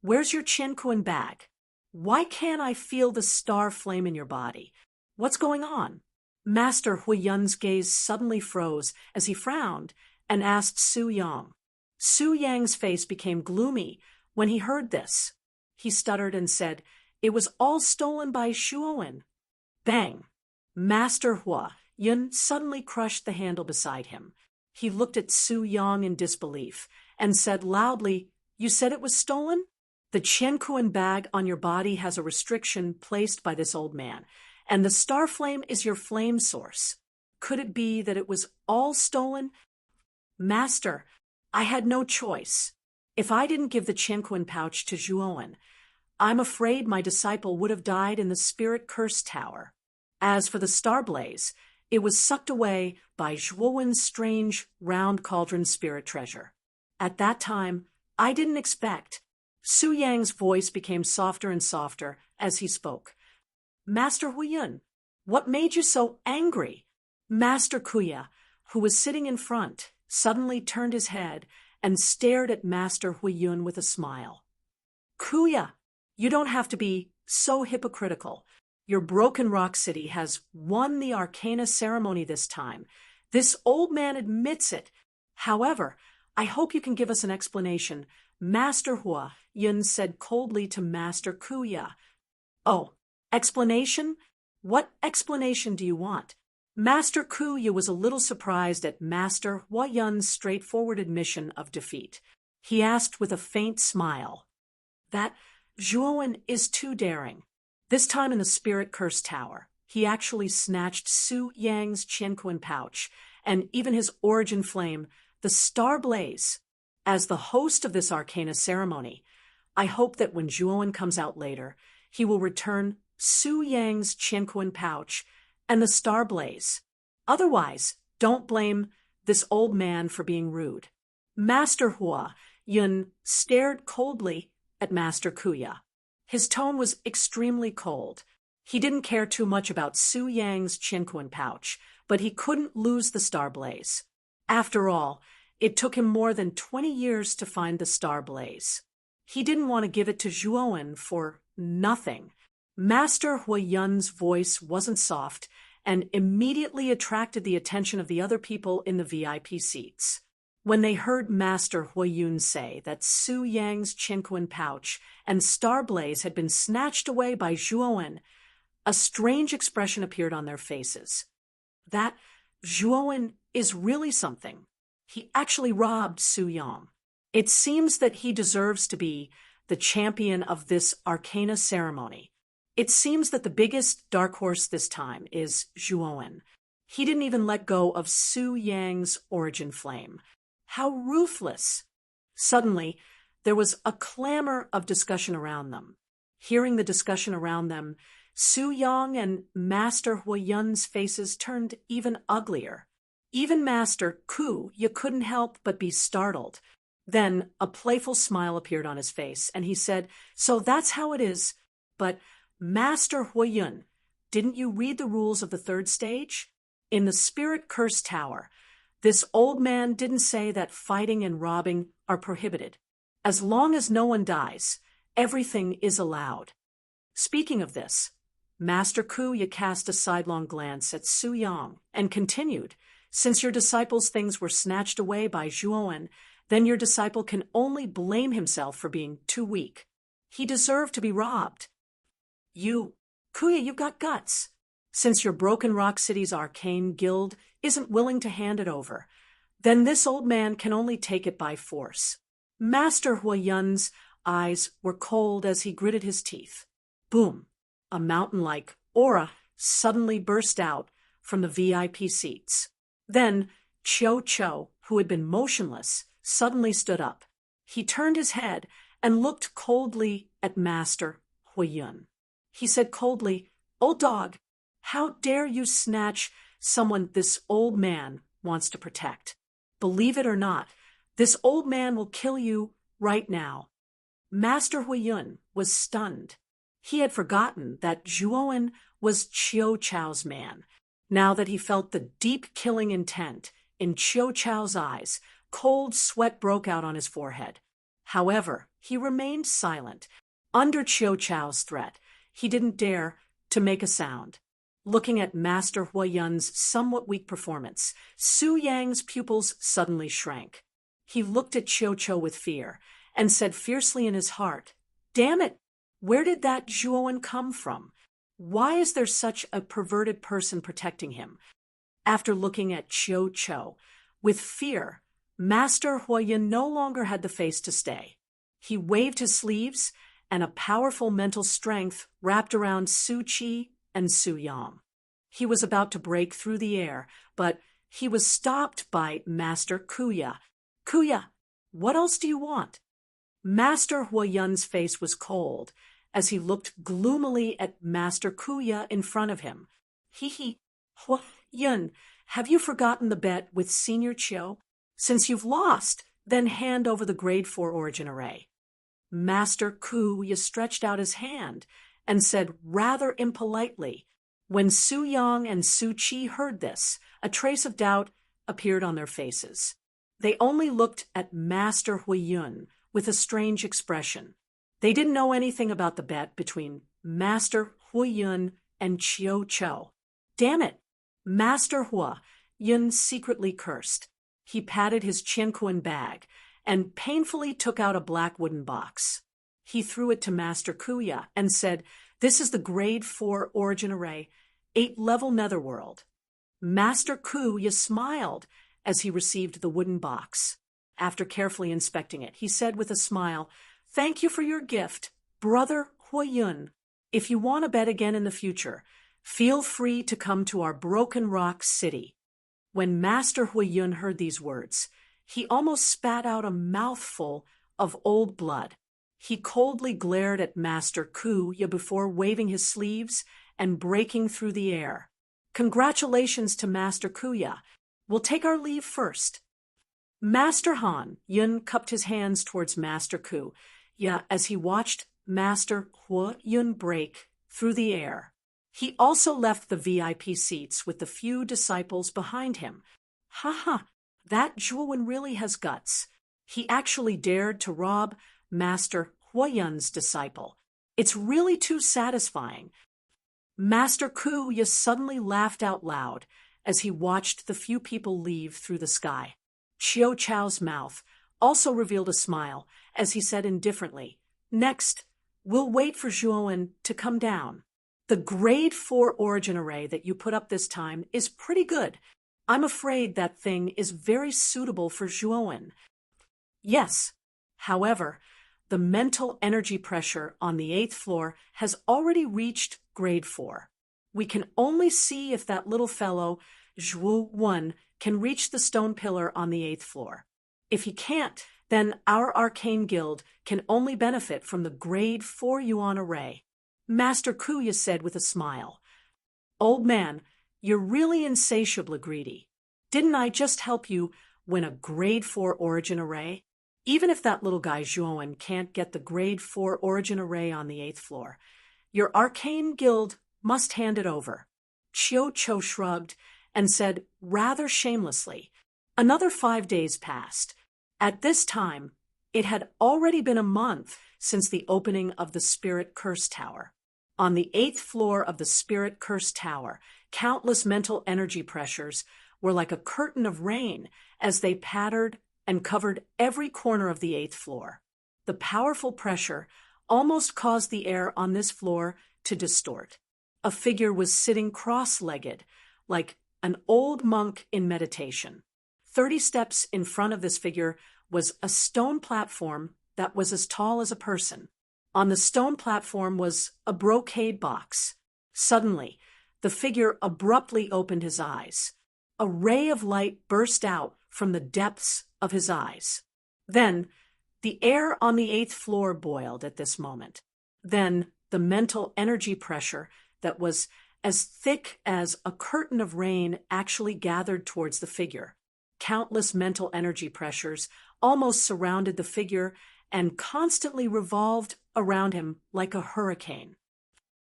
Where's your Qianquan bag? Why can't I feel the star flame in your body? What's going on?" Master Huiyun's gaze suddenly froze as he frowned and asked Su Yang. Su Yang's face became gloomy when he heard this. He stuttered and said, "It was all stolen by Shuowen." Bang! Master Huiyun suddenly crushed the handle beside him. He looked at Su Yang in disbelief and said loudly, "You said it was stolen? The Qiankuan bag on your body has a restriction placed by this old man, and the star flame is your flame source. Could it be that it was all stolen?" "Master, I had no choice. If I didn't give the Qiankuan pouch to Zhuowen, I'm afraid my disciple would have died in the Spirit Curse Tower. As for the star blaze, it was sucked away by Zhuowen's strange round cauldron spirit treasure. At that time, I didn't expect." Su Yang's voice became softer and softer as he spoke. "Master Huiyun, what made you so angry?" Master Kuya, who was sitting in front, suddenly turned his head and stared at Master Huiyun with a smile. "Kuya, you don't have to be so hypocritical. Your Broken Rock City has won the Arcana ceremony this time. This old man admits it. However, I hope you can give us an explanation," Master Huiyun said coldly to Master Kuya. "Oh, explanation? What explanation do you want?" Master Kuya was a little surprised at Master Huiyun's straightforward admission of defeat. He asked with a faint smile, "That Zhuowen is too daring. This time in the Spirit Curse Tower, he actually snatched Su Yang's Qiankuan pouch, and even his origin flame, the Star Blaze. As the host of this Arcana ceremony, I hope that when Zhuowen comes out later, he will return Su Yang's Qiankuan pouch and the Star Blaze. Otherwise, don't blame this old man for being rude." Master Huiyun stared coldly at Master Kuya. His tone was extremely cold. He didn't care too much about Su Yang's Qiankuan pouch, but he couldn't lose the Star Blaze. After all, it took him more than 20 years to find the Star Blaze. He didn't want to give it to Zhuowen for nothing. Master Huiyun's voice wasn't soft and immediately attracted the attention of the other people in the VIP seats. When they heard Master Huiyun say that Su Yang's Qiankuan pouch and Star Blaze had been snatched away by Zhuowen, a strange expression appeared on their faces. That Zhuowen is really something. He actually robbed Su Yang. It seems that he deserves to be the champion of this Arcana ceremony. It seems that the biggest dark horse this time is Zhuowen. He didn't even let go of Su Yang's origin flame. How ruthless! Suddenly, there was a clamor of discussion around them. Hearing the discussion around them, Su Yang and Master Huiyun's faces turned even uglier. Even Master Kuya couldn't help but be startled. Then a playful smile appeared on his face, and he said, "So that's how it is. But Master Huiyun, didn't you read the rules of the third stage? In the Spirit Curse Tower, this old man didn't say that fighting and robbing are prohibited. As long as no one dies, everything is allowed." Speaking of this, Master Kuya cast a sidelong glance at Su Yang and continued, "Since your disciple's things were snatched away by Zhuowen, then your disciple can only blame himself for being too weak. He deserved to be robbed. Kuya, you've got guts. Since your Broken Rock City's arcane guild isn't willing to hand it over, then this old man can only take it by force." Master Huiyun's eyes were cold as he gritted his teeth. Boom! A mountain-like aura suddenly burst out from the VIP seats. Then Cho, who had been motionless, suddenly stood up. He turned his head and looked coldly at Master Huiyun. He said coldly, "Old dog, how dare you snatch someone this old man wants to protect? Believe it or not, this old man will kill you right now." Master Huiyun was stunned. He had forgotten that Zhuowen was Chiu Chao's man. Now that he felt the deep killing intent in Chiu Chao's eyes, cold sweat broke out on his forehead. However, he remained silent. Under Chiu Chao's threat, he didn't dare to make a sound. Looking at Master Huayun's somewhat weak performance, Su Yang's pupils suddenly shrank. He looked at Qiu with fear and said fiercely in his heart, "Damn it! Where did that Zhuowen come from? Why is there such a perverted person protecting him?" After looking at Qiu with fear, Master Huayun no longer had the face to stay. He waved his sleeves, and a powerful mental strength wrapped around Su Qi and Su Yang. He was about to break through the air, but he was stopped by Master Kuya. "Kuya, what else do you want?" Master Huayun's face was cold as he looked gloomily at Master Kuya in front of him. Huayun, have you forgotten the bet with Senior Qiu? Since you've lost, then hand over the grade 4 origin array. Master Kuya stretched out his hand and said rather impolitely. When Su Yang and Su Qi heard this, a trace of doubt appeared on their faces. They only looked at Master Huayun with a strange expression. They didn't know anything about the bet between Master Huayun and Qiu. "Damn it!" Master Huayun secretly cursed. He patted his Qianquan bag and painfully took out a black wooden box. He threw it to Master Kuya and said, "This is the grade 4 origin array, 8-level netherworld." Master Kuya smiled as he received the wooden box. After carefully inspecting it, he said with a smile, "Thank you for your gift, Brother Huayun. If you want to bet again in the future, feel free to come to our Broken Rock City." When Master Huayun heard these words, he almost spat out a mouthful of old blood. He coldly glared at Master Kuya before waving his sleeves and breaking through the air. "Congratulations to Master Kuya. We'll take our leave first." Master Han Yun cupped his hands towards Master Kuya as he watched Master Huayun break through the air. He also left the VIP seats with the few disciples behind him. That Zhuowen really has guts. He actually dared to rob Master Huayun's disciple. It's really too satisfying. Master Kuya suddenly laughed out loud as he watched the few people leave through the sky. Qiu Chao's mouth also revealed a smile as he said indifferently, "Next, we'll wait for Zhuowen to come down. The grade 4 origin array that you put up this time is pretty good. I'm afraid that thing is very suitable for Zhuowen." "Yes. However, the mental energy pressure on the 8th floor has already reached grade 4. We can only see if that little fellow, Zhuowen, can reach the stone pillar on the 8th floor. If he can't, then our arcane guild can only benefit from the grade 4 yuan array," Master Kuya said with a smile. "Old man, you're really insatiably greedy. Didn't I just help you win a grade 4 origin array? Even if that little guy Zhuowen can't get the grade 4 origin array on the 8th floor, your arcane guild must hand it over." Qiu shrugged and said rather shamelessly. Another 5 days passed. At this time, it had already been a month since the opening of the Spirit Curse Tower. On the 8th floor of the Spirit Curse Tower, countless mental energy pressures were like a curtain of rain as they pattered and covered every corner of the 8th floor. The powerful pressure almost caused the air on this floor to distort. A figure was sitting cross-legged, like an old monk in meditation. 30 steps in front of this figure was a stone platform that was as tall as a person. On the stone platform was a brocade box. Suddenly, the figure abruptly opened his eyes. A ray of light burst out from the depths of his eyes. Then, the air on the 8th floor boiled at this moment. Then, the mental energy pressure that was as thick as a curtain of rain actually gathered towards the figure. Countless mental energy pressures almost surrounded the figure and constantly revolved around him like a hurricane.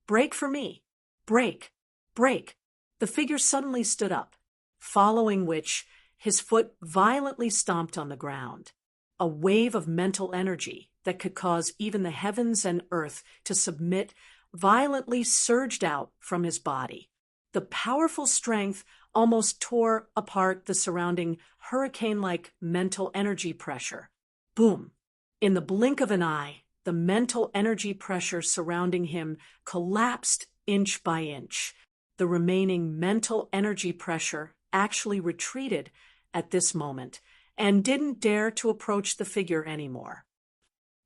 "Break for me! Break! Break!" The figure suddenly stood up, following which his foot violently stomped on the ground. A wave of mental energy that could cause even the heavens and earth to submit violently surged out from his body. The powerful strength almost tore apart the surrounding hurricane-like mental energy pressure. Boom! In the blink of an eye, the mental energy pressure surrounding him collapsed inch by inch. The remaining mental energy pressure actually retreated at this moment and didn't dare to approach the figure anymore.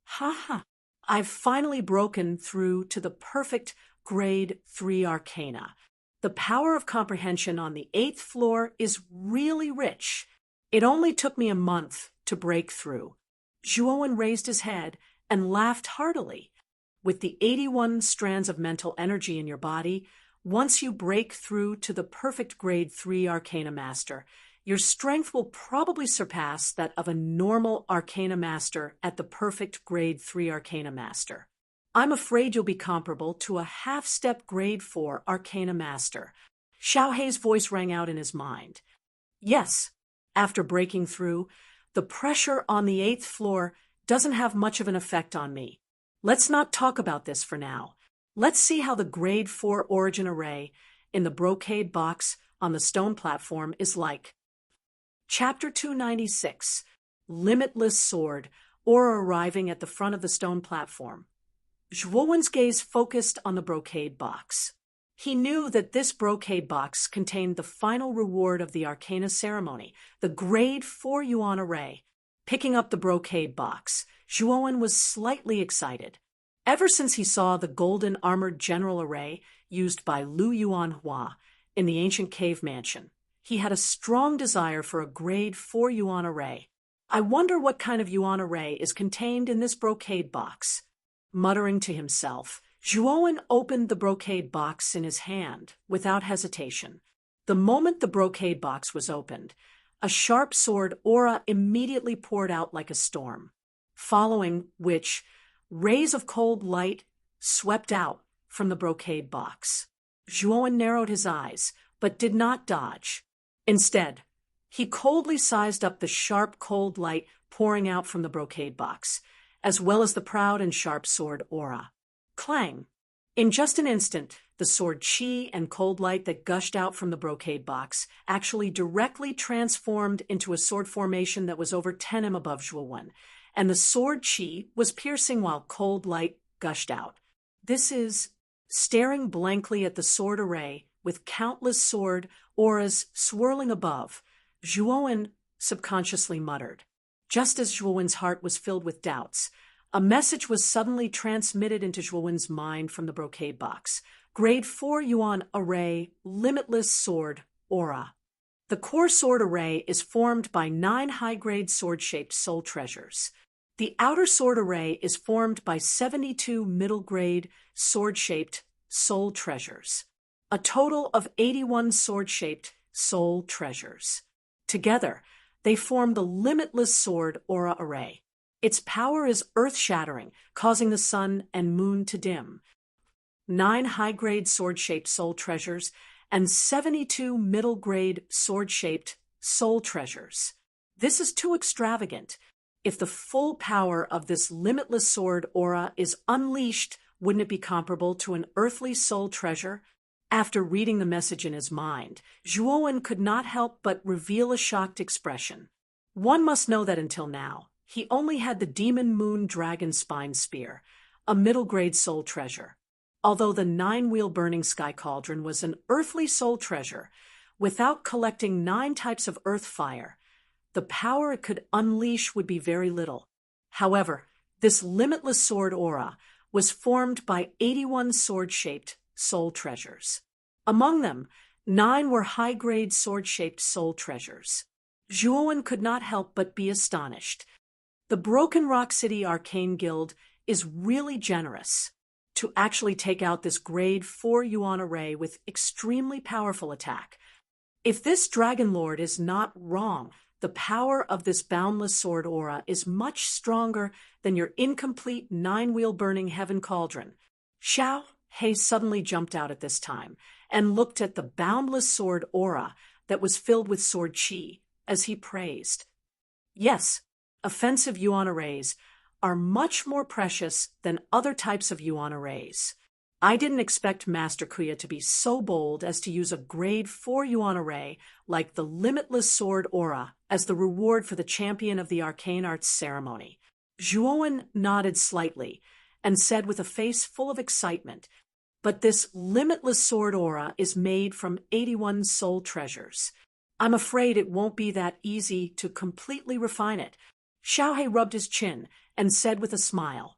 Ha ha! I've finally broken through to the perfect grade 3 arcana. The power of comprehension on the 8th floor is really rich. It only took me a month to break through. Zhuowen raised his head and laughed heartily. With the 81 strands of mental energy in your body, once you break through to the perfect grade 3 arcana master, your strength will probably surpass that of a normal arcana master at the perfect grade 3 arcana master. I'm afraid you'll be comparable to a half-step grade 4 arcana master. Xiao Hei's voice rang out in his mind. Yes, after breaking through, the pressure on the 8th floor doesn't have much of an effect on me. Let's not talk about this for now. Let's see how the grade 4 origin array in the brocade box on the stone platform is like. Chapter 296, Limitless Sword, Aura arriving at the front of the stone platform. Zhuowen's gaze focused on the brocade box. He knew that this brocade box contained the final reward of the Arcana ceremony, the grade 4 yuan array. Picking up the brocade box, Zhuowen was slightly excited. Ever since he saw the golden armored general array used by Lu Yuanhua in the ancient cave mansion, he had a strong desire for a grade 4 yuan array. I wonder what kind of yuan array is contained in this brocade box. Muttering to himself, Zhuowen opened the brocade box in his hand without hesitation. The moment the brocade box was opened, a sharp sword aura immediately poured out like a storm, following which rays of cold light swept out from the brocade box. Zhuowen narrowed his eyes, but did not dodge. Instead, he coldly sized up the sharp cold light pouring out from the brocade box, as well as the proud and sharp sword aura. Clang! In just an instant, the sword chi and cold light that gushed out from the brocade box actually directly transformed into a sword formation that was over 10 m above Zhuowen, and the sword chi was piercing while cold light gushed out. This is staring blankly at the sword array with countless sword auras swirling above. Zhuowen subconsciously muttered. Just as Zhuowen's heart was filled with doubts, a message was suddenly transmitted into Zhuowen's mind from the brocade box. Grade 4 yuan array, limitless sword, aura. The core sword array is formed by 9 high-grade sword-shaped soul treasures. The outer sword array is formed by 72 middle-grade sword-shaped soul treasures. A total of 81 sword-shaped soul treasures. Together, they form the limitless sword aura array. Its power is earth-shattering, causing the sun and moon to dim. 9 high-grade sword-shaped soul treasures and 72 middle-grade sword-shaped soul treasures. This is too extravagant. If the full power of this limitless sword aura is unleashed, wouldn't it be comparable to an earthly soul treasure? After reading the message in his mind, Zhuowen could not help but reveal a shocked expression. One must know that until now, he only had the Demon Moon Dragon Spine Spear, a middle-grade soul treasure. Although the 9-wheel burning sky cauldron was an earthly soul treasure, without collecting 9 types of earth fire, the power it could unleash would be very little. However, this limitless sword aura was formed by 81 sword-shaped soul treasures. Among them, 9 were high-grade sword-shaped soul treasures. Zhuowen could not help but be astonished. The Broken Rock City Arcane Guild is really generous to actually take out this grade 4 yuan array with extremely powerful attack. If this Dragon Lord is not wrong, the power of this boundless sword aura is much stronger than your incomplete 9-wheel burning heaven cauldron. Xiao Hei suddenly jumped out at this time and looked at the boundless sword aura that was filled with sword chi as he praised. Yes, offensive yuan arrays are much more precious than other types of yuan arrays. I didn't expect Master Kuya to be so bold as to use a grade 4 yuan array like the Limitless Sword Aura as the reward for the champion of the arcane arts ceremony. Zhuowen nodded slightly and said with a face full of excitement, "But this Limitless Sword Aura is made from 81 soul treasures. I'm afraid it won't be that easy to completely refine it." Xiaohe rubbed his chin and said with a smile,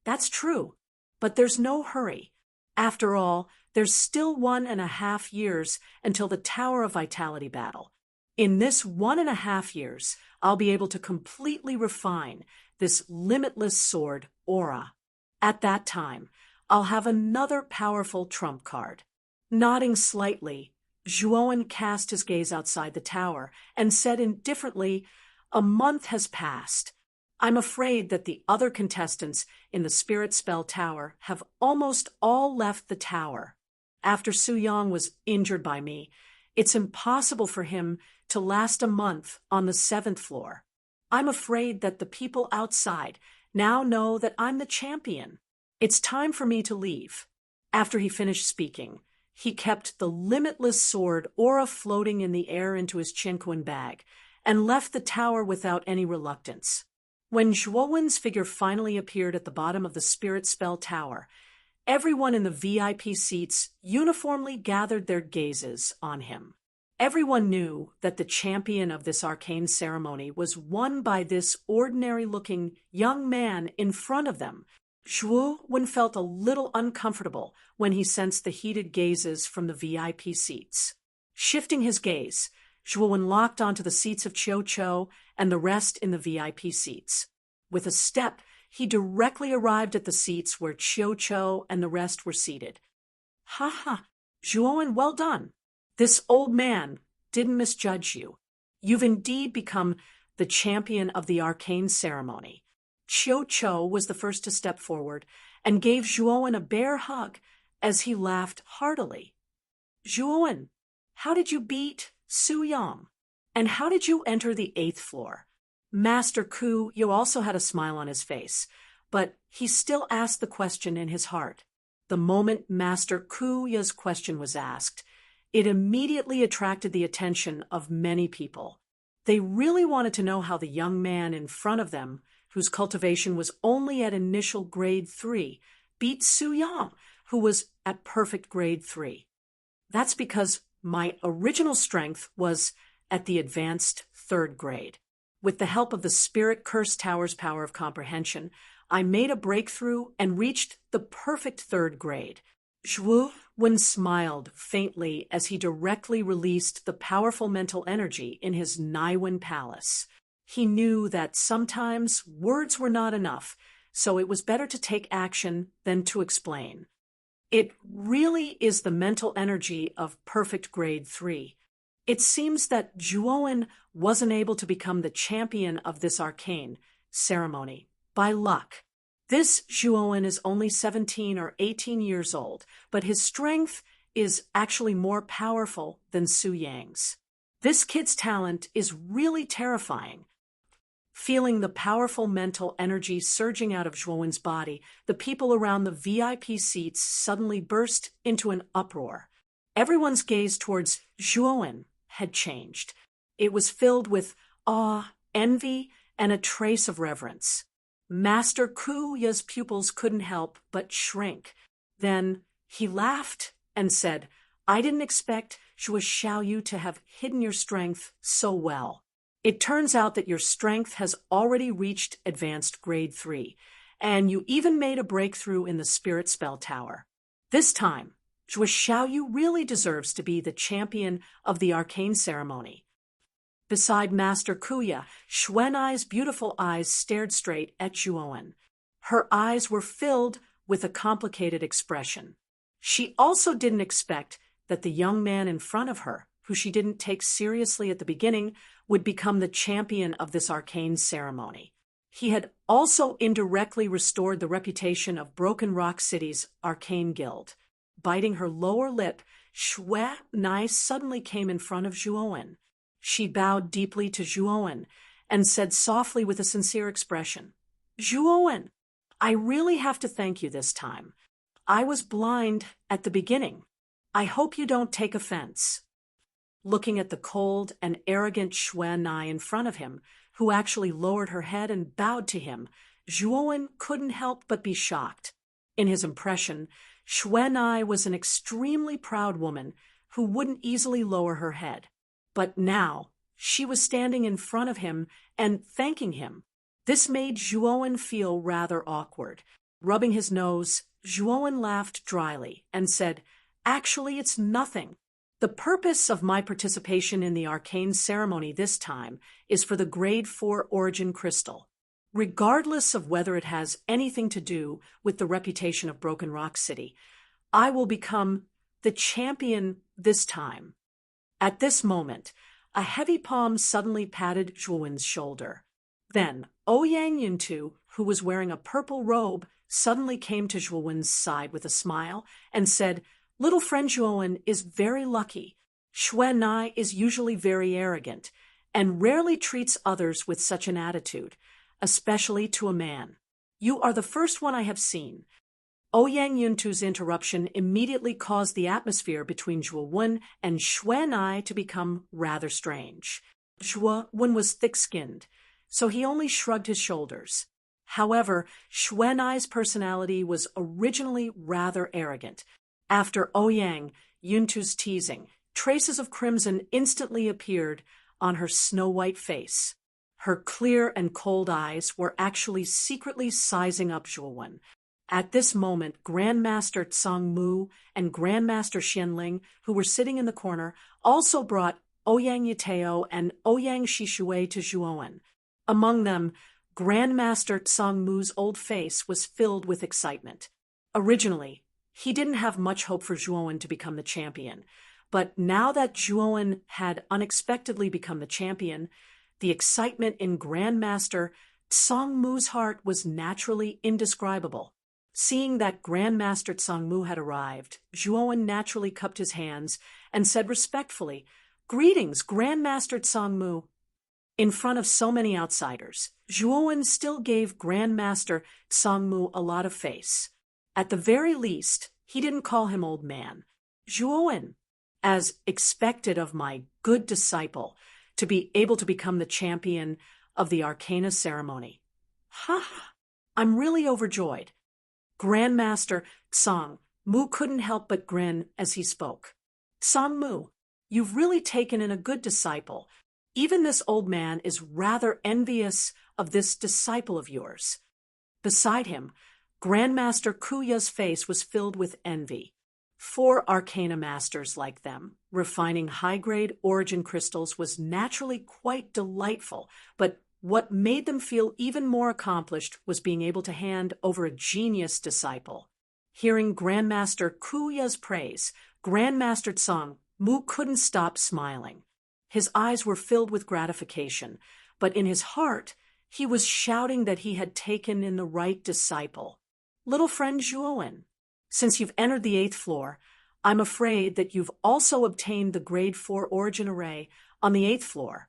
"That's true, but there's no hurry. After all, there's still 1.5 years until the Tower of Vitality battle. In this 1.5 years, I'll be able to completely refine this Limitless Sword Aura. At that time, I'll have another powerful trump card." Nodding slightly, Zhuowen cast his gaze outside the tower and said indifferently, "A month has passed. I'm afraid that the other contestants in the Spirit Spell Tower have almost all left the tower. After Su Yang was injured by me, it's impossible for him to last a month on the 7th floor. I'm afraid that the people outside now know that I'm the champion. It's time for me to leave." After he finished speaking, he kept the Limitless Sword Aura floating in the air into his chinquan bag and left the tower without any reluctance. When Zhuowen's figure finally appeared at the bottom of the Spirit Spell Tower, everyone in the VIP seats uniformly gathered their gazes on him. Everyone knew that the champion of this arcane ceremony was won by this ordinary-looking young man in front of them. Zhuowen felt a little uncomfortable when he sensed the heated gazes from the VIP seats. Shifting his gaze, Zhuowen locked onto the seats of Qiu and the rest in the VIP seats. With a step, he directly arrived at the seats where Qiu and the rest were seated. "Ha ha, Zhuowen, well done. This old man didn't misjudge you. You've indeed become the champion of the arcane ceremony." Qiu was the first to step forward and gave Zhuowen a bear hug as he laughed heartily. "Zhuowen, how did you beat Su Yang? And how did you enter the 8th floor?" Master Ku also had a smile on his face, but he still asked the question in his heart. The moment Master Ku's question was asked, it immediately attracted the attention of many people. They really wanted to know how the young man in front of them, whose cultivation was only at initial grade 3, beat Su Yang, who was at perfect grade 3. "That's because my original strength was at the advanced 3rd grade. With the help of the Spirit Curse Tower's power of comprehension, I made a breakthrough and reached the perfect 3rd grade." Zhuowen smiled faintly as he directly released the powerful mental energy in his Naiwen Palace. He knew that sometimes words were not enough, so it was better to take action than to explain. "It really is the mental energy of perfect grade 3. It seems that Zhuowen wasn't able to become the champion of this arcane ceremony by luck. This Zhuowen is only 17 or 18 years old, but his strength is actually more powerful than Su Yang's. This kid's talent is really terrifying." Feeling the powerful mental energy surging out of Zhuowen's body, the people around the VIP seats suddenly burst into an uproar. Everyone's gaze towards Zhuowen had changed. It was filled with awe, envy, and a trace of reverence. Master Ku's pupils couldn't help but shrink. Then he laughed and said, "I didn't expect Zhuo Xiaoyu to have hidden your strength so well. It turns out that your strength has already reached advanced grade 3, and you even made a breakthrough in the Spirit Spell Tower. This time, Zhuo Xiaoyu really deserves to be the champion of the arcane ceremony." Beside Master Kuya, Xuanai's beautiful eyes stared straight at Zhuowen. Her eyes were filled with a complicated expression. She also didn't expect that the young man in front of her, who she didn't take seriously at the beginning, would become the champion of this arcane ceremony. He had also indirectly restored the reputation of Broken Rock City's arcane guild. Biting her lower lip, Xuanai suddenly came in front of Zhuowen. She bowed deeply to Zhuowen and said softly with a sincere expression, "Zhuowen, I really have to thank you this time. I was blind at the beginning. I hope you don't take offense. Looking at the cold and arrogant Xue Nai in front of him, who actually lowered her head and bowed to him, Zhuowen couldn't help but be shocked. In his impression, Xue Nai was an extremely proud woman who wouldn't easily lower her head. But now, she was standing in front of him and thanking him. This made Zhuowen feel rather awkward. Rubbing his nose, Zhuowen laughed dryly and said, "Actually, it's nothing. The purpose of my participation in the arcane ceremony this time is for the Grade 4 origin crystal. Regardless of whether it has anything to do with the reputation of Broken Rock City, I will become the champion this time." At this moment, a heavy palm suddenly patted Zhuowen's shoulder. Then, Ouyang Yuntu, who was wearing a purple robe, suddenly came to Zhuowen's side with a smile and said, "Little friend Zhuowen is very lucky. Xue Nai is usually very arrogant and rarely treats others with such an attitude, especially to a man. You are the first one I have seen." Ouyang Yuntu's interruption immediately caused the atmosphere between Zhuowen and Xue Nai to become rather strange. Zhuowen was thick-skinned, so he only shrugged his shoulders. However, Xue Nai's personality was originally rather arrogant. After Ouyang Yuntu's teasing, traces of crimson instantly appeared on her snow-white face. Her clear and cold eyes were actually secretly sizing up Zhuowen. At this moment, Grandmaster Tsang Mu and Grandmaster Xianling, who were sitting in the corner, also brought Ouyang Yateo and Ouyang Shishui to Zhuowen. Among them, Grandmaster Tsang Mu's old face was filled with excitement. Originally, he didn't have much hope for Zhuowen to become the champion, but now that Zhuowen had unexpectedly become the champion, the excitement in Grandmaster Tsang Mu's heart was naturally indescribable. Seeing that Grandmaster Tsang Mu had arrived, Zhuowen naturally cupped his hands and said respectfully, "Greetings, Grandmaster Tsang Mu." In front of so many outsiders, Zhuowen still gave Grandmaster Tsang Mu a lot of face. At the very least, he didn't call him old man. "Zhuowen, as expected of my good disciple, to be able to become the champion of the Arcana ceremony. Ha! I'm really overjoyed." Grandmaster Tsang Mu couldn't help but grin as he spoke. "Tsang Mu, you've really taken in a good disciple. Even this old man is rather envious of this disciple of yours." Beside him, Grandmaster Kuya's face was filled with envy. 4 arcana masters like them, refining high-grade origin crystals was naturally quite delightful, but what made them feel even more accomplished was being able to hand over a genius disciple. Hearing Grandmaster Kuya's praise, Grandmaster Tsang Mu couldn't stop smiling. His eyes were filled with gratification, but in his heart, he was shouting that he had taken in the right disciple. "Little friend Zhuowen, since you've entered the 8th floor, I'm afraid that you've also obtained the Grade 4 origin array on the 8th floor.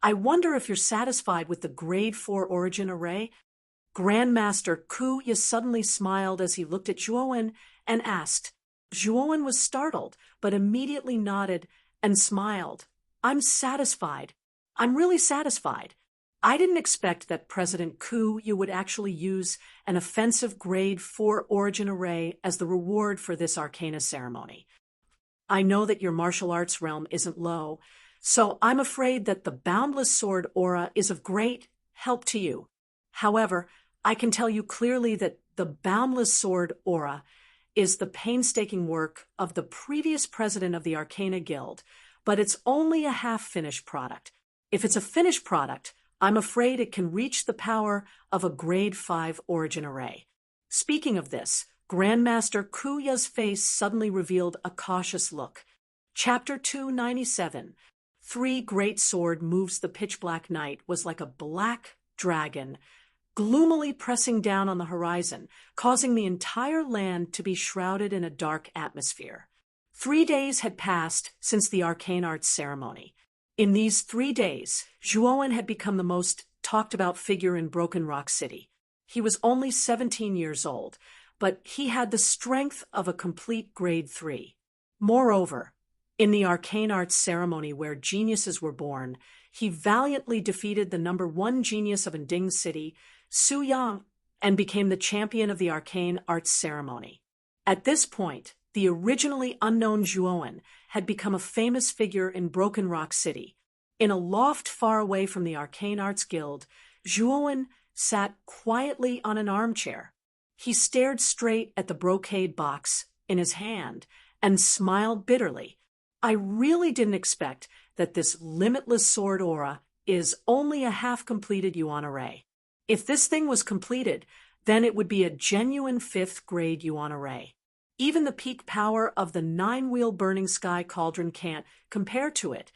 I wonder if you're satisfied with the Grade 4 origin array?" Grandmaster Kuya suddenly smiled as he looked at Zhuowen and asked. Zhuowen was startled, but immediately nodded and smiled. "I'm satisfied. I'm really satisfied. I didn't expect that President Kuya would actually use an offensive Grade 4 origin array as the reward for this Arcana ceremony. I know that your martial arts realm isn't low, so I'm afraid that the Boundless Sword aura is of great help to you. However, I can tell you clearly that the Boundless Sword aura is the painstaking work of the previous president of the Arcana Guild, but it's only a half-finished product. If it's a finished product, I'm afraid it can reach the power of a Grade 5 origin array." Speaking of this, Grandmaster Kuya's face suddenly revealed a cautious look. Chapter 297, 3 Great Sword Moves the Pitch-Black Night was like a black dragon, gloomily pressing down on the horizon, causing the entire land to be shrouded in a dark atmosphere. 3 days had passed since the Arcane Arts ceremony. In these 3 days, Zhuowen had become the most talked-about figure in Broken Rock City. He was only 17 years old, but he had the strength of a complete grade 3. Moreover, in the arcane arts ceremony where geniuses were born, he valiantly defeated the #1 genius of Nding City, Su Yang, and became the champion of the arcane arts ceremony. At this point, the originally unknown Zhuowen had become a famous figure in Broken Rock City. In a loft far away from the Arcane Arts Guild, Zhuowen sat quietly on an armchair. He stared straight at the brocade box in his hand and smiled bitterly. I really didn't expect that this limitless sword aura is only a half-completed yuan array. If this thing was completed, then it would be a genuine 5th grade yuan array. Even the peak power of the 9-wheel burning sky cauldron can't compare to it.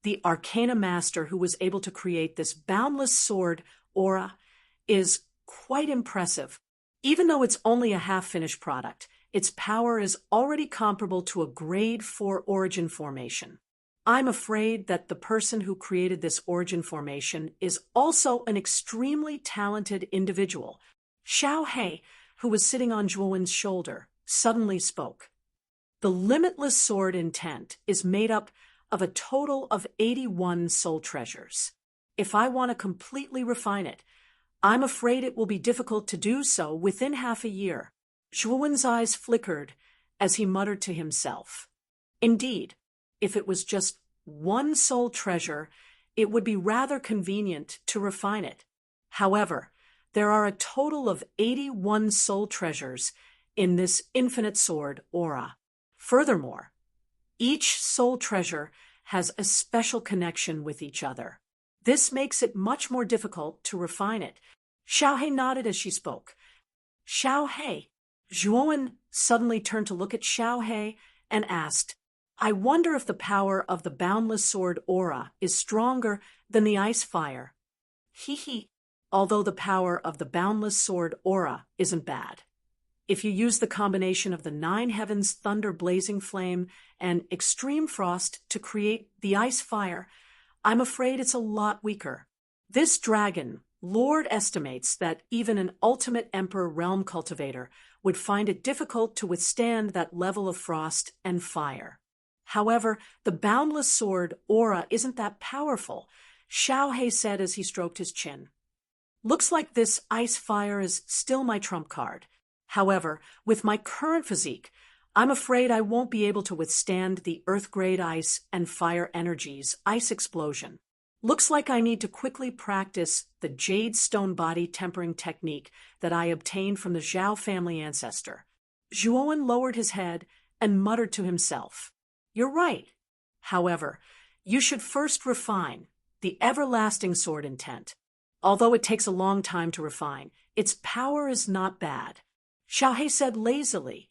The Arcana Master who was able to create this boundless sword aura is quite impressive. Even though it's only a half-finished product, its power is already comparable to a grade 4 origin formation. I'm afraid that the person who created this origin formation is also an extremely talented individual. Xiao He, who was sitting on Zhuowen's shoulder, suddenly spoke. The limitless sword intent is made up of a total of 81 soul treasures. If I want to completely refine it, I'm afraid it will be difficult to do so within half a year. Zhuowen's eyes flickered as he muttered to himself. Indeed, if it was just one soul treasure, it would be rather convenient to refine it. However, there are a total of 81 soul treasures in this infinite sword aura. Furthermore, each soul treasure has a special connection with each other. This makes it much more difficult to refine it. Xiao He nodded as she spoke. Xiao He. Zhuowen suddenly turned to look at Xiao He and asked, I wonder if the power of the boundless sword aura is stronger than the ice fire. He. Although the power of the boundless sword aura isn't bad. If you use the combination of the 9 heavens thunder blazing flame and extreme frost to create the ice fire, I'm afraid it's a lot weaker. This dragon, Lord estimates that even an ultimate emperor realm cultivator would find it difficult to withstand that level of frost and fire. However, the boundless sword aura isn't that powerful, Xiao He said as he stroked his chin. Looks like this ice fire is still my trump card. However, with my current physique, I'm afraid I won't be able to withstand the earth-grade ice and fire energies ice explosion. Looks like I need to quickly practice the jade stone body tempering technique that I obtained from the Zhao family ancestor. Zhuowen lowered his head and muttered to himself. You're right. However, you should first refine the everlasting sword intent. Although it takes a long time to refine, its power is not bad. Xiao He said lazily.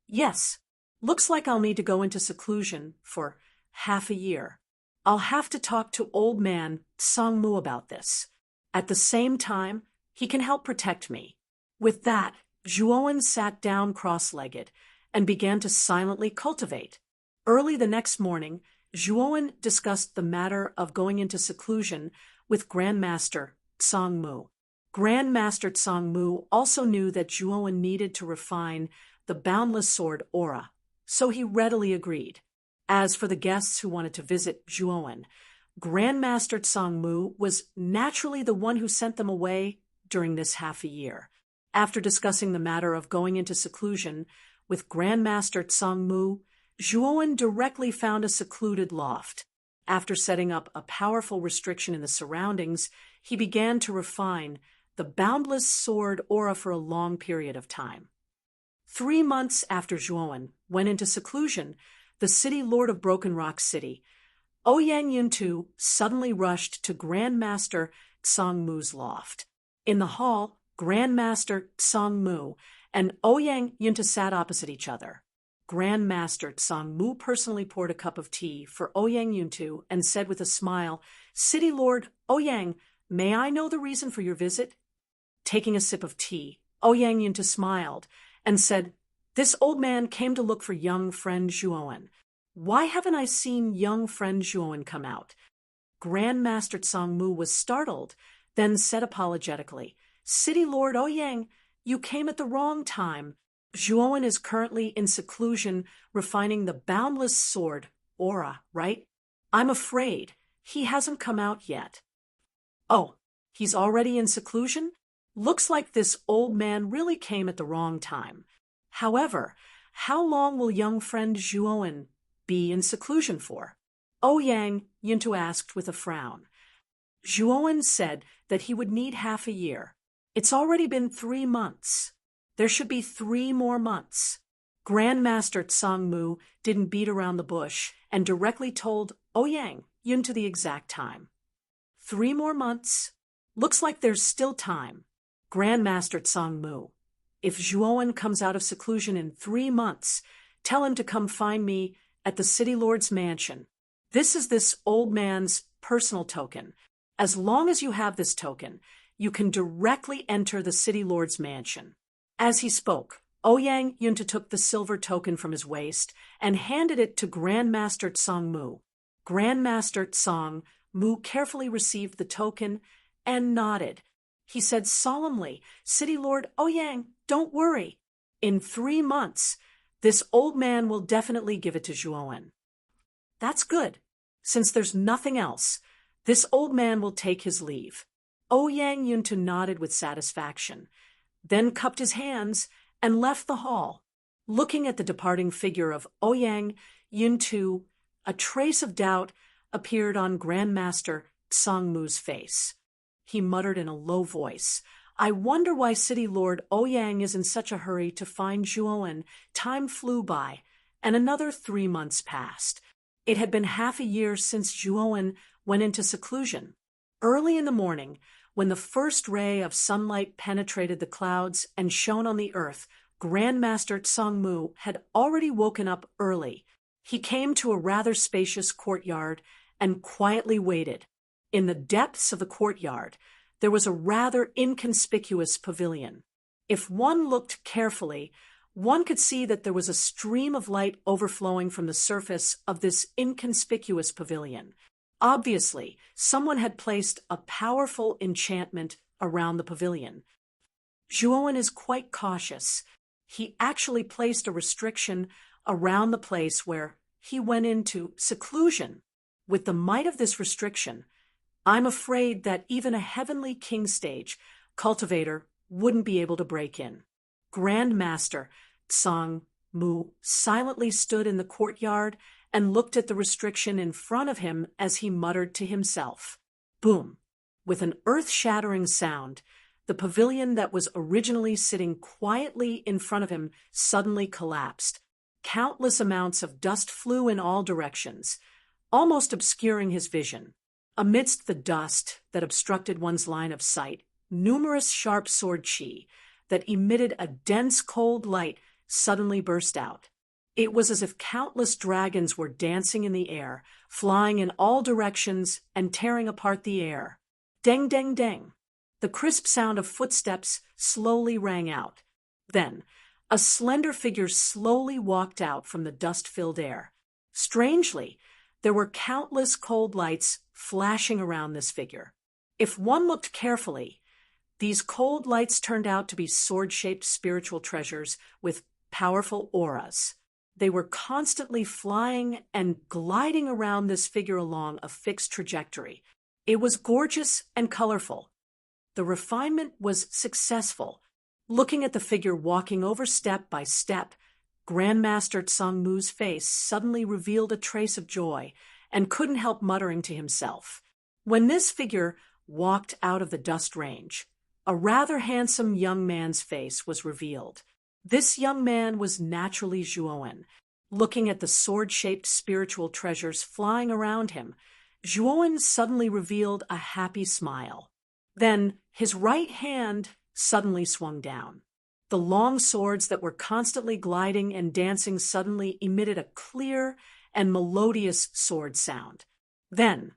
Yes, looks like I'll need to go into seclusion for half a year. I'll have to talk to old man Sangmu about this. At the same time, he can help protect me. With that, Zhuowen sat down cross-legged and began to silently cultivate. Early the next morning, Zhuowen discussed the matter of going into seclusion with Grandmaster Sangmu. Grandmaster Sangmu also knew that Zhuowen needed to refine the boundless sword aura, so he readily agreed. As for the guests who wanted to visit Zhuowen, Grandmaster Sangmu was naturally the one who sent them away during this half a year. After discussing the matter of going into seclusion with Grandmaster Sangmu, Zhuowen directly found a secluded loft. After setting up a powerful restriction in the surroundings, he began to refine the boundless sword aura for a long period of time. 3 months after Zhuowen went into seclusion, the city lord of Broken Rock City, Ouyang Yuntu, suddenly rushed to Grandmaster Sangmu's loft. In the hall, Grandmaster Sangmu and Ouyang Yuntu sat opposite each other. Grandmaster Sangmu personally poured a cup of tea for Ouyang Yuntu and said with a smile, City Lord Ouyang, may I know the reason for your visit? Taking a sip of tea, Ouyang Yuntu smiled and said, This old man came to look for young friend Zhuowen. Why haven't I seen young friend Zhuowen come out? Grandmaster Sangmu was startled, then said apologetically, City Lord Ouyang, You came at the wrong time. Zhuowen is currently in seclusion, refining the boundless sword, aura, right? I'm afraid he hasn't come out yet. Oh, he's already in seclusion? Looks like this old man really came at the wrong time. However, how long will young friend Zhuowen be in seclusion for? Ouyang, Yuntu asked with a frown. Zhuowen said that he would need half a year. It's already been 3 months. There should be 3 more months. Grandmaster Tsangmu didn't beat around the bush and directly told Ouyang, Yuntu the exact time. 3 more months? Looks like there's still time. Grandmaster Tsangmu, if Zhuowen comes out of seclusion in 3 months, tell him to come find me at the City Lord's mansion. This is this old man's personal token. As long as you have this token, you can directly enter the City Lord's mansion. As he spoke, Ouyang Yunta took the silver token from his waist and handed it to Grandmaster Tsangmu. Grandmaster Tsangmu carefully received the token and nodded. He said solemnly, City Lord Ouyang, don't worry. In 3 months, this old man will definitely give it to Zhuowen. That's good. Since there's nothing else, this old man will take his leave. Ouyang Yunta nodded with satisfaction, then cupped his hands and left the hall. Looking at the departing figure of Ouyang Yuntu, a trace of doubt appeared on Grandmaster Tsangmu's face. He muttered in a low voice, I wonder why City Lord Ouyang is in such a hurry to find Zhuowen. Time flew by, and another 3 months passed. It had been half a year since Zhuowen went into seclusion. Early in the morning, when the first ray of sunlight penetrated the clouds and shone on the earth, Grandmaster Tsangmu had already woken up early. He came to a rather spacious courtyard and quietly waited. In the depths of the courtyard, there was a rather inconspicuous pavilion. If one looked carefully, one could see that there was a stream of light overflowing from the surface of this inconspicuous pavilion. Obviously, someone had placed a powerful enchantment around the pavilion. Zhuowen is quite cautious. He actually placed a restriction around the place where he went into seclusion. With the might of this restriction, I'm afraid that even a heavenly king stage cultivator wouldn't be able to break in. Grandmaster Tsangmu silently stood in the courtyard and looked at the restriction in front of him as he muttered to himself. Boom! With an earth-shattering sound, the pavilion that was originally sitting quietly in front of him suddenly collapsed. Countless amounts of dust flew in all directions, almost obscuring his vision. Amidst the dust that obstructed one's line of sight, numerous sharp sword chi that emitted a dense cold light suddenly burst out. It was as if countless dragons were dancing in the air, flying in all directions and tearing apart the air. Deng, deng, deng. The crisp sound of footsteps slowly rang out. Then, a slender figure slowly walked out from the dust-filled air. Strangely, there were countless cold lights flashing around this figure. If one looked carefully, these cold lights turned out to be sword-shaped spiritual treasures with powerful auras. They were constantly flying and gliding around this figure along a fixed trajectory. It was gorgeous and colorful. The refinement was successful. Looking at the figure walking over step by step, Grandmaster Tsangmu's face suddenly revealed a trace of joy and couldn't help muttering to himself. When this figure walked out of the dust range, a rather handsome young man's face was revealed. This young man was naturally Zhuowen. Looking at the sword-shaped spiritual treasures flying around him, Zhuowen suddenly revealed a happy smile. Then his right hand suddenly swung down. The long swords that were constantly gliding and dancing suddenly emitted a clear and melodious sword sound. Then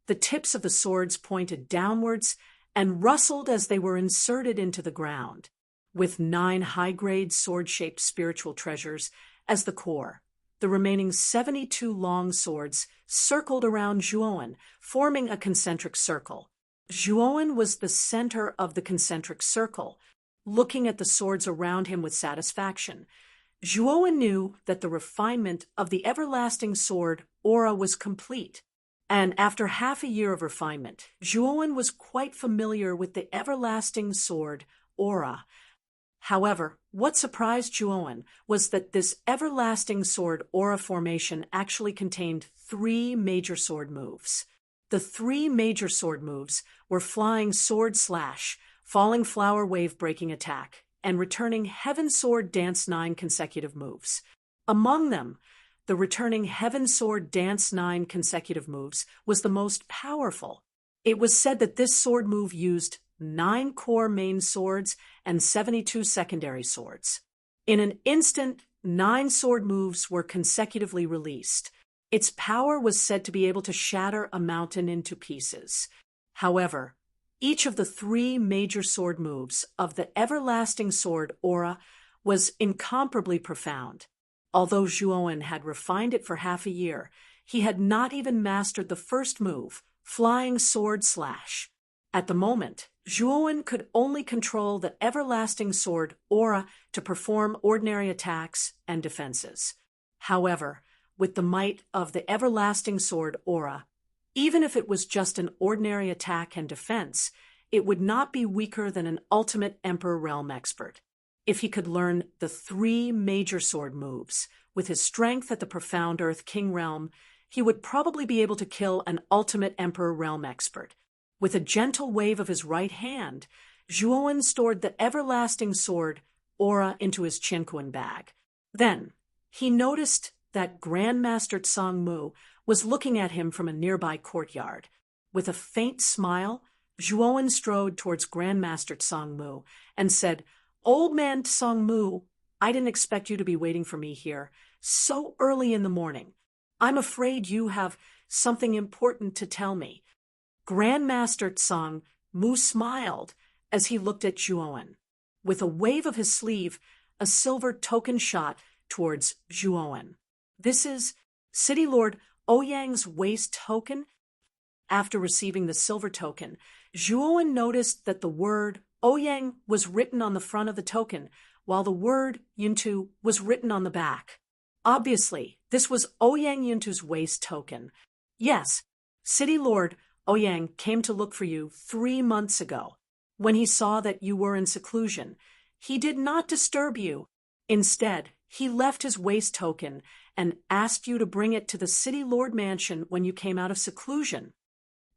the tips of the swords pointed downwards and rustled as they were inserted into the ground, with 9 high-grade sword-shaped spiritual treasures as the core. The remaining 72 long swords circled around Zhuowen, forming a concentric circle. Zhuowen was the center of the concentric circle. looking at the swords around him with satisfaction. Zhuowen knew that the refinement of the everlasting sword aura was complete, and after half a year of refinement, Zhuowen was quite familiar with the everlasting sword aura. However, what surprised Zhuowen was that this everlasting sword aura formation actually contained 3 major sword moves. The 3 major sword moves were Flying Sword Slash, Falling Flower Wave Breaking Attack, and Returning Heaven Sword Dance 9 consecutive moves. Among them, the Returning Heaven Sword Dance 9 consecutive moves was the most powerful. It was said that this sword move used 9 core main swords and 72 secondary swords. In an instant, 9 sword moves were consecutively released. Its power was said to be able to shatter a mountain into pieces. However, each of the 3 major sword moves of the everlasting sword aura was incomparably profound. Although Zhuowen had refined it for half a year, he had not even mastered the first move, Flying Sword Slash. At the moment, Zhuowen could only control the everlasting sword aura to perform ordinary attacks and defenses. However, with the might of the everlasting sword aura, even if it was just an ordinary attack and defense, it would not be weaker than an ultimate Emperor Realm expert. If he could learn the 3 major sword moves, with his strength at the profound Earth King realm, he would probably be able to kill an ultimate Emperor Realm expert. With a gentle wave of his right hand, Zhuowen stored the everlasting sword aura into his Qianquan bag. Then, he noticed that Grandmaster Tsang Mu was looking at him from a nearby courtyard. With a faint smile, Zhuowen strode towards Grandmaster Tsang Mu and said, "Old man Tsang Mu, I didn't expect you to be waiting for me here so early in the morning. I'm afraid you have something important to tell me." Grandmaster Tsang Mu smiled as he looked at Zhuowen. With a wave of his sleeve, a silver token shot towards Zhuowen. "This is City Lord Ouyang's waist token?" After receiving the silver token, Zhuowen noticed that the word Ouyang was written on the front of the token, while the word Yuntu was written on the back. Obviously, this was Ouyang Yuntu's waist token. "Yes, City Lord Ouyang came to look for you 3 months ago. When he saw that you were in seclusion, he did not disturb you. Instead, he left his waist token and asked you to bring it to the City Lord Mansion when you came out of seclusion."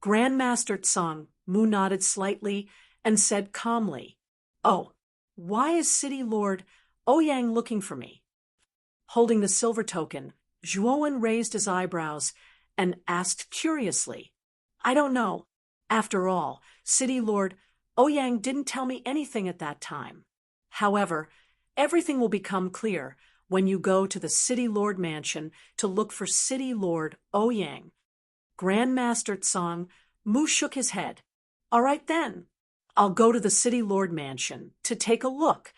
Grandmaster Tsang Mu nodded slightly and said calmly, "Oh, why is City Lord Ouyang looking for me?" Holding the silver token, Zhuowen raised his eyebrows and asked curiously, "I don't know. After all, City Lord Ouyang didn't tell me anything at that time. However, everything will become clear when you go to the City Lord Mansion to look for City Lord Ouyang." Grandmaster Tsang Mu shook his head. "All right then. I'll go to the City Lord Mansion to take a look